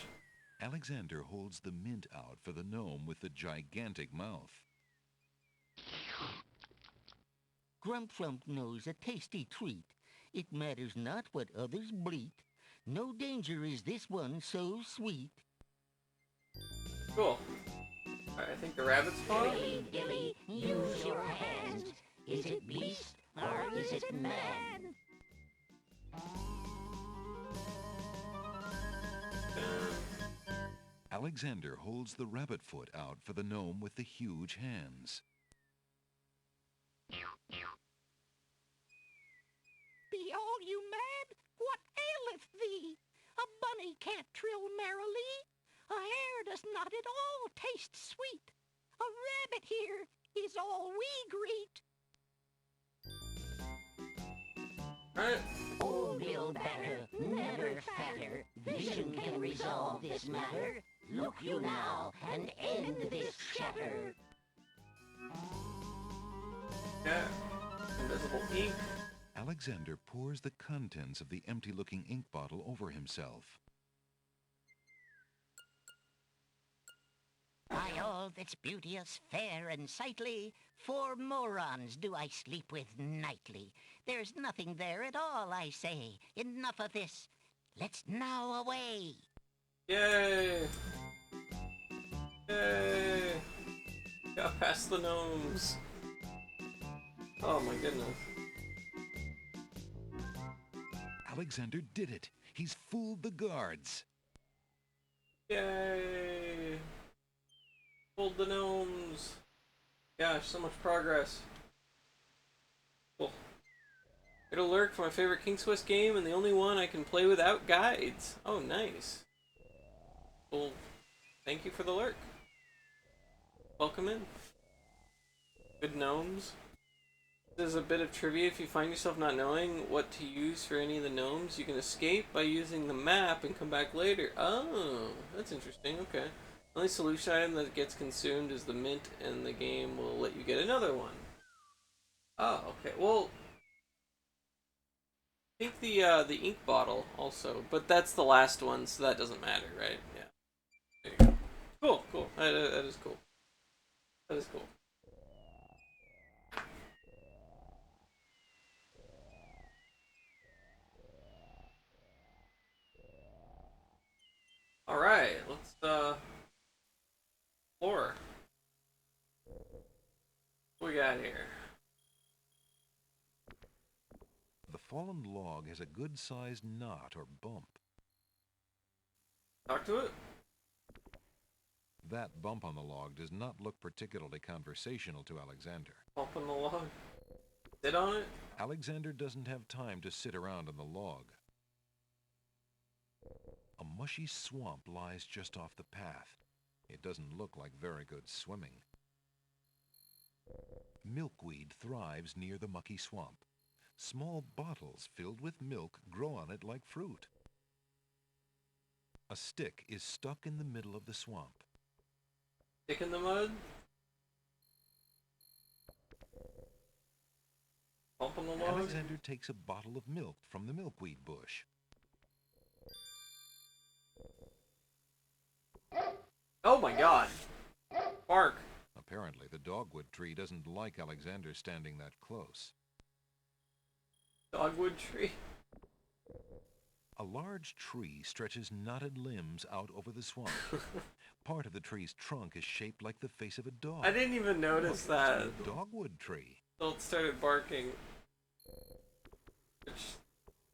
Speaker 4: Alexander holds the mint out for the gnome with the gigantic mouth.
Speaker 11: Grump knows a tasty treat. It matters not what others bleat. No danger is this one so sweet.
Speaker 1: Cool. Alright, I think the rabbit's spawn.
Speaker 11: Dilly, use your hands. Is it beast or is it man?
Speaker 4: Alexander holds the rabbit foot out for the gnome with the huge hands.
Speaker 11: Be all you mad? What aileth thee? A bunny can't trill merrily. A hare does not at all taste sweet. A rabbit here is all we greet.
Speaker 1: Alright.
Speaker 11: Old Bill Batter, never fatter. Vision can resolve this matter. Look you now and end this chatter.
Speaker 1: Yeah. Invisible ink.
Speaker 4: Alexander pours the contents of the empty-looking ink bottle over himself.
Speaker 11: By all that's beauteous, fair, and sightly, 4 morons do I sleep with nightly. There's nothing there at all, I say. Enough of this. Let's now away.
Speaker 1: Yay! Yay! Got past the gnomes. Oh my goodness.
Speaker 4: Alexander did it! He's fooled the guards!
Speaker 1: Yay! Hold the gnomes. Gosh, so much progress. Cool. Get a lurk for my favorite King's Quest game and the only one I can play without guides. Oh, nice. Well, thank you for the lurk. Welcome in. Good gnomes. There's a bit of trivia. If you find yourself not knowing what to use for any of the gnomes, you can escape by using the map and come back later. Oh, that's interesting. Okay. The only solution item that gets consumed is the mint, and the game will let you get another one. Oh, okay. Well, I think the ink bottle also, but that's the last one, so that doesn't matter, right? Yeah. There you go. Cool, cool. That is cool. That is cool. Alright, let's, floor. What we got here?
Speaker 4: The fallen log has a good-sized knot or bump.
Speaker 1: Talk to it?
Speaker 4: That bump on the log does not look particularly conversational to Alexander.
Speaker 1: Bump on the log? Sit on it?
Speaker 4: Alexander doesn't have time to sit around on the log. A mushy swamp lies just off the path. It doesn't look like very good swimming. Milkweed thrives near the mucky swamp. Small bottles filled with milk grow on it like fruit. A stick is stuck in the middle of the swamp.
Speaker 1: Stick in the mud? Bump on the log?
Speaker 4: Alexander takes a bottle of milk from the milkweed bush.
Speaker 1: Oh my god! Bark!
Speaker 4: Apparently, the dogwood tree doesn't like Alexander standing that close.
Speaker 1: Dogwood tree?
Speaker 4: A large tree stretches knotted limbs out over the swamp. Part of the tree's trunk is shaped like the face of a dog.
Speaker 1: I didn't even notice that.
Speaker 4: A dogwood tree.
Speaker 1: Until it started barking.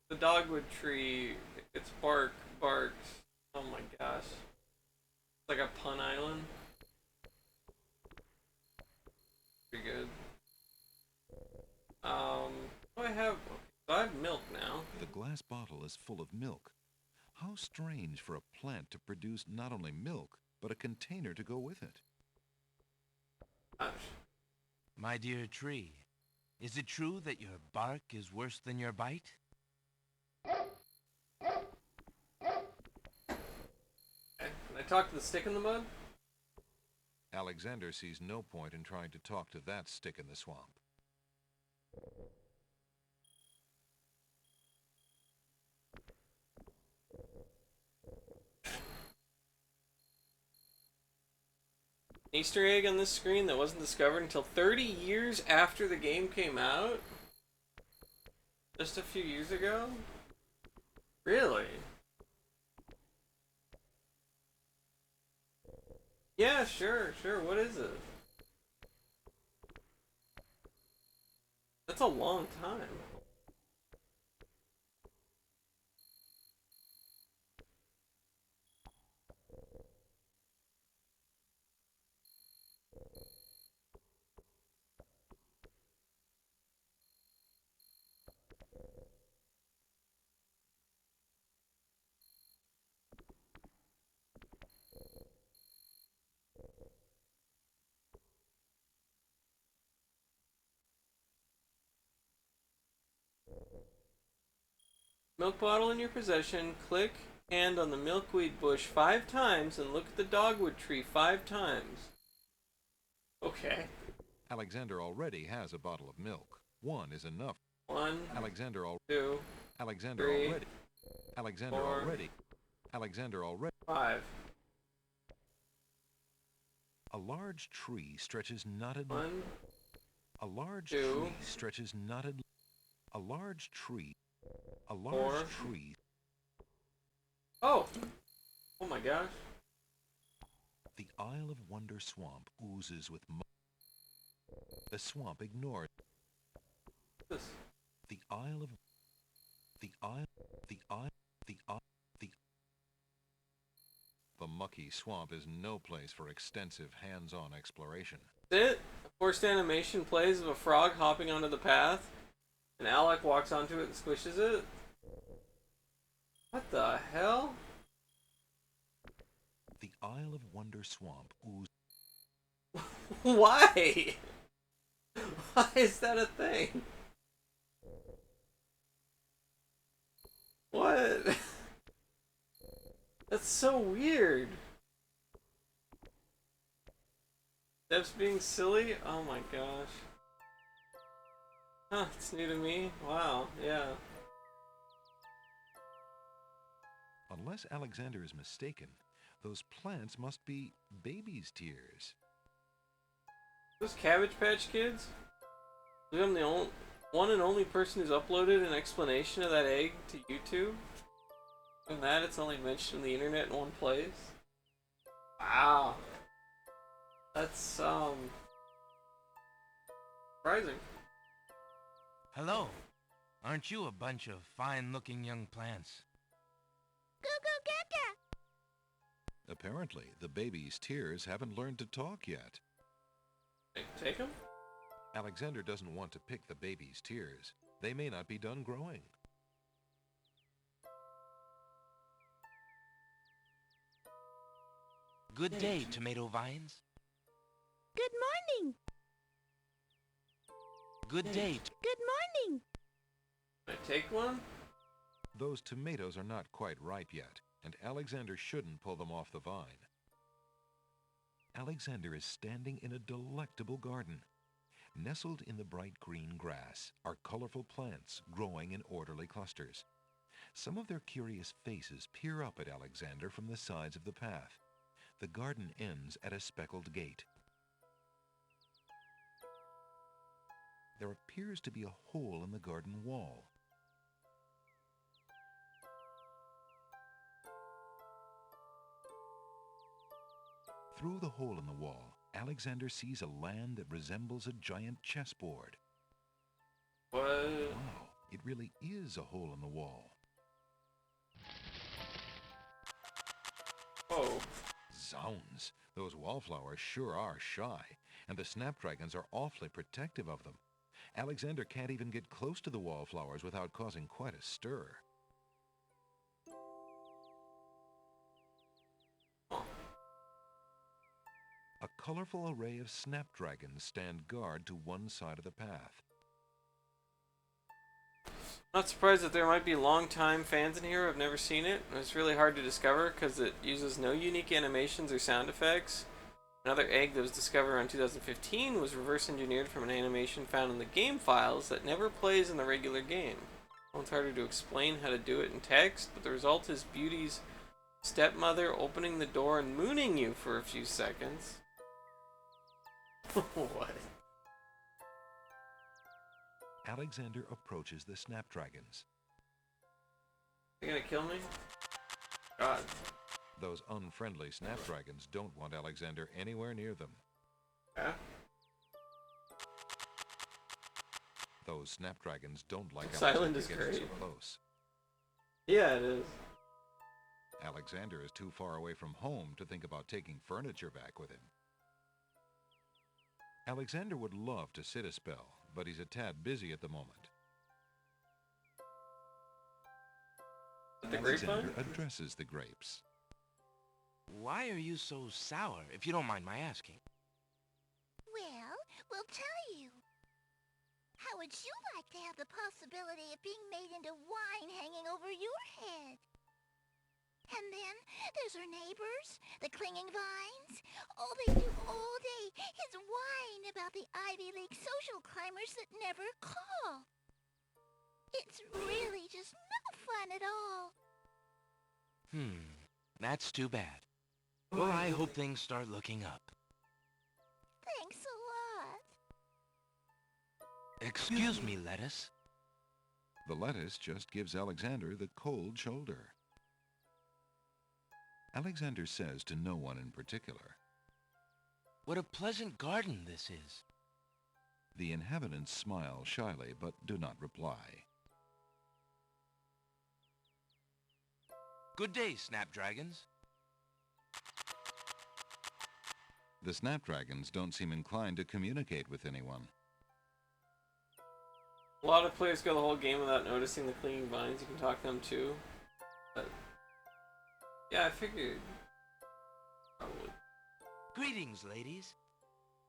Speaker 1: The dogwood tree, its bark barks. Oh my gosh. It's like a pun island. Pretty good. What do I have? So I have milk now.
Speaker 4: The glass bottle is full of milk. How strange for a plant to produce not only milk, but a container to go with it.
Speaker 3: My dear tree, is it true that your bark is worse than your bite?
Speaker 1: Can I talk to the stick in the mud?
Speaker 4: Alexander sees no point in trying to talk to that stick in the swamp.
Speaker 1: Easter egg on this screen that wasn't discovered until 30 years after the game came out? Just a few years ago? Really? Yeah, sure. What is it? That's a long time. Milk bottle in your possession. Click hand on the milkweed bush 5 times and look at the dogwood tree 5 times. Okay.
Speaker 4: Alexander already has a bottle of milk. 1 is enough.
Speaker 1: 1,
Speaker 4: Alexander
Speaker 1: 2,
Speaker 4: Alexander
Speaker 1: 3,
Speaker 4: already. Alexander
Speaker 1: 4,
Speaker 4: already. Alexander already.
Speaker 1: 5.
Speaker 4: A large tree stretches knotted.
Speaker 1: 1.
Speaker 4: A large
Speaker 1: 2.
Speaker 4: tree stretches knotted. A large tree. A large
Speaker 1: 4.
Speaker 4: tree.
Speaker 1: Oh! Oh my gosh.
Speaker 4: The Isle of Wonder swamp oozes with the swamp ignored.
Speaker 1: This.
Speaker 4: The Isle of the Isle the Isle the Isle the mucky swamp is no place for extensive hands-on exploration.
Speaker 1: It? A forced animation plays of a frog hopping onto the path, and Alec walks onto it and squishes it. What the hell?
Speaker 4: The Isle of Wonder swamp oozes.
Speaker 1: Why? Why is that a thing? What? That's so weird. Dev's being silly? Oh my gosh. Huh, it's new to me? Wow, yeah.
Speaker 4: Unless Alexander is mistaken, those plants must be baby's tears.
Speaker 1: Those Cabbage Patch Kids? Look, I'm the one and only person who's uploaded an explanation of that egg to YouTube. And that it's only mentioned on the internet in one place. Wow. That's surprising.
Speaker 3: Hello. Aren't you a bunch of fine-looking young plants?
Speaker 4: Apparently, the baby's tears haven't learned to talk yet.
Speaker 1: Take them?
Speaker 4: Alexander doesn't want to pick the baby's tears. They may not be done growing.
Speaker 3: Good day, tomato vines.
Speaker 10: Good morning.
Speaker 3: Good day.
Speaker 10: Good morning.
Speaker 1: Can I take one?
Speaker 4: Those tomatoes are not quite ripe yet, and Alexander shouldn't pull them off the vine. Alexander is standing in a delectable garden. Nestled in the bright green grass are colorful plants growing in orderly clusters. Some of their curious faces peer up at Alexander from the sides of the path. The garden ends at a speckled gate. There appears to be a hole in the garden wall. Through the hole in the wall, Alexander sees a land that resembles a giant chessboard.
Speaker 1: What?
Speaker 4: Wow, it really is a hole in the wall.
Speaker 1: Oh.
Speaker 4: Zounds, those wallflowers sure are shy, and the snapdragons are awfully protective of them. Alexander can't even get close to the wallflowers without causing quite a stir. colorful array of snapdragons stand guard to one side of the path.
Speaker 1: Not surprised that there might be long-time fans in here who have never seen it. It's really hard to discover because it uses no unique animations or sound effects. Another egg that was discovered around 2015 was reverse engineered from an animation found in the game files that never plays in the regular game. Well, it's harder to explain how to do it in text, but the result is Beauty's stepmother opening the door and mooning you for a few seconds. What?
Speaker 4: Alexander approaches the snapdragons.
Speaker 1: They're gonna kill me? God.
Speaker 4: Those unfriendly snapdragons don't want Alexander anywhere near them.
Speaker 1: Yeah?
Speaker 4: Those snapdragons don't like
Speaker 1: This island
Speaker 4: Alexander
Speaker 1: is
Speaker 4: getting
Speaker 1: great.
Speaker 4: so close.
Speaker 1: Yeah, it is.
Speaker 4: Alexander is too far away from home to think about taking furniture back with him. Alexander would love to sit a spell, but he's a tad busy at the moment.
Speaker 1: The
Speaker 4: Alexander
Speaker 1: grapevine?
Speaker 4: addresses the grapes.
Speaker 3: Why are you so sour, if you don't mind my asking?
Speaker 10: Well, we'll tell you. How would you like to have the possibility of being made into wine hanging over your head? And then there's our neighbors, the clinging vines. All they do all day is whine about the Ivy League social climbers that never call. It's really just no fun at all.
Speaker 3: That's too bad. Well, I hope things start looking up.
Speaker 10: Thanks a lot.
Speaker 3: Excuse me, lettuce.
Speaker 4: The lettuce just gives Alexander the cold shoulder. Alexander says to no one in particular.
Speaker 3: What a pleasant garden this is.
Speaker 4: The inhabitants smile shyly but do not reply.
Speaker 3: Good day, snapdragons.
Speaker 4: The snapdragons don't seem inclined to communicate with anyone.
Speaker 1: A lot of players go the whole game without noticing the clinging vines. You can talk to them too. But yeah, I figured. Probably.
Speaker 3: Greetings, ladies.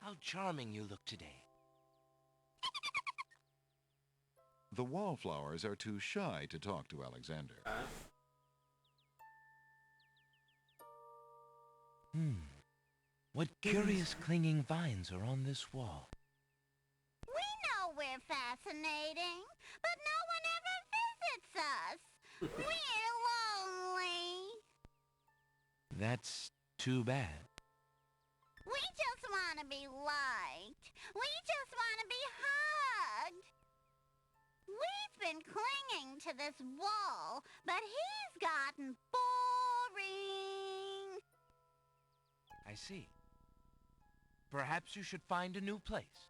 Speaker 3: How charming you look today.
Speaker 4: The wallflowers are too shy to talk to Alexander.
Speaker 3: What curious clinging vines are on this wall?
Speaker 10: We know we're fascinating, but no one ever visits us. We're lonely.
Speaker 3: That's too bad.
Speaker 10: We just want to be liked. We just want to be hugged. We've been clinging to this wall, but he's gotten boring.
Speaker 3: I see. Perhaps you should find a new place.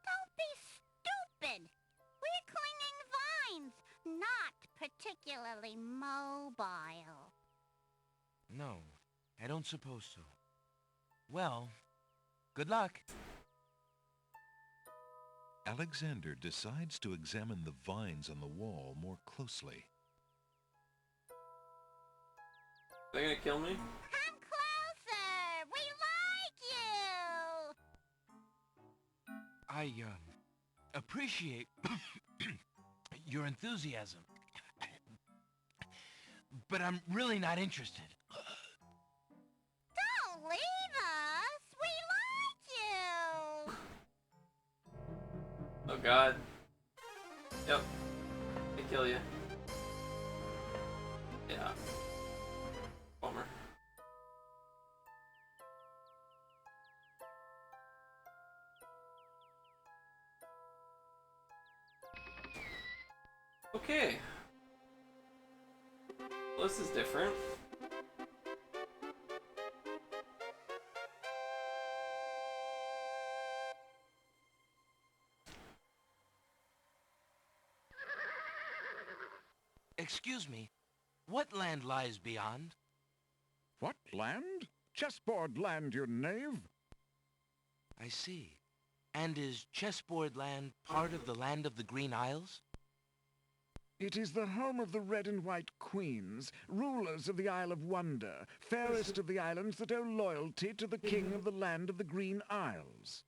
Speaker 10: Don't be stupid. We're clinging vines, not particularly mobile.
Speaker 3: No, I don't suppose so. Well, good luck.
Speaker 4: Alexander decides to examine the vines on the wall more closely.
Speaker 1: They're gonna kill me?
Speaker 10: Come closer. We like you.
Speaker 3: I, appreciate your enthusiasm. But I'm really not interested.
Speaker 10: Don't leave us. We like you.
Speaker 1: Oh god. Yep. They kill you. Yeah. Bummer. Okay. Well, this is different.
Speaker 3: Excuse me, what land lies beyond?
Speaker 17: What land? Chessboard land, you knave.
Speaker 3: I see. And is Chessboard Land part of the land of the Green Isles?
Speaker 17: It is the home of the Red and White Queens, rulers of the Isle of Wonder, fairest of the islands that owe loyalty to the king of the land of the Green Isles.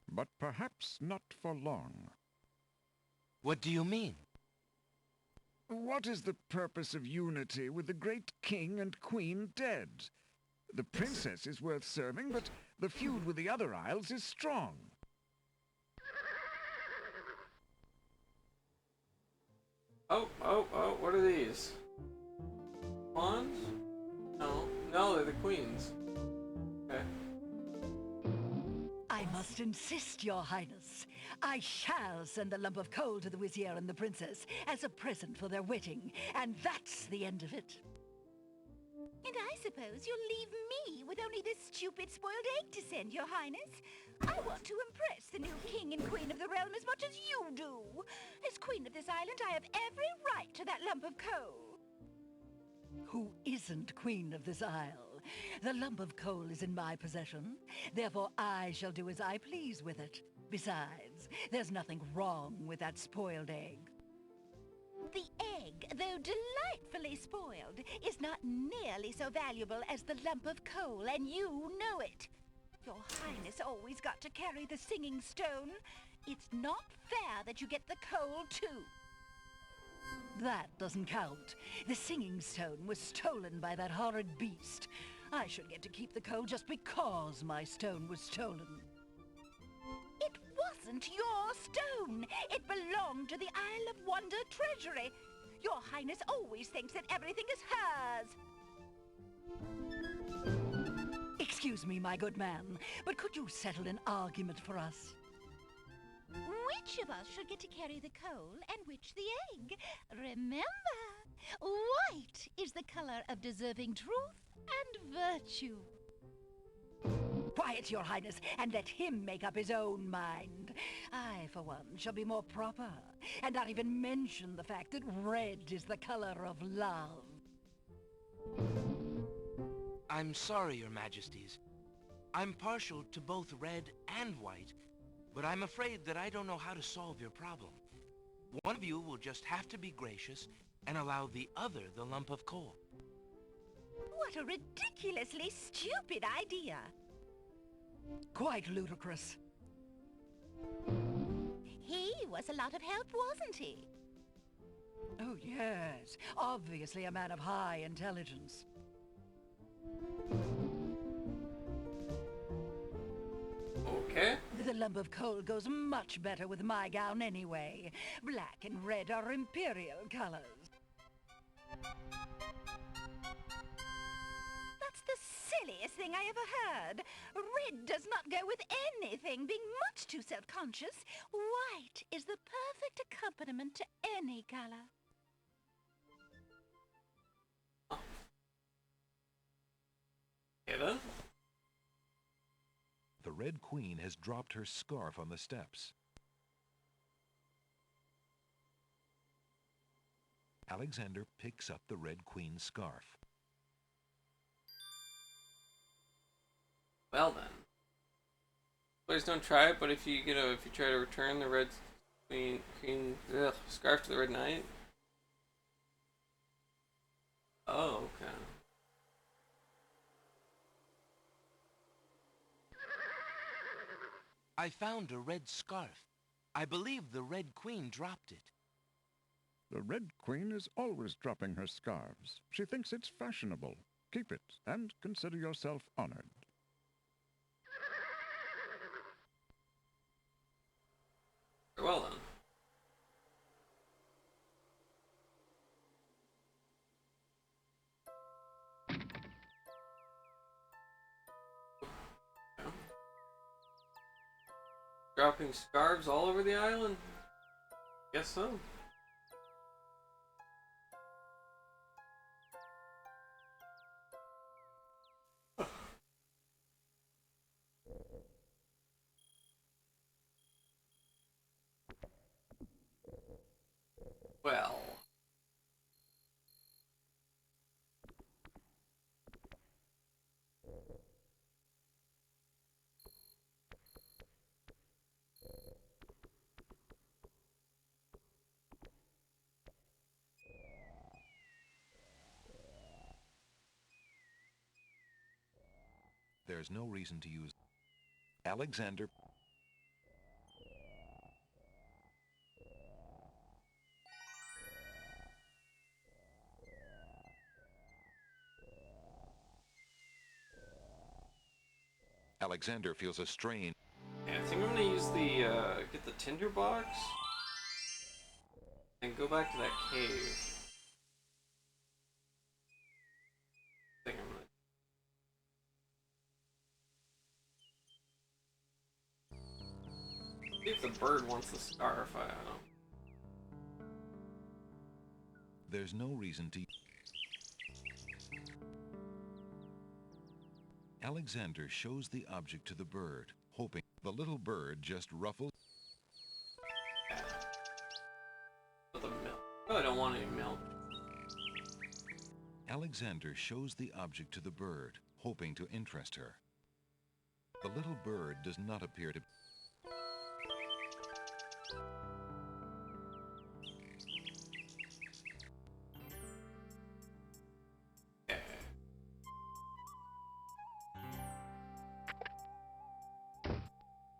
Speaker 17: But perhaps not for long.
Speaker 3: What do you mean?
Speaker 17: What is the purpose of unity with the great king and queen dead? The princess is worth serving, but the feud with the other isles is strong.
Speaker 1: Oh, what are these? Pawns? No, they're the queens. Okay.
Speaker 14: I must insist, Your Highness. I shall send a lump of coal to the Vizier and the Princess as a present for their wedding, and that's the end of it.
Speaker 10: And I suppose you'll leave me with only this stupid spoiled egg to send, Your Highness. I want to impress the new king and queen of the realm as much as you do. As queen of this island, I have every right to that lump of coal.
Speaker 14: Who isn't queen of this isle? The lump of coal is in my possession. Therefore, I shall do as I please with it. Besides, there's nothing wrong with that spoiled egg.
Speaker 10: The egg, though delightfully spoiled, is not nearly so valuable as the lump of coal, and you know it. Your Highness always got to carry the singing stone. It's not fair that you get the coal, too.
Speaker 14: That doesn't count. The singing stone was stolen by that horrid beast. I should get to keep the coal just because my stone was stolen.
Speaker 10: It wasn't your stone. It belonged to the Isle of Wonder treasury. Your Highness always thinks that everything is hers.
Speaker 14: Excuse me, my good man, but could you settle an argument for us?
Speaker 10: Which of us should get to carry the coal and which the egg? Remember, white is the color of deserving truth and virtue.
Speaker 14: Quiet, Your Highness, and let him make up his own mind. I, for one, shall be more proper, and not even mention the fact that red is the color of love.
Speaker 3: I'm sorry, Your Majesties. I'm partial to both red and white, but I'm afraid that I don't know how to solve your problem. One of you will just have to be gracious and allow the other the lump of coal.
Speaker 10: What a ridiculously stupid idea.
Speaker 14: Quite ludicrous.
Speaker 10: He was a lot of help, wasn't he?
Speaker 14: Oh, yes. Obviously a man of high intelligence.
Speaker 1: Okay.
Speaker 14: The lump of coal goes much better with my gown anyway. Black and red are imperial colors.
Speaker 10: That's the silliest thing I ever heard. Red does not go with anything, being much too self-conscious. White is the perfect accompaniment to any color.
Speaker 1: Okay then.
Speaker 4: The Red Queen has dropped her scarf on the steps. Alexander picks up the Red Queen's scarf.
Speaker 1: Well then. Please don't try it, but if you if you try to return the red queen scarf to the Red Knight. Oh, okay.
Speaker 3: I found a red scarf. I believe the Red Queen dropped it.
Speaker 17: The Red Queen is always dropping her scarves. She thinks it's fashionable. Keep it, and consider yourself honored.
Speaker 1: Well then. Dropping scarves all over the island? Guess so. Well.
Speaker 4: There's no reason to use Alexander. Alexander feels a strain.
Speaker 1: Yeah, I think I'm gonna use the, get the tinderbox and go back to that cave. I think I'm gonna see if the bird wants the scarf. I don't know.
Speaker 4: There's no reason to. Alexander shows the object to the bird, hoping the little bird just ruffles.
Speaker 1: With the milk. I really don't want any milk.
Speaker 4: Alexander shows the object to the bird, hoping to interest her. The little bird does not appear to.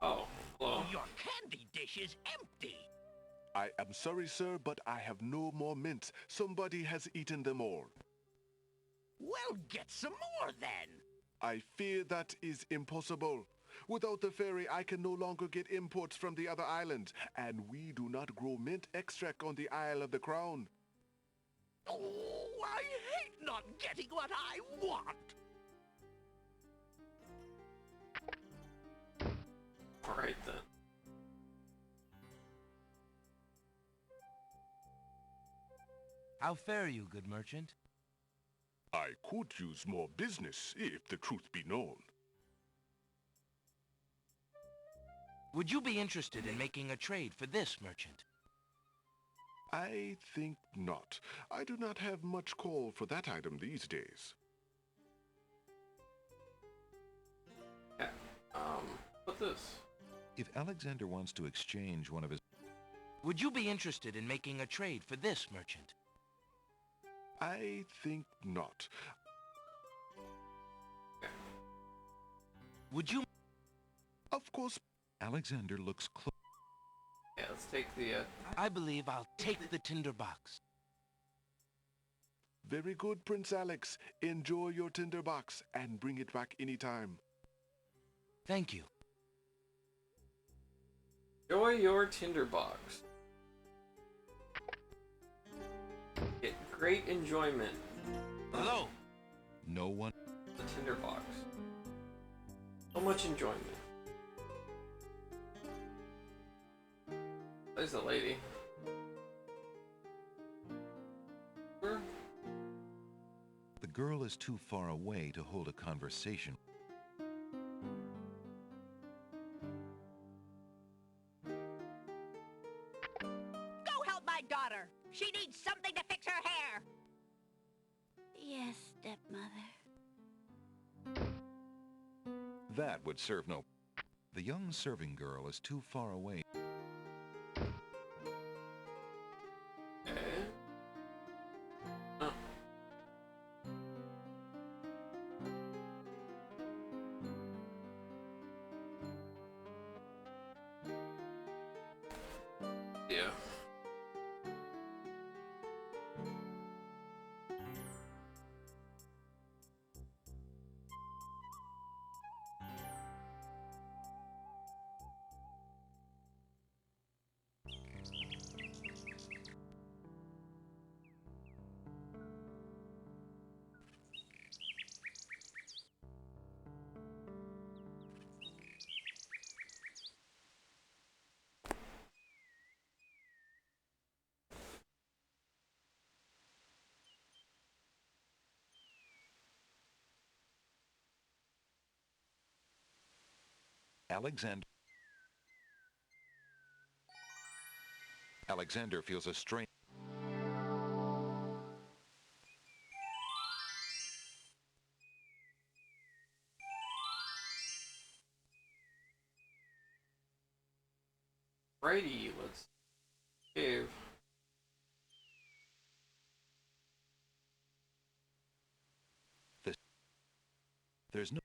Speaker 1: Oh, hello.
Speaker 5: Your candy dish is empty.
Speaker 6: I am sorry, sir, but I have no more mints. Somebody has eaten them all.
Speaker 5: Well, get some more then.
Speaker 6: I fear that is impossible. Without the ferry, I can no longer get imports from the other islands, and we do not grow mint extract on the Isle of the Crown.
Speaker 5: Oh, I hate not getting what I want.
Speaker 1: Alright then.
Speaker 3: How fare you, good merchant?
Speaker 6: I could use more business, if the truth be known.
Speaker 3: Would you be interested in making a trade for this, merchant?
Speaker 6: I think not. I do not have much call for that item these days.
Speaker 1: Yeah, what's this?
Speaker 4: If Alexander wants to exchange one of his.
Speaker 3: Would you be interested in making a trade for this, merchant?
Speaker 6: I think not.
Speaker 3: Would you?
Speaker 6: Of course.
Speaker 4: Alexander looks close.
Speaker 1: Yeah, let's take the,
Speaker 3: I believe I'll take the tinderbox.
Speaker 6: Very good, Prince Alex. Enjoy your tinderbox and bring it back anytime.
Speaker 3: Thank you.
Speaker 1: Enjoy your tinderbox. Get great enjoyment.
Speaker 3: Hello.
Speaker 4: No one.
Speaker 1: The tinderbox. So much enjoyment. There's a lady.
Speaker 4: The girl is too far away to hold a conversation.
Speaker 10: Go help my daughter. She needs something to fix her hair.
Speaker 2: Yes, stepmother.
Speaker 4: That would serve no. The young serving girl is too far away.
Speaker 1: Yeah.
Speaker 4: Alexander feels a strain.
Speaker 1: Righty, let's cave.
Speaker 4: There's no.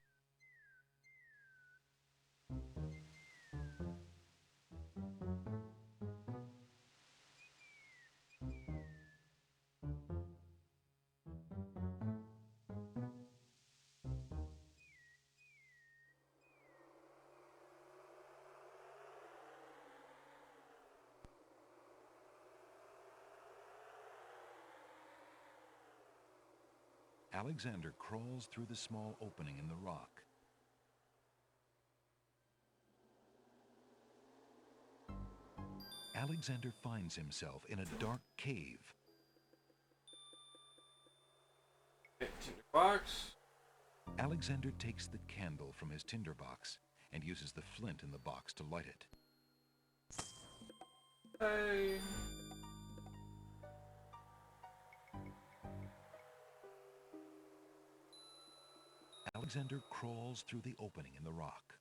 Speaker 4: Alexander crawls through the small opening in the rock. Alexander finds himself in a dark cave.
Speaker 1: Tinderbox.
Speaker 4: Alexander takes the candle from his tinderbox and uses the flint in the box to light it.
Speaker 1: Hey.
Speaker 4: Alexander crawls through the opening in the rock.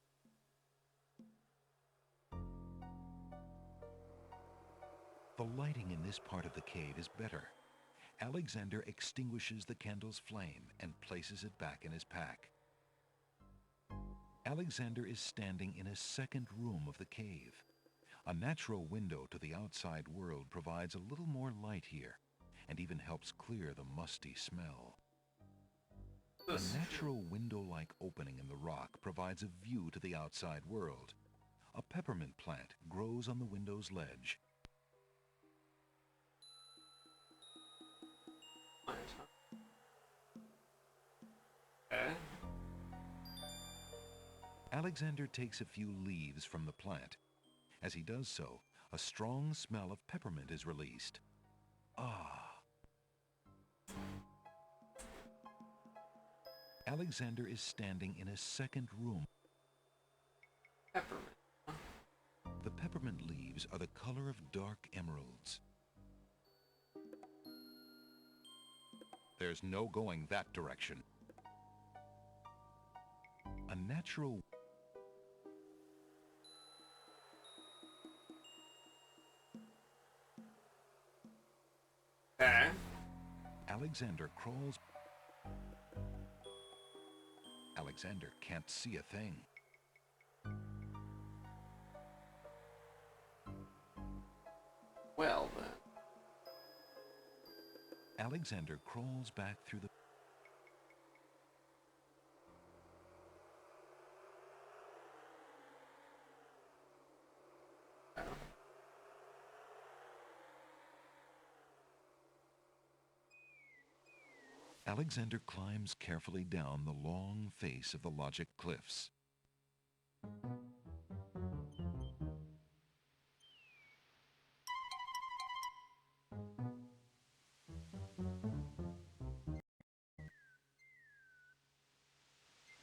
Speaker 4: The lighting in this part of the cave is better. Alexander extinguishes the candle's flame and places it back in his pack. Alexander is standing in a second room of the cave. A natural window to the outside world provides a little more light here and even helps clear the musty smell. The natural window-like opening in the rock provides a view to the outside world. A peppermint plant grows on the window's ledge.
Speaker 1: Okay.
Speaker 4: Alexander takes a few leaves from the plant. As he does so, a strong smell of peppermint is released. Ah! Alexander is standing in a second room.
Speaker 1: Peppermint.
Speaker 4: The peppermint leaves are the color of dark emeralds. There's no going that direction. A natural...
Speaker 1: Okay.
Speaker 4: Alexander crawls... Alexander can't see a thing.
Speaker 1: Well then.
Speaker 4: Alexander crawls back through the... Alexander climbs carefully down the long face of the logic cliffs.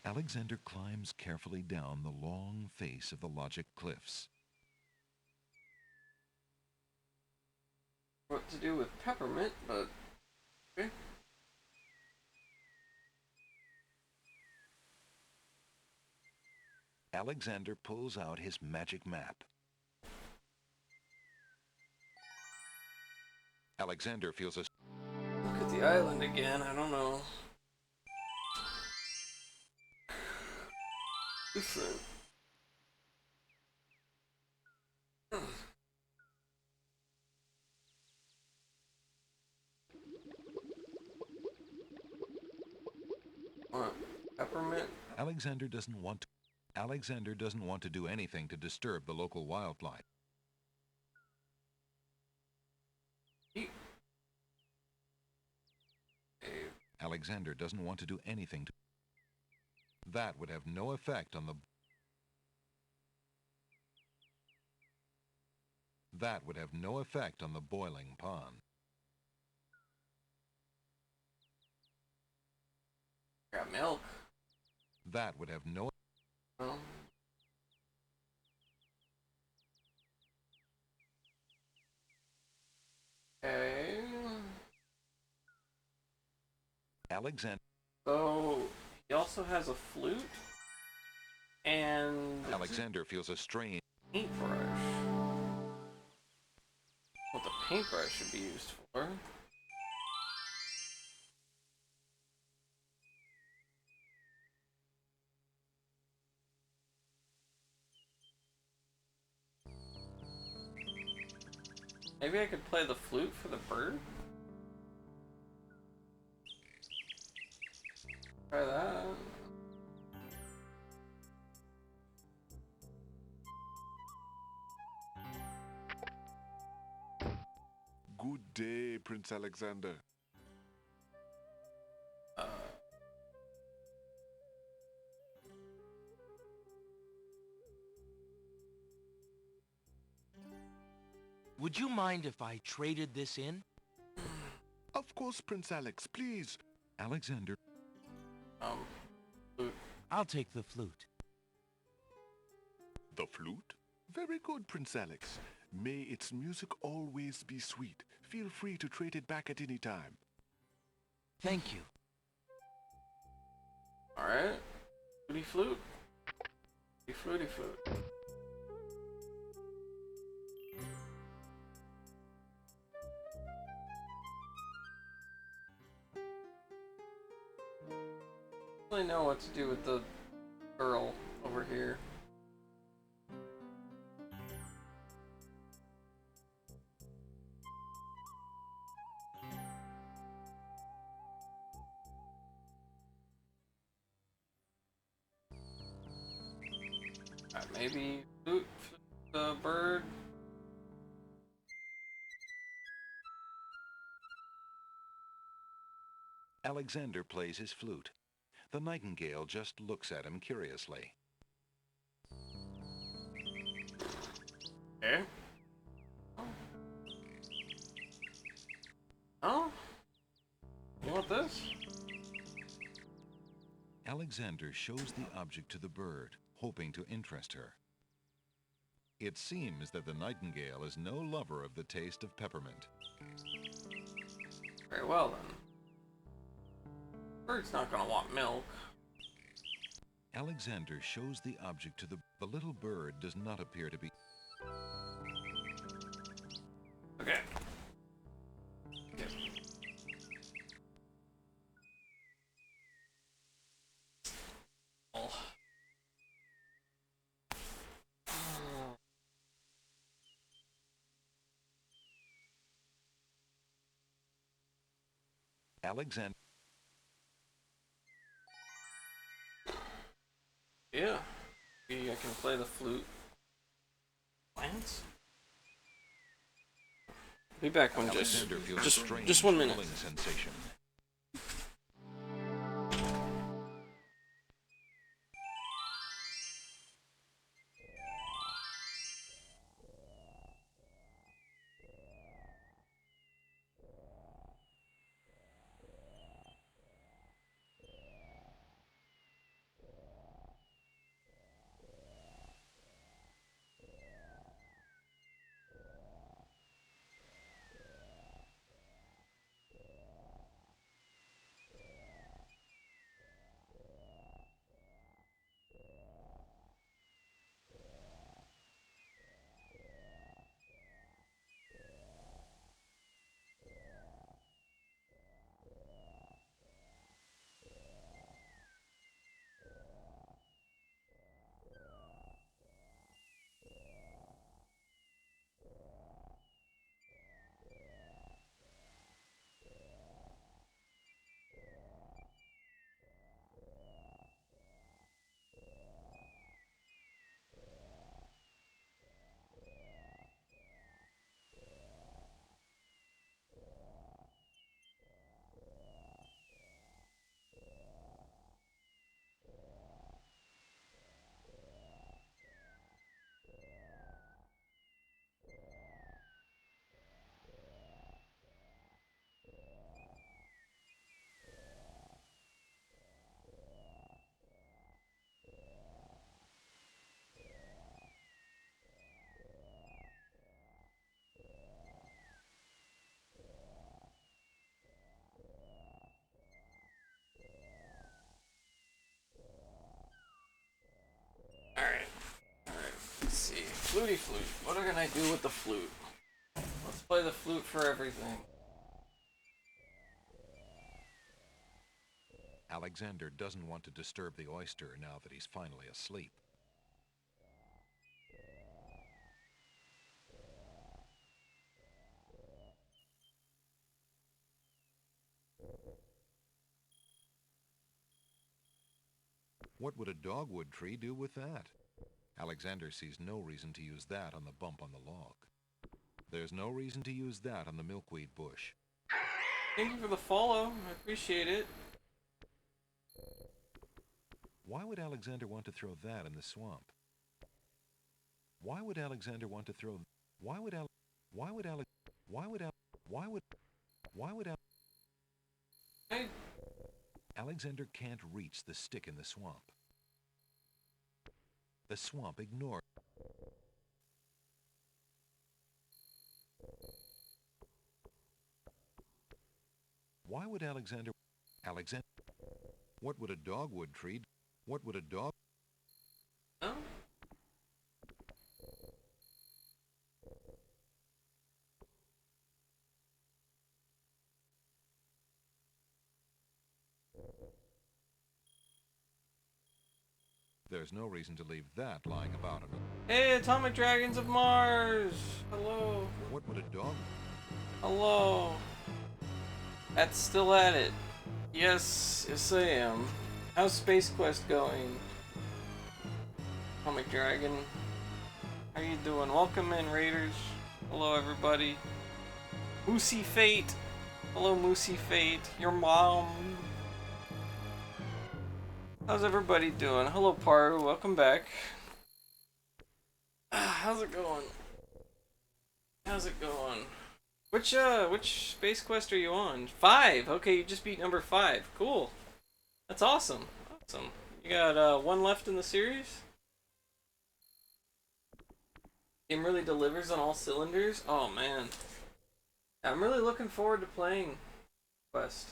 Speaker 4: Alexander climbs carefully down the long face of the logic cliffs.
Speaker 1: What to do with peppermint, but... Okay.
Speaker 4: Alexander pulls out his magic map. Alexander feels a...
Speaker 1: Look at the island again, I don't know. Different. What? Peppermint?
Speaker 4: Alexander doesn't want to do anything to disturb the local wildlife. Alexander doesn't want to do anything to... That would have no effect on the... That would have no effect on the boiling pond.
Speaker 1: Got milk.
Speaker 4: That would have no...
Speaker 1: Well. Okay.
Speaker 4: Alexander...
Speaker 1: So, he also has a flute, and...
Speaker 4: Alexander feels a strange...
Speaker 1: Paintbrush. What the paintbrush should be used for. Maybe I could play the flute for the bird? Try that.
Speaker 6: Good day, Prince Alexander.
Speaker 3: Would you mind if I traded this in?
Speaker 6: Of course, Prince Alex, please.
Speaker 4: Alexander.
Speaker 1: Flute.
Speaker 3: I'll take the flute.
Speaker 6: The flute? Very good, Prince Alex. May its music always be sweet. Feel free to trade it back at any time.
Speaker 3: Thank you.
Speaker 1: Alright. Fluty flute. Fluty flute. I don't really know what to do with the girl over here. Maybe flute the bird.
Speaker 4: Alexander plays his flute. The nightingale just looks at him curiously.
Speaker 1: Eh? Oh? You want this?
Speaker 4: Alexander shows the object to the bird, hoping to interest her. It seems that the nightingale is no lover of the taste of peppermint.
Speaker 1: Very well then. Bird's not gonna want milk.
Speaker 4: Alexander shows the object to the little bird does not appear to be.
Speaker 1: Okay. Yep. Oh.
Speaker 4: Alexander.
Speaker 1: Yeah. Maybe I can play the flute. Plants? Be back when just 1 minute.
Speaker 4: Sensation.
Speaker 1: Let's see. Fluty flute. What can I do with the flute? Let's play the flute for everything.
Speaker 4: Alexander doesn't want to disturb the oyster now that he's finally asleep. What would a dogwood tree do with that? Alexander sees no reason to use that on the bump on the log. There's no reason to use that on the milkweed bush.
Speaker 1: Thank you for the follow. I appreciate it.
Speaker 4: Why would Alexander want to throw that in the swamp? Why would Alexander want to throw... Why would Why would Alex? Why would Al? Why would? Why would Al? Alexander can't reach the stick in the swamp. The swamp ignores. Why would Alexander? Alexander? What would a dogwood tree? What would a dog?
Speaker 1: Oh.
Speaker 4: There's no reason to leave that lying about it.
Speaker 1: Hey, Atomic Dragons of Mars! Hello.
Speaker 4: What would a dog?
Speaker 1: Hello. That's still at it. Yes, yes I am. How's Space Quest going? Atomic Dragon. How you doing? Welcome in, Raiders. Hello, everybody. Moosey Fate. Hello, Moosey Fate. Your mom. How's everybody doing? Hello, Paru. Welcome back. How's it going? How's it going? Which Space Quest are you on? 5. Okay, you just beat number 5. Cool. That's awesome. Awesome. You got one left in the series? Game really delivers on all cylinders? Oh man. I'm really looking forward to playing Quest.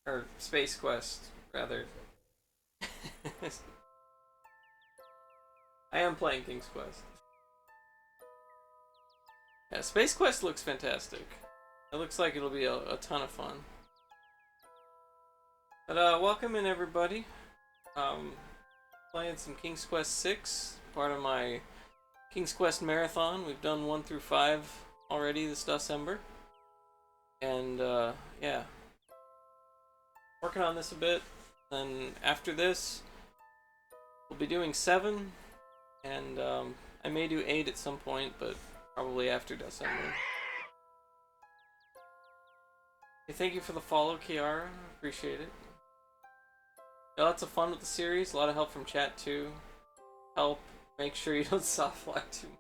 Speaker 1: Or Space Quest, rather. I am playing King's Quest. Yeah, Space Quest looks fantastic. It looks like it'll be a ton of fun. But welcome in everybody. Playing some King's Quest 6, part of my King's Quest marathon. We've done 1 through 5 already this DOSEMBER. And yeah. Working on this a bit. Then after this, we'll be doing 7. And I may do 8 at some point, but probably after DOSEMBER. Hey, thank you for the follow, Kiara. Appreciate it. Yeah, lots of fun with the series. A lot of help from chat too. Help make sure you don't soft lock too much.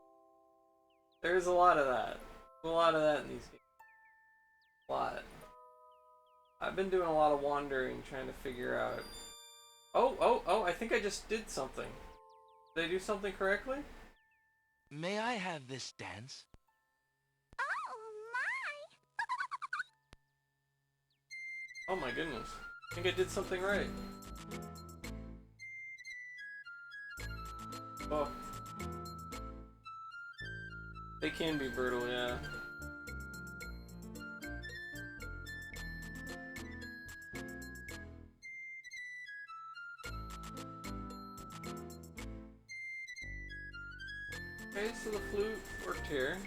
Speaker 1: There's a lot of that. A lot of that in these games. A lot. I've been doing a lot of wandering, trying to figure out. Oh! I think I just did something. Did I do something correctly?
Speaker 3: May I have this dance?
Speaker 1: Oh my goodness. I think I did something right. Oh. They can be brutal, yeah. Okay, so the flute worked here.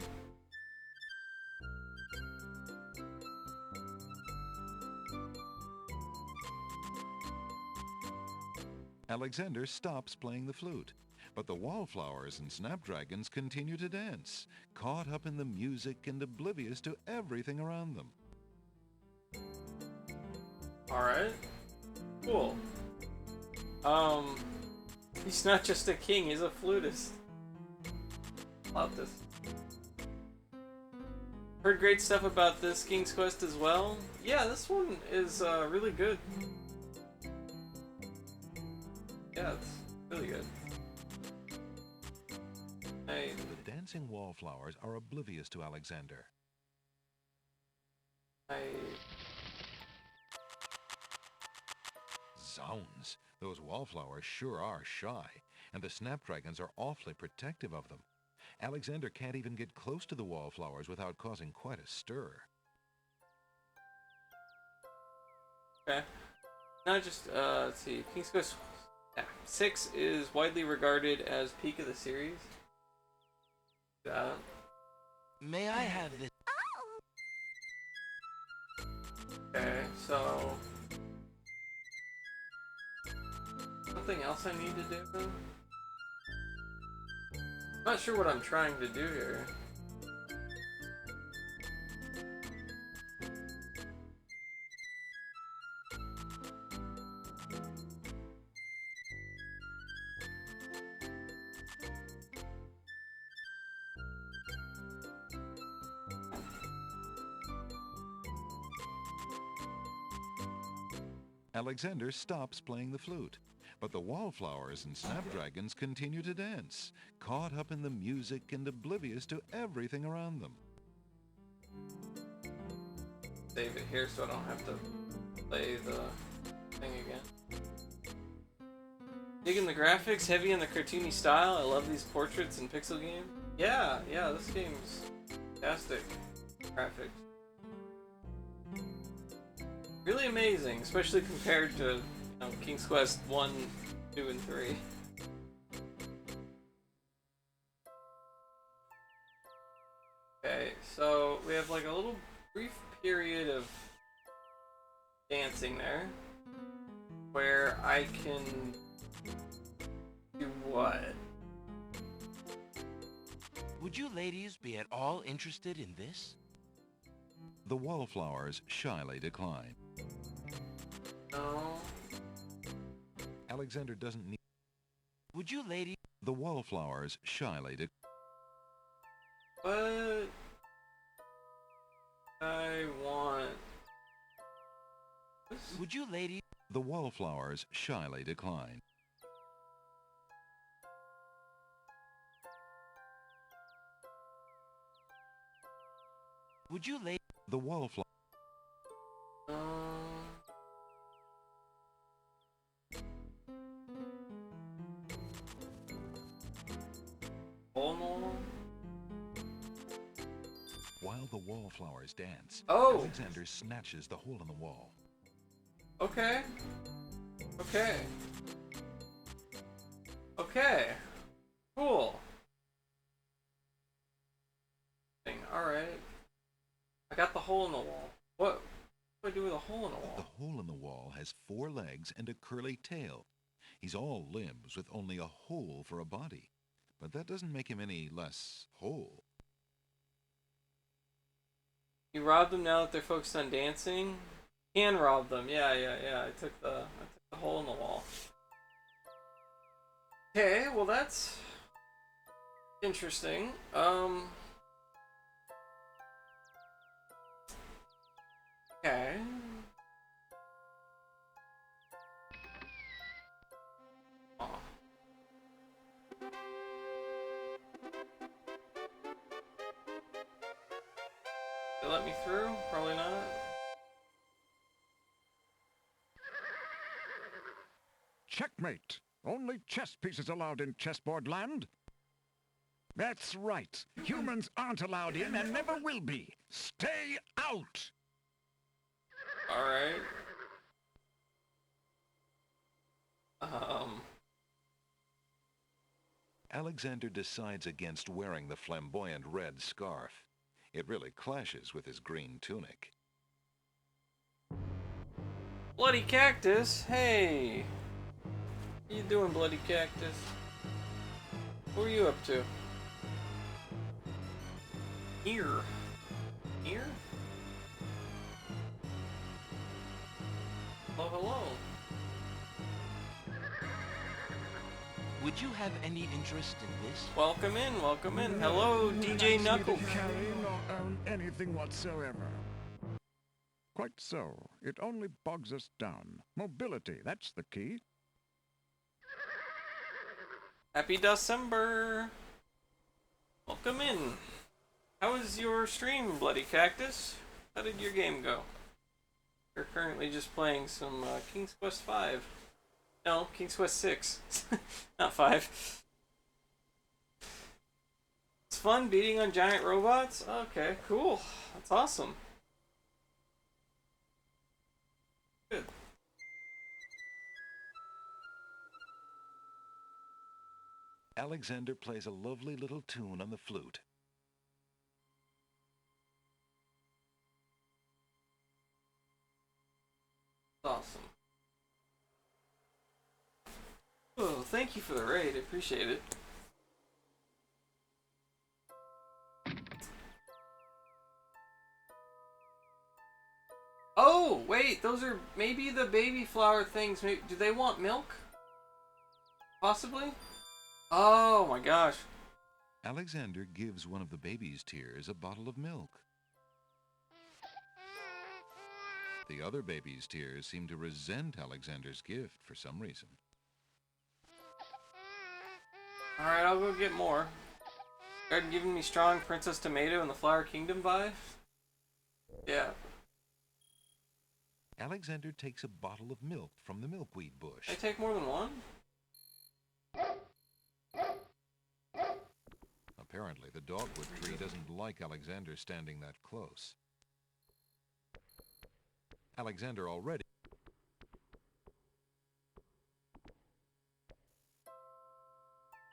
Speaker 4: Alexander stops playing the flute, but the wallflowers and snapdragons continue to dance, caught up in the music and oblivious to everything around them.
Speaker 1: Alright. Cool. He's not just a king, he's a flutist. Love this. Heard great stuff about this King's Quest as well. Yeah, this one is really good. Yeah, it's really good.
Speaker 4: The dancing wallflowers are oblivious to Alexander. Zounds, those wallflowers sure are shy, and the snapdragons are awfully protective of them. Alexander can't even get close to the wallflowers without causing quite a stir.
Speaker 1: Okay. Not just, let's see, King's Quest 6 is widely regarded as peak of the series.
Speaker 3: May I have this?
Speaker 1: Okay, so... something else I need to do? I'm not sure what I'm trying to do here.
Speaker 4: Alexander stops playing the flute, but the wallflowers and snapdragons continue to dance, caught up in the music and oblivious to everything around them.
Speaker 1: Save it here so I don't have to play the thing again. Digging the graphics, heavy in the cartoony style. I love these portraits and pixel game. Yeah, this game's fantastic. Graphics. Really amazing, especially compared to King's Quest 1, 2, and 3. Okay, so we have like a little brief period of dancing there where I can do what?
Speaker 3: Would you ladies be at all interested in this?
Speaker 4: The wallflowers shyly decline.
Speaker 1: No.
Speaker 4: Alexander doesn't need...
Speaker 3: Would you ladies...
Speaker 4: The wallflowers shyly decline.
Speaker 1: What? I want...
Speaker 3: Would you ladies...
Speaker 4: The wallflowers shyly decline.
Speaker 3: Would you ladies...
Speaker 4: The wallflower... While the wallflowers dance, Alexander snatches the hole in the wall.
Speaker 1: Okay. Okay. Okay. Cool. Alright. I got the hole in the wall. What do I do with a hole in the wall?
Speaker 4: The hole in the wall has 4 legs and a curly tail. He's all limbs with only a hole for a body. But that doesn't make him any less whole.
Speaker 1: You rob them now that they're focused on dancing? Can rob them. Yeah. I took the hole in the wall. Okay, well that's interesting. Okay. Oh. They let me through? Probably not.
Speaker 17: Checkmate! Only chess pieces allowed in chessboard land. That's right. Humans aren't allowed in and never will be. Stay out!
Speaker 1: Alright.
Speaker 4: Alexander decides against wearing the flamboyant red scarf. It really clashes with his green tunic.
Speaker 1: Bloody Cactus? Hey! What you doing, Bloody Cactus? What are you up to? Here. Here? Oh, hello.
Speaker 3: Would you have any interest in this?
Speaker 1: Welcome in, welcome in. Hello, DJ Knuckles.
Speaker 17: Carry nor own anything whatsoever. Quite so. It only bogs us down. Mobility, that's the key.
Speaker 1: Happy December. Welcome in. How was your stream, Bloody Cactus? How did your game go? We're currently just playing some King's Quest 5. No, King's Quest 6. Not 5. It's fun beating on giant robots? Okay, cool. That's awesome. Good.
Speaker 4: Alexander plays a lovely little tune on the flute.
Speaker 1: Awesome. Oh, thank you for the raid. I appreciate it. Oh, wait. Those are maybe the baby flower things. Maybe, do they want milk? Possibly? Oh my gosh.
Speaker 4: Alexander gives one of the baby's tears a bottle of milk. The other baby's tears seem to resent Alexander's gift for some reason.
Speaker 1: Alright, I'll go get more. Started giving me strong Princess Tomato and the Flower Kingdom vibe? Yeah.
Speaker 4: Alexander takes a bottle of milk from the milkweed bush.
Speaker 1: I take more than one?
Speaker 4: Apparently, the dogwood tree doesn't like Alexander standing that close. Alexander already...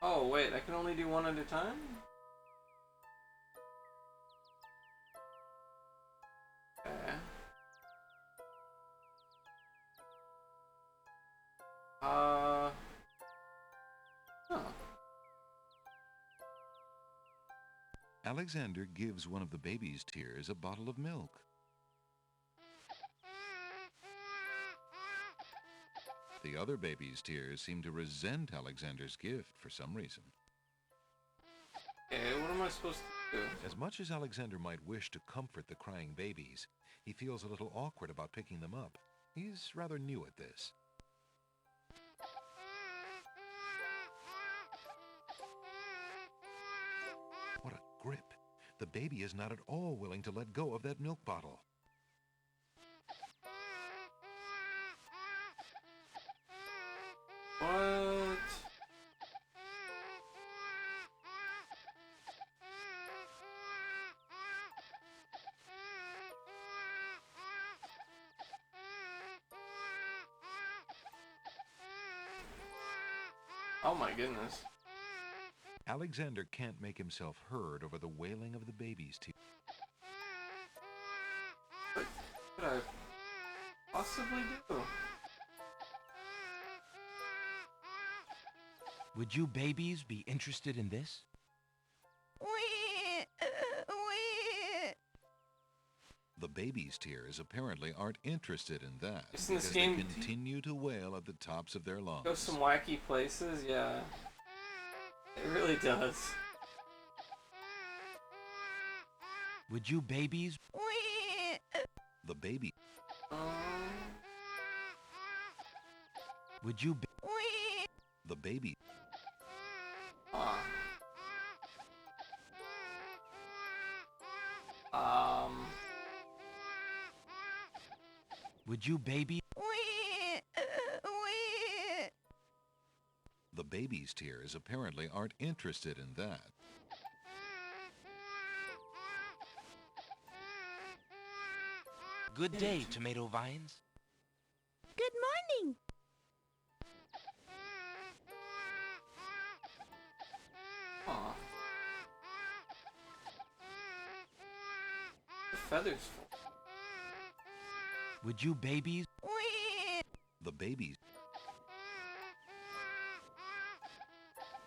Speaker 1: Oh, wait, I can only do one at a time? Okay. Huh.
Speaker 4: Alexander gives one of the baby's tears a bottle of milk. The other baby's tears seem to resent Alexander's gift for some reason.
Speaker 1: Okay, what am I supposed to do?
Speaker 4: As much as Alexander might wish to comfort the crying babies, he feels a little awkward about picking them up. He's rather new at this. What a grip. The baby is not at all willing to let go of that milk bottle.
Speaker 1: What? Oh my goodness.
Speaker 4: Alexander can't make himself heard over the wailing of the baby's tears.
Speaker 1: What could I possibly do?
Speaker 3: Would you babies be interested in this?
Speaker 4: The baby's tears apparently aren't interested in that
Speaker 1: Isn't this
Speaker 4: because
Speaker 1: game
Speaker 4: they continue to wail at the tops of their lungs.
Speaker 1: Go some wacky places, yeah. It really does.
Speaker 3: Would you babies?
Speaker 4: The baby.
Speaker 3: Would you?
Speaker 4: The baby.
Speaker 3: Would you baby?
Speaker 4: The baby's tears apparently aren't interested in that.
Speaker 3: Good day, tomato vines.
Speaker 2: Good morning.
Speaker 1: Aw. The feathers full.
Speaker 3: Would you babies?
Speaker 4: The baby's.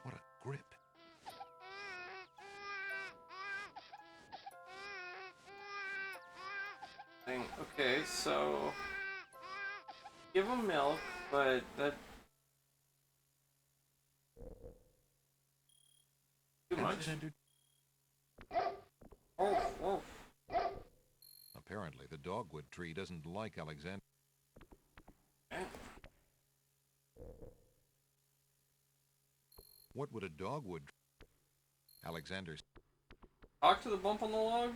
Speaker 4: What a grip.
Speaker 1: Okay, so give them milk, but that too much.
Speaker 4: Alexander.
Speaker 1: Oh.
Speaker 4: Apparently, the dogwood tree doesn't like Alexander. What would a dogwood? Alexander's.
Speaker 1: Talk to the bump on the log?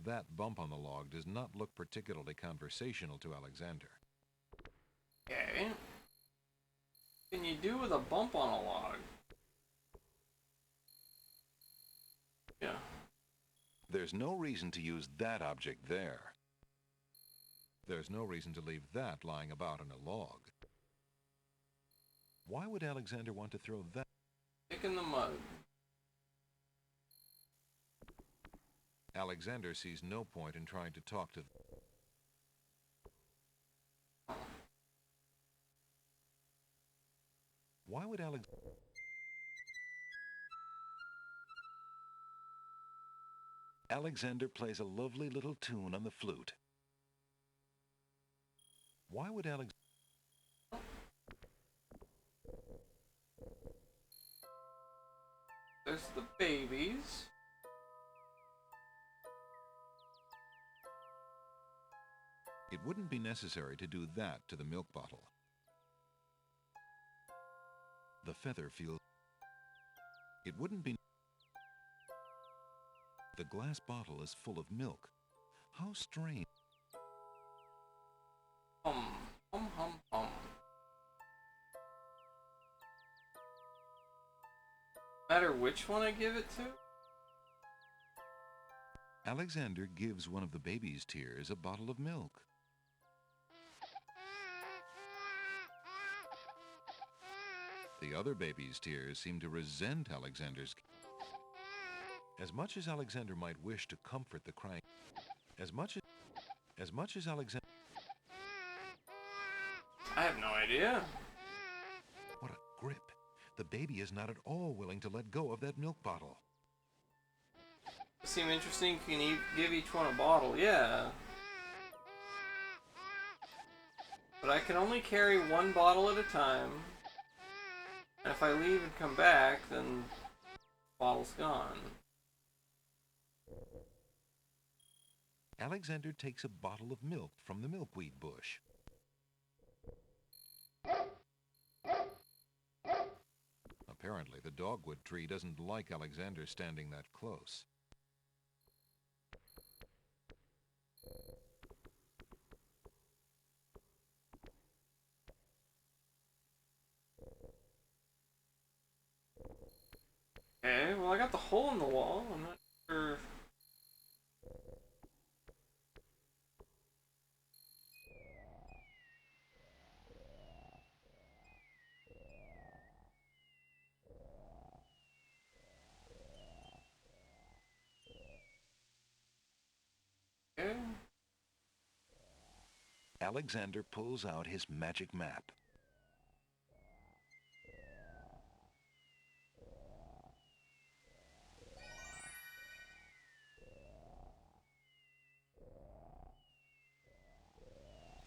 Speaker 4: That bump on the log does not look particularly conversational to Alexander.
Speaker 1: Okay. What can you do with a bump on a log? Yeah.
Speaker 4: There's no reason to use that object there. There's no reason to leave that lying about on a log. Why would Alexander want to throw that?
Speaker 1: Kick in the mud.
Speaker 4: Alexander sees no point in trying to talk to. Why would Alexander plays a lovely little tune on the flute. Why would
Speaker 1: There's the babies.
Speaker 4: It wouldn't be necessary to do that to the milk bottle. The feather feels... It wouldn't be... The glass bottle is full of milk. How strange.
Speaker 1: Hum, hum, hum, hum. Matter which one I give it to?
Speaker 4: Alexander gives one of the baby's tears a bottle of milk. The other baby's tears seem to resent Alexander's... As much as Alexander might wish to comfort the crying... As much as Alexander...
Speaker 1: I have no idea.
Speaker 4: What a grip. The baby is not at all willing to let go of that milk bottle.
Speaker 1: Seem interesting. Can you give each one a bottle? Yeah. But I can only carry one bottle at a time. And if I leave and come back, then the bottle's gone.
Speaker 4: Alexander takes a bottle of milk from the milkweed bush. Apparently, the dogwood tree doesn't like Alexander standing that close.
Speaker 1: Okay, well I got the hole in the wall. I'm not sure. Okay.
Speaker 4: Alexander pulls out his magic map.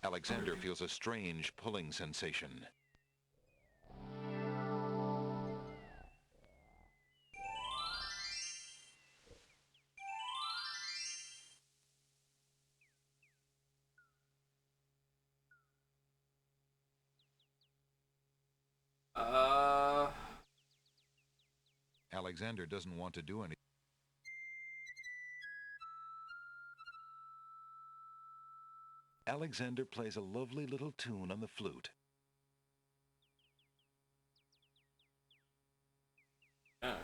Speaker 4: Alexander feels a strange pulling sensation. Alexander doesn't want to do anything. Alexander plays a lovely little tune on the flute.
Speaker 1: Gosh.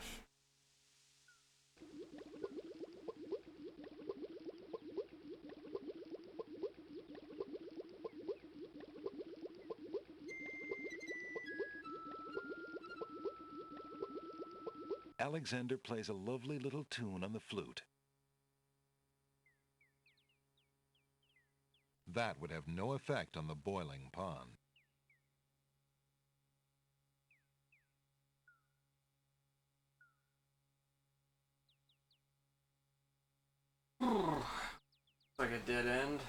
Speaker 4: Alexander plays a lovely little tune on the flute. That would have no effect on the boiling pond.
Speaker 1: Looks like a dead end.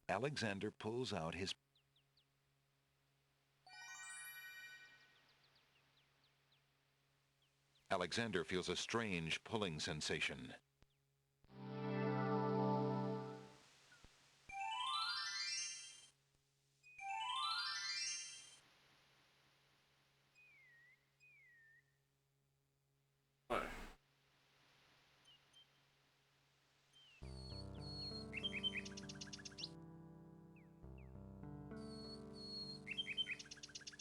Speaker 4: Alexander pulls out his... Alexander feels a strange pulling sensation.
Speaker 1: What?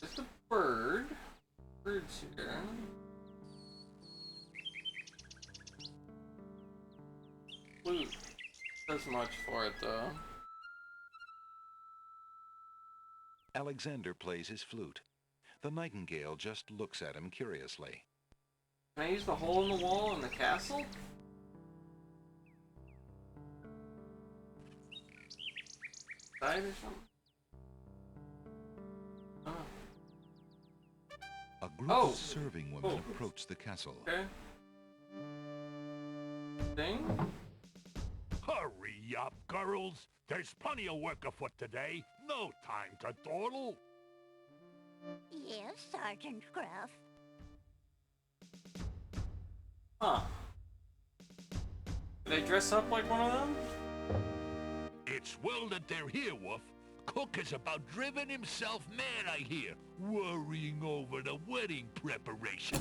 Speaker 1: Just a bird. Bird's here. Flute does much for it though.
Speaker 4: Alexander plays his flute. The nightingale just looks at him curiously.
Speaker 1: Can I use the hole in the wall in the castle? Side or something? Oh.
Speaker 4: A group of serving women approach the castle.
Speaker 1: Okay. Ding.
Speaker 7: Hurry up, girls. There's plenty of work afoot today. No time to dawdle.
Speaker 10: Yes, Sergeant Gruff.
Speaker 1: Huh. Do they dress up like one of them?
Speaker 8: It's well that they're here, Wolf. Cook is about driven himself mad, I hear, worrying over the wedding preparation.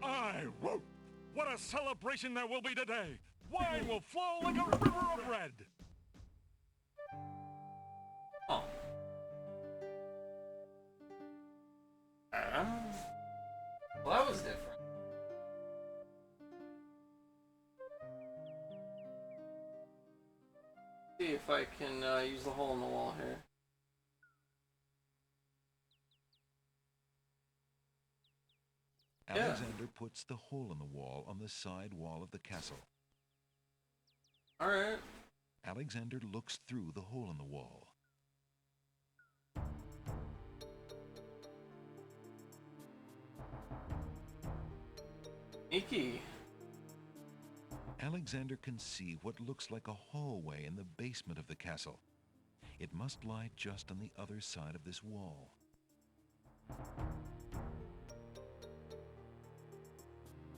Speaker 13: Aye, whoop! What a celebration there will be today! Wine will flow like a river of red!
Speaker 1: Oh. Well, that was different. See if I can use the hole in the wall here.
Speaker 4: Alexander puts the hole in the wall on the side wall of the castle.
Speaker 1: Alright.
Speaker 4: Alexander looks through the hole in the wall.
Speaker 1: Icky.
Speaker 4: Alexander can see what looks like a hallway in the basement of the castle. It must lie just on the other side of this wall.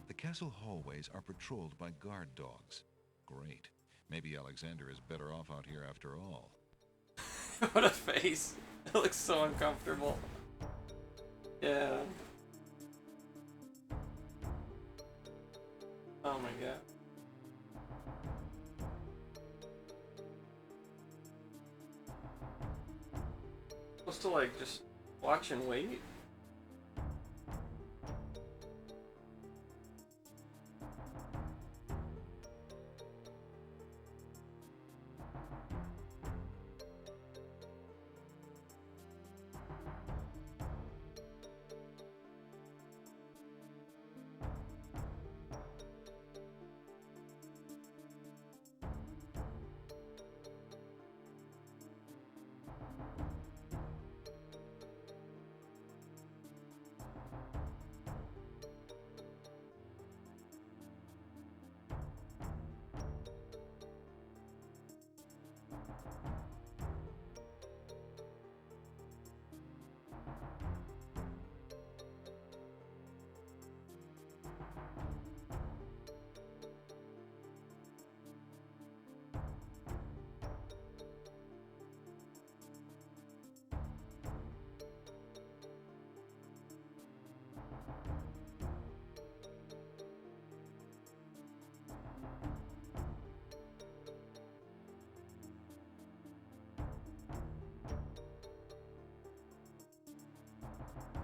Speaker 4: The castle hallways are patrolled by guard dogs. Great. Maybe Alexander is better off out here after all.
Speaker 1: What a face. It looks so uncomfortable. Yeah. Oh my god. Supposed to like just watch and wait?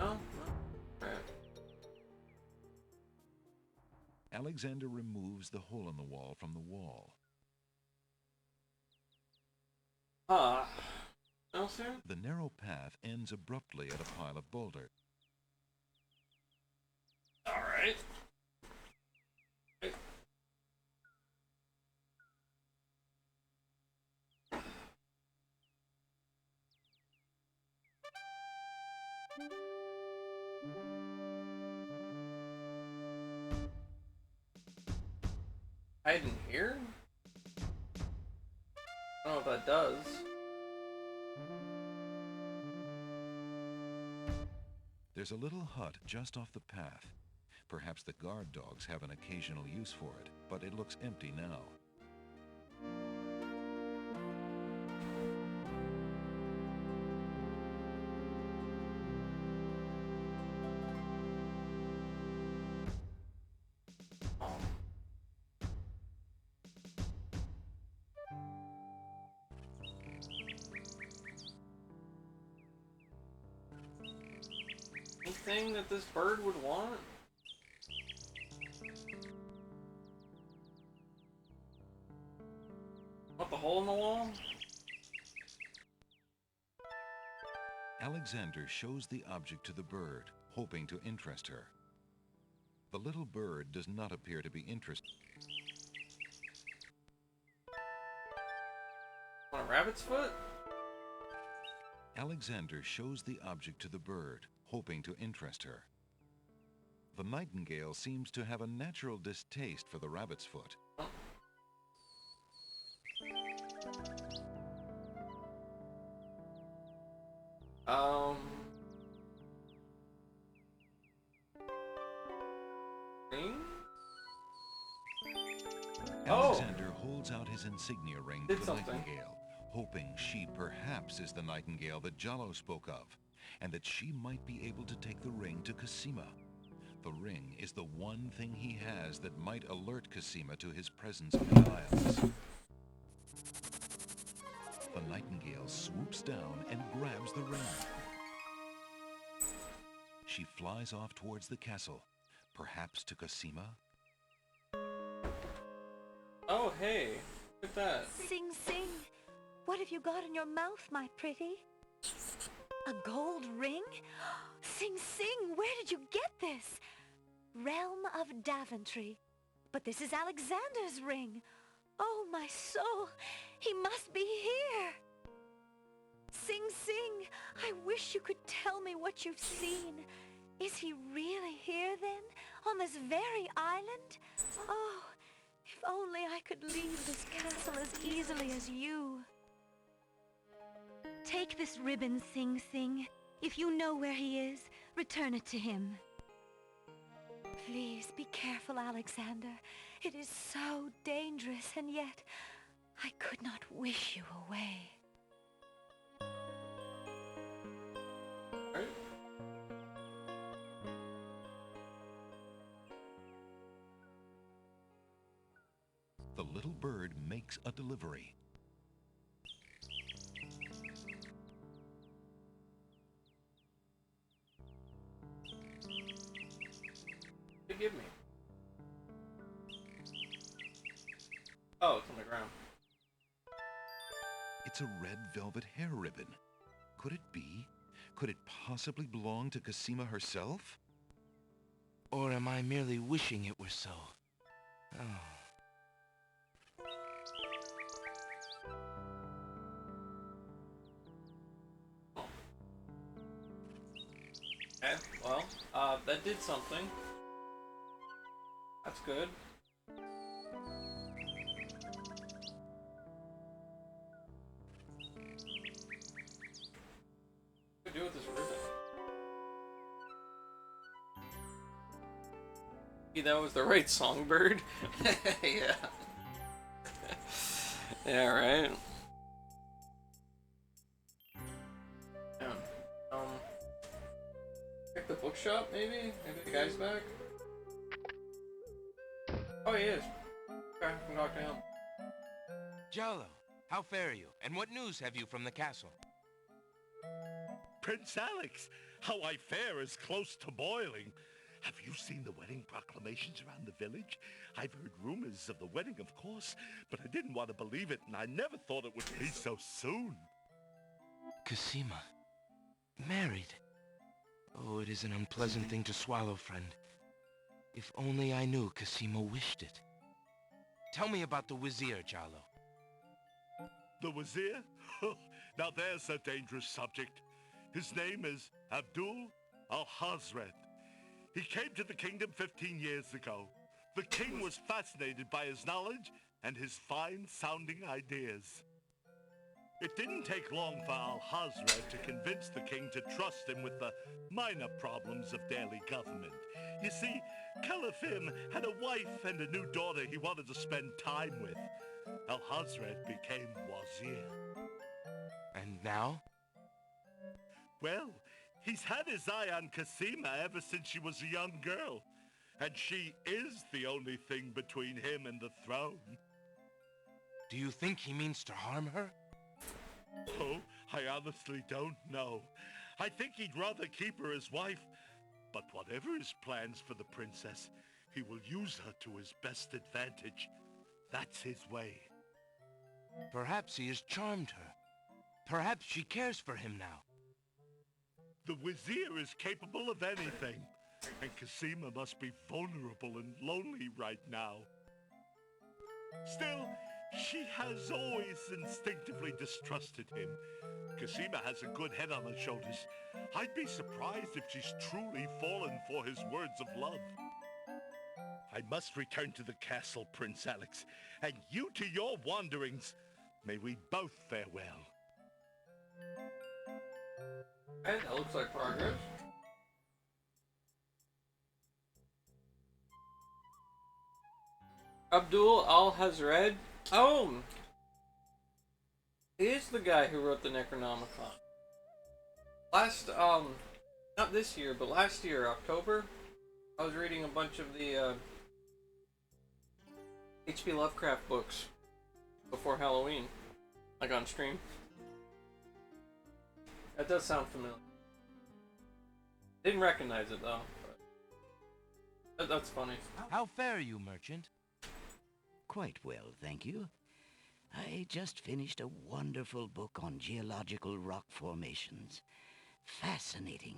Speaker 1: Oh, well,
Speaker 4: Alexander removes the hole in the wall from the wall.
Speaker 1: No, sir?
Speaker 4: The narrow path ends abruptly at a pile of boulders.
Speaker 1: Alright. Hide in here? I don't know what that does.
Speaker 4: There's a little hut just off the path. Perhaps the guard dogs have an occasional use for it, but it looks empty now.
Speaker 1: Anything that this bird would want? What, the hole in the wall?
Speaker 4: Alexander shows the object to the bird, hoping to interest her. The little bird does not appear to be interested.
Speaker 1: Want a rabbit's foot?
Speaker 4: Alexander shows the object to the bird, hoping to interest her. The nightingale seems to have a natural distaste for the rabbit's foot.
Speaker 1: Ring?
Speaker 4: Alexander holds out his insignia ring to the Nightingale, hoping she perhaps is the Nightingale that Jallo spoke of, and that she might be able to take the ring to Cosima. The ring is the one thing he has that might alert Cosima to his presence in the Isles. The Nightingale swoops down and grabs the ring. She flies off towards the castle, perhaps to Cosima.
Speaker 1: Oh, hey, look at that.
Speaker 2: Sing Sing, what have you got in your mouth, my pretty? A gold ring? Sing Sing, where did you get this? Realm of Daventry. But this is Alexander's ring. Oh, my soul, he must be here. Sing Sing, I wish you could tell me what you've seen. Is he really here then, on this very island? Oh, if only I could leave this castle as easily as you. Take this ribbon, Sing Sing. If you know where he is, return it to him. Please be careful, Alexander. It is so dangerous, and yet I could not wish you away.
Speaker 4: The little bird makes a delivery.
Speaker 1: Give me. Oh, it's on the ground.
Speaker 4: It's a red velvet hair ribbon. Could it be? Could it possibly belong to Cosima herself?
Speaker 3: Or am I merely wishing it were so? Oh.
Speaker 1: Okay, well, that did something. That's good. What do I do with this ribbon? Hey, that was the right songbird. Yeah. Yeah, right. Check the bookshop, maybe? Maybe the guy's back? Oh, he is. Okay, I can talk to him.
Speaker 3: Jallo, how fare you? And what news have you from the castle?
Speaker 7: Prince Alex, how I fare is close to boiling. Have you seen the wedding proclamations around the village? I've heard rumors of the wedding, of course, but I didn't want to believe it, and I never thought it would be so soon.
Speaker 3: Cosima. Married. Oh, it is an unpleasant thing to swallow, friend. If only I knew Cosima wished it. Tell me about the Wazir, Jallo.
Speaker 7: The Wazir? Now there's a dangerous subject. His name is Abdul al-Hazred. He came to the kingdom 15 years ago. The king was fascinated by his knowledge and his fine-sounding ideas. It didn't take long for al-Hazred to convince the king to trust him with the minor problems of daily government. You see, Caliph had a wife and a new daughter he wanted to spend time with. Al-Hazred became Wazir.
Speaker 3: And now?
Speaker 7: Well, he's had his eye on Cosima ever since she was a young girl. And she is the only thing between him and the throne.
Speaker 3: Do you think he means to harm her?
Speaker 7: Oh, I honestly don't know. I think he'd rather keep her as wife. But whatever his plans for the princess, he will use her to his best advantage. That's his way.
Speaker 3: Perhaps he has charmed her. Perhaps she cares for him now.
Speaker 7: The Wazir is capable of anything. And Cosima must be vulnerable and lonely right now. Still, she has always instinctively distrusted him. Cosima has a good head on her shoulders. I'd be surprised if she's truly fallen for his words of love. I must return to the castle, Prince Alex, and you to your wanderings. May we both fare well.
Speaker 1: Okay, that looks like progress. Abdul Al-Hazred. Oh, he is the guy who wrote the Necronomicon. Last, not this year, but last year, October, I was reading a bunch of the H.P. Lovecraft books before Halloween, like on stream. That does sound familiar. Didn't recognize it though. But that's funny.
Speaker 3: How fare you, merchant?
Speaker 11: Quite well, thank you. I just finished a wonderful book on geological rock formations. Fascinating.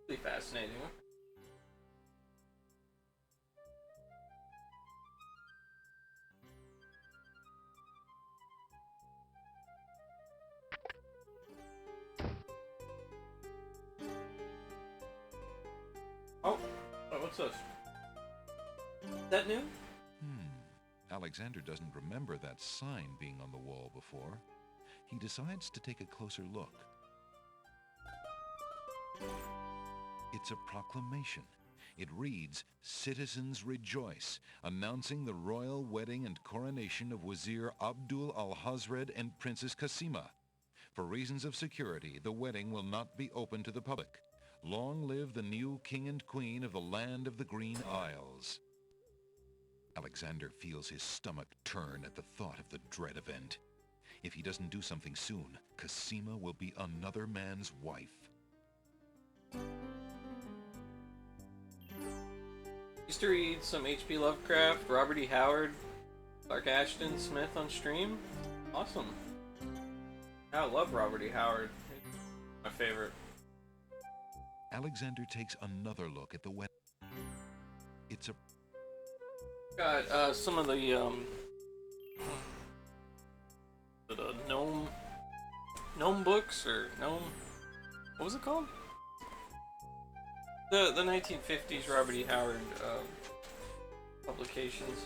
Speaker 1: Really fascinating. Oh, what's this? Is that new?
Speaker 4: Alexander doesn't remember that sign being on the wall before. He decides to take a closer look. It's a proclamation. It reads, "Citizens rejoice, announcing the royal wedding and coronation of Wazir Abdul Al-Hazred and Princess Kasima. For reasons of security, the wedding will not be open to the public. Long live the new king and queen of the land of the Green Isles." Alexander feels his stomach turn at the thought of the dread event. If he doesn't do something soon, Kasima will be another man's wife.
Speaker 1: Used to read some H.P. Lovecraft, Robert E. Howard, Clark Ashton Smith on stream. Awesome. I love Robert E. Howard. My favorite.
Speaker 4: Alexander takes another look at the wedding. It's a...
Speaker 1: Got some of the gnome books, or gnome, what was it called? The 1950s Robert E. Howard publications.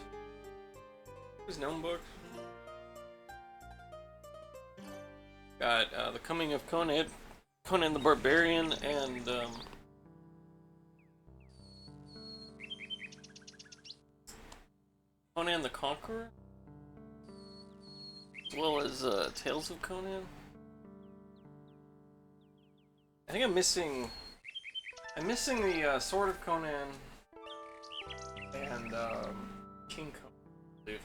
Speaker 1: It was gnome books. Got The Coming of Conan the Barbarian, and Conan the Conqueror, as well as Tales of Conan. I think I'm missing the Sword of Conan and King Conan, I believe.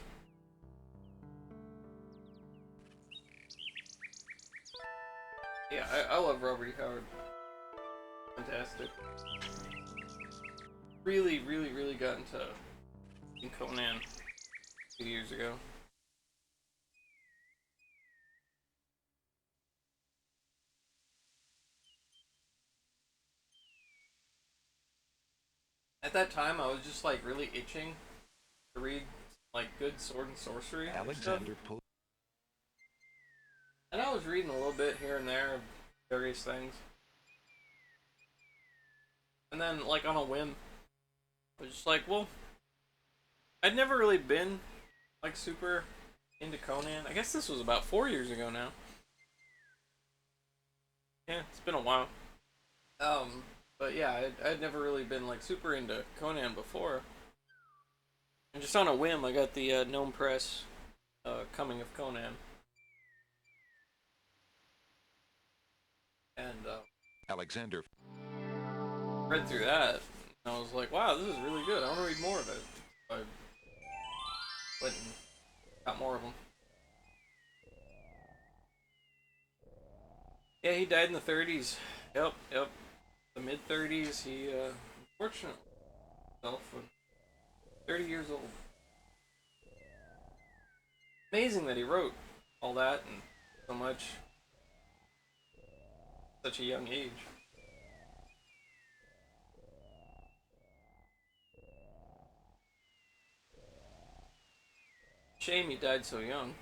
Speaker 1: Yeah, I love Robert E. Howard. Fantastic. Really got into King Conan a few years ago. At that time, I was just like really itching to read like good sword and sorcery
Speaker 4: Alexander
Speaker 1: stuff. And I was reading a little bit here and there of various things. And then, like, on a whim, I was just like, well, I'd never really been like super into Conan. I guess this was about 4 years ago now. Yeah, it's been a while. But yeah, I'd never really been like super into Conan before. And just on a whim, I got the Gnome Press Coming of Conan. And
Speaker 4: Alexander
Speaker 1: read through that, and I was like, wow, this is really good. I want to read more of it. I went and got more of them. Yeah, he died in the 30s. Yep. The mid-30s. He, unfortunately, himself when 30 years old. Amazing that he wrote all that and so much at such a young age. Shame he died so young.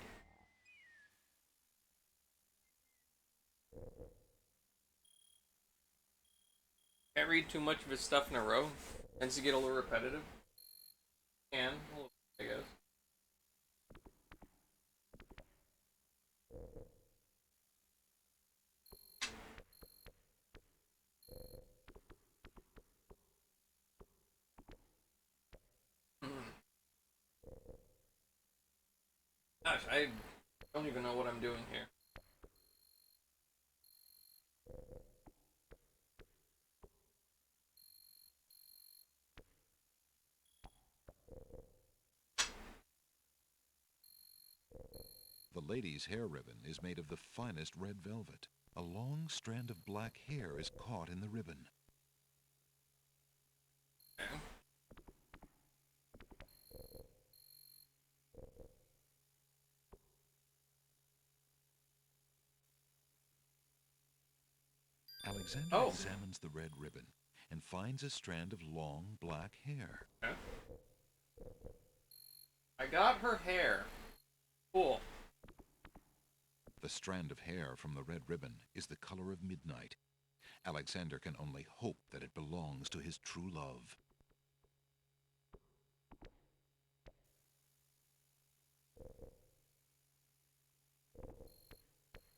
Speaker 1: Can't read too much of his stuff in a row. Tends to get a little repetitive. And, I guess. Gosh, I don't even know what I'm doing here.
Speaker 4: The lady's hair ribbon is made of the finest red velvet. A long strand of black hair is caught in the ribbon. Alexander examines the red ribbon and finds a strand of long black hair.
Speaker 1: Okay. I got her hair. Cool.
Speaker 4: The strand of hair from the red ribbon is the color of midnight. Alexander can only hope that it belongs to his true love.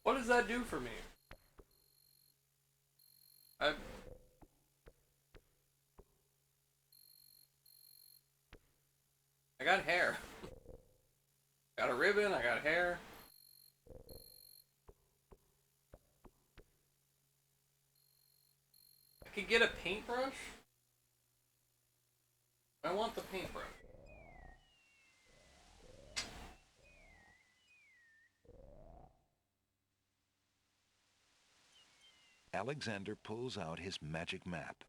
Speaker 1: What does that do for me? I got hair. Got a ribbon, I got hair. I could get a paintbrush. I want the paintbrush.
Speaker 4: Alexander pulls out his magic map.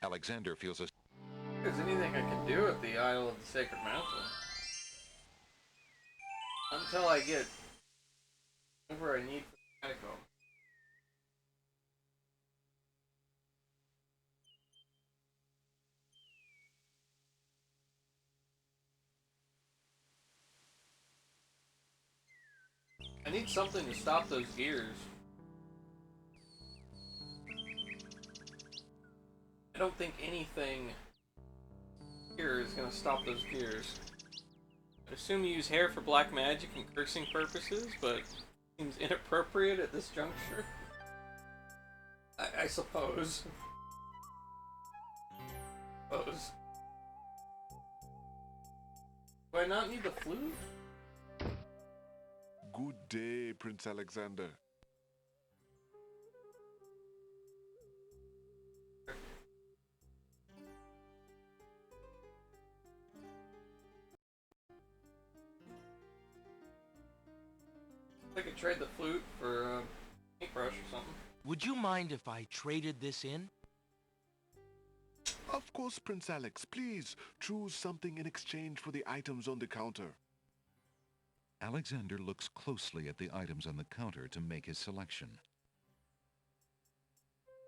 Speaker 4: Alexander feels a...
Speaker 1: There's anything I can do at the Isle of the Sacred Mountain. Until I get whatever I need for the catacomb. I need something to stop those gears. I don't think anything here is going to stop those gears. I assume you use hair for black magic and cursing purposes, but seems inappropriate at this juncture. I suppose. Do I not need the flute?
Speaker 6: Good day, Prince Alexander.
Speaker 1: I could trade the flute for a paintbrush or something.
Speaker 3: Would you mind if I traded this in?
Speaker 6: Of course, Prince Alex. Please choose something in exchange for the items on the counter.
Speaker 4: Alexander looks closely at the items on the counter to make his selection.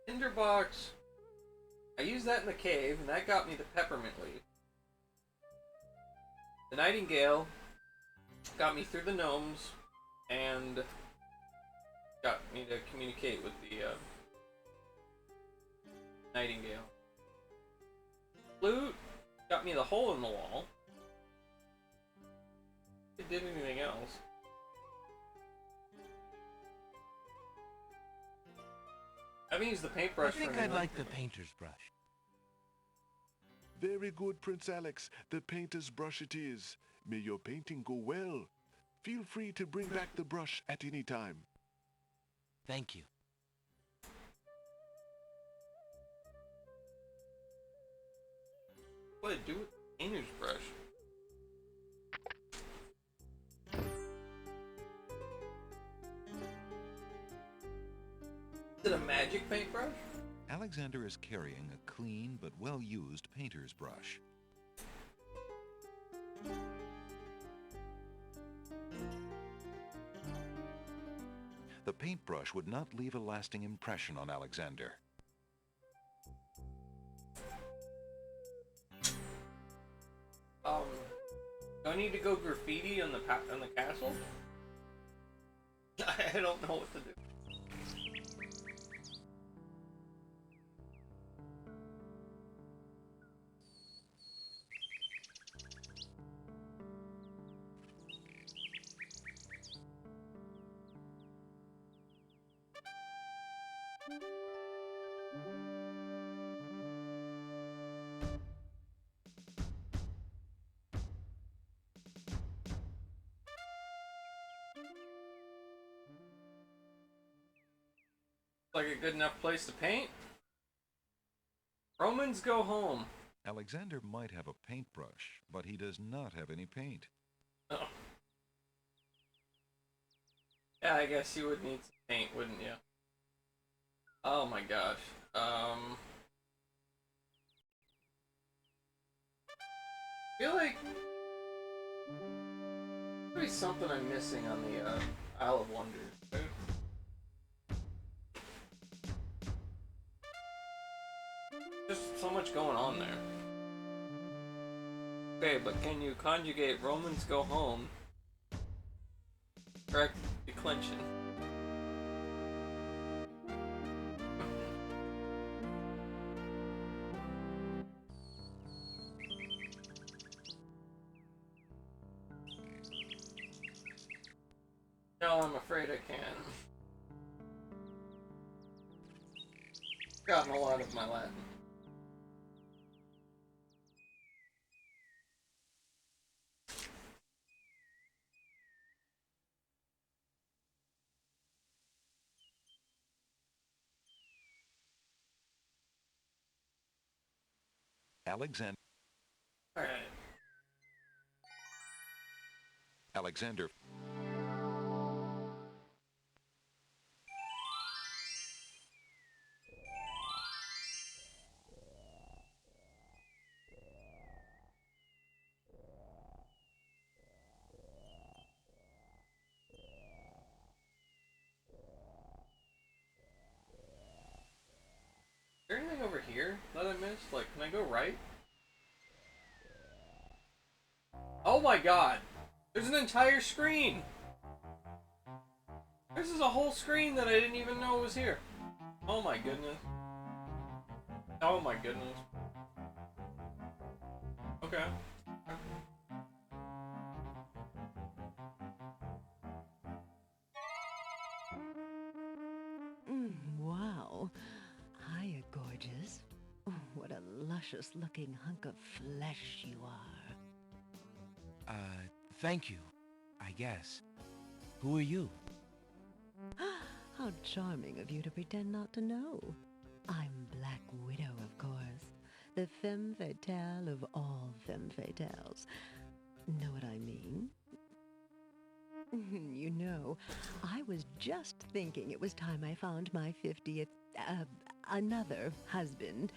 Speaker 1: Tinderbox. I used that in the cave, and that got me the peppermint leaf. The nightingale got me through the gnomes, and got me to communicate with the nightingale. Flute got me the hole in the wall. It did anything else. I haven't used the paintbrush.
Speaker 3: I think I'd like the painter's brush.
Speaker 6: Very good, Prince Alex. The painter's brush it is. May your painting go well. Feel free to bring back the brush at any time.
Speaker 3: Thank you.
Speaker 1: What did it do with the painter's brush? Is it a magic paintbrush?
Speaker 4: Alexander is carrying a clean but well-used painter's brush. The paintbrush would not leave a lasting impression on Alexander.
Speaker 1: Do I need to go graffiti on the castle? I don't know what to do. Like a good enough place to paint? Romans go home.
Speaker 4: Alexander might have a paintbrush, but he does not have any paint.
Speaker 1: Oh. Yeah, I guess you would need some paint, wouldn't you? Oh my gosh. I feel like there'll be something I'm missing on the Isle of Wonders. Right? Just so much going on there. Okay, but can you conjugate Romans go home? Correct declension. No, I'm afraid I can. Forgotten a lot of my Latin.
Speaker 4: Alexander.
Speaker 1: All right.
Speaker 4: Alexander.
Speaker 1: Is there anything over here that I missed? Like, can I go right? Oh my god! There's an entire screen! This is a whole screen that I didn't even know was here. Oh my goodness. Oh my goodness. Okay.
Speaker 14: Wow. Hiya, gorgeous. Oh, what a luscious-looking hunk of flesh you are.
Speaker 3: Thank you, I guess. Who are you?
Speaker 14: How charming of you to pretend not to know. I'm Black Widow, of course. The femme fatale of all femme fatales. Know what I mean? You know, I was just thinking it was time I found my 50th, another husband.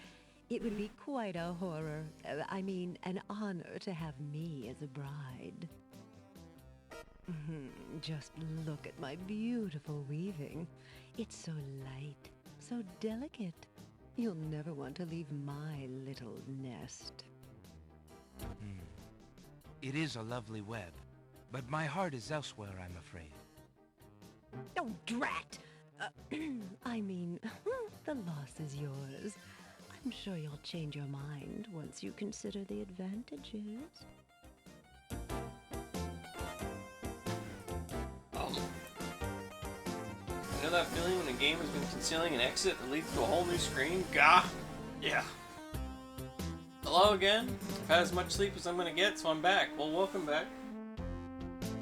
Speaker 14: It would be quite a horror, I mean, an honor to have me as a bride. Just look at my beautiful weaving. It's so light, so delicate. You'll never want to leave my little nest.
Speaker 3: It is a lovely web, but my heart is elsewhere, I'm afraid.
Speaker 14: Oh, drat! I mean, the loss is yours. I'm sure you'll change your mind once you consider the advantages.
Speaker 1: You know that feeling when a game has been concealing an exit that leads to a whole new screen? Gah! Yeah. Hello again. I've had as much sleep as I'm gonna get, so I'm back. Well, welcome back.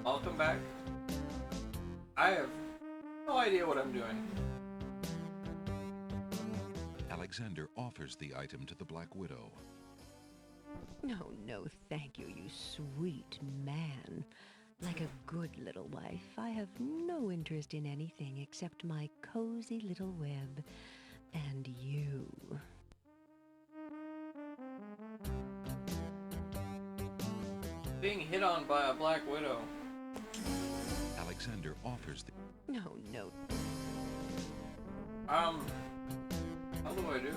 Speaker 1: Welcome back. I have no idea what I'm doing.
Speaker 4: Alexander offers the item to the Black Widow.
Speaker 14: No, no, thank you, you sweet man. Like a good little wife, I have no interest in anything except my cozy little web and you.
Speaker 1: Being hit on by a Black Widow.
Speaker 4: Alexander offers the...
Speaker 14: No, no.
Speaker 1: How do I do?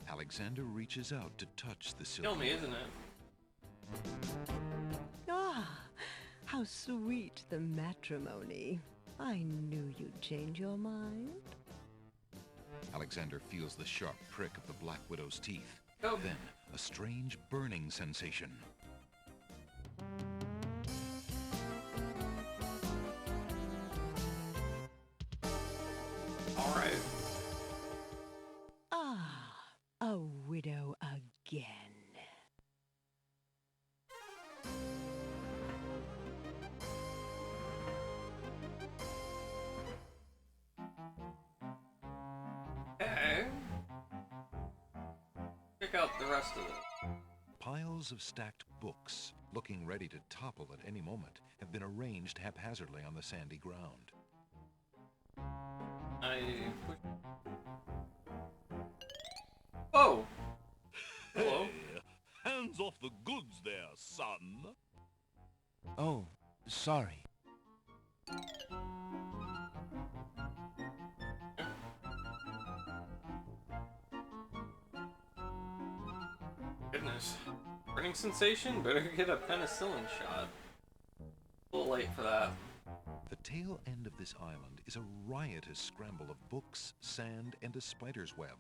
Speaker 4: Alexander reaches out to touch the silver.
Speaker 1: Kill me, isn't it?
Speaker 14: Ah, how sweet the matrimony. I knew you'd change your mind.
Speaker 4: Alexander feels the sharp prick of the Black Widow's teeth.
Speaker 1: Oh.
Speaker 4: Then, a strange burning sensation.
Speaker 1: Alright.
Speaker 14: Ah, a widow again.
Speaker 1: check out the rest of it.
Speaker 4: Piles of stacked books, looking ready to topple at any moment, have been arranged haphazardly on the sandy ground.
Speaker 1: Oh! Hello.
Speaker 7: Hey, hands off the goods there, son.
Speaker 3: Oh, sorry.
Speaker 1: Goodness. Burning sensation? Better get a penicillin shot. A little late for that.
Speaker 4: The tail end of this island is a riotous scramble of books, sand, and a spider's web.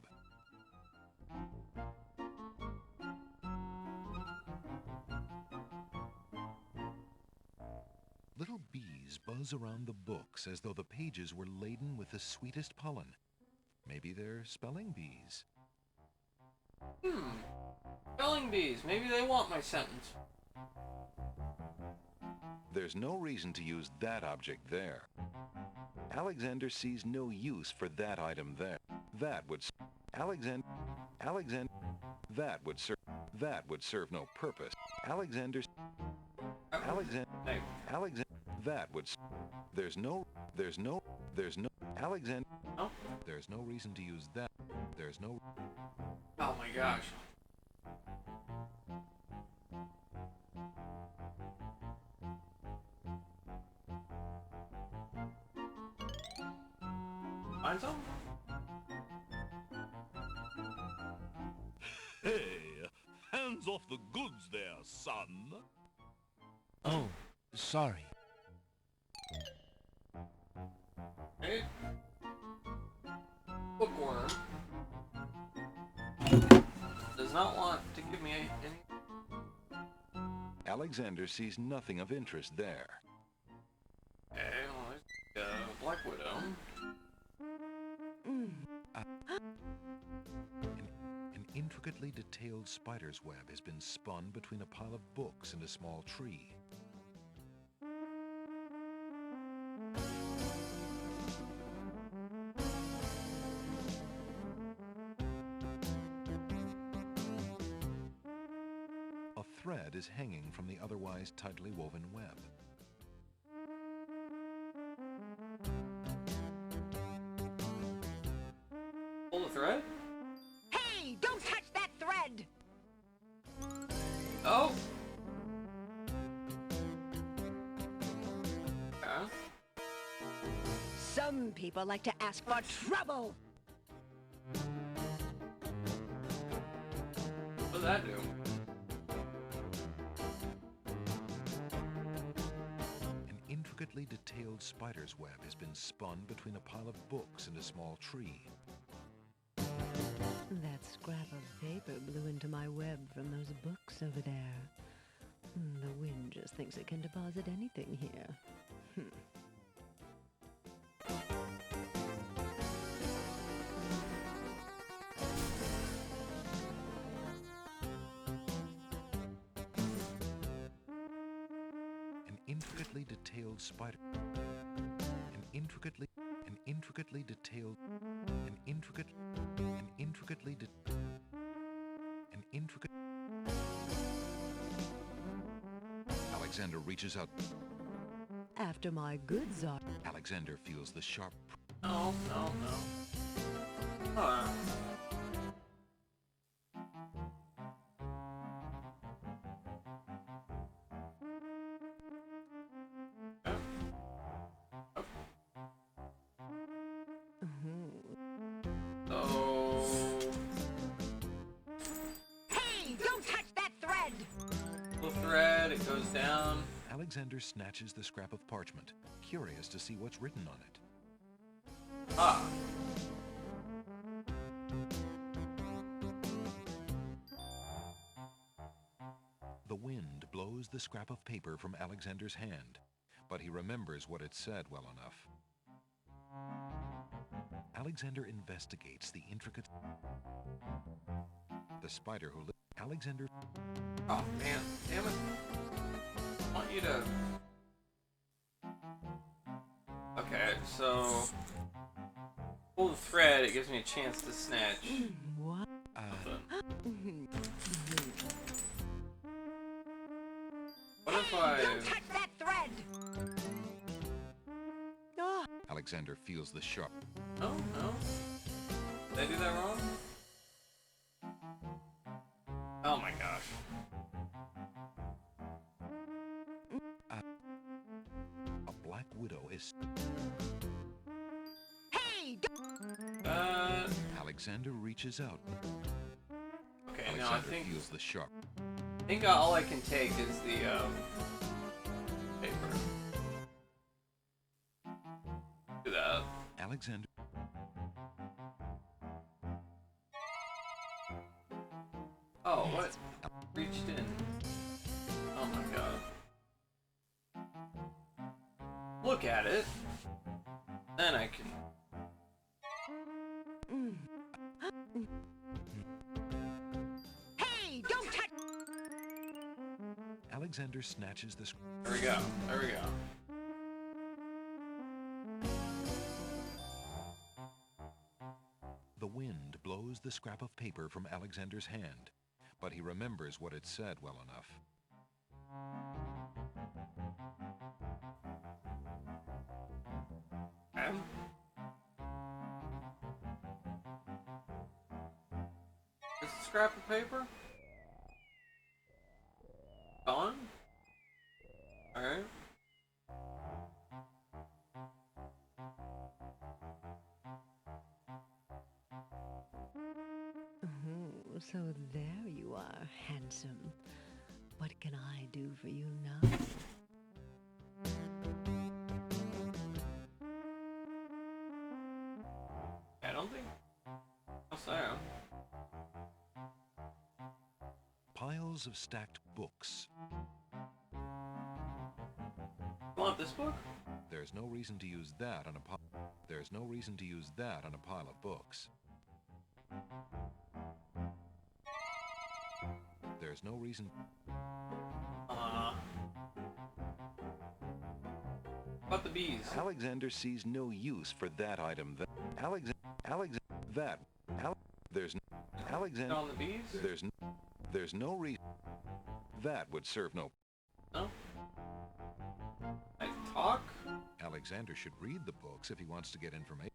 Speaker 4: Little bees buzz around the books as though the pages were laden with the sweetest pollen. Maybe they're spelling bees.
Speaker 1: Spelling bees. Maybe they want my sentence.
Speaker 4: There's no reason to use that object there. Alexander sees no use for that item there. That would serve no purpose. Alexander, that would there's no Alexander.
Speaker 1: Oh.
Speaker 4: There's no reason to use that. There's no.
Speaker 1: Oh my gosh. Find some?
Speaker 7: Hey, hands off the goods there, son.
Speaker 3: Oh, sorry.
Speaker 1: Hey. Bookworm. Does not want to give me any.
Speaker 4: Alexander sees nothing of interest there.
Speaker 1: Okay, well, Black Widow.
Speaker 4: An intricately detailed spider's web has been spun between a pile of books and a small tree. A thread is hanging from the otherwise tightly woven web.
Speaker 1: Pull the thread?
Speaker 10: Hey, don't touch that thread!
Speaker 1: Oh! Yeah.
Speaker 10: Some people like to ask for trouble.
Speaker 1: What does that do?
Speaker 4: An intricately detailed spider's web has been spun between a pile of books and a small tree.
Speaker 14: That scrap of paper blew into my web from those books over there. The wind just thinks it can deposit anything here.
Speaker 4: An intricately detailed spider. An intricately detailed. An intricate. Alexander reaches out.
Speaker 14: After my goods are...
Speaker 4: Alexander feels the sharp.
Speaker 1: No.
Speaker 10: Hey, don't touch that thread!
Speaker 1: The thread, it goes down.
Speaker 4: Alexander snatches the scrap of parchment, curious to see what's written on it.
Speaker 1: Ah.
Speaker 4: The wind blows the scrap of paper from Alexander's hand, but he remembers what it said well enough. Alexander investigates the intricate... The spider who... Alexander...
Speaker 1: Oh, man. Damn it. I want you to... Okay, so... Pull the thread, it gives me a chance to snatch.
Speaker 14: What?
Speaker 1: Nothing.
Speaker 4: Alexander feels the sharp.
Speaker 1: Oh, no. Did I do that wrong? Oh my gosh.
Speaker 4: A black widow is...
Speaker 10: Hey!
Speaker 4: Alexander reaches out.
Speaker 1: Okay,
Speaker 4: Alexander
Speaker 1: now I think...
Speaker 4: feels the sharp.
Speaker 1: I think all I can take is the, paper. Do that.
Speaker 4: Alexander...
Speaker 1: Oh, what? Reached in. Oh my god. Look at it. Then I can...
Speaker 10: Hey, don't touch...
Speaker 4: Alexander snatches the...
Speaker 1: There we go. There we go.
Speaker 4: The wind blows the scrap of paper from Alexander's hand, but he remembers what it said well enough.
Speaker 1: And? Is the scrap of paper? Gone? Alright.
Speaker 14: Oh, so there you are, handsome. What can I do for you now?
Speaker 1: I don't think... I'll say.
Speaker 4: Piles of stacked books.
Speaker 1: You want this book?
Speaker 4: There's no reason to use that on a pile. There's no reason to use that on a pile of books. There's no reason.
Speaker 1: About the bees.
Speaker 4: Alexander sees no use for that item. There's Alexander.
Speaker 1: On the bees?
Speaker 4: There's no reason. That would serve no.
Speaker 1: No? I talk?
Speaker 4: Alexander should read the books if he wants to get information.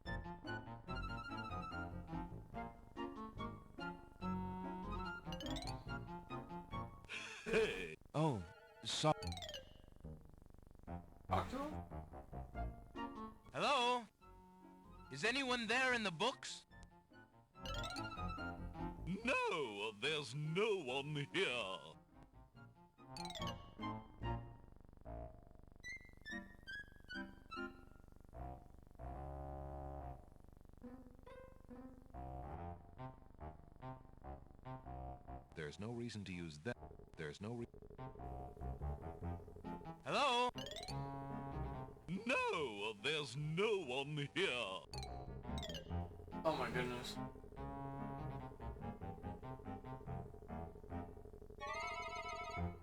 Speaker 3: Hey. Oh, sorry.
Speaker 1: Talk to him?
Speaker 3: Hello? Is anyone there in the books?
Speaker 7: No, there's no one here.
Speaker 4: There's no reason to use that. There's no
Speaker 3: Hello?
Speaker 7: No, there's no one here.
Speaker 1: Oh my goodness.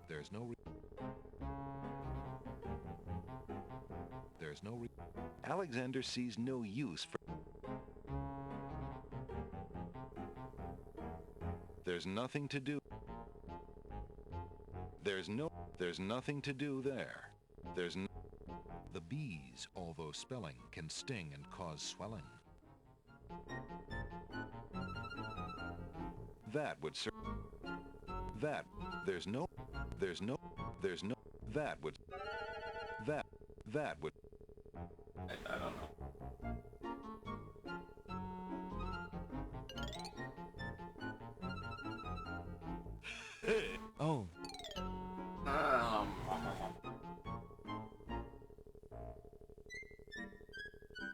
Speaker 4: There's no There's no Alexander sees no use for. There's nothing to do. There's nothing to do there. The bees, although spelling, can sting and cause swelling. That would serve. That would.
Speaker 1: I don't know.
Speaker 3: Oh.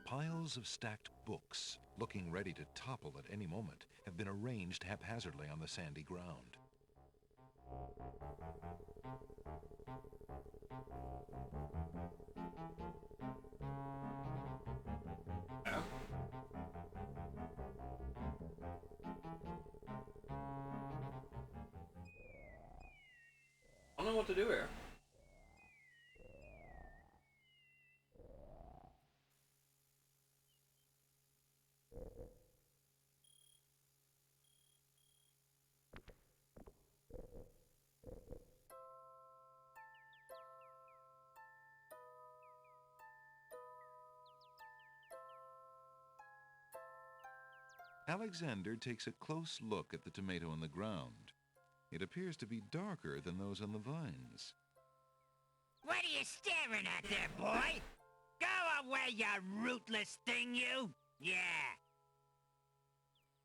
Speaker 4: Piles of stacked books, looking ready to topple at any moment, have been arranged haphazardly on the sandy ground.
Speaker 1: I don't know what to do here.
Speaker 4: Alexander takes a close look at the tomato on the ground. It appears to be darker than those on the vines.
Speaker 5: What are you staring at there, boy? Go away, you rootless thing, you! Yeah.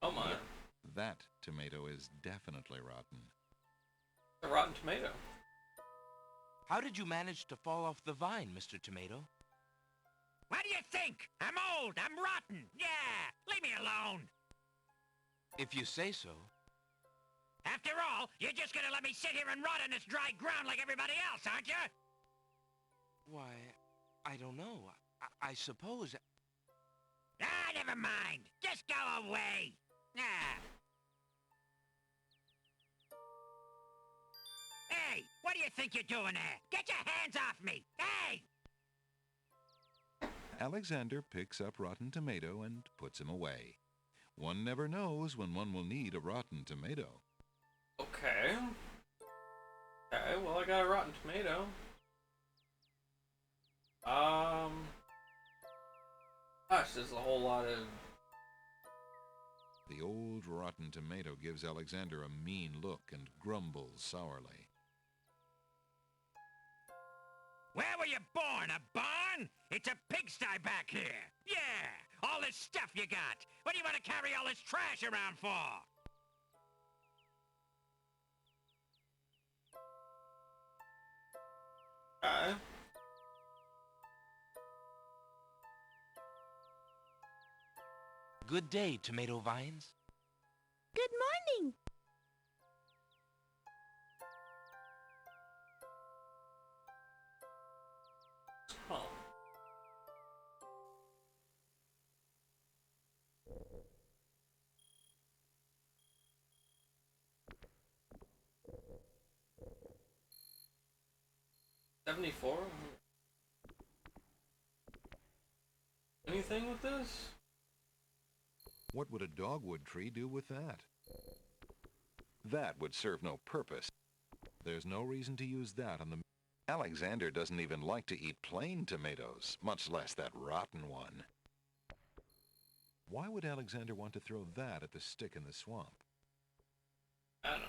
Speaker 1: Oh my.
Speaker 4: That tomato is definitely rotten.
Speaker 1: A rotten tomato.
Speaker 3: How did you manage to fall off the vine, Mr. Tomato?
Speaker 5: What do you think? I'm old, I'm rotten! Yeah! Leave me alone!
Speaker 3: If you say so.
Speaker 5: After all, you're just gonna let me sit here and rot on this dry ground like everybody else, aren't you?
Speaker 3: Why, I don't know. I suppose...
Speaker 5: Ah, never mind. Just go away. Ah. Hey, what do you think you're doing there? Get your hands off me! Hey!
Speaker 4: Alexander picks up rotten tomato and puts him away. One never knows when one will need a rotten tomato.
Speaker 1: Okay. Okay, well I got a rotten tomato. Gosh, there's a whole lot of...
Speaker 4: The old rotten tomato gives Alexander a mean look and grumbles sourly.
Speaker 5: Where were you born? A barn? It's a pigsty back here. Yeah, all this stuff you got. What do you want to carry all this trash around for?
Speaker 3: Good day, tomato vines.
Speaker 2: Good morning.
Speaker 1: Huh. $74? Anything with this?
Speaker 4: What would a dogwood tree do with that? That would serve no purpose. There's no reason to use that on the... Alexander doesn't even like to eat plain tomatoes, much less that rotten one. Why would Alexander want to throw that at the stick in the swamp?
Speaker 1: I don't know.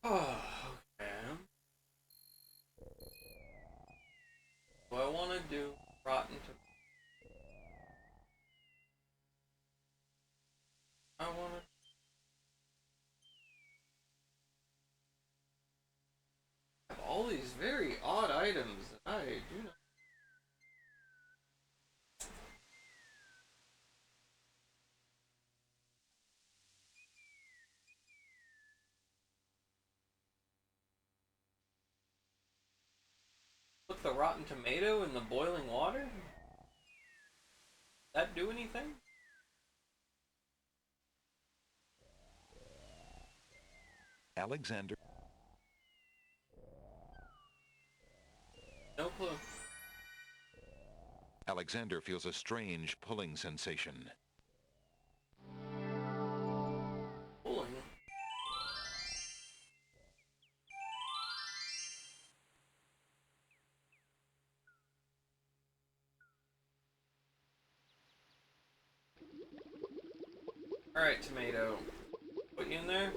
Speaker 1: Oh, okay. What I want to do, rotten tomato. I want to... have all these very odd items that I do not... Put the rotten tomato in the boiling water? That do anything?
Speaker 4: Alexander...
Speaker 1: No clue.
Speaker 4: Alexander feels a strange pulling sensation.
Speaker 1: Pulling? Alright, tomato. Put you in there?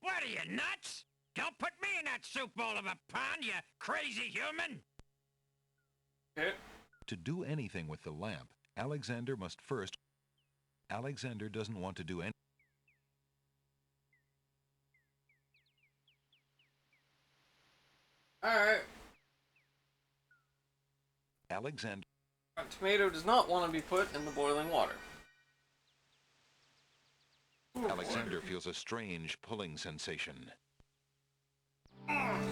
Speaker 5: What are you, nuts? Don't put me in that soup bowl of a pond, you crazy human!
Speaker 1: Okay.
Speaker 4: To do anything with the lamp, Alexander must first... Alexander doesn't want to do any...
Speaker 1: Alright.
Speaker 4: Alexander...
Speaker 1: Tomato does not want to be put in the boiling water.
Speaker 4: Alexander feels a strange pulling sensation.
Speaker 1: Man.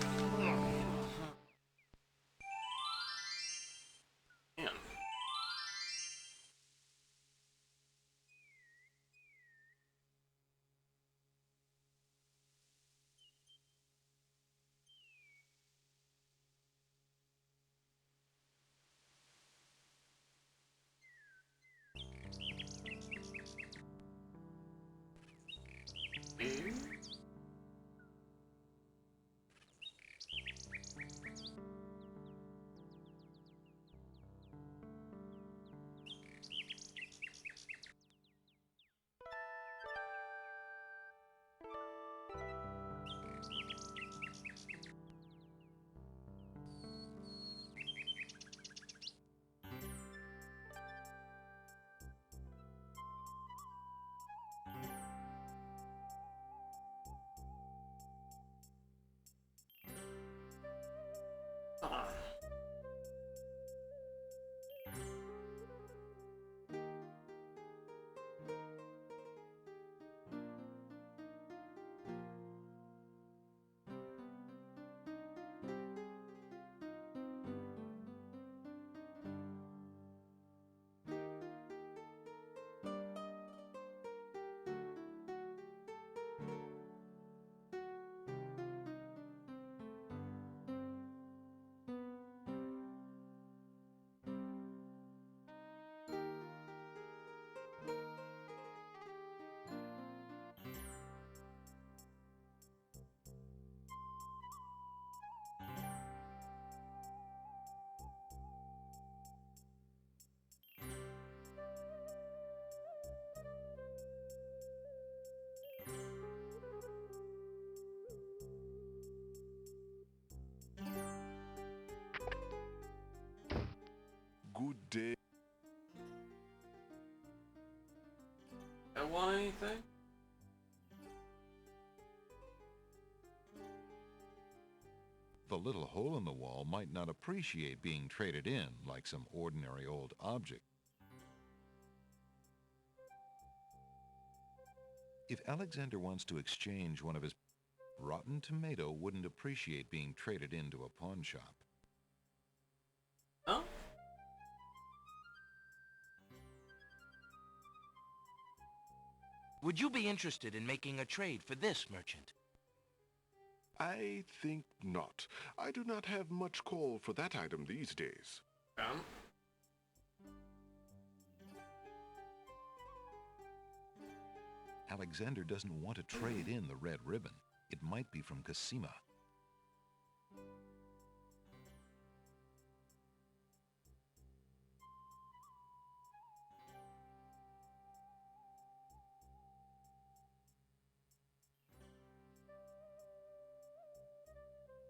Speaker 1: want anything?
Speaker 4: The little hole in the wall might not appreciate being traded in like some ordinary old object. If Alexander wants to exchange one of his... Rotten tomato wouldn't appreciate being traded into a pawn shop.
Speaker 1: Huh?
Speaker 3: Would you be interested in making a trade for this, merchant?
Speaker 6: I think not. I do not have much call for that item these days.
Speaker 4: Alexander doesn't want to trade in the red ribbon. It might be from Cosima.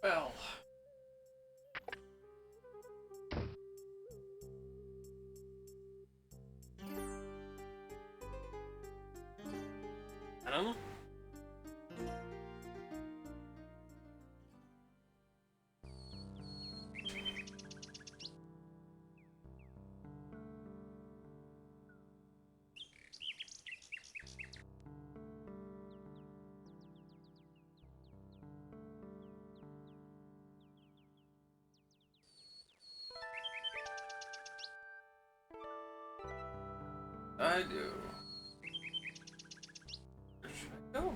Speaker 1: Well. I don't know. I do. Where should I go?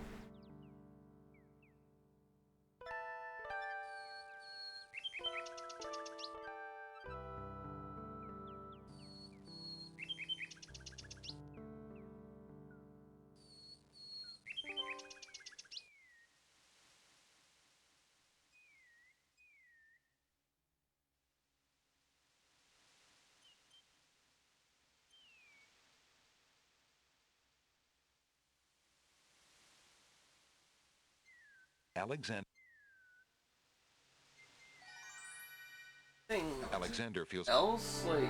Speaker 4: Alexander feels...
Speaker 1: Else, like...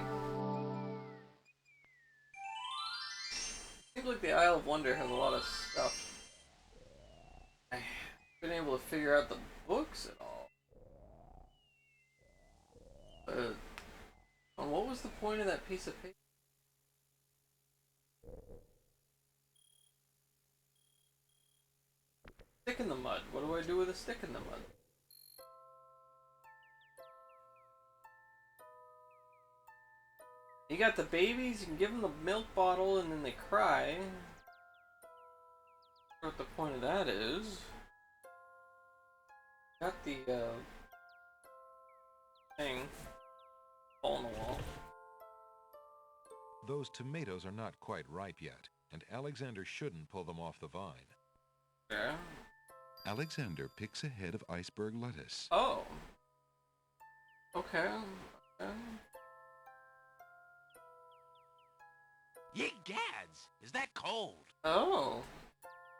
Speaker 1: Seems like the Isle of Wonder has a lot of stuff. I haven't been able to figure out the books at all. But... what was the point of that piece of paper? Stick in the mud. What do I do with a stick in the mud? You got the babies, you can give them the milk bottle and then they cry. What the point of that is. Got the thing. Hole in the wall.
Speaker 4: Those tomatoes are not quite ripe yet, and Alexander shouldn't pull them off the vine.
Speaker 1: Yeah.
Speaker 4: Alexander picks a head of iceberg lettuce.
Speaker 1: Oh. Okay.
Speaker 3: Ye gads! Is that cold?
Speaker 1: Oh.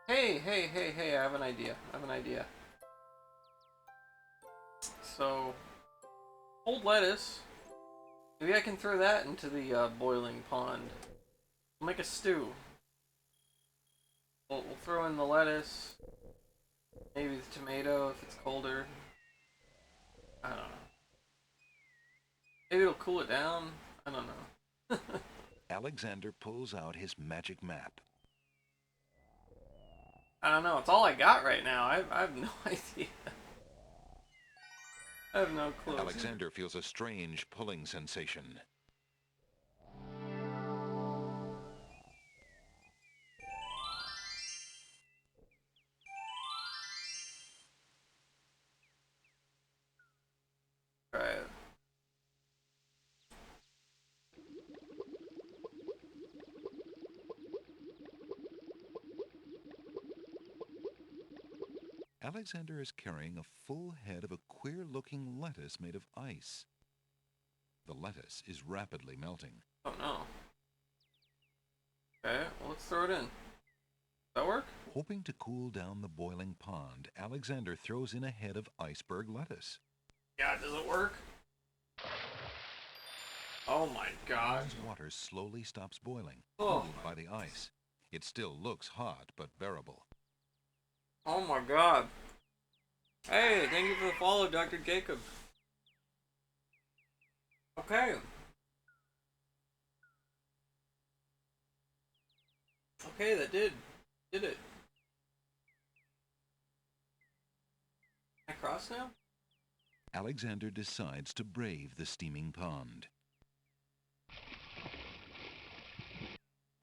Speaker 1: Hey, I have an idea. So, old lettuce. Maybe I can throw that into the boiling pond. We'll make a stew. We'll throw in the lettuce. Maybe the tomato if it's colder. I don't know. Maybe it'll cool it down. I don't know.
Speaker 4: Alexander pulls out his magic map.
Speaker 1: I don't know. It's all I got right now. I have no idea. I have no clue.
Speaker 4: Alexander feels a strange pulling sensation.
Speaker 1: Right.
Speaker 4: Alexander is carrying a full head of a queer-looking lettuce made of ice. The lettuce is rapidly melting.
Speaker 1: Oh no. Okay, well, let's throw it in. Does that work?
Speaker 4: Hoping to cool down the boiling pond, Alexander throws in a head of iceberg lettuce.
Speaker 1: Yeah, does it work? Oh my god.
Speaker 4: The water slowly stops boiling,
Speaker 1: Oh.
Speaker 4: cooled by the ice. It still looks hot, but bearable.
Speaker 1: Oh my god. Hey, thank you for the follow, Dr. Jacob. Okay. Okay, that did it. Can I cross now?
Speaker 4: Alexander decides to brave the steaming pond.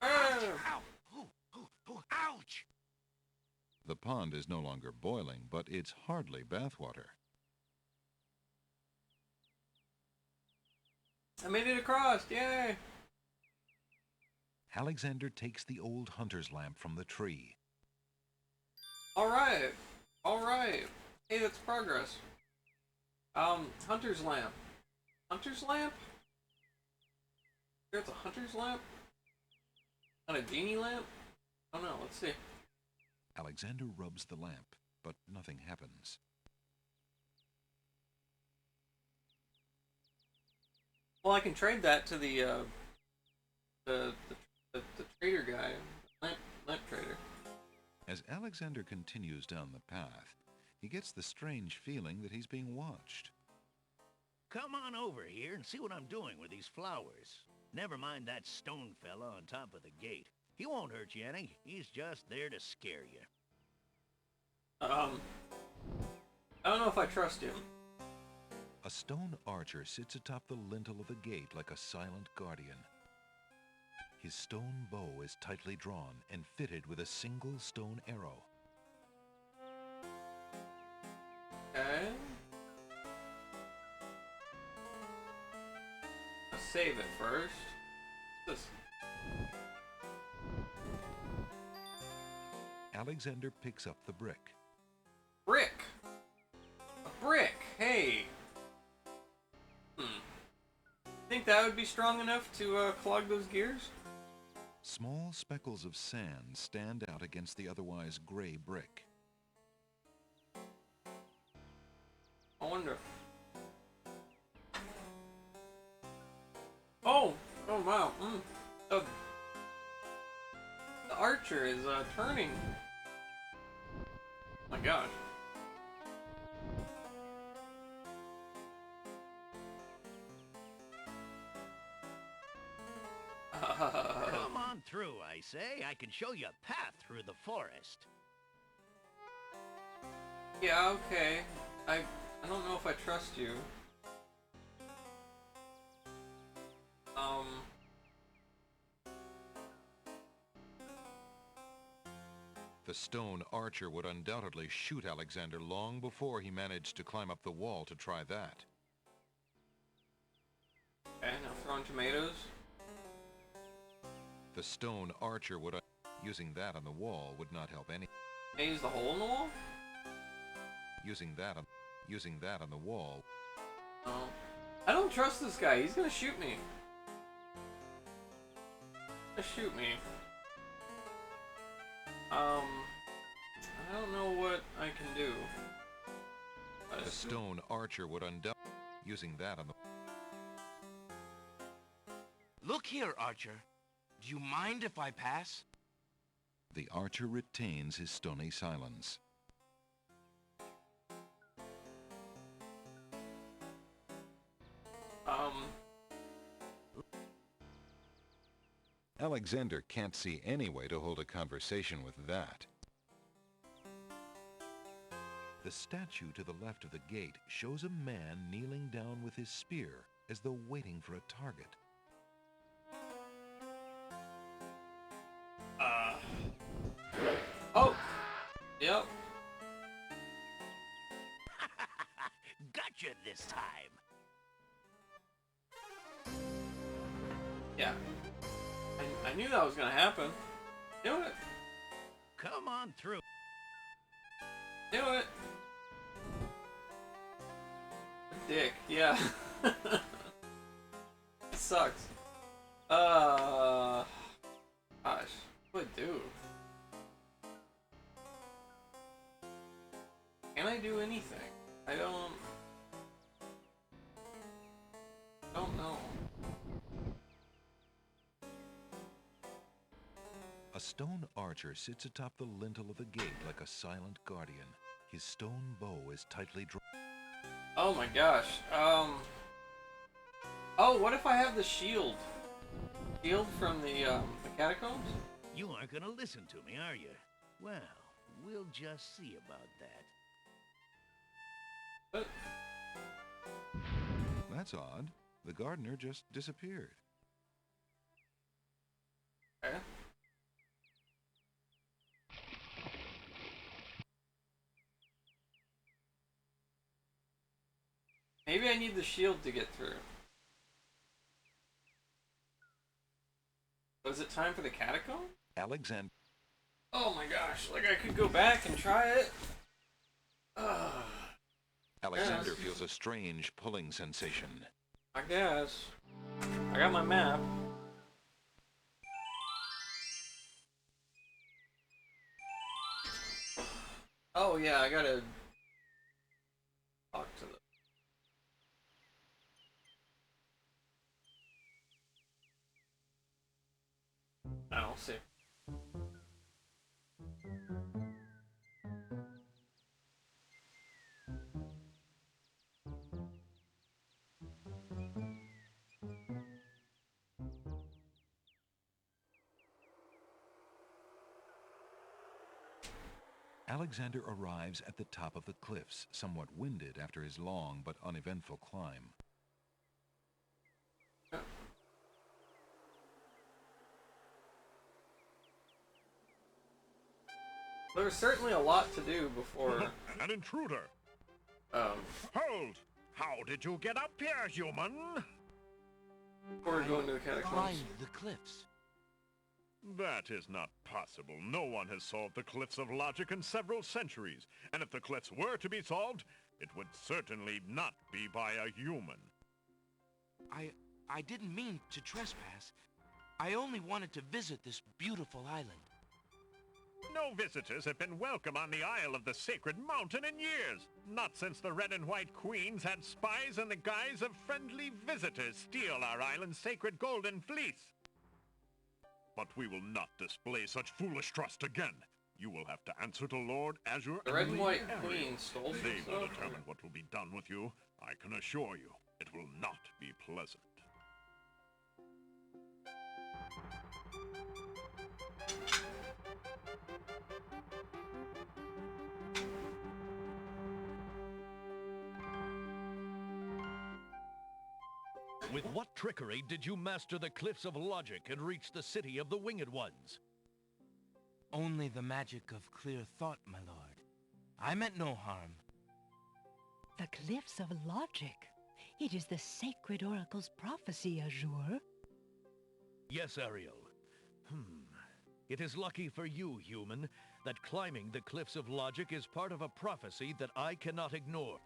Speaker 11: Ow! Ooh, ouch!
Speaker 4: The pond is no longer boiling, but it's hardly bathwater.
Speaker 1: I made it across, yay!
Speaker 4: Alexander takes the old hunter's lamp from the tree.
Speaker 1: Alright. Alright. Hey, that's progress. Hunter's lamp. Hunter's lamp? There's a hunter's lamp? Not a genie lamp? Oh no, let's see.
Speaker 4: Alexander rubs the lamp, but nothing happens.
Speaker 1: Well, I can trade that to the trader guy. Lamp trader.
Speaker 4: As Alexander continues down the path, he gets the strange feeling that he's being watched.
Speaker 5: Come on over here and see what I'm doing with these flowers. Never mind that stone fella on top of the gate. He won't hurt you any. He's just there to scare you.
Speaker 1: I don't know if I trust him.
Speaker 4: A stone archer sits atop the lintel of the gate like a silent guardian. His stone bow is tightly drawn and fitted with a single stone arrow.
Speaker 1: Okay. Let's save it first. This.
Speaker 4: Alexander picks up the brick.
Speaker 1: Brick! A brick! Hey! Think that would be strong enough to clog those gears?
Speaker 4: Small speckles of sand stand out against the otherwise gray brick.
Speaker 1: I wonder. Oh! Oh wow. The archer is turning. Oh my gosh.
Speaker 5: Come on through, I say. I can show you a path through the forest.
Speaker 1: Yeah, okay. I don't know if I trust you.
Speaker 4: The stone archer would undoubtedly shoot Alexander long before he managed to climb up the wall to try that.
Speaker 1: Okay, now throwing tomatoes.
Speaker 4: The stone archer would... Using that on the wall would not help any...
Speaker 1: Can I use the hole in the wall?
Speaker 4: Using that on the wall...
Speaker 1: No. I don't trust this guy. He's gonna shoot me. Shoot me. I don't know what I can do.
Speaker 4: The stone archer would undoubtedly... Using that on the...
Speaker 3: Look here, Archer. Do you mind if I pass?
Speaker 4: The archer retains his stony silence. Alexander can't see any way to hold a conversation with that. The statue to the left of the gate shows a man kneeling down with his spear as though waiting for a target.
Speaker 1: Oh! Yep.
Speaker 5: Gotcha this time.
Speaker 1: Yeah. I knew that was gonna happen. Do it.
Speaker 5: Come on through.
Speaker 1: Do it. Dick. Yeah. It sucks. Gosh. What do I do? Can I do anything? I don't know.
Speaker 4: A A stone archer sits atop the lintel of the gate like a silent guardian. His stone bow is tightly drawn.
Speaker 1: Oh my gosh. Oh, what if I have the shield? Shield from the catacombs?
Speaker 11: You aren't gonna listen to me, are you? Well, we'll just see about that.
Speaker 4: That's odd. The gardener just disappeared.
Speaker 1: Okay. Maybe I need the shield to get through. Was it time for the catacomb?
Speaker 4: Alexander.
Speaker 1: Oh my gosh, like I could go back and try it.
Speaker 4: Alexander
Speaker 1: Yes.
Speaker 4: feels a strange pulling sensation.
Speaker 1: I guess. I got my map. Oh yeah, I gotta talk to them. I'll see.
Speaker 4: Alexander arrives at the top of the cliffs, somewhat winded after his long but uneventful climb.
Speaker 1: There's certainly a lot to do before.
Speaker 13: An intruder! Hold! How did you get up here, human?
Speaker 1: Before we go into the catacombs.
Speaker 3: Climb the cliffs.
Speaker 13: That is not possible. No one has solved the cliffs of logic in several centuries. And if the cliffs were to be solved, it would certainly not be by a human.
Speaker 3: I didn't mean to trespass. I only wanted to visit this beautiful island.
Speaker 13: No visitors have been welcome on the Isle of the Sacred Mountain in years. Not since the Red and White Queens had spies in the guise of friendly visitors steal our island's sacred golden fleece. But we will not display such foolish trust again. You will have to answer to Lord Azure.
Speaker 1: The Red and White
Speaker 13: Ariel.
Speaker 1: Queen stole some
Speaker 13: They will
Speaker 1: stuff.
Speaker 13: determine what will be done with you. I can assure you, it will not be pleasant.
Speaker 9: With what trickery did you master the cliffs of logic and reach the city of the Winged Ones?
Speaker 3: Only the magic of clear thought, my lord. I meant no harm.
Speaker 14: The cliffs of logic. It is the sacred oracle's prophecy, Azure.
Speaker 9: Yes, Ariel. It is lucky for you, human, that climbing the cliffs of logic is part of a prophecy that I cannot ignore.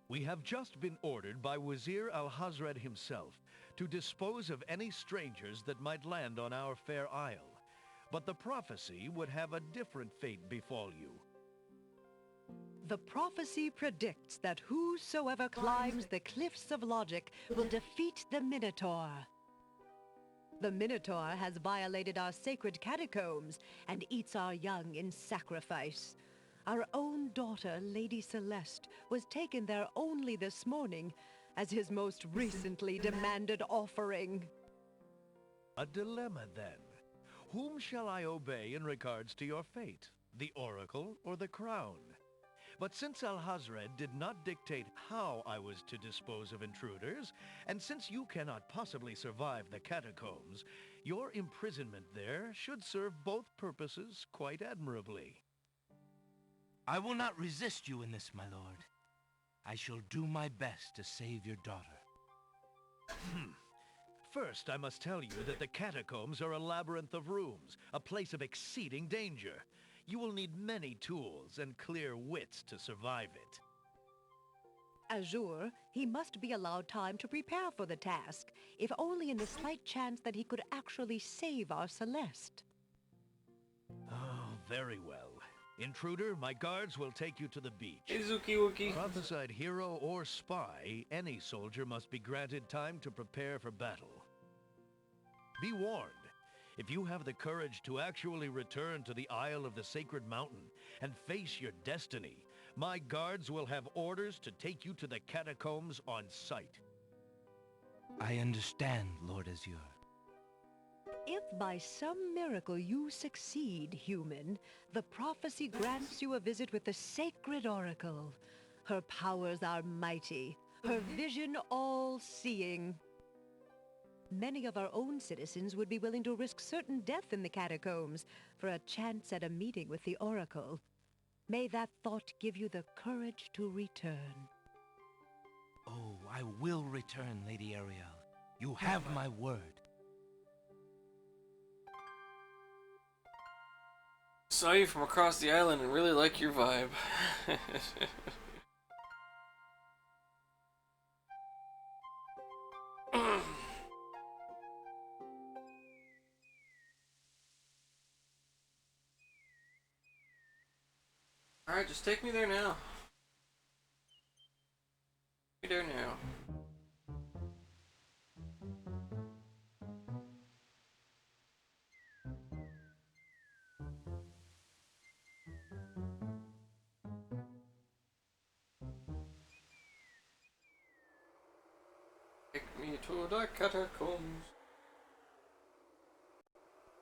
Speaker 9: We have just been ordered by Wazir Al-Hazred himself to dispose of any strangers that might land on our fair isle. But the prophecy would have a different fate befall you.
Speaker 14: The prophecy predicts that whosoever climbs the cliffs of logic will defeat the Minotaur. The Minotaur has violated our sacred catacombs and eats our young in sacrifice. Our own daughter, Lady Celeste, was taken there only this morning as his most recently demanded offering.
Speaker 9: A dilemma, then. Whom shall I obey in regards to your fate? The Oracle or the Crown? But since Al-Hazred did not dictate how I was to dispose of intruders, and since you cannot possibly survive the catacombs, your imprisonment there should serve both purposes quite admirably.
Speaker 3: I will not resist you in this, my lord. I shall do my best to save your daughter.
Speaker 9: First, I must tell you that the catacombs are a labyrinth of rooms, a place of exceeding danger. You will need many tools and clear wits to survive it.
Speaker 14: Azure, he must be allowed time to prepare for the task, if only in the slight chance that he could actually save our Celeste.
Speaker 9: Oh, very well. Intruder, my guards will take you to the beach.
Speaker 1: Izuki Wookie.
Speaker 9: Prophesied hero or spy, any soldier must be granted time to prepare for battle. Be warned. If you have the courage to actually return to the Isle of the Sacred Mountain and face your destiny, my guards will have orders to take you to the catacombs on sight.
Speaker 3: I understand, Lord Azure.
Speaker 14: If by some miracle you succeed, human, the prophecy grants you a visit with the sacred oracle. Her powers are mighty, her vision all-seeing. Many of our own citizens would be willing to risk certain death in the catacombs for a chance at a meeting with the oracle. May that thought give you the courage to return.
Speaker 3: Oh, I will return, Lady Ariel. You have my word.
Speaker 1: Saw you from across the island and really like your vibe. Alright, just take me there now. Take me there now. Take me to the catacombs.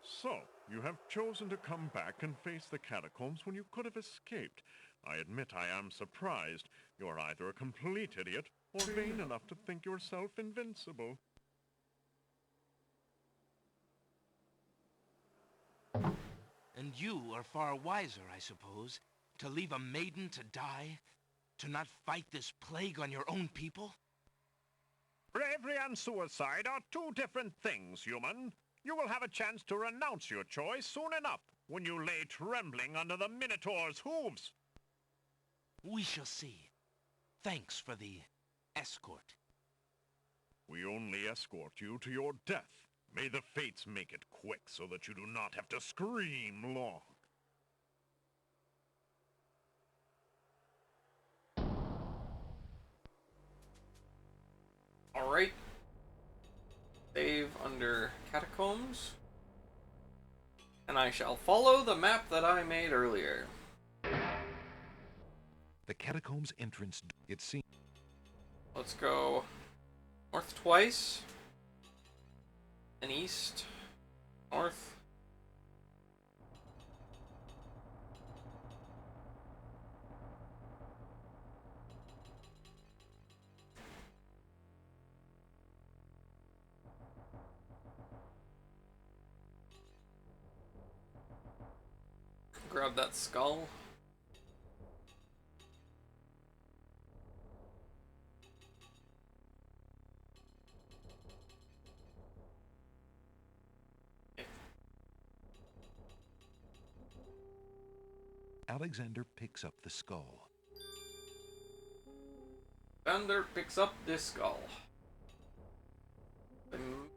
Speaker 13: So, you have chosen to come back and face the catacombs when you could have escaped. I admit I am surprised. You are either a complete idiot or vain enough to think yourself invincible.
Speaker 3: And you are far wiser, I suppose, to leave a maiden to die? To not fight this plague on your own people?
Speaker 13: Bravery and suicide are two different things, human. You will have a chance to renounce your choice soon enough, when you lay trembling under the Minotaur's hooves.
Speaker 3: We shall see. Thanks for the escort.
Speaker 13: We only escort you to your death. May the fates make it quick so that you do not have to scream long.
Speaker 1: Alright. Save under catacombs. And I shall follow the map that I made earlier.
Speaker 4: The catacombs entrance, it seems.
Speaker 1: Let's go north twice. And east. North. Grab that skull.
Speaker 4: Alexander picks up the skull.
Speaker 1: Alexander picks up this skull.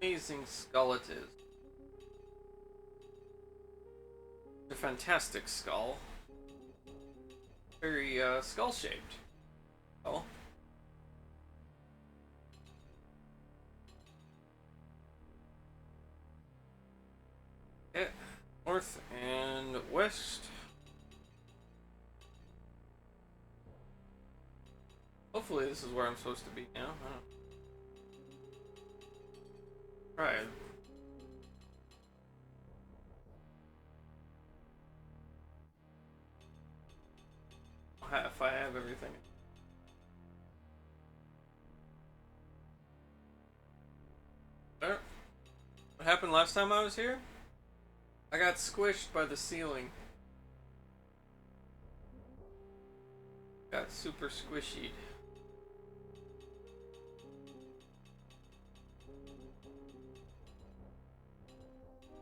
Speaker 1: Amazing skull it is. A fantastic skull. Very skull shaped. Oh. Okay. North and west. Hopefully this is where I'm supposed to be now. I don't know. Right. If I have everything. There. What happened last time I was here? I got squished by the ceiling. Got super squishy.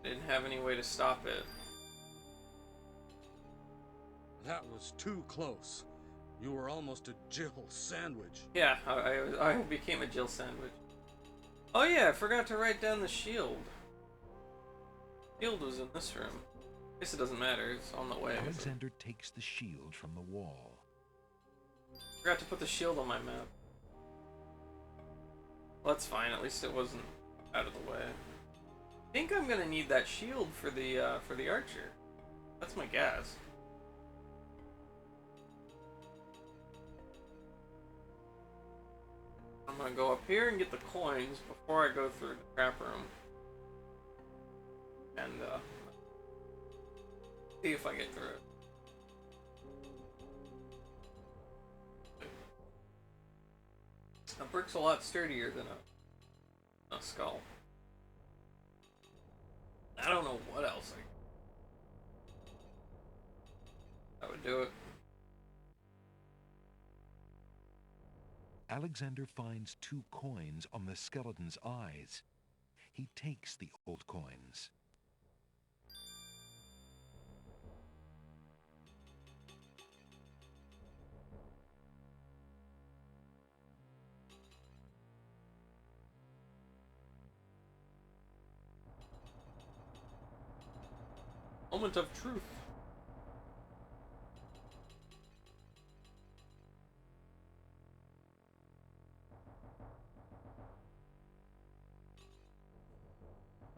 Speaker 1: Didn't have any way to stop it.
Speaker 18: That was too close. You were almost a Jill sandwich.
Speaker 1: Yeah, I became a Jill sandwich. Oh yeah, I forgot to write down the shield. Shield was in this room. Guess it doesn't matter, it's on the way.
Speaker 4: Alexander takes the shield from the wall.
Speaker 1: Forgot to put the shield on my map. Well, that's fine, at least it wasn't out of the way. think I'm gonna need that shield for the archer. That's my guess. I'm gonna go up here and get the coins before I go through the trap room. And see if I get through it. A brick's a lot sturdier than a skull. I don't know what else I would do it.
Speaker 4: Alexander finds 2 coins on the skeleton's eyes. He takes the old coins.
Speaker 1: Moment of truth.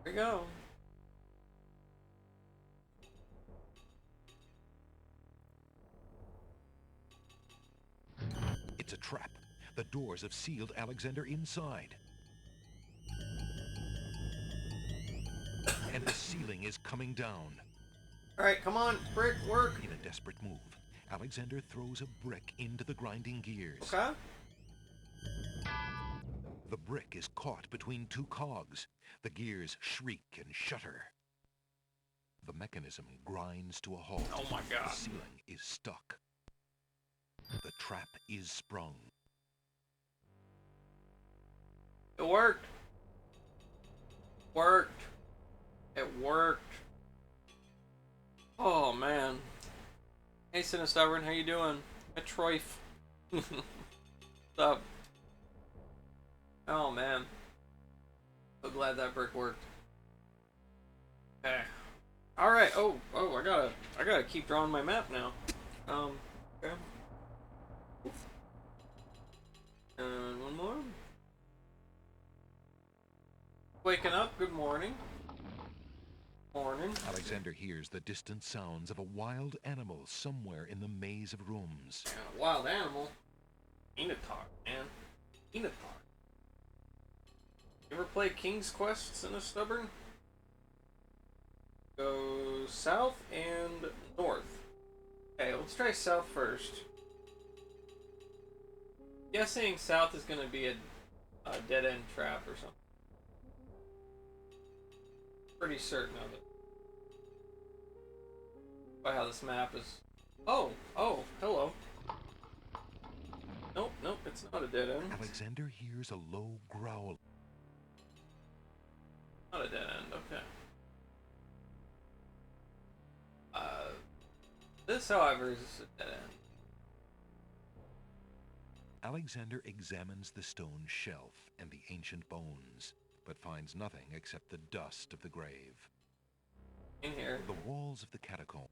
Speaker 1: Here we go.
Speaker 4: It's a trap. The doors have sealed Alexander inside. And the ceiling is coming down.
Speaker 1: Alright, come on, brick, work!
Speaker 4: In a desperate move, Alexander throws a brick into the grinding gears.
Speaker 1: Okay.
Speaker 4: The brick is caught between 2 cogs. The gears shriek and shudder. The mechanism grinds to a halt.
Speaker 1: Oh my god.
Speaker 4: The ceiling is stuck. The trap is sprung.
Speaker 1: It worked. Worked. It worked. Oh man. Hey Sinistubborn, how you doing? Metroif. What's up? Oh man. So glad that brick worked. Okay. Alright, oh, I gotta keep drawing my map now. Okay. And one more. Waking up, good morning. Morning.
Speaker 4: Alexander hears the distant sounds of a wild animal somewhere in the maze of rooms.
Speaker 1: Man, a wild animal. Enotalk, man. Enotalk. You ever play King's Quest in a stubborn? Go south and north. Okay, let's try south first. Guessing south is going to be a dead-end trap or something. Pretty certain of it. By how this map is... Oh, hello. Nope, it's not a dead end.
Speaker 4: Alexander hears a low growl.
Speaker 1: Not a dead end, okay. This, however, is a dead end.
Speaker 4: Alexander examines the stone shelf and the ancient bones, but finds nothing except the dust of the grave.
Speaker 1: In here.
Speaker 4: The walls of the catacomb.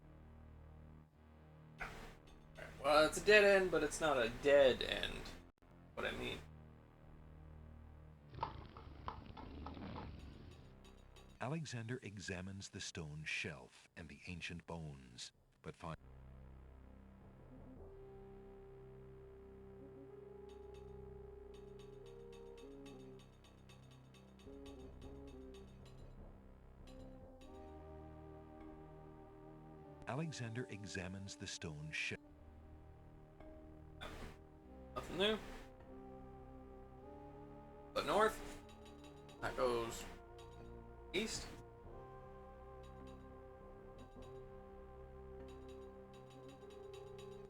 Speaker 1: Well, it's a dead end, but it's not a dead end. What I mean.
Speaker 4: Alexander examines the stone shelf and the ancient bones, but finds... Alexander examines the stone shelf.
Speaker 1: Nothing new. But north. That goes east.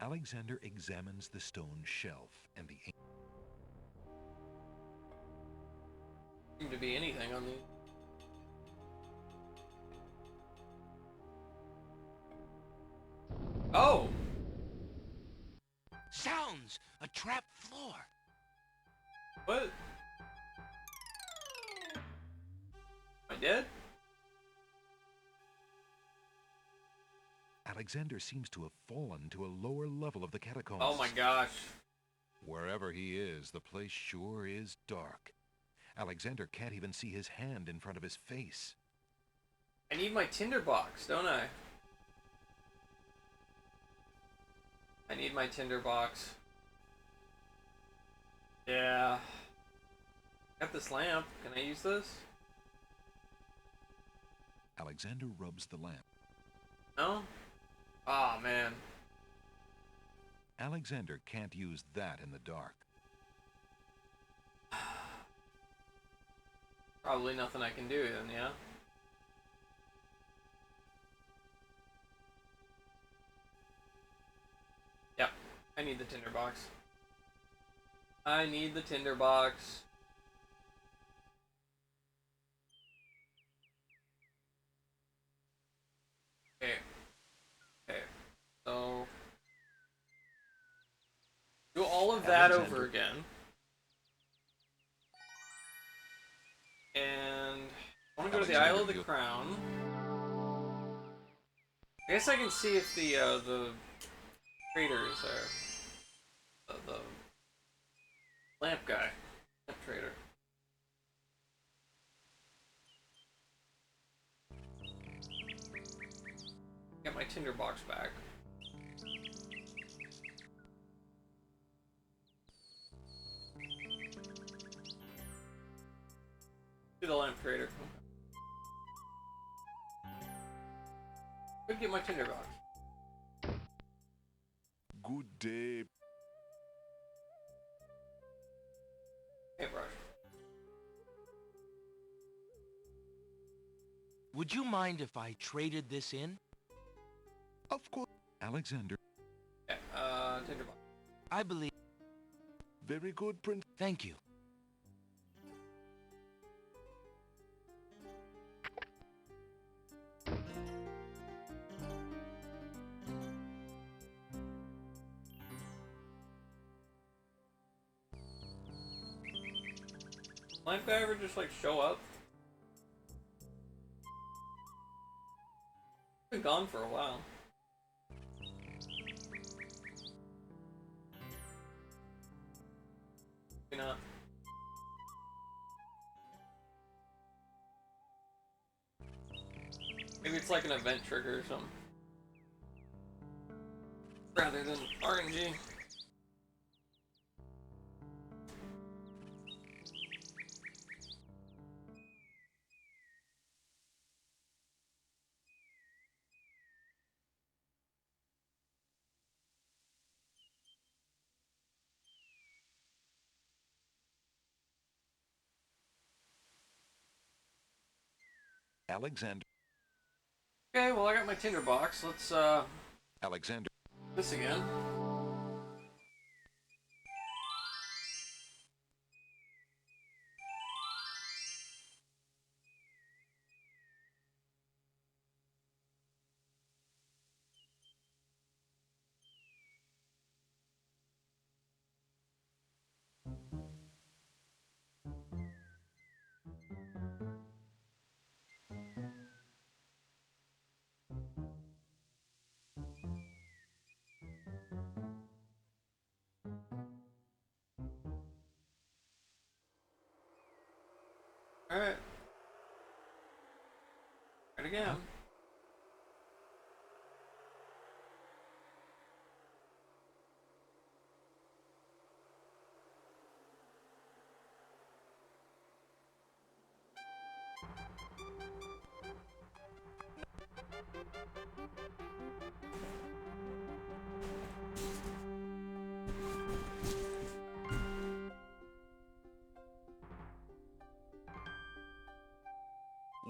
Speaker 4: Alexander examines the stone shelf and the...
Speaker 1: Seem to be anything on these. Oh!
Speaker 3: Sounds! A trap floor!
Speaker 1: What? Am I dead?
Speaker 4: Alexander seems to have fallen to a lower level of the catacombs.
Speaker 1: Oh my gosh.
Speaker 4: Wherever he is, the place sure is dark. Alexander can't even see his hand in front of his face.
Speaker 1: I need my tinderbox, don't I? I need my tinderbox. Yeah. Got this lamp. Can I use this?
Speaker 4: Alexander rubs the lamp.
Speaker 1: No? Aw, oh, man.
Speaker 4: Alexander can't use that in the dark.
Speaker 1: Probably nothing I can do then, yeah? Yep. I need the tinderbox. I need the tinderbox. Okay. Okay. So... do all of that over again. And I want to go to the Isle of the Crown. I guess I can see if the trader is there. The lamp guy. Lamp trader. Get my tinderbox back. To the lamp trader. Could get my tinderbox.
Speaker 6: Good day.
Speaker 1: Hey, brush.
Speaker 3: Would you mind if I traded this in?
Speaker 6: Of course.
Speaker 4: Alexander.
Speaker 1: Yeah, tinderbox.
Speaker 3: I believe...
Speaker 6: Very good, Prince.
Speaker 3: Thank you.
Speaker 1: Lamp guy ever just like show up? Been gone for a while. Maybe not. Maybe it's like an event trigger or something. Rather than RNG.
Speaker 4: Alexander.
Speaker 1: Okay, well I got my tinderbox. Let's
Speaker 4: Alexander.
Speaker 1: this again. Alright. Right again.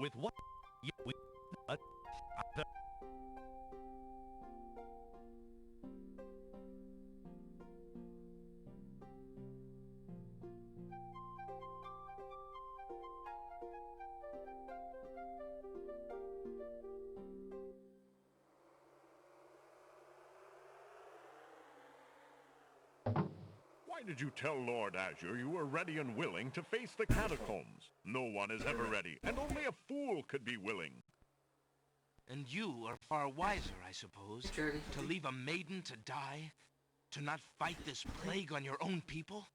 Speaker 9: With what? Yeah, we...
Speaker 13: Why did you tell Lord Azure you were ready and willing to face the catacombs? No one is ever ready, and only a fool could be willing.
Speaker 3: And you are far wiser, I suppose, to leave a maiden to die? To not fight this plague on your own people?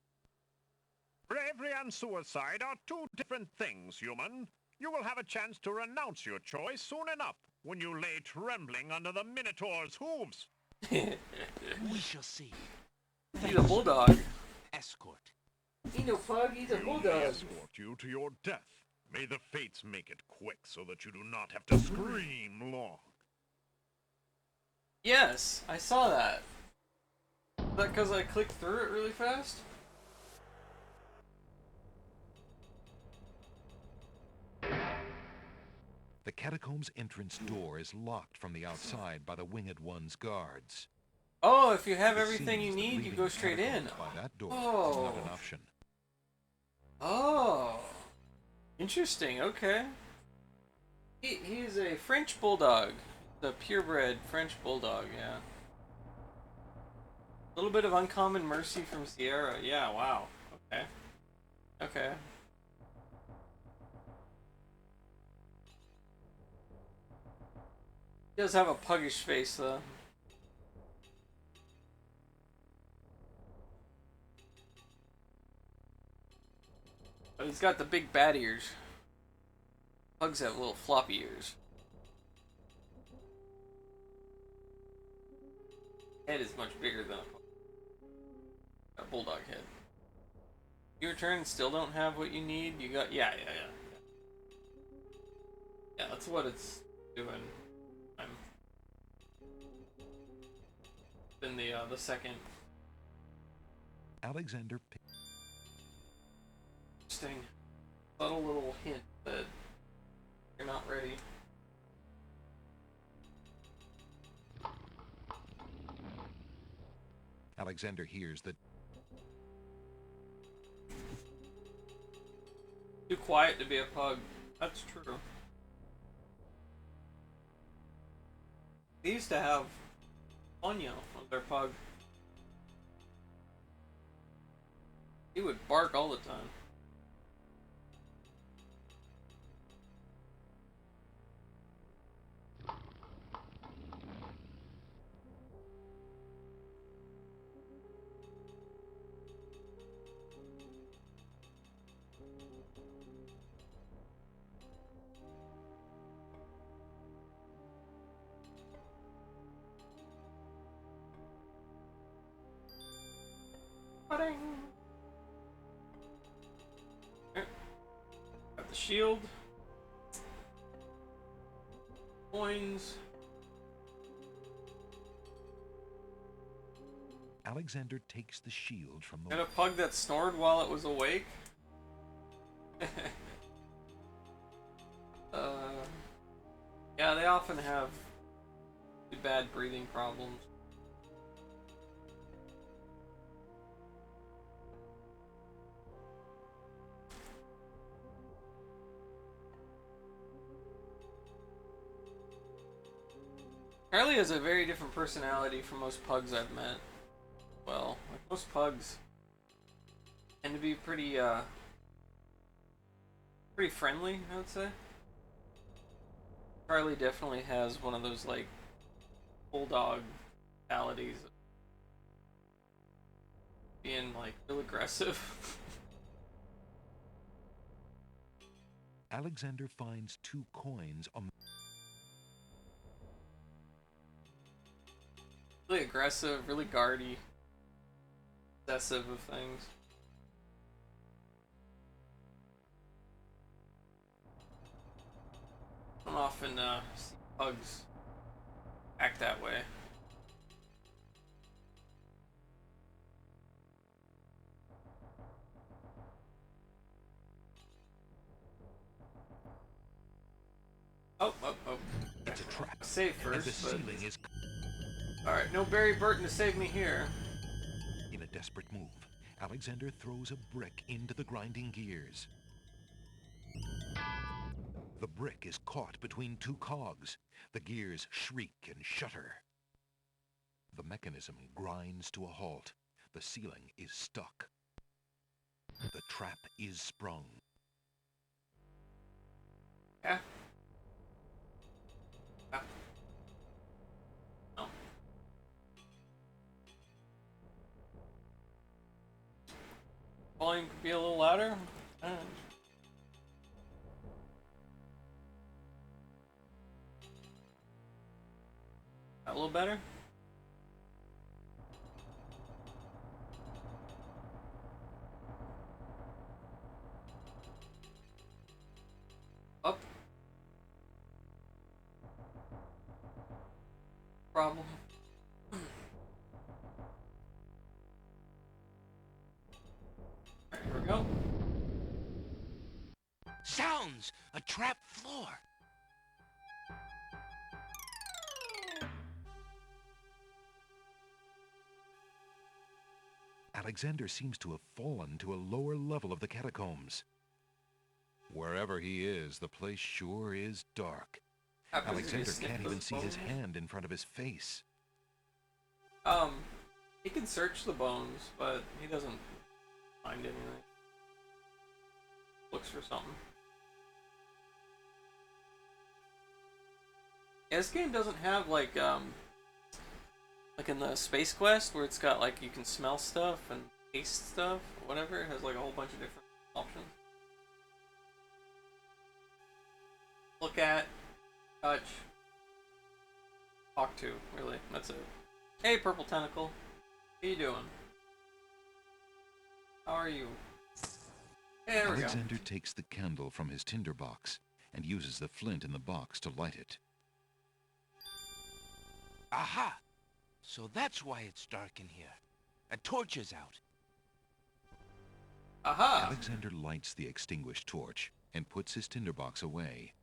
Speaker 13: Bravery and suicide are two different things, human. You will have a chance to renounce your choice soon enough, when you lay trembling under the Minotaur's hooves.
Speaker 3: We shall see.
Speaker 1: He's a bulldog.
Speaker 3: Escort.
Speaker 1: He's no pug, he's a
Speaker 7: We'll
Speaker 1: bulldog.
Speaker 7: escort you to your death. May the fates make it quick so that you do not have to scream long.
Speaker 1: Yes, I saw that. Is that because I clicked through it really fast?
Speaker 4: The catacomb's entrance door is locked from the outside by the Winged One's guards.
Speaker 1: Oh, if you have
Speaker 4: It
Speaker 1: everything you
Speaker 4: seems that
Speaker 1: need, you
Speaker 4: leaving
Speaker 1: go
Speaker 4: the
Speaker 1: straight in.
Speaker 4: catacombs by that door
Speaker 1: Oh.
Speaker 4: is not an option.
Speaker 1: Oh. Interesting, okay. He's a French bulldog. The purebred French bulldog, yeah. A little bit of uncommon mercy from Sierra. Yeah, wow. Okay. Okay. He does have a puggish face, though. But he's got the big bat ears. Pugs have little floppy ears. Head is much bigger than a bulldog head. You return and still don't have what you need? You got... Yeah. Yeah, that's what it's doing. I'm... in the second.
Speaker 4: Alexander
Speaker 1: Interesting. Subtle little hint that you're not ready.
Speaker 4: Alexander hears that
Speaker 1: Too quiet to be a pug. That's true. They used to have Anya on their pug. He would bark all the time. Ba-ding. Got the shield. Coins.
Speaker 4: Alexander takes the shield from the
Speaker 1: And a pug that snored while it was awake? Yeah, they often have bad breathing problems. Charlie has a very different personality from most pugs I've met. Well, like most pugs tend to be pretty friendly, I would say. Charlie definitely has one of those, like, bulldog qualities of being, like, real aggressive.
Speaker 4: Alexander finds 2 coins on
Speaker 1: Really aggressive, really guardy, possessive of things. I don't often see pugs act that way. Oh.
Speaker 4: It's a trap.
Speaker 1: Save
Speaker 4: And
Speaker 1: first.
Speaker 4: the ceiling is
Speaker 1: Alright, no Barry Burton to save me here.
Speaker 4: in a desperate move. Alexander throws a brick into the grinding gears. The brick is caught between 2 cogs. The gears shriek and shudder. The mechanism grinds to a halt. The ceiling is stuck. The trap is sprung.
Speaker 1: Yeah. No. Volume could be a little louder. A little better? Up. Problem. Alright, here we go.
Speaker 3: Sounds! A trap floor!
Speaker 4: Alexander seems to have fallen to a lower level of the catacombs. Wherever he is, the place sure is dark. Alexander can't even see his hand in front of his face.
Speaker 1: He can search the bones, but he doesn't find anything. Looks for something. Yeah, this game doesn't have like in the Space Quest where it's got like you can smell stuff and taste stuff, whatever. It has like a whole bunch of different options. Look at, touch, talk to, really. That's it. Hey, Purple Tentacle. How you doing? How are you? Hey, there we go.
Speaker 4: Alexander takes the candle from his tinderbox and uses the flint in the box to light it.
Speaker 3: Aha! So that's why it's dark in here. A torch is out.
Speaker 1: Aha!
Speaker 4: Alexander lights the extinguished torch and puts his tinderbox away.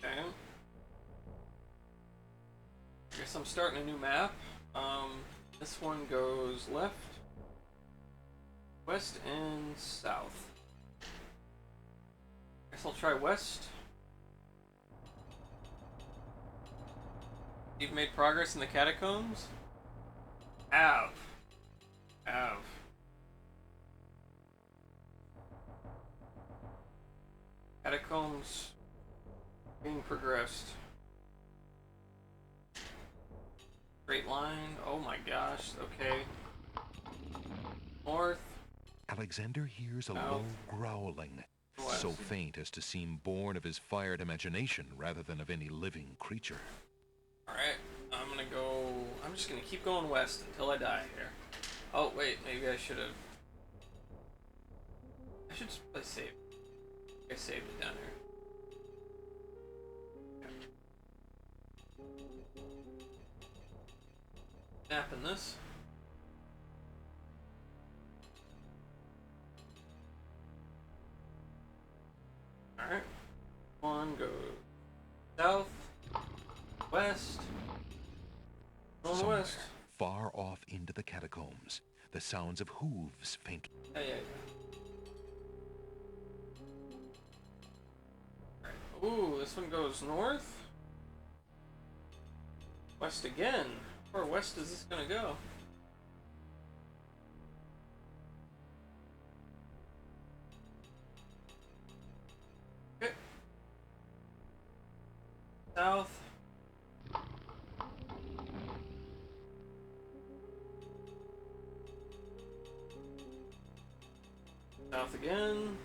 Speaker 1: Okay. I guess I'm starting a new map. This one goes left, west, and south. Guess I'll try west. You've made progress in the catacombs? Have. Catacombs being progressed. Straight line. Oh my gosh. Okay. North.
Speaker 4: Alexander hears a
Speaker 1: South.
Speaker 4: low growling,
Speaker 1: West.
Speaker 4: so faint as to seem born of his fired imagination rather than of any living creature.
Speaker 1: Alright, I'm just gonna keep going west until I die here. Oh, wait, maybe I should just play save. I saved it down here. Snapping this. Alright. One goes south, west, going
Speaker 4: Somewhere,
Speaker 1: west.
Speaker 4: far off into the catacombs, the sounds of hooves faint.
Speaker 1: Yeah. Ooh, this one goes north. West again. How far west is this gonna go? Okay. South. South again.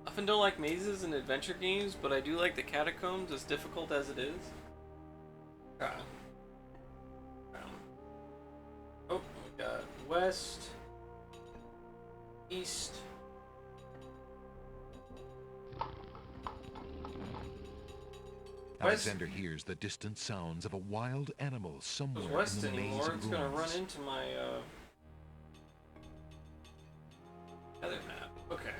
Speaker 1: I often don't like mazes in adventure games, but I do like the catacombs, as difficult as it is. Oh, we got west, east.
Speaker 4: Alexander hears the distant sounds of a wild animal somewhere
Speaker 1: West
Speaker 4: in the maze
Speaker 1: anymore,
Speaker 4: of
Speaker 1: it's gonna run
Speaker 4: ruins.
Speaker 1: into my other map. Okay.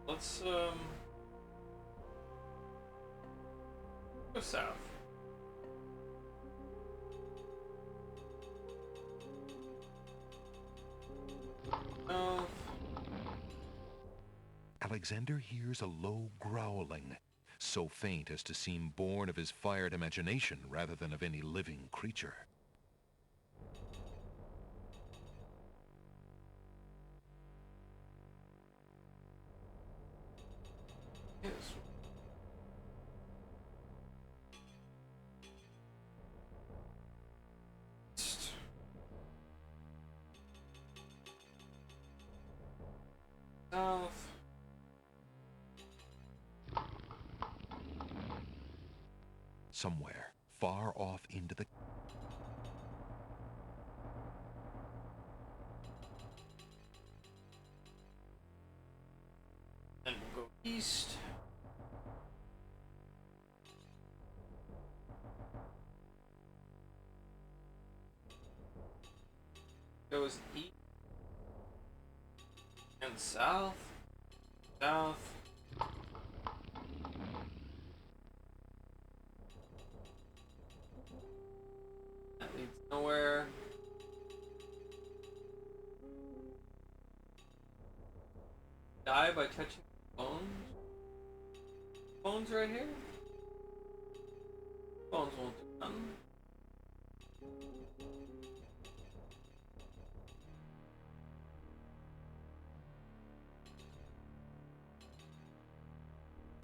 Speaker 1: Let's go south.
Speaker 4: Alexander hears a low growling, so faint as to seem born of his fired imagination rather than of any living creature.
Speaker 1: Yes.
Speaker 4: Somewhere, far off into the...
Speaker 1: Then we'll go east. Goes east and south. South. That leads nowhere. Die by touching bones? Bones right here? Bones won't do nothing.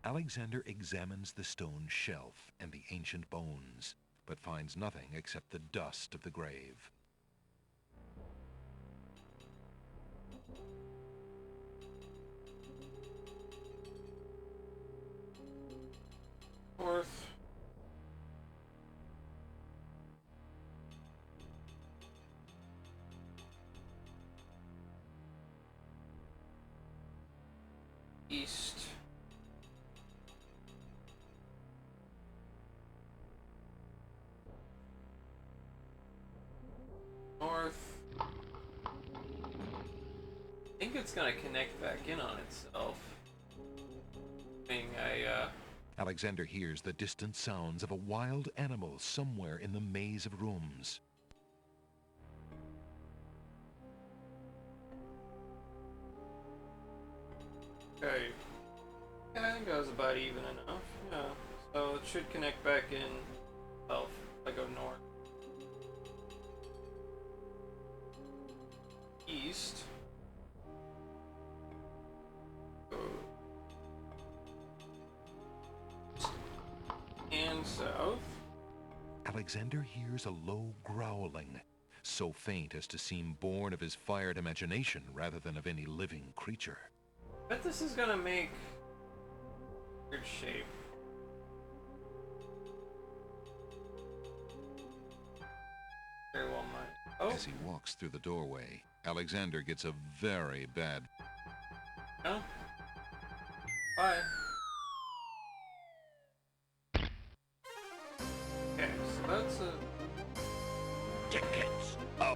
Speaker 4: Alexander examines the stone shelf and the ancient bones, but finds nothing except the dust of the grave.
Speaker 1: North. East. North. I think it's gonna connect back in on itself.
Speaker 4: Alexander hears the distant sounds of a wild animal somewhere in the maze of rooms.
Speaker 1: Okay. Yeah, I think that was about even enough. Yeah. So it should connect back in itself if I go north. East. Go. And south.
Speaker 4: Alexander hears a low growling, so faint as to seem born of his fired imagination rather than of any living creature.
Speaker 1: Bet this is gonna make weird shape. Very well might. Oh.
Speaker 4: As he walks through the doorway, Alexander gets a very bad...
Speaker 1: No? Bye. Okay, so that's a...
Speaker 5: Tickets! Oh.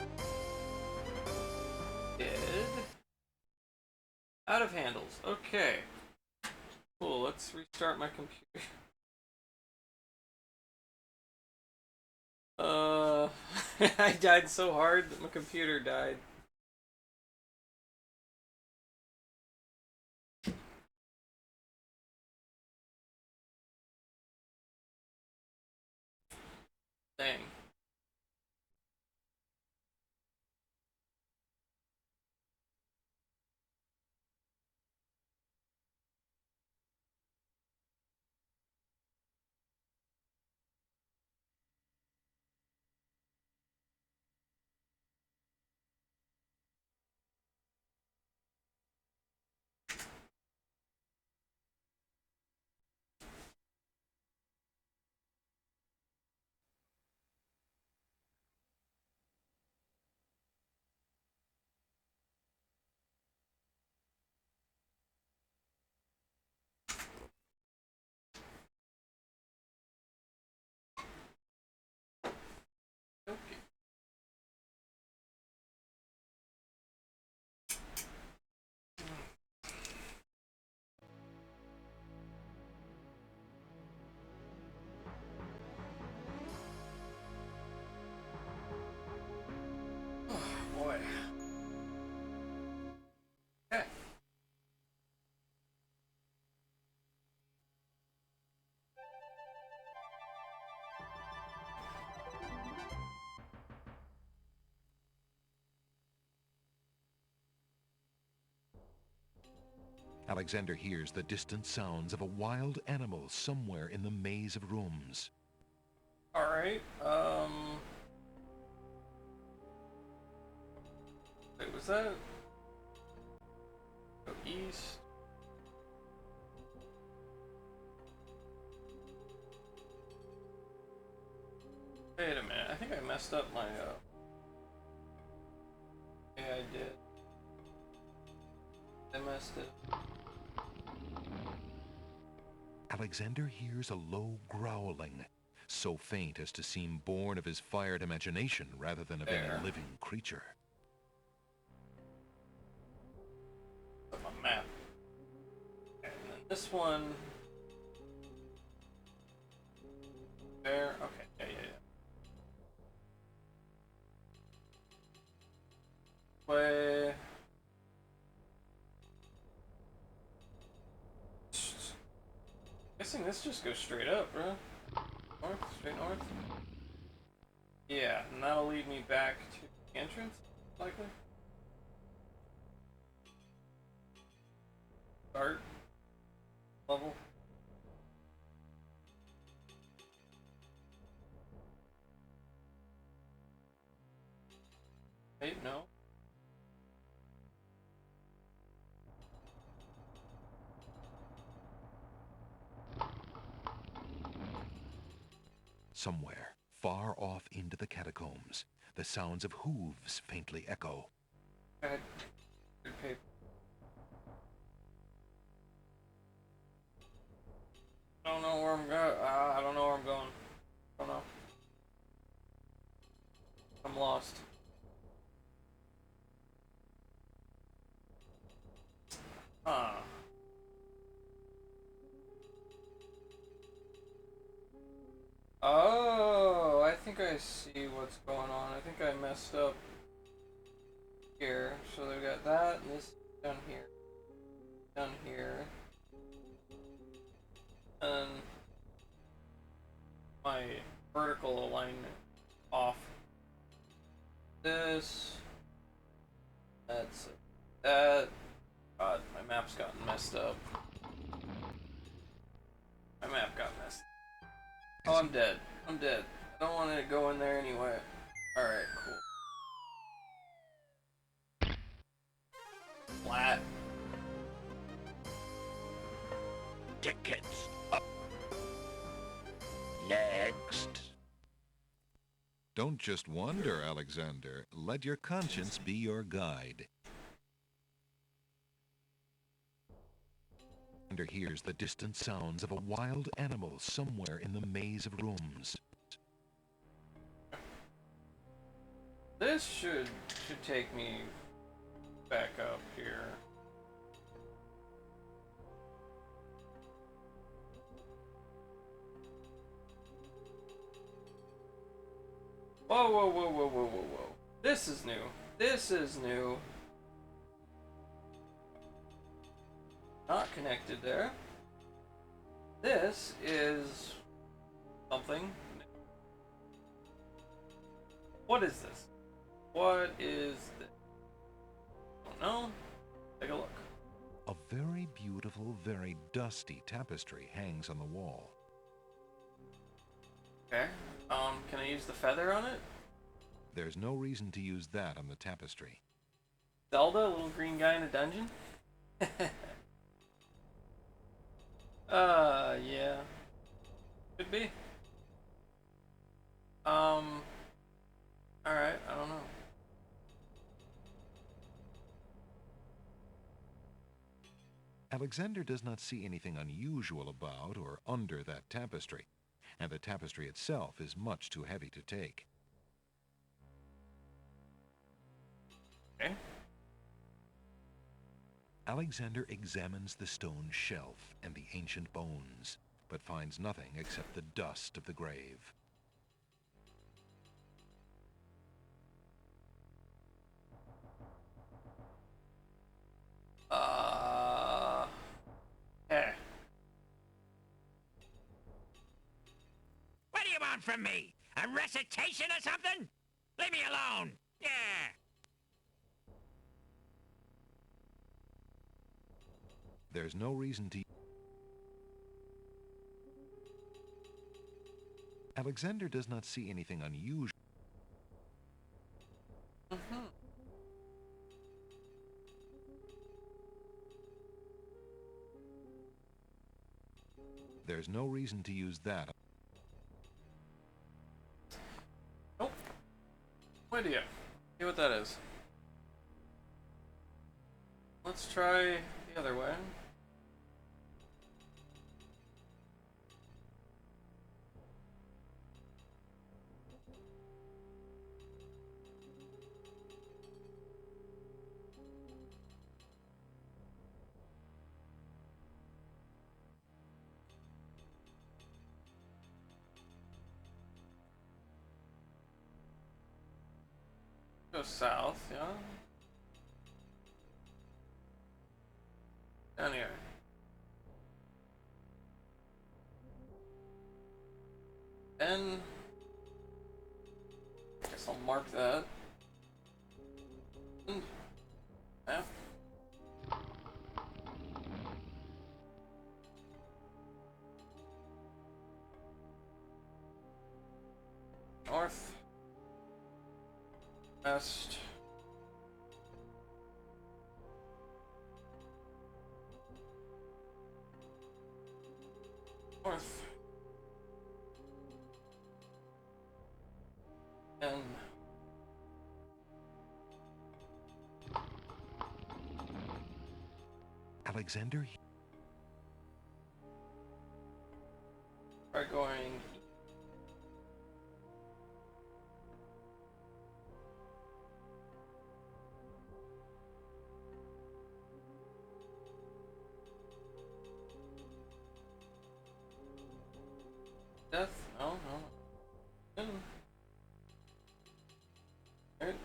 Speaker 1: Dead. Out of handles. Okay. Cool, let's restart my computer. I died so hard that my computer died. Dang. Okay. Oh, boy. Okay.
Speaker 4: Alexander hears the distant sounds of a wild animal somewhere in the maze of rooms.
Speaker 1: Alright, wait, was that? Go east. Wait a minute, I think I messed up my, Yeah, I did. I messed it.
Speaker 4: Alexander hears a low growling, so faint as to seem born of his fired imagination rather than of any living creature.
Speaker 1: Put my map. And then this one. There. Okay. Yeah. Way. Guessing this just goes straight up, bro. North, straight north. Yeah, and that'll lead me back to the entrance, likely. Start level. Wait, no.
Speaker 4: Somewhere, far off into the catacombs, the sounds of hooves faintly echo.
Speaker 1: Good paper. I don't know where I'm going. I don't know where I'm going. I don't know. I'm lost. Huh. Oh, I think I see what's going on. I think I messed up here. So they've got that and this down here. Down here. And my vertical alignment off. This. That's that. God, my map's gotten messed up. My map got messed up. Oh, I'm dead. I'm dead. I don't want to go in there anyway. Alright, cool. Flat.
Speaker 5: Tickets up. Next.
Speaker 4: Don't just wander, Alexander. Let your conscience be your guide. Alexander hears the distant sounds of a wild animal somewhere in the maze of rooms.
Speaker 1: This should take me back up here. Whoa, whoa, whoa, whoa, whoa, whoa, whoa. This is new. This is new. Not connected there. This is something. What is this? What is this? Don't know. Take a look.
Speaker 4: A very beautiful, very dusty tapestry hangs on the wall.
Speaker 1: Okay. Can I use the feather on it?
Speaker 4: There's no reason to use that on the tapestry.
Speaker 1: Zelda, a little green guy in a dungeon? Yeah. Could be. Alright, I don't know.
Speaker 4: Alexander does not see anything unusual about or under that tapestry, and the tapestry itself is much too heavy to take.
Speaker 1: Okay.
Speaker 4: Alexander examines the stone shelf and the ancient bones, but finds nothing except the dust of the grave.
Speaker 1: Okay.
Speaker 11: What do you want from me? A recitation or something? Leave me alone! Yeah!
Speaker 4: There's no reason to... Alexander does not see anything unusual. There's no reason to use that.
Speaker 1: No idea. See what that is. Let's try the other way. Go south, yeah. Down here. Then I guess I'll mark that. Yeah. North. West. North. And
Speaker 4: Alexander?
Speaker 1: try going death? No, no. Right.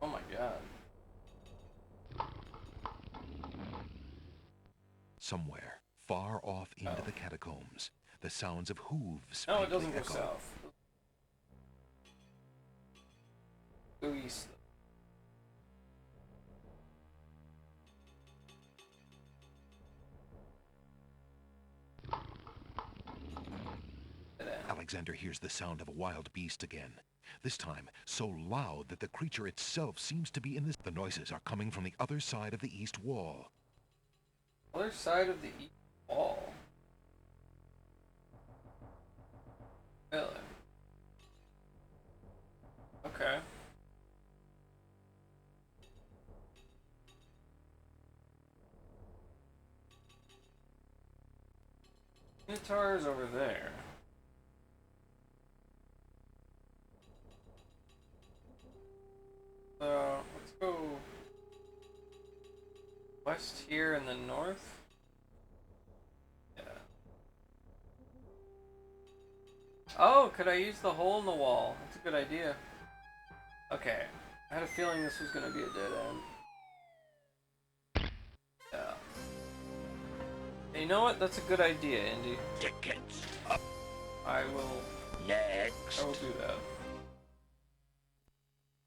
Speaker 1: Oh my god.
Speaker 4: Somewhere, far off into the catacombs, the sounds of hooves
Speaker 1: No, it
Speaker 4: faintly
Speaker 1: doesn't go
Speaker 4: echo.
Speaker 1: south. Go east.
Speaker 4: Alexander hears the sound of a wild beast again. This time, so loud that the creature itself seems to be in this. The noises are coming from the other side of the east wall.
Speaker 1: Other side of the east wall. Really? Okay. Minotaur's over there. So, let's go west here and then north. Yeah. Oh, could I use the hole in the wall? That's a good idea. Okay. I had a feeling this was going to be a dead end. Yeah. Hey, you know what? That's a good idea, Indy.
Speaker 5: Tickets.
Speaker 1: I will...
Speaker 5: Next.
Speaker 1: I will do that.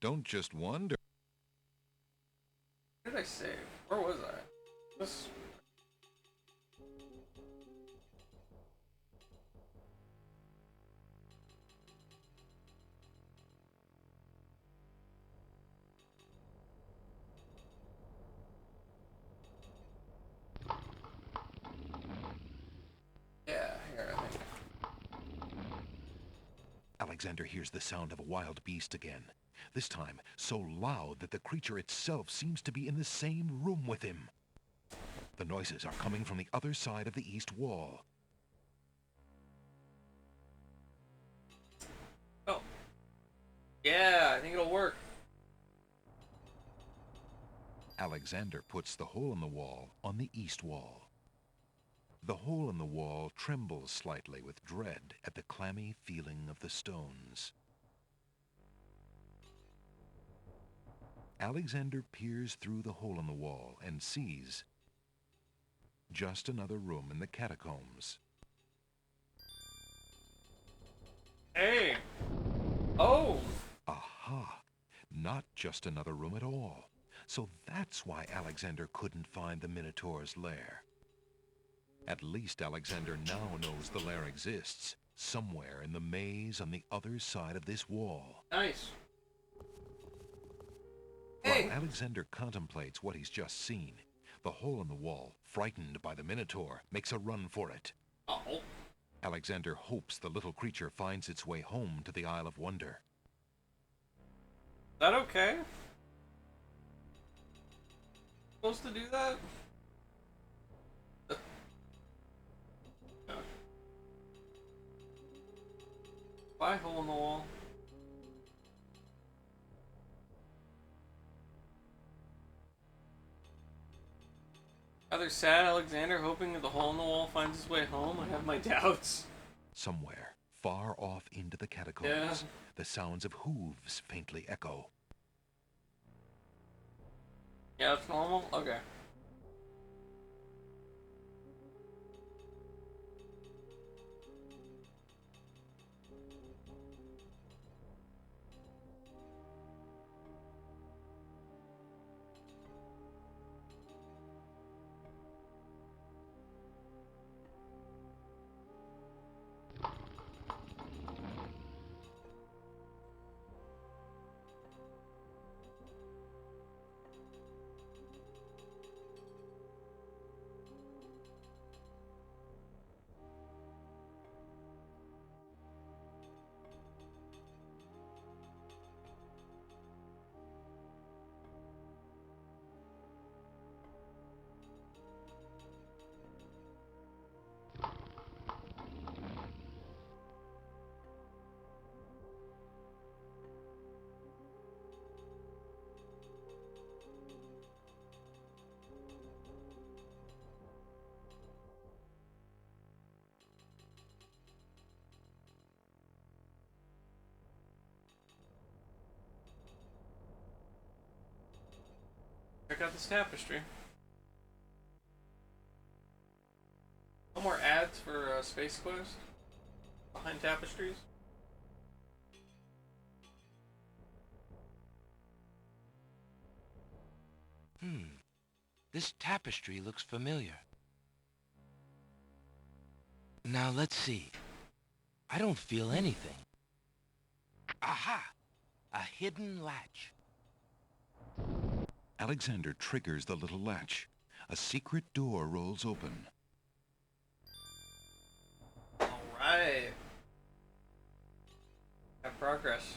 Speaker 4: Don't just wonder.
Speaker 1: Where did I save? Where was I? This... Yeah, here, I think.
Speaker 4: Alexander hears the sound of a wild beast again. This time, so loud that the creature itself seems to be in the same room with him. The noises are coming from the other side of the east wall.
Speaker 1: Oh. Yeah, I think it'll work.
Speaker 4: Alexander puts the hole in the wall on the east wall. The hole in the wall trembles slightly with dread at the clammy feeling of the stones. Alexander peers through the hole in the wall and sees just another room in the catacombs.
Speaker 1: Hey! Oh!
Speaker 4: Aha! Not just another room at all. So that's why Alexander couldn't find the Minotaur's lair. At least Alexander now knows the lair exists, somewhere in the maze on the other side of this wall.
Speaker 1: Nice.
Speaker 4: While Alexander contemplates what he's just seen, the hole in the wall, frightened by the Minotaur, makes a run for it.
Speaker 1: Uh-oh.
Speaker 4: Alexander hopes the little creature finds its way home to the Isle of Wonder.
Speaker 1: Is that okay? Supposed to do that? Why hole in the wall? Rather sad Alexander hoping that the hole in the wall finds his way home. I have my doubts.
Speaker 4: Somewhere, far off into the catacombs, the sounds of hooves faintly echo.
Speaker 1: Yeah, that's normal? Okay. Check out this tapestry. No more ads for Space Quest behind tapestries.
Speaker 3: This tapestry looks familiar. Now let's see. I don't feel anything. Aha! A hidden latch.
Speaker 4: Alexander triggers the little latch. A secret door rolls open.
Speaker 1: Alright. Got progress.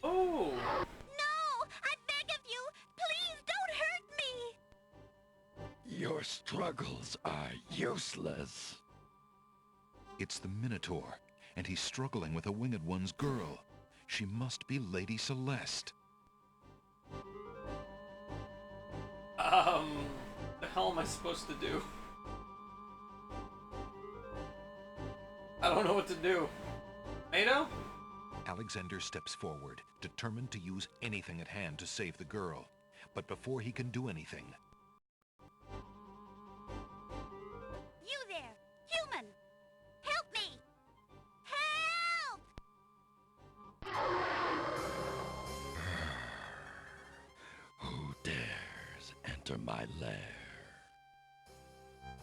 Speaker 1: Oh!
Speaker 10: No! I beg of you! Please don't hurt me!
Speaker 4: Your struggles are useless. It's the Minotaur, and he's struggling with a Winged One's girl. She must be Lady Celeste.
Speaker 1: The hell am I supposed to do? I don't know what to do. Tomato?
Speaker 4: Alexander steps forward, determined to use anything at hand to save the girl. But before he can do anything...
Speaker 10: You there! Human! Help me! Help!
Speaker 9: Who dares enter my lair?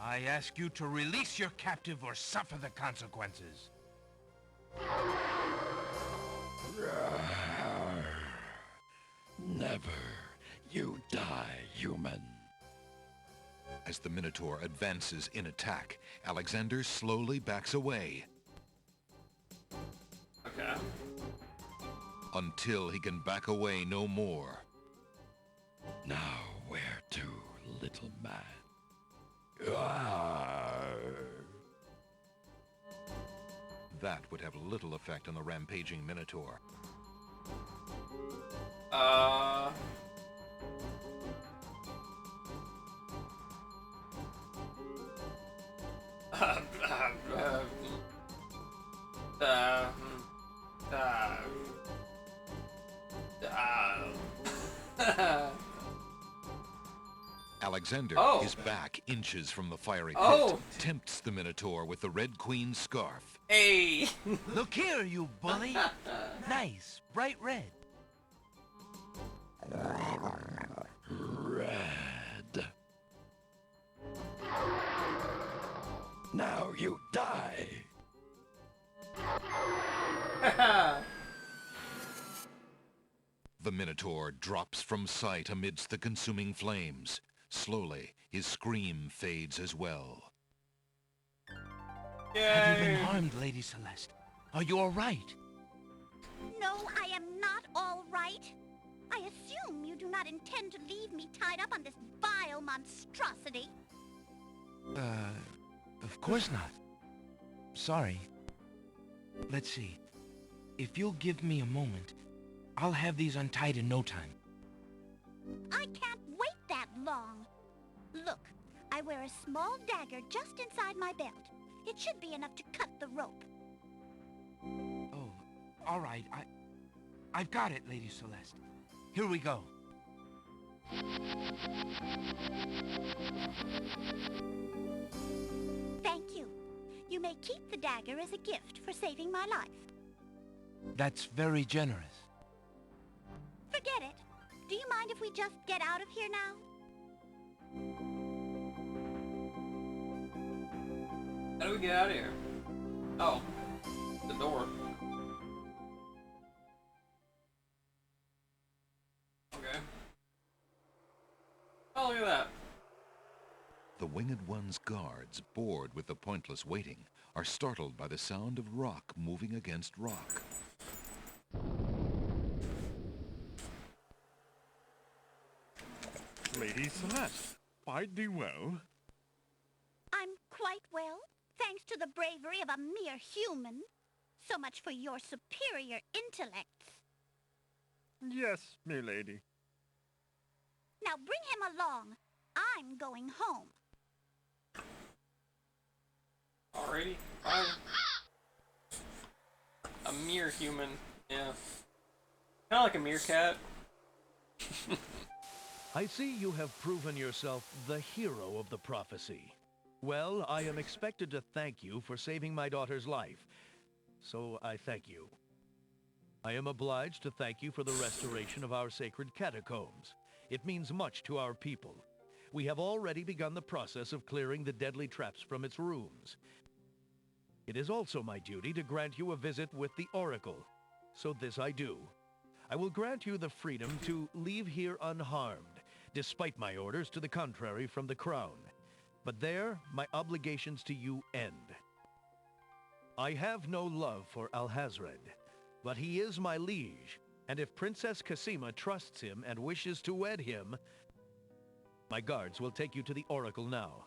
Speaker 3: I ask you to release your captive or suffer the consequences.
Speaker 4: Never. You die, human. As the Minotaur advances in attack, Alexander slowly backs away.
Speaker 1: Okay.
Speaker 4: Until he can back away no more.
Speaker 9: Now where to, little man?
Speaker 4: That would have little effect on the rampaging Minotaur. Alexander, his back inches from the fiery pit, tempts the Minotaur with the Red Queen's scarf.
Speaker 1: Hey!
Speaker 3: Look here, you bully! Nice, bright red.
Speaker 9: Red. Now you die.
Speaker 4: The Minotaur Minotaur drops from sight amidst the consuming flames. Slowly, his scream fades as well.
Speaker 3: Have you been harmed, Lady Celeste? Are you all right?
Speaker 10: No, I am not all right. I assume you do not intend to leave me tied up on this vile monstrosity.
Speaker 3: Of course not. Sorry. Let's see. If you'll give me a moment, I'll have these untied in no time.
Speaker 10: I can't wait that long. Look, I wear a small dagger just inside my belt. It should be enough to cut the rope.
Speaker 3: Oh, all right. I've got it, Lady Celeste. Here we go.
Speaker 10: Thank you. You may keep the dagger as a gift for saving my life.
Speaker 3: That's very generous.
Speaker 10: Forget it. Do you mind if we just get out of here now?
Speaker 1: How do we get out of here? Oh, the door. Okay. Oh, look at that.
Speaker 4: The Winged One's guards, bored with the pointless waiting, are startled by the sound of rock moving against rock.
Speaker 7: Lady Celeste, quite thee well?
Speaker 10: I'm quite well, thanks to the bravery of a mere human. So much for your superior intellects.
Speaker 7: Yes, milady.
Speaker 10: Now bring him along. I'm going home.
Speaker 1: Alrighty, fine. A mere human, yeah. Kind of like a meerkat.
Speaker 9: I see you have proven yourself the hero of the prophecy. Well, I am expected to thank you for saving my daughter's life, so I thank you. I am obliged to thank you for the restoration of our sacred catacombs. It means much to our people. We have already begun the process of clearing the deadly traps from its rooms. It is also my duty to grant you a visit with the Oracle, so this I do. I will grant you the freedom to leave here unharmed, despite my orders to the contrary from the Crown. But there, my obligations to you end. I have no love for Alhazred, but he is my liege, and if Princess Cassima trusts him and wishes to wed him, my guards will take you to the Oracle now.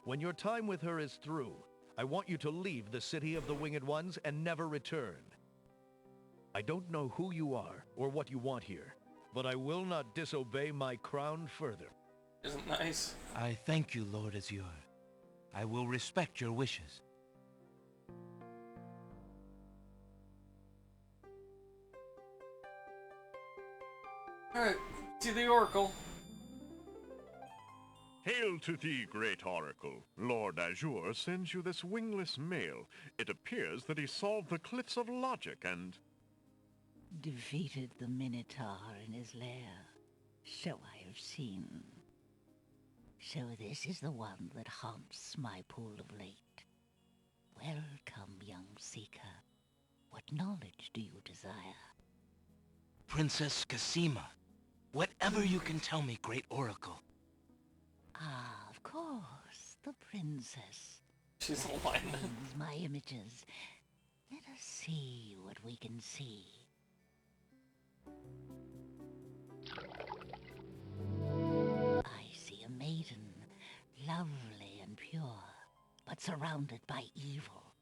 Speaker 9: When your time with her is through, I want you to leave the City of the Winged Ones and never return. I don't know who you are or what you want here, but I will not disobey my crown further.
Speaker 1: Isn't nice?
Speaker 3: I thank you, Lord Azure. I will respect your wishes.
Speaker 1: Alright, to the Oracle.
Speaker 7: Hail to thee, great oracle. Lord Azure sends you this wingless mail. It appears that he solved the cliffs of logic and...
Speaker 11: defeated the Minotaur in his lair. So I have seen. So this is the one that haunts my pool of late. Welcome, young seeker. What knowledge do you desire?
Speaker 3: Princess Cassima, whatever you can tell me, great Oracle.
Speaker 11: Ah, of course, the princess.
Speaker 1: She's lying.
Speaker 11: Brings my images. Let us see what we can see. I see a maiden, lovely and pure, but surrounded by evil.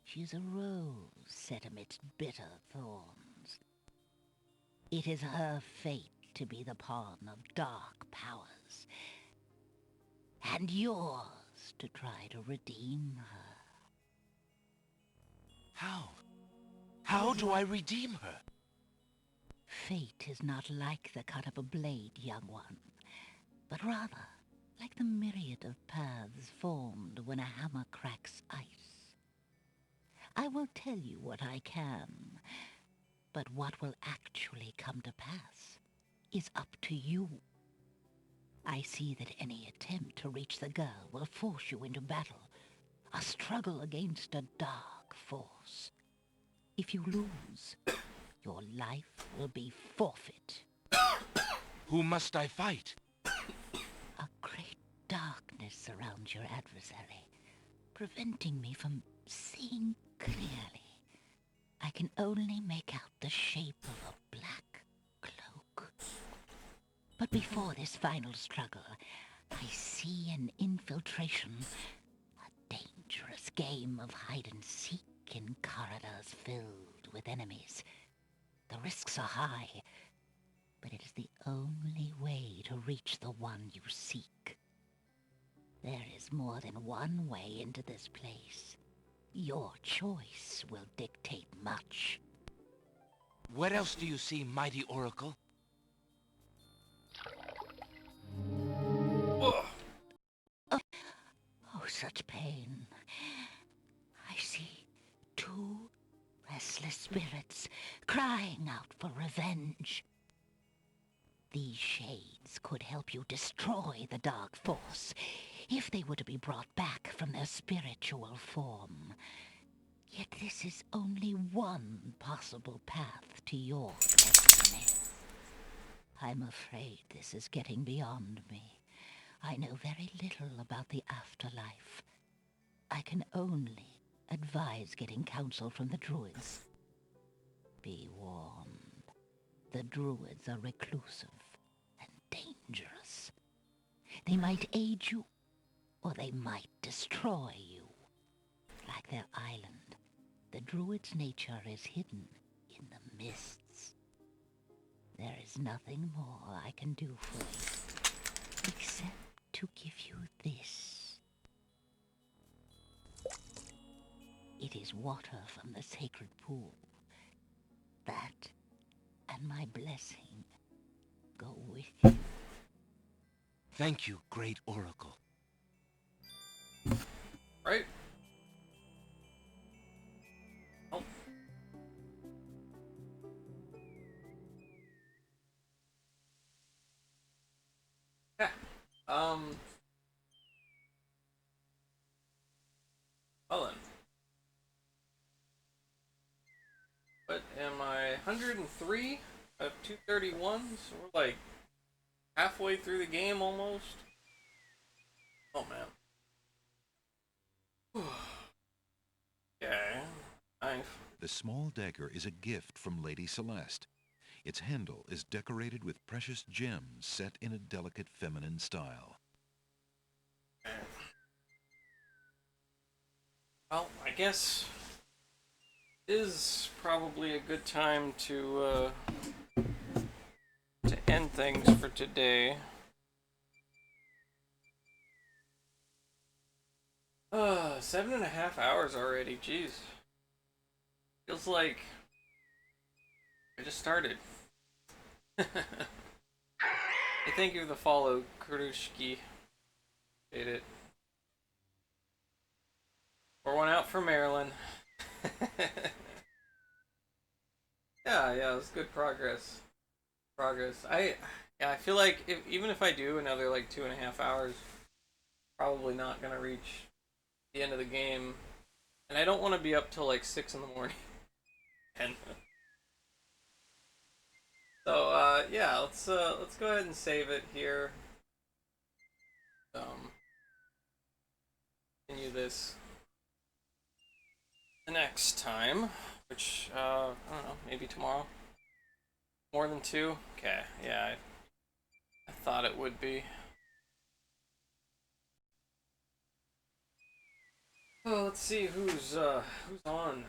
Speaker 11: She is a rose set amidst bitter thorns. It is her fate to be the pawn of dark powers, and yours to try to redeem her.
Speaker 3: How? How do I redeem her?
Speaker 11: Fate is not like the cut of a blade, young one, but rather like the myriad of paths formed when a hammer cracks ice. I will tell you what I can, but what will actually come to pass is up to you. I see that any attempt to reach the girl will force you into battle, a struggle against a dark force. If you lose, Your life will be forfeit.
Speaker 3: Who must I fight?
Speaker 11: A great darkness surrounds your adversary, preventing me from seeing clearly. I can only make out the shape of a black cloak. But before this final struggle, I see an infiltration, a dangerous game of hide-and-seek in corridors filled with enemies. The risks are high, but it is the only way to reach the one you seek. There is more than one way into this place. Your choice will dictate much.
Speaker 3: What else do you see, mighty Oracle?
Speaker 11: Oh, such pain. I see two restless spirits crying out for revenge. These shades could help you destroy the dark force if they were to be brought back from their spiritual form. Yet this is only one possible path to your destiny. I'm afraid this is getting beyond me. I know very little about the afterlife. I can only advise getting counsel from the druids. Be warned. The druids are reclusive and dangerous. They might aid you, or they might destroy you. Like their island, the druid's nature is hidden in the mists. There is nothing more I can do for you, except to give you this. It is water from the sacred pool. That and my blessing go with you.
Speaker 3: Thank you, great Oracle.
Speaker 1: Right? Oh. Yeah. Well then. What am I? 103 of 231? So we're like halfway through the game almost. Oh man. Okay. Knife.
Speaker 4: The small dagger is a gift from Lady Celeste. Its handle is decorated with precious gems set in a delicate feminine style.
Speaker 1: Well, I guess is probably a good time to end things for today. 7.5 hours already, jeez. Feels like I just started. Hey, thank you for the follow, Kurushki. Appreciate it. Pour one out for Maryland. Yeah, it was good progress. I feel like even if I do another like 2.5 hours, probably not gonna reach the end of the game, and I don't want to be up till like 6 in the morning. And so yeah, let's go ahead and save it here. Continue this the next time, which I don't know, maybe tomorrow. More than 2? Okay, yeah, I thought it would be. Oh, let's see who's on.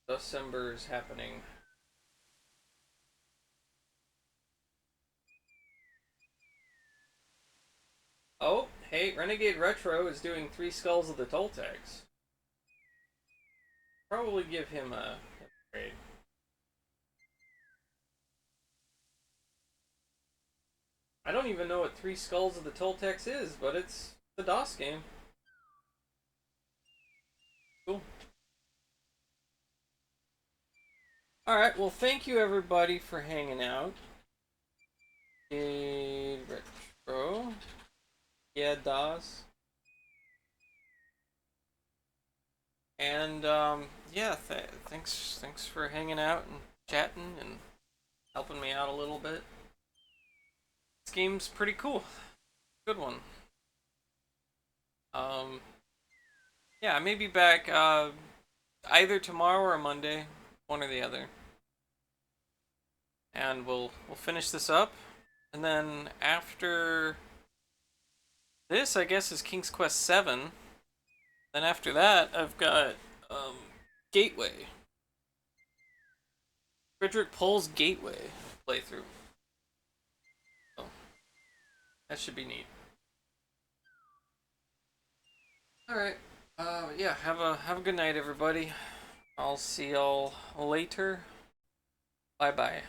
Speaker 1: DOSEMBER is happening. Oh, hey, Renegade Retro is doing 3 Skulls of the Toltecs. Probably give him a grade. I don't even know what 3 Skulls of the Toltecs is, but it's the DOS game. Cool. Alright, well, thank you everybody for hanging out. Retro. Yeah, DOS. And, yeah, thanks for hanging out and chatting and helping me out a little bit. This game's pretty cool. Good one. Yeah, I may be back, either tomorrow or Monday. One or the other. And we'll finish this up. And then after this, I guess, is King's Quest 7. Then after that, I've got Gateway. Frederick Pohl's Gateway playthrough. So that should be neat. All right. Yeah. Have a good night, everybody. I'll see y'all later. Bye bye.